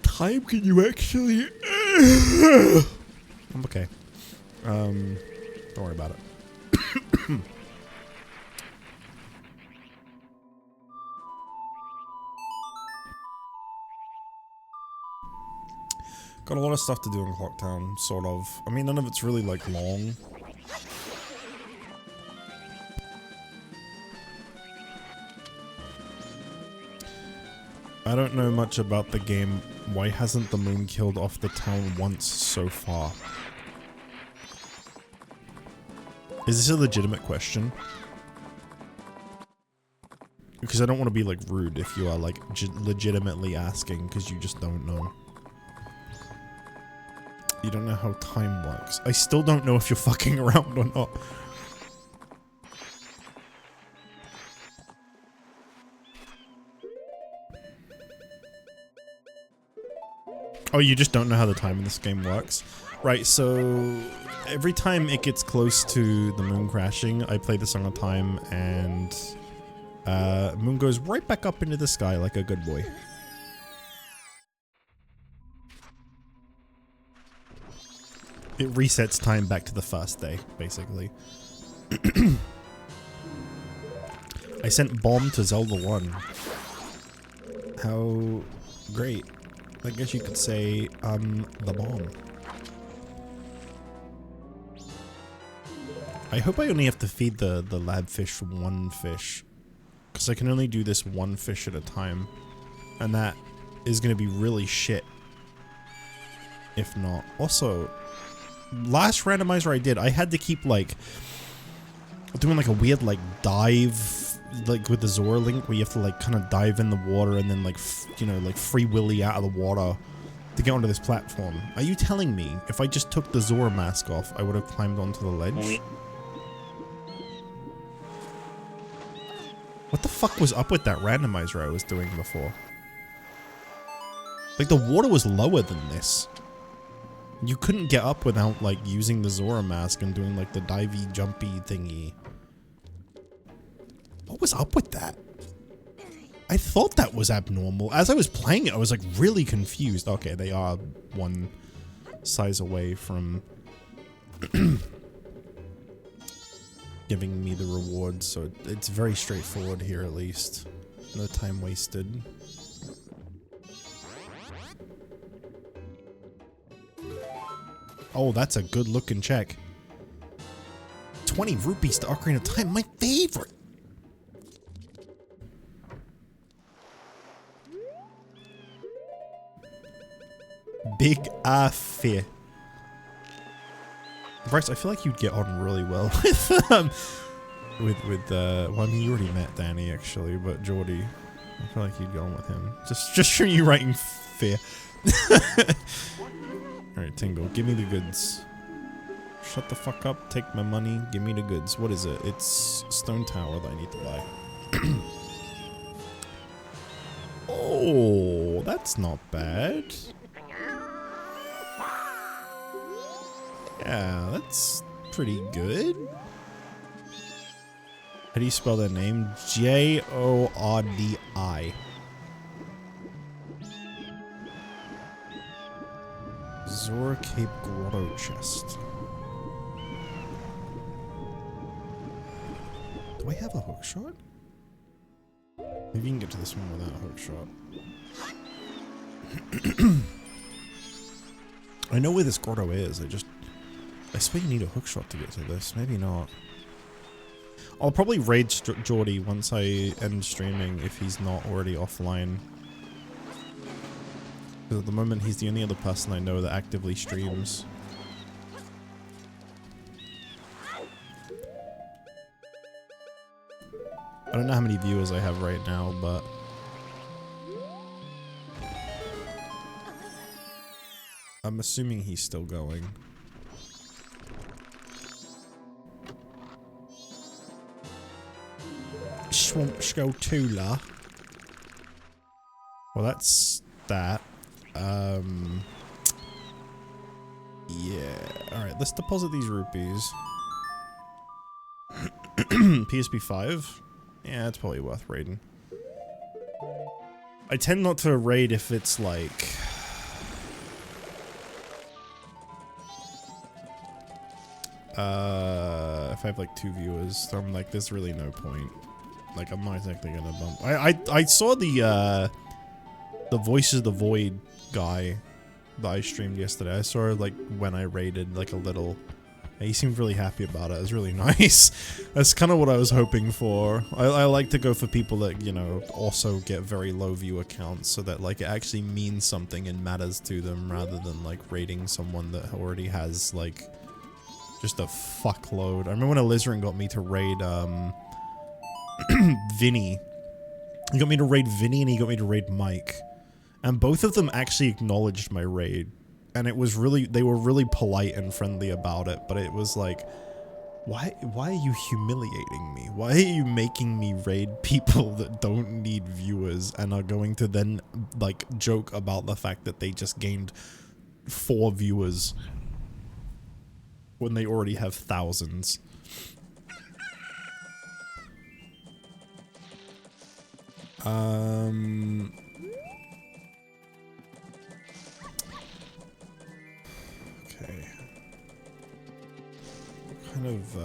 Time can you actually... I'm okay. Don't worry about it. Got a lot of stuff to do in Clocktown, sort of. I mean, none of it's really, like, long. I don't know much about the game. Why hasn't the moon killed off the town once so far? Is this a legitimate question? Because I don't want to be, like, rude if you are, like, legitimately asking, because you just don't know. You don't know how time works. I still don't know if you're fucking around or not. Oh, you just don't know how the time in this game works? Right, so every time it gets close to the moon crashing, I play the Song of Time and moon goes right back up into the sky like a good boy. It resets time back to the first day, basically. I sent bomb to Zelda 1. How great. I guess you could say, the bomb. I hope I only have to feed the lab fish one fish. Because I can only do this one fish at a time. And that is going to be really shit. If not. Also, last randomizer I did, I had to keep, like, doing, like, a weird, like, dive, like, with the Zora link, where you have to, like, kind of dive in the water and then, like, you know, like, free willy out of the water to get onto this platform. Are you telling me if I just took the Zora mask off, I would have climbed onto the ledge? What the fuck was up with that randomizer I was doing before? Like, the water was lower than this. You couldn't get up without, like, using the Zora mask and doing, like, the divey, jumpy thingy. What was up with that? I thought that was abnormal. As I was playing it, I was, like, really confused. Okay, they are one size away from giving me the reward, so it's very straightforward here, at least. No time wasted. Oh, that's a good looking check. 20 rupees to Ocarina of Time, my favorite! Big fear. Bryce, I feel like you'd get on really well with well, I mean, you already met Danny actually, but Geordie, I feel like you'd get on with him. Just from you writing fear. Alright, Tingle, give me the goods. Shut the fuck up, take my money, give me the goods. What is it? It's Stone Tower that I need to buy. Oh, that's not bad. Yeah, that's pretty good. How do you spell that name? J-O-R-D-I. Zora Cape Grotto Chest. Do I have a hook shot? Maybe you can get to this one without a hook shot. I know where this grotto is, I swear you need a hookshot to get to this. Maybe not. I'll probably raid Geordie once I end streaming if he's not already offline. Because at the moment he's the only other person I know that actively streams. I don't know how many viewers I have right now, but... I'm assuming he's still going. Swamp Skulltula. Well, that's that. Yeah. Alright, let's deposit these rupees. PSP 5? Yeah, it's probably worth raiding. I tend not to raid if it's like... if I have like 2 viewers, so I'm like, there's really no point. Like, I'm not exactly gonna bump. I saw the Voices of the Void guy that I streamed yesterday. I saw like when I raided like a little. He seemed really happy about it. It was really nice. That's kind of what I was hoping for. I like to go for people that, you know, also get very low viewer counts so that like it actually means something and matters to them rather than like raiding someone that already has like just a fuckload. I remember when Alizarin got me to raid Vinny. He got me to raid Vinny and he got me to raid Mike. And both of them actually acknowledged my raid. And it was really, they were really polite and friendly about it, but it was like, why are you humiliating me? Why are you making me raid people that don't need viewers and are going to then, like, joke about the fact that they just gained 4 viewers when they already have thousands? Okay. What kind of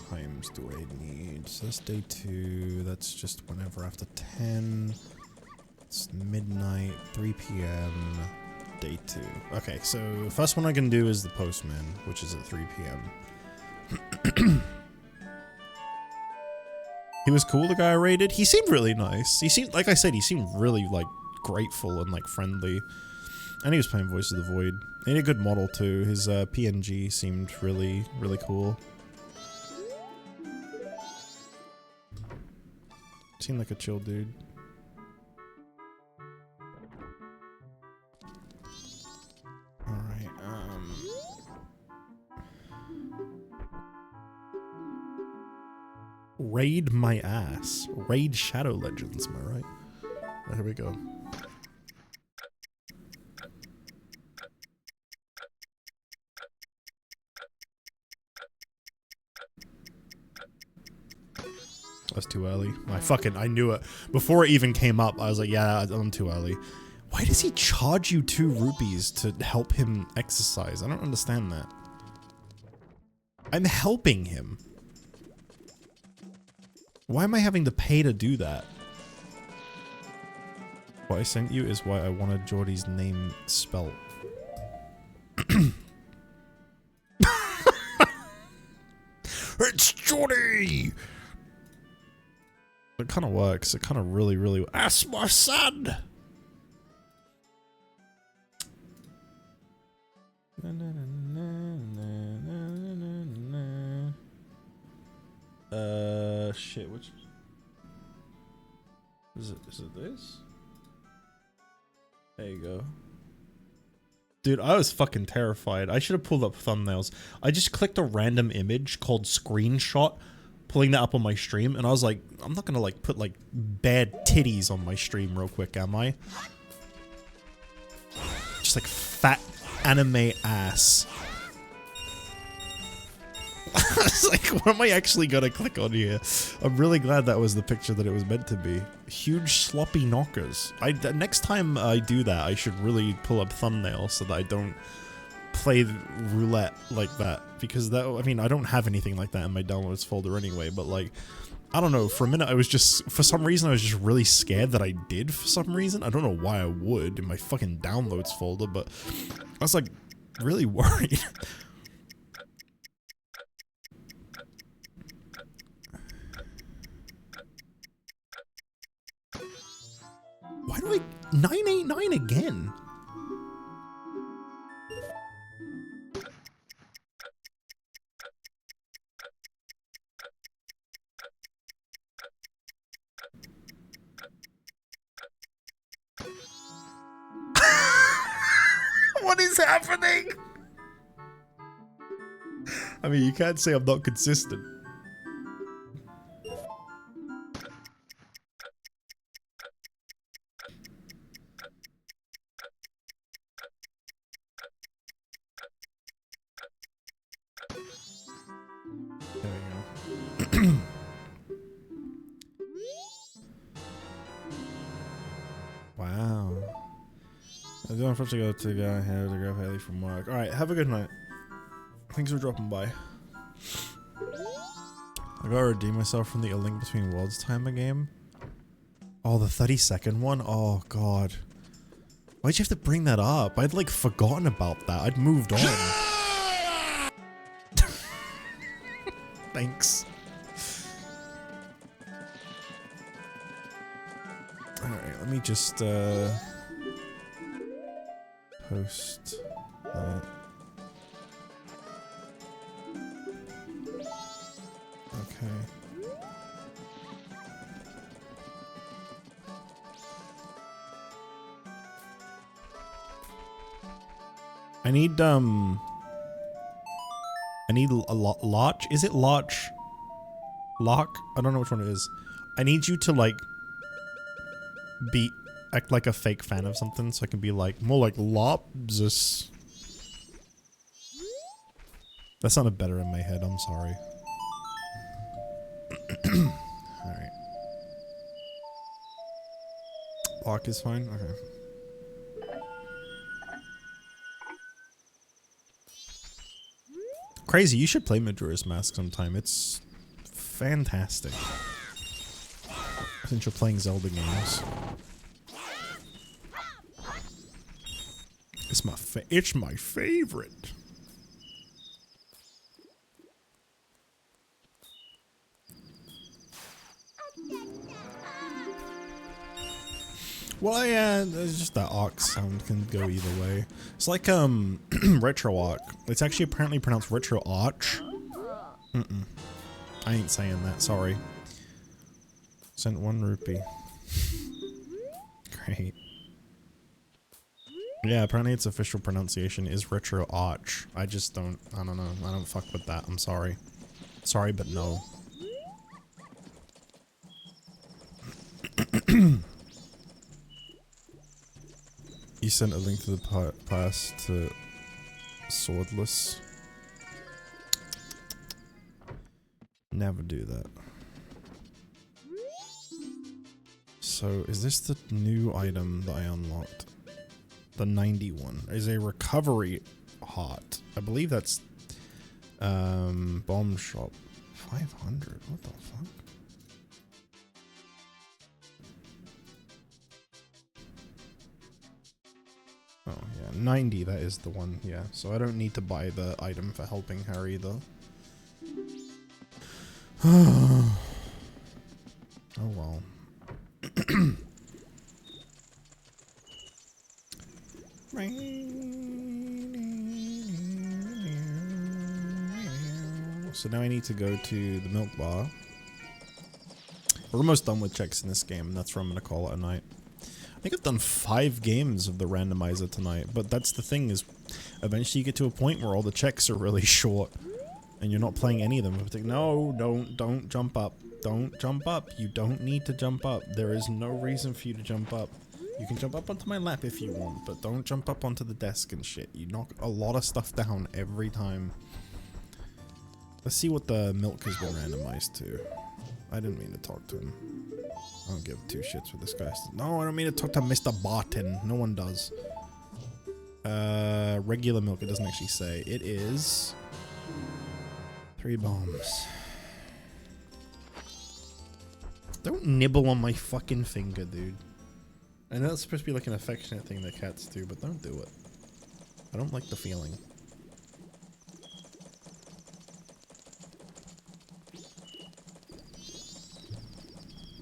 times do I need? So that's day 2. That's just whenever after 10. It's midnight, 3 p.m. Day 2. Okay, so first one I can do is the postman, which is at 3 p.m. He was cool, the guy I raided. He seemed really nice. He seemed, like I said, he seemed really, like, grateful and, like, friendly. And he was playing Voice of the Void. He had a good model, too. His, PNG seemed really, really cool. Seemed like a chill dude. Alright, raid my ass. Raid Shadow Legends, am I right? Right, here we go. That's too early. I knew it. Before it even came up, I was like, yeah, I'm too early. Why does he charge you 2 rupees to help him exercise? I don't understand that. I'm helping him. Why am I having to pay to do that? What I sent you is why I wanted Geordie's name spelt. It's Geordie! It kind of works. It kind of really... That's my son! Shit, which... Is it this? There you go. Dude, I was fucking terrified. I should have pulled up thumbnails. I just clicked a random image called screenshot, pulling that up on my stream, and I was like, I'm not gonna like put like bad titties on my stream real quick, am I? Just like fat anime ass. I was like, what am I actually gonna click on here? I'm really glad that was the picture that it was meant to be. Huge sloppy knockers. Next time I do that, I should really pull up thumbnails so that I don't play roulette like that. Because that, I mean, I don't have anything like that in my downloads folder anyway, but like, I don't know, for a minute I was just, for some reason I was just really scared that I did for some reason. I don't know why I would in my fucking downloads folder, but I was like, really worried. Why do I 989 again? What is happening? I mean, you can't say I'm not consistent. There we go. Wow. I'm going first to go to go ahead to grab Haley from work. Alright, have a good night. Thanks for dropping by. I gotta redeem myself from the A Link Between Worlds timer game. Oh, the 30-second one? Oh, God. Why'd you have to bring that up? I'd, like, forgotten about that. I'd moved on. Thanks. Alright, let me just, post that. Okay. I need a Lotch? Is it Lotch? Lock? I don't know which one it is. I need you to, like, act like a fake fan of something so I can be like, more like Lobzus. That sounded better in my head, I'm sorry. Alright. Lock is fine? Okay. Crazy, you should play Majora's Mask sometime. It's fantastic. Since you're playing Zelda games. It's my favorite. Well, yeah, it's just that ox sound can go either way. It's like, retro arc. It's actually apparently pronounced retro arch. I ain't saying that, sorry. Sent 1 rupee. Great. Yeah, apparently its official pronunciation is retro arch. I just don't, I don't know. I don't fuck with that. I'm sorry. Sorry, but no. You sent a link to the past to Swordless. Never do that. So, is this the new item that I unlocked? The 91 is a recovery heart. I believe that's bomb shop 500. What the fuck? Oh yeah, 90. That is the one. Yeah. So I don't need to buy the item for helping her either. Oh well. So now I need to go to the milk bar. We're almost done with checks in this game, and that's where I'm going to call it a night. I think I've done 5 games of the randomizer tonight, but that's the thing is, eventually you get to a point where all the checks are really short, and you're not playing any of them. Like, no, don't jump up. Don't jump up. You don't need to jump up. There is no reason for you to jump up. You can jump up onto my lap if you want, but don't jump up onto the desk and shit. You knock a lot of stuff down every time. Let's see what the milk has been randomized to. I didn't mean to talk to him. I don't give 2 shits for this guy. No, I don't mean to talk to Mr. Barton. No one does. Regular milk, it doesn't actually say. It is 3 bombs. Don't nibble on my fucking finger, dude. I know it's supposed to be like an affectionate thing that cats do, but don't do it. I don't like the feeling.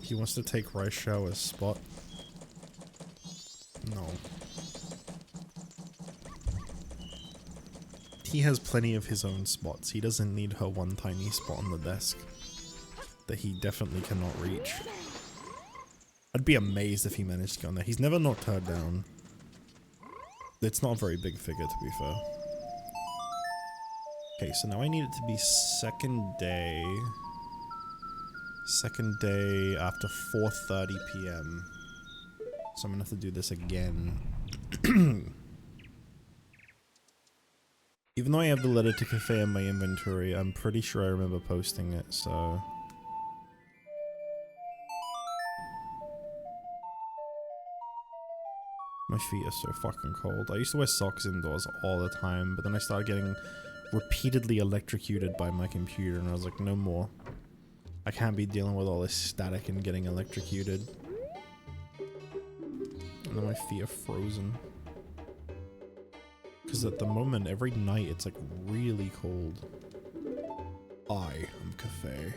He wants to take Rice Shower's spot. No. He has plenty of his own spots. He doesn't need her one tiny spot on the desk that he definitely cannot reach. I'd be amazed if he managed to go on there. He's never knocked her down. It's not a very big figure, to be fair. Okay, so now I need it to be second day. Second day after 4:30 p.m. So I'm gonna have to do this again. Even though I have the letter to Cafe in my inventory, I'm pretty sure I remember posting it, so... My feet are so fucking cold. I used to wear socks indoors all the time, but then I started getting repeatedly electrocuted by my computer, and I was like, no more. I can't be dealing with all this static and getting electrocuted. And then my feet are frozen. Because at the moment, every night, it's like really cold. I am Cafe.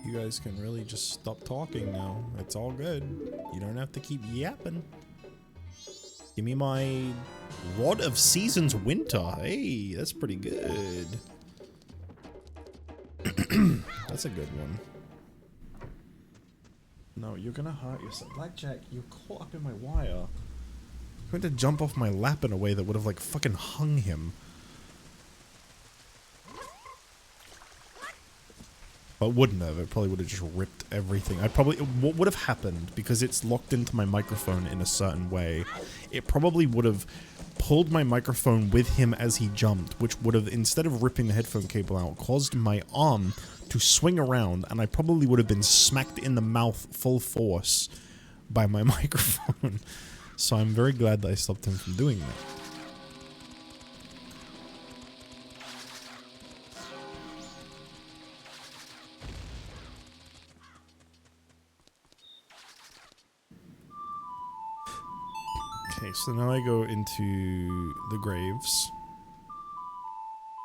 You guys can really just stop talking now. It's all good. You don't have to keep yapping. Give me my Rod of Seasons Winter. Hey, that's pretty good. That's a good one. No, you're gonna hurt yourself. Blackjack, you're caught up in my wire. You're going to jump off my lap in a way that would have, like, fucking hung him. But wouldn't have. It probably would have just ripped everything. What would have happened, because it's locked into my microphone in a certain way, it probably would have pulled my microphone with him as he jumped, which would have, instead of ripping the headphone cable out, caused my arm to swing around, and I probably would have been smacked in the mouth full force by my microphone. So I'm very glad that I stopped him from doing that. Okay, so now I go into the graves.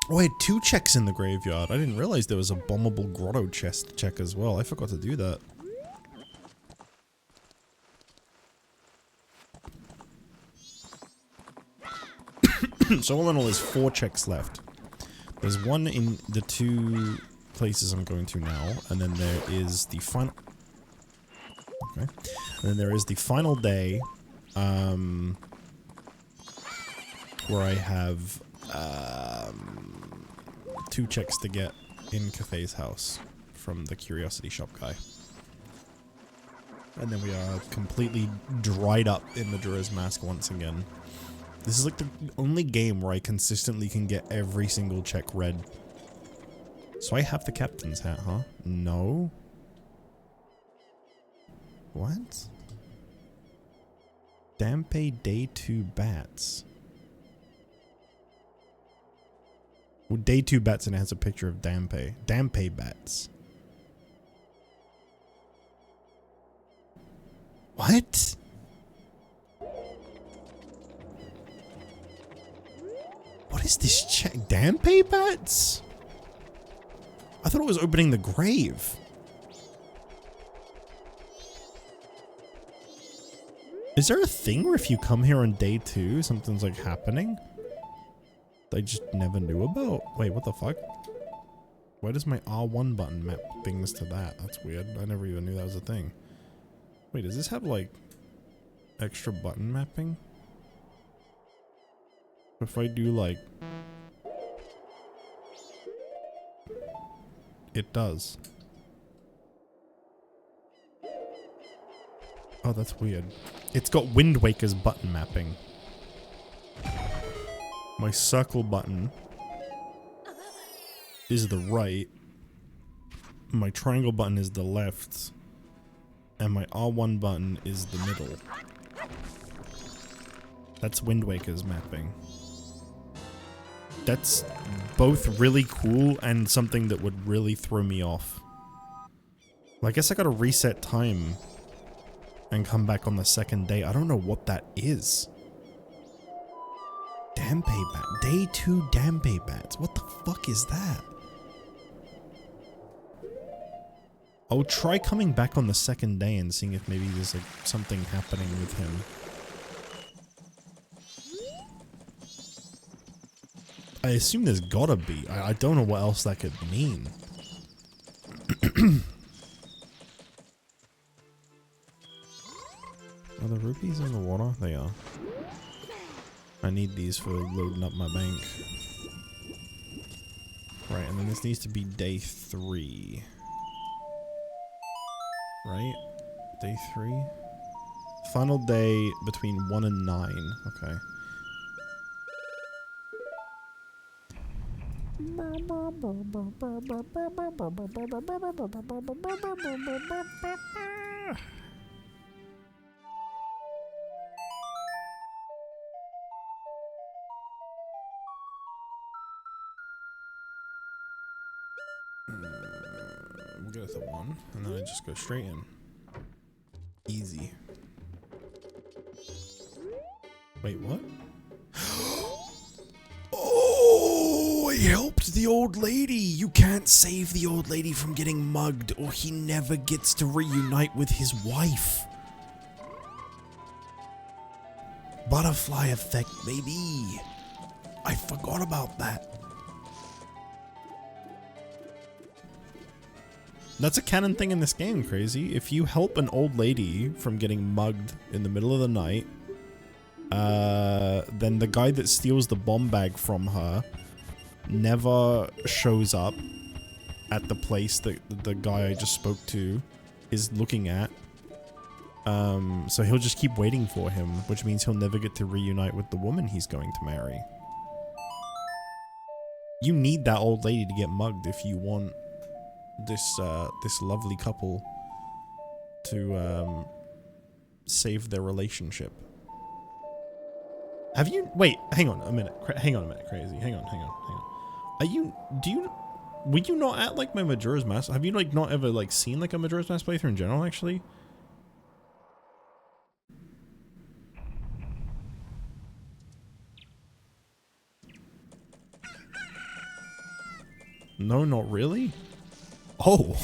Oh, I had 2 checks in the graveyard. I didn't realize there was a bombable grotto chest check as well. I forgot to do that. So all in all, there's 4 checks left. There's one in the 2 places I'm going to now, and then there is the final... Okay. And then there is the final day, where I have, 2 checks to get in Cafe's house from the Curiosity Shop guy. And then we are completely dried up in Majora's Mask once again. This is like the only game where I consistently can get every single check read. So I have the captain's hat, huh? No. What? Dampe Day 2 bats. Well, Day 2 bats, and it has a picture of Dampe. Dampe bats. What? What is this check? Dampe bats? I thought it was opening the grave. Is there a thing where if you come here on day 2, something's like happening? I just never knew about. Wait, what the fuck? Why does my R1 button map things to that? That's weird. I never even knew that was a thing. Wait, does this have like extra button mapping? If I do like... It does. Oh, that's weird. It's got Wind Waker's button mapping. My circle button is the right. My triangle button is the left. And my R1 button is the middle. That's Wind Waker's mapping. That's both really cool and something that would really throw me off. Well, I guess I gotta reset time and come back on the second day. I don't know what that is. Dampe bat. Day 2 Dampe bats. What the fuck is that? I'll try coming back on the second day and seeing if maybe there's like something happening with him. I assume there's gotta be. I don't know what else that could mean. Are the rupees in the water? They are. I need these for loading up my bank. Right, and then this needs to be day 3. Right? Day 3? Final day between 1 and 9. Okay. We'll go with the 1, and then I just go straight in. Easy. Wait, what? Oh, he helped the old lady. You can't save the old lady from getting mugged, or he never gets to reunite with his wife. Butterfly effect, baby. I forgot about that. That's a canon thing in this game, Crazy. If you help an old lady from getting mugged in the middle of the night, then the guy that steals the bomb bag from her never shows up at the place that the guy I just spoke to is looking at. So he'll just keep waiting for him, which means he'll never get to reunite with the woman he's going to marry. You need that old lady to get mugged if you want this lovely couple to save their relationship. Have you wait, hang on a minute, Crazy. Hang on. Were you not at like my Majora's Mask? Have you like not ever like seen like a Majora's Mask playthrough in general actually? No, not really. Oh.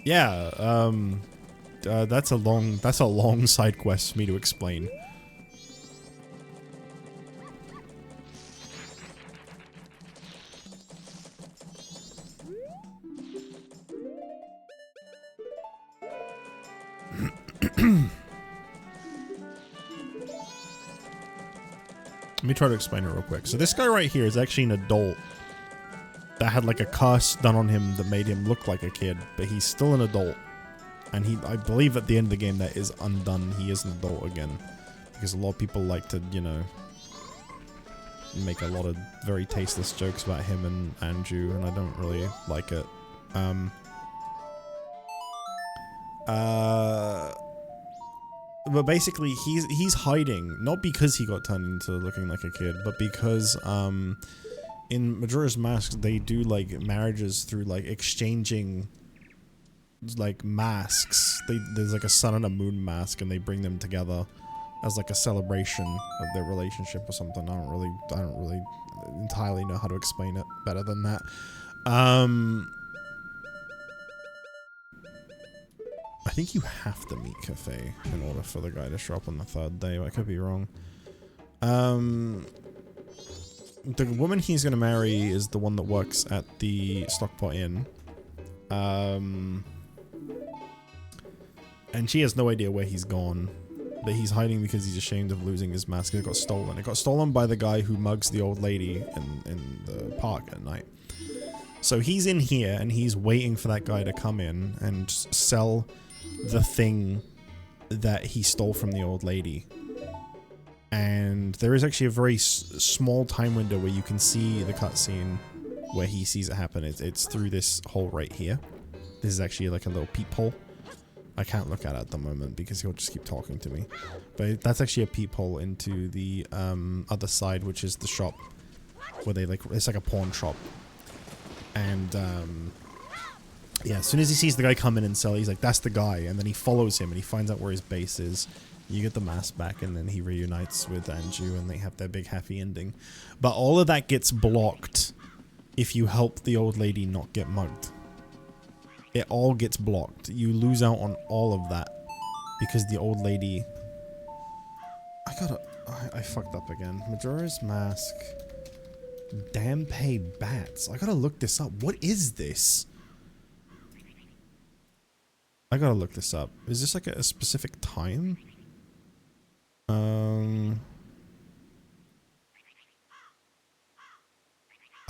Yeah, that's a long side quest for me to explain. Let me try to explain it real quick. So this guy right here is actually an adult that had like a curse done on him that made him look like a kid, but he's still an adult. And I believe at the end of the game that is undone. He is an adult again. Because a lot of people like to, you know, make a lot of very tasteless jokes about him and Anju, and I don't really like it. But basically he's hiding, not because he got turned into looking like a kid, but because in Majora's Mask they do like marriages through like exchanging like masks. There's like a sun and a moon mask, and they bring them together as like a celebration of their relationship or something. I don't really entirely know how to explain it better than that. I think you have to meet Cafe in order for the guy to show up on the 3rd day. I could be wrong. The woman he's gonna marry is the one that works at the Stockpot Inn. And she has no idea where he's gone. But he's hiding because he's ashamed of losing his mask. It got stolen. It got stolen by the guy who mugs the old lady in the park at night. So he's in here and he's waiting for that guy to come in and sell the thing that he stole from the old lady. And there is actually a very small time window where you can see the cutscene where he sees it happen. It's through this hole right here. This is actually like a little peephole. I can't look at it at the moment because he'll just keep talking to me. But that's actually a peephole into the other side, which is the shop where they like, it's like a pawn shop. And yeah, as soon as he sees the guy come in and sell, he's like, that's the guy. And then he follows him and he finds out where his base is. You get the mask back, and then he reunites with Anju and they have their big happy ending. But all of that gets blocked if you help the old lady not get mugged. It all gets blocked. You lose out on all of that because the old lady... I fucked up again. Majora's Mask. Dampe bats. I gotta look this up. What is this? I gotta look this up. Is this like a specific time?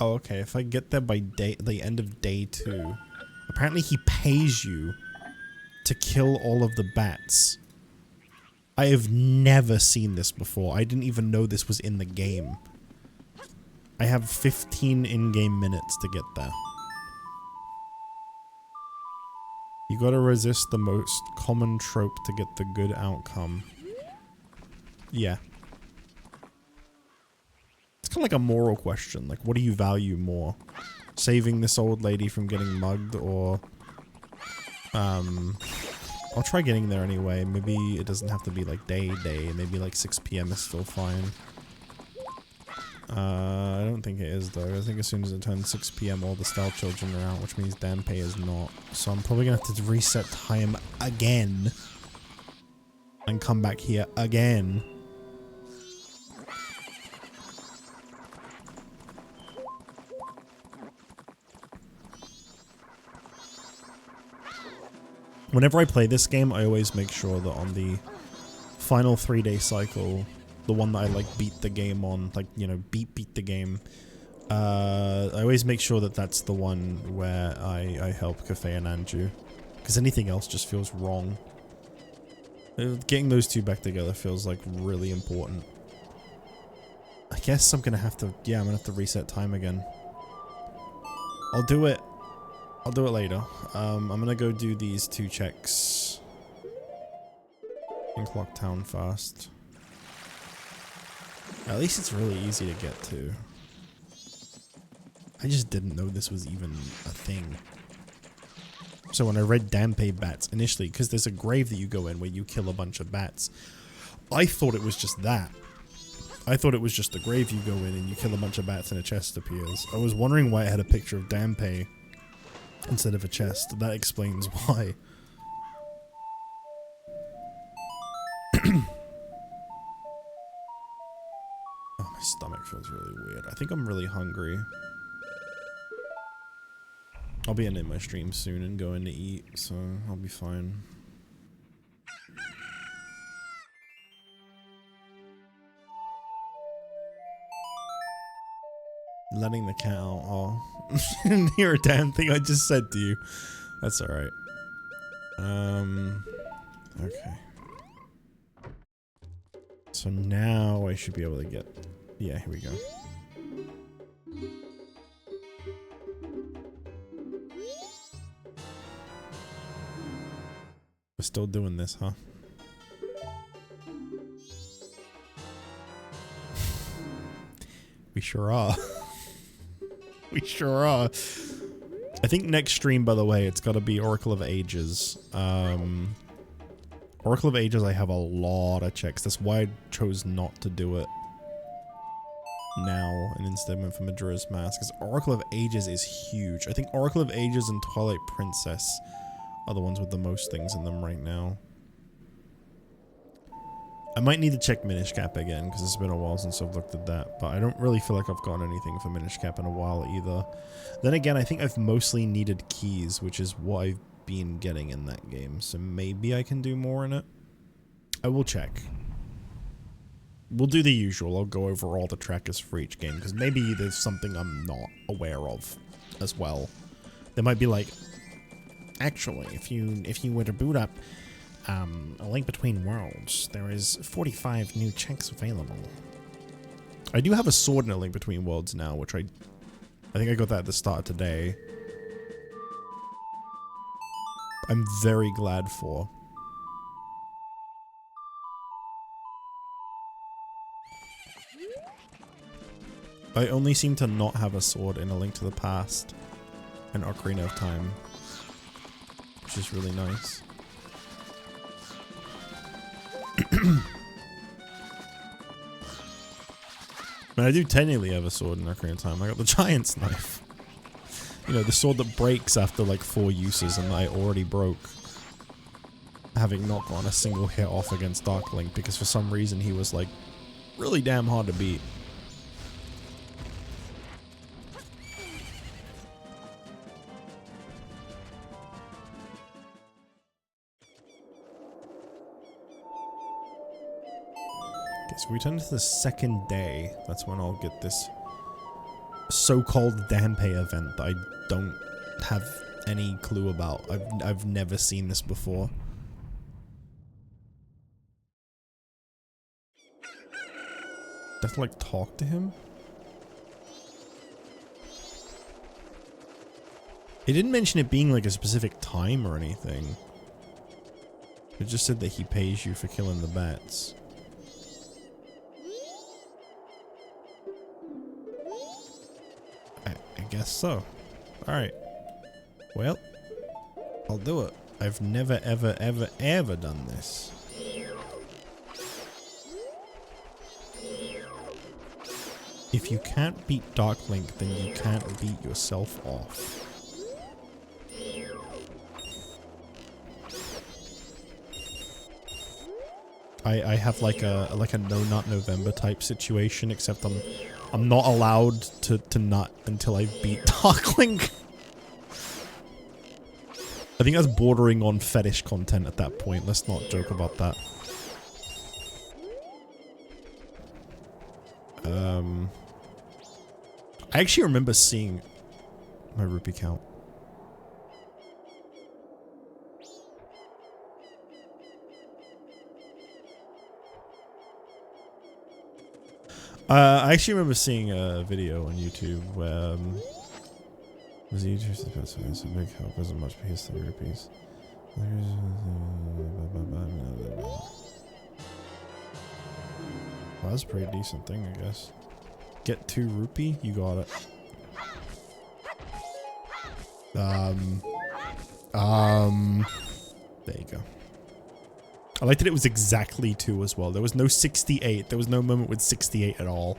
Oh, okay. If I get there by the end of day 2, apparently he pays you to kill all of the bats. I have never seen this before. I didn't even know this was in the game. I have 15 in-game minutes to get there. You gotta resist the most common trope to get the good outcome. Yeah. It's kind of like a moral question. Like, what do you value more? Saving this old lady from getting mugged, or... I'll try getting there anyway. Maybe it doesn't have to be like day. Maybe like 6 PM is still fine. I don't think it is though. I think as soon as it turns 6 PM all the Star Children are out, which means Dampe is not. So I'm probably gonna have to reset time again. And come back here again. Whenever I play this game, I always make sure that on the final 3-day cycle, the one that I like beat the game on, like, you know, beat the game, I always make sure that that's the one where I help Cafe and Anju, because anything else just feels wrong. Getting those two back together feels like really important. I guess I'm gonna have to, yeah, I'm gonna have to reset time again. I'll do it later. I'm gonna go do these 2 checks in Clock Town first. At least it's really easy to get to. I just didn't know this was even a thing. So when I read Dampe bats initially, because there's a grave that you go in where you kill a bunch of bats, I thought it was just that. I thought it was just the grave you go in and you kill a bunch of bats and a chest appears. I was wondering why it had a picture of Dampe instead of a chest. That explains why. Oh, my stomach feels really weird. I think I'm really hungry. I'll be ending my stream soon and going to eat, so I'll be fine. Letting the cat out. Oh. Didn't hear a damn thing I just said to you. That's alright. Okay. So now I should be able to get... Yeah, here we go. We're still doing this, huh? We sure are. We sure are. I think next stream, by the way, it's got to be Oracle of Ages. Oracle of Ages, I have a lot of checks. That's why I chose not to do it now and instead went for Majora's Mask, because Oracle of Ages is huge. I think Oracle of Ages and Twilight Princess are the ones with the most things in them right now. I might need to check Minish Cap again, because it's been a while since I've looked at that, but I don't really feel like I've gotten anything for Minish Cap in a while either. Then again, I think I've mostly needed keys, which is what I've been getting in that game, so maybe I can do more in it. I will check. We'll do the usual. I'll go over all the trackers for each game, because maybe there's something I'm not aware of as well. There might be like, actually, if you were to boot up A Link Between Worlds, there is 45 new checks available. I do have a sword in A Link Between Worlds now, which I think I got that at the start of today. I'm very glad for. I only seem to not have a sword in A Link to the Past and Ocarina of Time, which is really nice. But I do technically have a sword in Ocarina of Time. I got the Giant's Knife. You know, the sword that breaks after like 4 uses and I already broke. Having not gotten a single hit off against Dark Link because for some reason he was like really damn hard to beat. So we turn to the second day. That's when I'll get this so-called Dampe event that I don't have any clue about. I've never seen this before. Do I have to like talk to him? It didn't mention it being like a specific time or anything. It just said that he pays you for killing the bats. I guess so. Alright. Well, I'll do it. I've never ever ever ever done this. If you can't beat Dark Link, then you can't beat yourself off. I have like a No Nut November type situation, except I'm not allowed to nut until I beat Dark Link. I think that's bordering on fetish content at that point. Let's not joke about that. I actually remember seeing my rupee count. I actually remember seeing a video on YouTube where was the YouTuber supposed to it's a big help, wasn't much piece the rupees. Well, that's a pretty decent thing, I guess. Get 2 rupee, you got it. There you go. I liked that it was exactly 2 as well. There was no 68. There was no moment with 68 at all.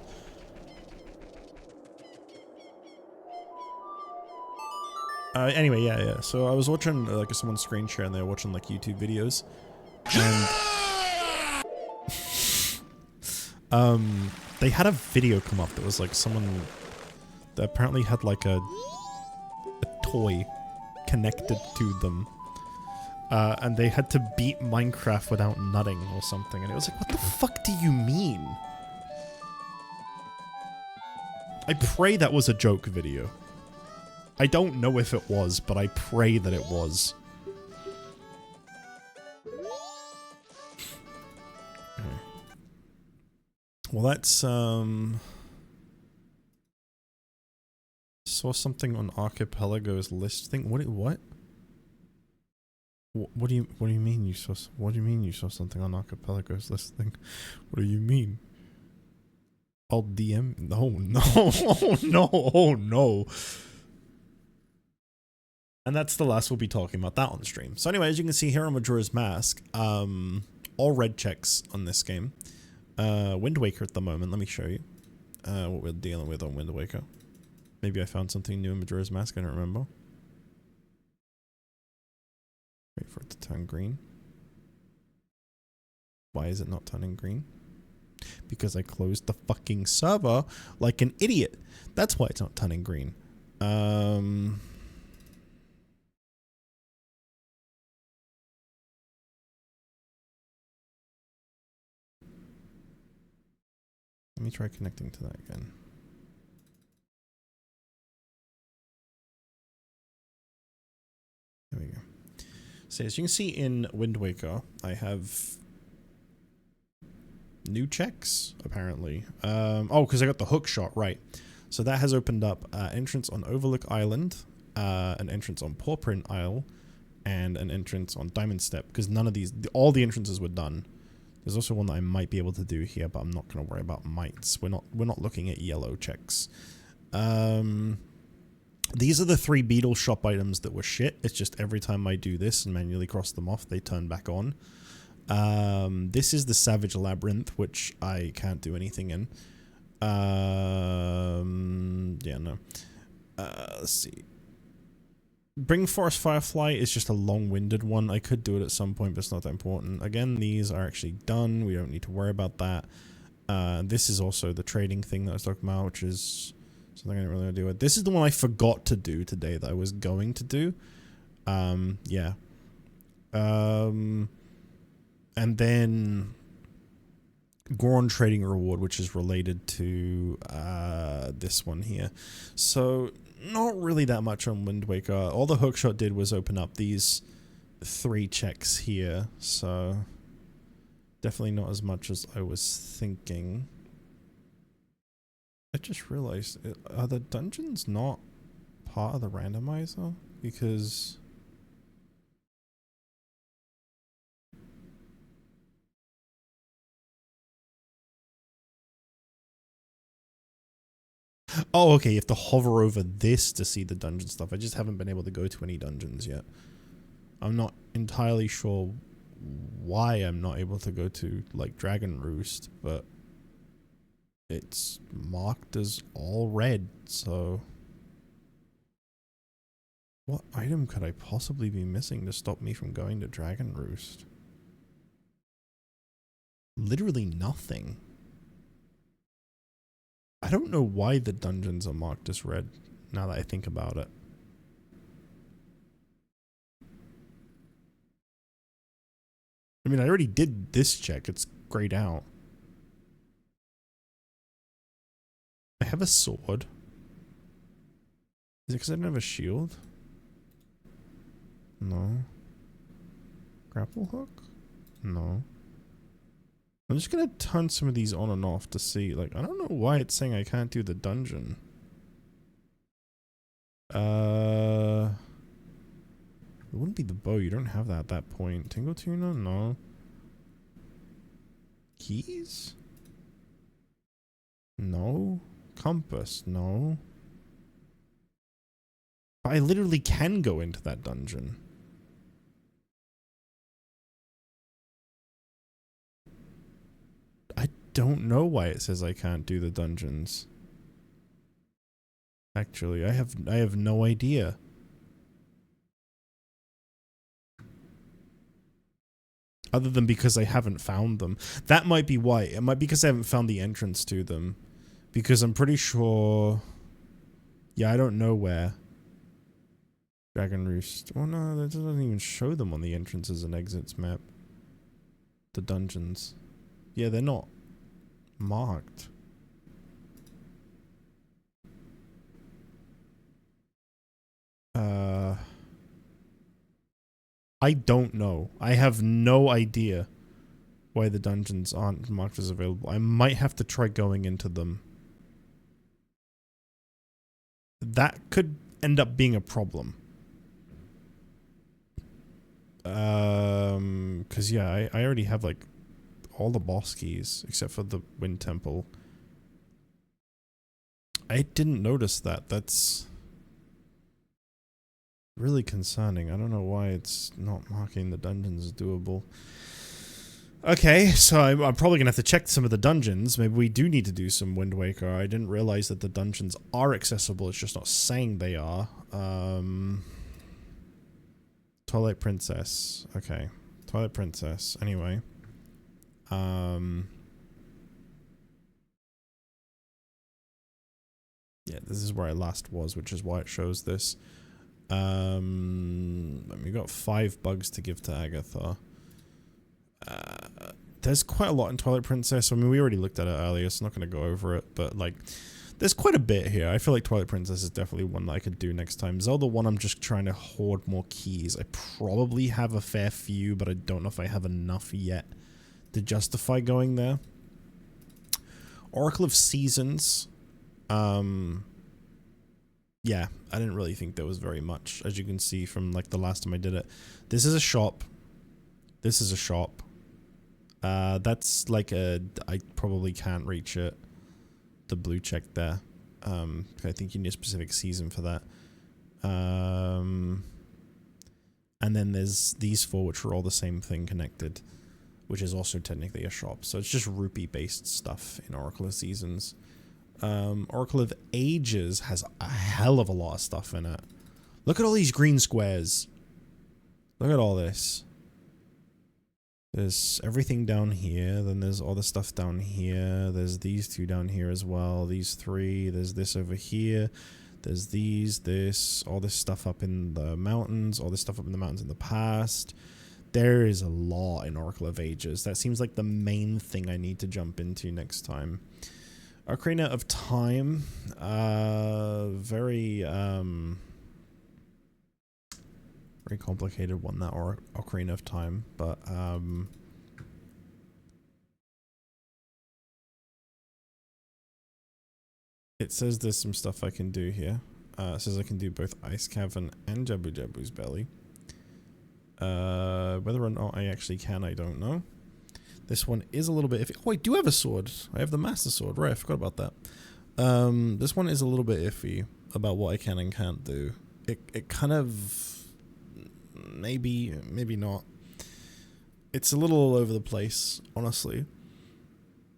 Anyway, yeah. So I was watching like someone's screen share and they were watching like YouTube videos. And they had a video come up that was like someone that apparently had like a toy connected to them. And they had to beat Minecraft without nutting or something. And it was like, what the fuck do you mean? I pray that was a joke video. I don't know if it was, but I pray that it was. Okay. Well, that's, saw something on Archipelago's list thing. What? What do you mean you saw? What do you mean you saw something on Archipelago's list thing? What do you mean? I'll DM. No, no. And that's the last we'll be talking about that on the stream. So anyway, as you can see here on Majora's Mask, all red checks on this game. Wind Waker at the moment. Let me show you what we're dealing with on Wind Waker. Maybe I found something new in Majora's Mask. I don't remember. Wait for it to turn green. Why is it not turning green? Because I closed the fucking server like an idiot. That's why it's not turning green. Let me try connecting to that again. There we go. So as you can see in Wind Waker, I have new checks, apparently. Oh, because I got the hook shot, right. So that has opened up entrance on Overlook Island, an entrance on Paw Print Isle, and an entrance on Diamond Step, because none of these, all the entrances were done. There's also one that I might be able to do here, but I'm not going to worry about mites. We're not looking at yellow checks. These are the 3 Beetle shop items that were shit. It's just every time I do this and manually cross them off, they turn back on. This is the Savage Labyrinth, which I can't do anything in. Yeah, no. Let's see. Bring Forest Firefly is just a long-winded one. I could do it at some point, but it's not that important. Again, these are actually done. We don't need to worry about that. This is also the trading thing that I was talking about, which is something I didn't really do with. This is the one I forgot to do today that I was going to do. Yeah. And then Goron trading reward, which is related to this one here. So not really that much on Wind Waker. All the hookshot did was open up these 3 checks here, so definitely not as much as I was thinking. I just realized, are the dungeons not part of the randomizer? Because oh, okay, you have to hover over this to see the dungeon stuff. I just haven't been able to go to any dungeons yet. I'm not entirely sure why I'm not able to go to, like, Dragon Roost, but it's marked as all red, so what item could I possibly be missing to stop me from going to Dragon Roost? Literally nothing. I don't know why the dungeons are marked as red, now that I think about it. I mean, I already did this check. It's grayed out. I have a sword. Is it because I don't have a shield? No. Grapple hook? No. I'm just gonna turn some of these on and off to see. Like, I don't know why it's saying I can't do the dungeon. It wouldn't be the bow. You don't have that at that point. Tingle Tuna? No. Keys? No. Compass? No. But I literally can go into that dungeon. I don't know why it says I can't do the dungeons. Actually, I have no idea. Other than because I haven't found them. That might be why. It might be because I haven't found the entrance to them. Because I'm pretty sure... Yeah, I don't know where. Dragon Roost. Oh no, that doesn't even show them on the entrances and exits map. The dungeons. Yeah, they're not marked. I don't know. I have no idea why the dungeons aren't marked as available. I might have to try going into them. That could end up being a problem. Cause yeah, I already have like all the boss keys except for the Wind Temple. I didn't notice that. That's really concerning. I don't know why it's not marking the dungeons as doable. Okay, so I'm probably gonna have to check some of the dungeons. Maybe we do need to do some Wind Waker. I didn't realize that the dungeons are accessible. It's just not saying they are. Twilight Princess. Okay, Twilight Princess. Anyway, yeah, this is where I last was, which is why it shows this. We got 5 bugs to give to Agatha. There's quite a lot in Twilight Princess. I mean, we already looked at it earlier, so I'm not going to go over it, but like, there's quite a bit here. I feel like Twilight Princess is definitely one that I could do next time. Zelda 1, I'm just trying to hoard more keys. I probably have a fair few, but I don't know if I have enough yet to justify going there. Oracle of Seasons. Yeah, I didn't really think there was very much, as you can see from like the last time I did it. This is a shop. This is a shop. That's like a... I probably can't reach it. The blue check there. I think you need a specific season for that. And then there's these 4, which are all the same thing connected, which is also technically a shop. So it's just rupee-based stuff in Oracle of Seasons. Oracle of Ages has a hell of a lot of stuff in it. Look at all these green squares. Look at all this. There's everything down here, then there's all the stuff down here, there's these 2 down here as well, these 3, there's this over here, there's these, this, all this stuff up in the mountains, all this stuff up in the mountains in the past, There is a lot in Oracle of Ages. That seems like the main thing I need to jump into next time. Ocarina of Time, very complicated one, that Ocarina of Time, but it says there's some stuff I can do here. It says I can do both Ice Cavern and Jabu Jabu's Belly. Whether or not I actually can, I don't know. This one is a little bit iffy. Oh, I do have a sword. I have the Master Sword. Right, I forgot about that. This one is a little bit iffy about what I can and can't do. It kind of... maybe not. It's a little all over the place, honestly.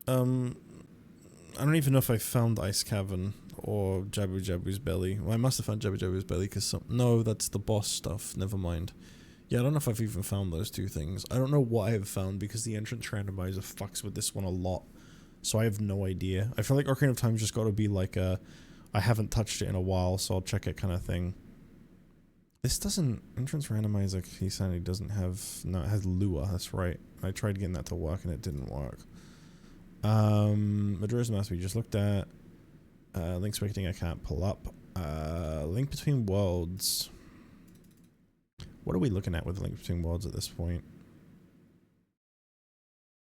I don't even know if I found Ice Cavern or Jabu Jabu's Belly. Well, I must have found Jabu Jabu's Belly because no, that's the boss stuff. Never mind. Yeah, I don't know if I've even found those two things. I don't know what I have found because the entrance randomizer fucks with this one a lot. So I have no idea. I feel like Ocarina of Time's just got to be like a I haven't touched it in a while, so I'll check it kind of thing. This doesn't... entrance randomizer key sanity doesn't have... no, it has Lua, that's right. I tried getting that to work and it didn't work. Majora's Mask we just looked at. Link's Awakening I can't pull up. Link Between Worlds... what are we looking at with Link Between Worlds at this point?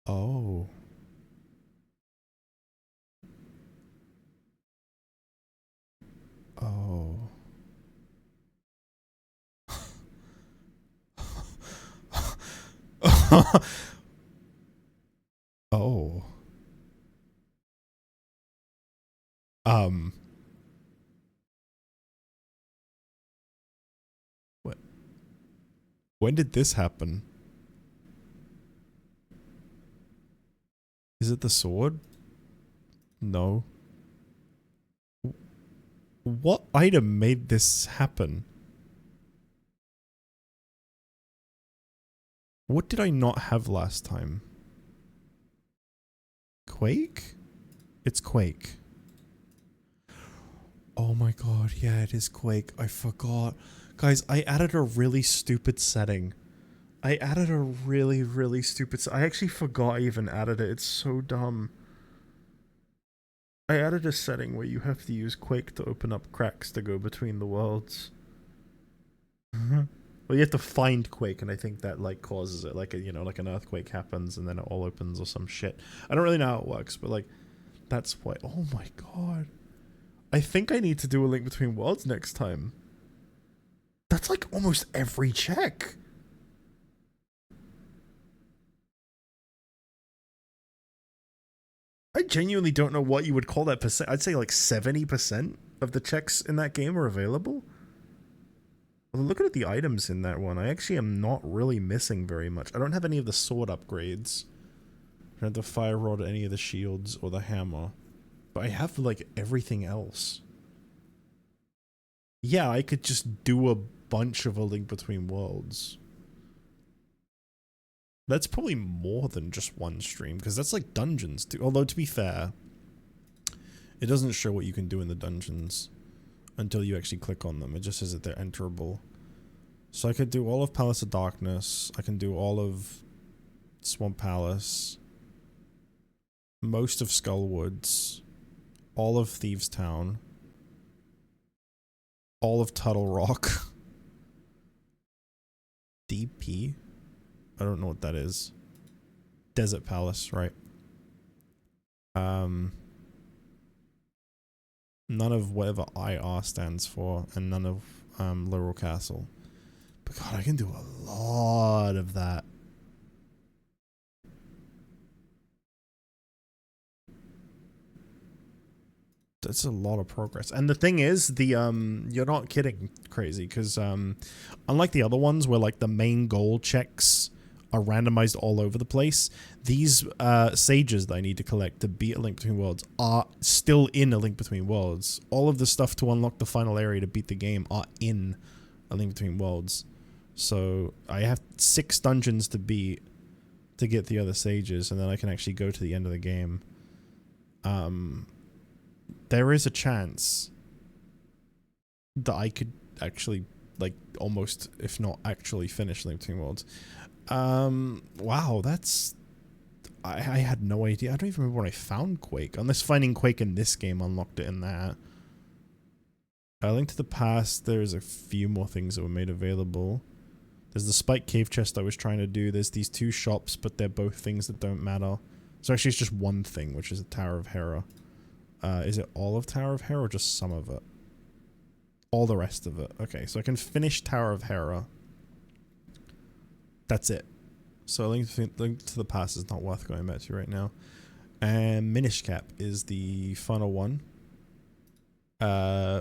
Oh. Oh. Oh. What? When did this happen? Is it the sword? No. What item made this happen? What did I not have last time? Quake? It's Quake. Oh my god, yeah, it is Quake. I forgot. Guys, I added a really stupid setting. I added a really stupid I actually forgot I even added it. It's so dumb. I added a setting where you have to use Quake to open up cracks to go between the worlds. Well, you have to find Quake, and I think that, like, causes it. Like, you know, like an earthquake happens, and then it all opens or some shit. I don't really know how it works, but, like, that's why... oh my god. I think I need to do a Link Between Worlds next time. That's, like, almost every check. I genuinely don't know what you would call that percent. I'd say, like, 70% of the checks in that game are available. Well, looking at the items in that one, I actually am not really missing very much. I don't have any of the sword upgrades. I don't have the fire rod, any of the shields, or the hammer. But I have, like, everything else. Yeah, I could just do a bunch of A Link Between Worlds. That's probably more than just one stream, because that's like dungeons too. Although, to be fair, it doesn't show what you can do in the dungeons until you actually click on them. It just says that they're enterable. So I could do all of Palace of Darkness. I can do all of Swamp Palace. Most of Skullwoods. All of Thieves Town. All of Tuttle Rock. DP? I don't know what that is. Desert Palace, right. None of whatever IR stands for, and none of Laurel Castle. But god, I can do a lot of that. That's a lot of progress. And the thing is, the you're not kidding crazy, because unlike the other ones where like the main goal checks are randomized all over the place, these sages that I need to collect to beat A Link Between Worlds are still in A Link Between Worlds. All of the stuff to unlock the final area to beat the game are in A Link Between Worlds. So I have 6 dungeons to beat to get the other sages, and then I can actually go to the end of the game. There is a chance that I could actually, like, almost, if not actually, finish Link Between Worlds. Wow, that's... I had no idea. I don't even remember when I found Quake. Unless finding Quake in this game unlocked it in that. Link to the Past, there's a few more things that were made available. There's the Spike Cave chest I was trying to do. There's these 2 shops, but they're both things that don't matter. So actually it's just one thing, which is a Tower of Hera. Is it all of Tower of Hera or just some of it? All the rest of it. Okay, so I can finish Tower of Hera. That's it. So Link to the Past is not worth going back to right now. And Minish Cap is the final one.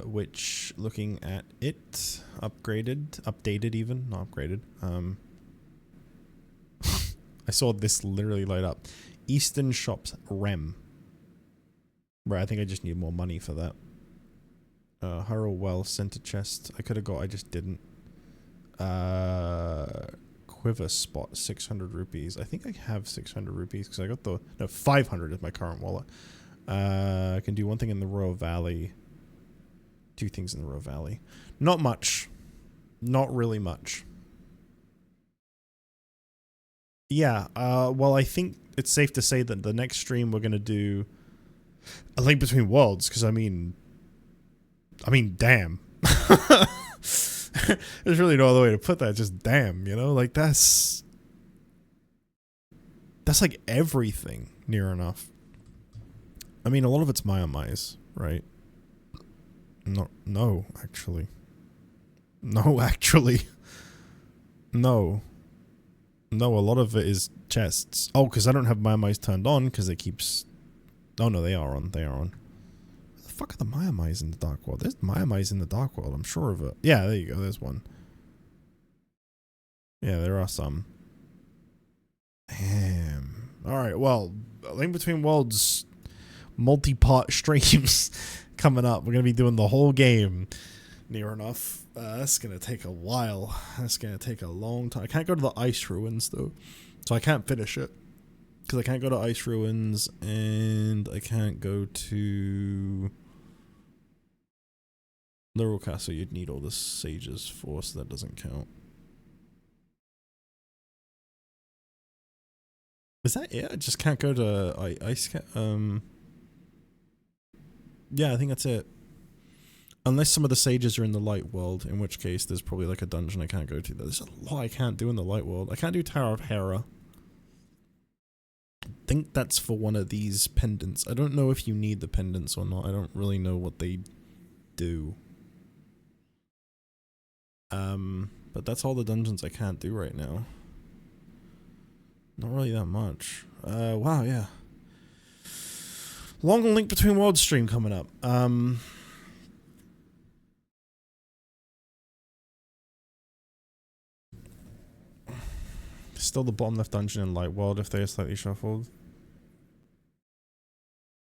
Which, looking at it, updated even, not upgraded. I saw this literally light up. Eastern Shops Rem. Right, I think I just need more money for that. Hurl Well Center Chest. I could have got, I just didn't. Quiver Spot, 600 rupees. I think I have 600 rupees because I got the... No, 500 is my current wallet. I can do one thing in the Royal Valley. 2 things in the Royal Valley. Not much. Not really much. Yeah, well, I think it's safe to say that the next stream we're going to do A Link Between Worlds, because I mean, damn. There's really no other way to put that, just damn, you know? Like, that's like everything, near enough. I mean, a lot of it's Maiamais, right? No, actually. No, actually. No, a lot of it is chests. Oh, because I don't have Maiamais turned on, because it keeps... Oh, no, they are on, Where the fuck are the Maiamais in the Dark World? There's Maiamais in the Dark World, I'm sure of it. Yeah, there you go, there's one. Yeah, there are some. Damn. Alright, well, A Link Between Worlds multi-part streams coming up. We're going to be doing the whole game, near enough. That's going to take a while. That's going to take a long time. I can't go to the Ice Ruins, though. So I can't finish it. Because I can't go to Ice Ruins, and I can't go to... Laurel Castle, you'd need all the sages for, so that doesn't count. Is that it? I just can't go to Ice Yeah, I think that's it. Unless some of the sages are in the Light World, in which case there's probably like a dungeon I can't go to. There's a lot I can't do in the Light World. I can't do Tower of Hera. I think that's for one of these pendants. I don't know if you need the pendants or not. I don't really know what they do. But that's all the dungeons I can't do right now. Not really that much. Wow, yeah. Long Link Between Worlds stream coming up. Still the bottom left dungeon in Light World if they are slightly shuffled.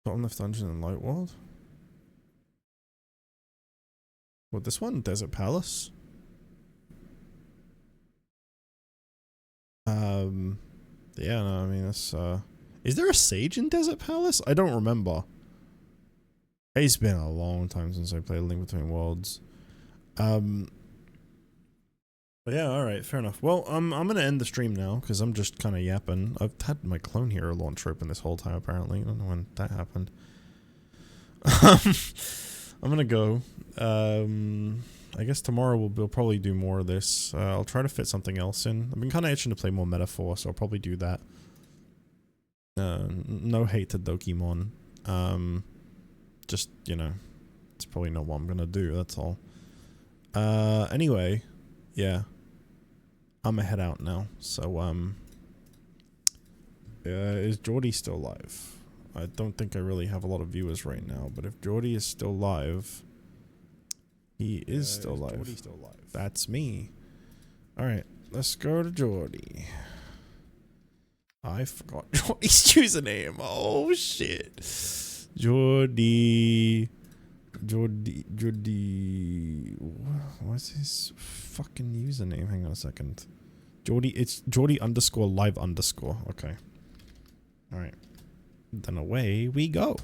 Bottom left dungeon in Light World? What, this one? Desert Palace? Yeah, no, I mean, that's, is there a sage in Desert Palace? I don't remember. It's been a long time since I played Link Between Worlds. But yeah, alright, fair enough. Well, I'm gonna end the stream now, because I'm just kind of yapping. I've had my Clone Hero launcher open this whole time, apparently. I don't know when that happened. I'm gonna go. I guess tomorrow we'll probably do more of this. I'll try to fit something else in. I've been kind of itching to play more Metaphor, so I'll probably do that. No hate to Dokimon. Just, you know, it's probably not what I'm gonna do, that's all. Anyway, yeah. I'm gonna head out now, so, is Geordie still live? I don't think I really have a lot of viewers right now, but if Geordie is still live... He is still live. That's me. Alright, let's go to Geordie. I forgot Geordie's username. Oh shit. Geordie. What's his fucking username? Hang on a second. Geordie, it's Geordie_live_. Okay. Alright. Then away we go.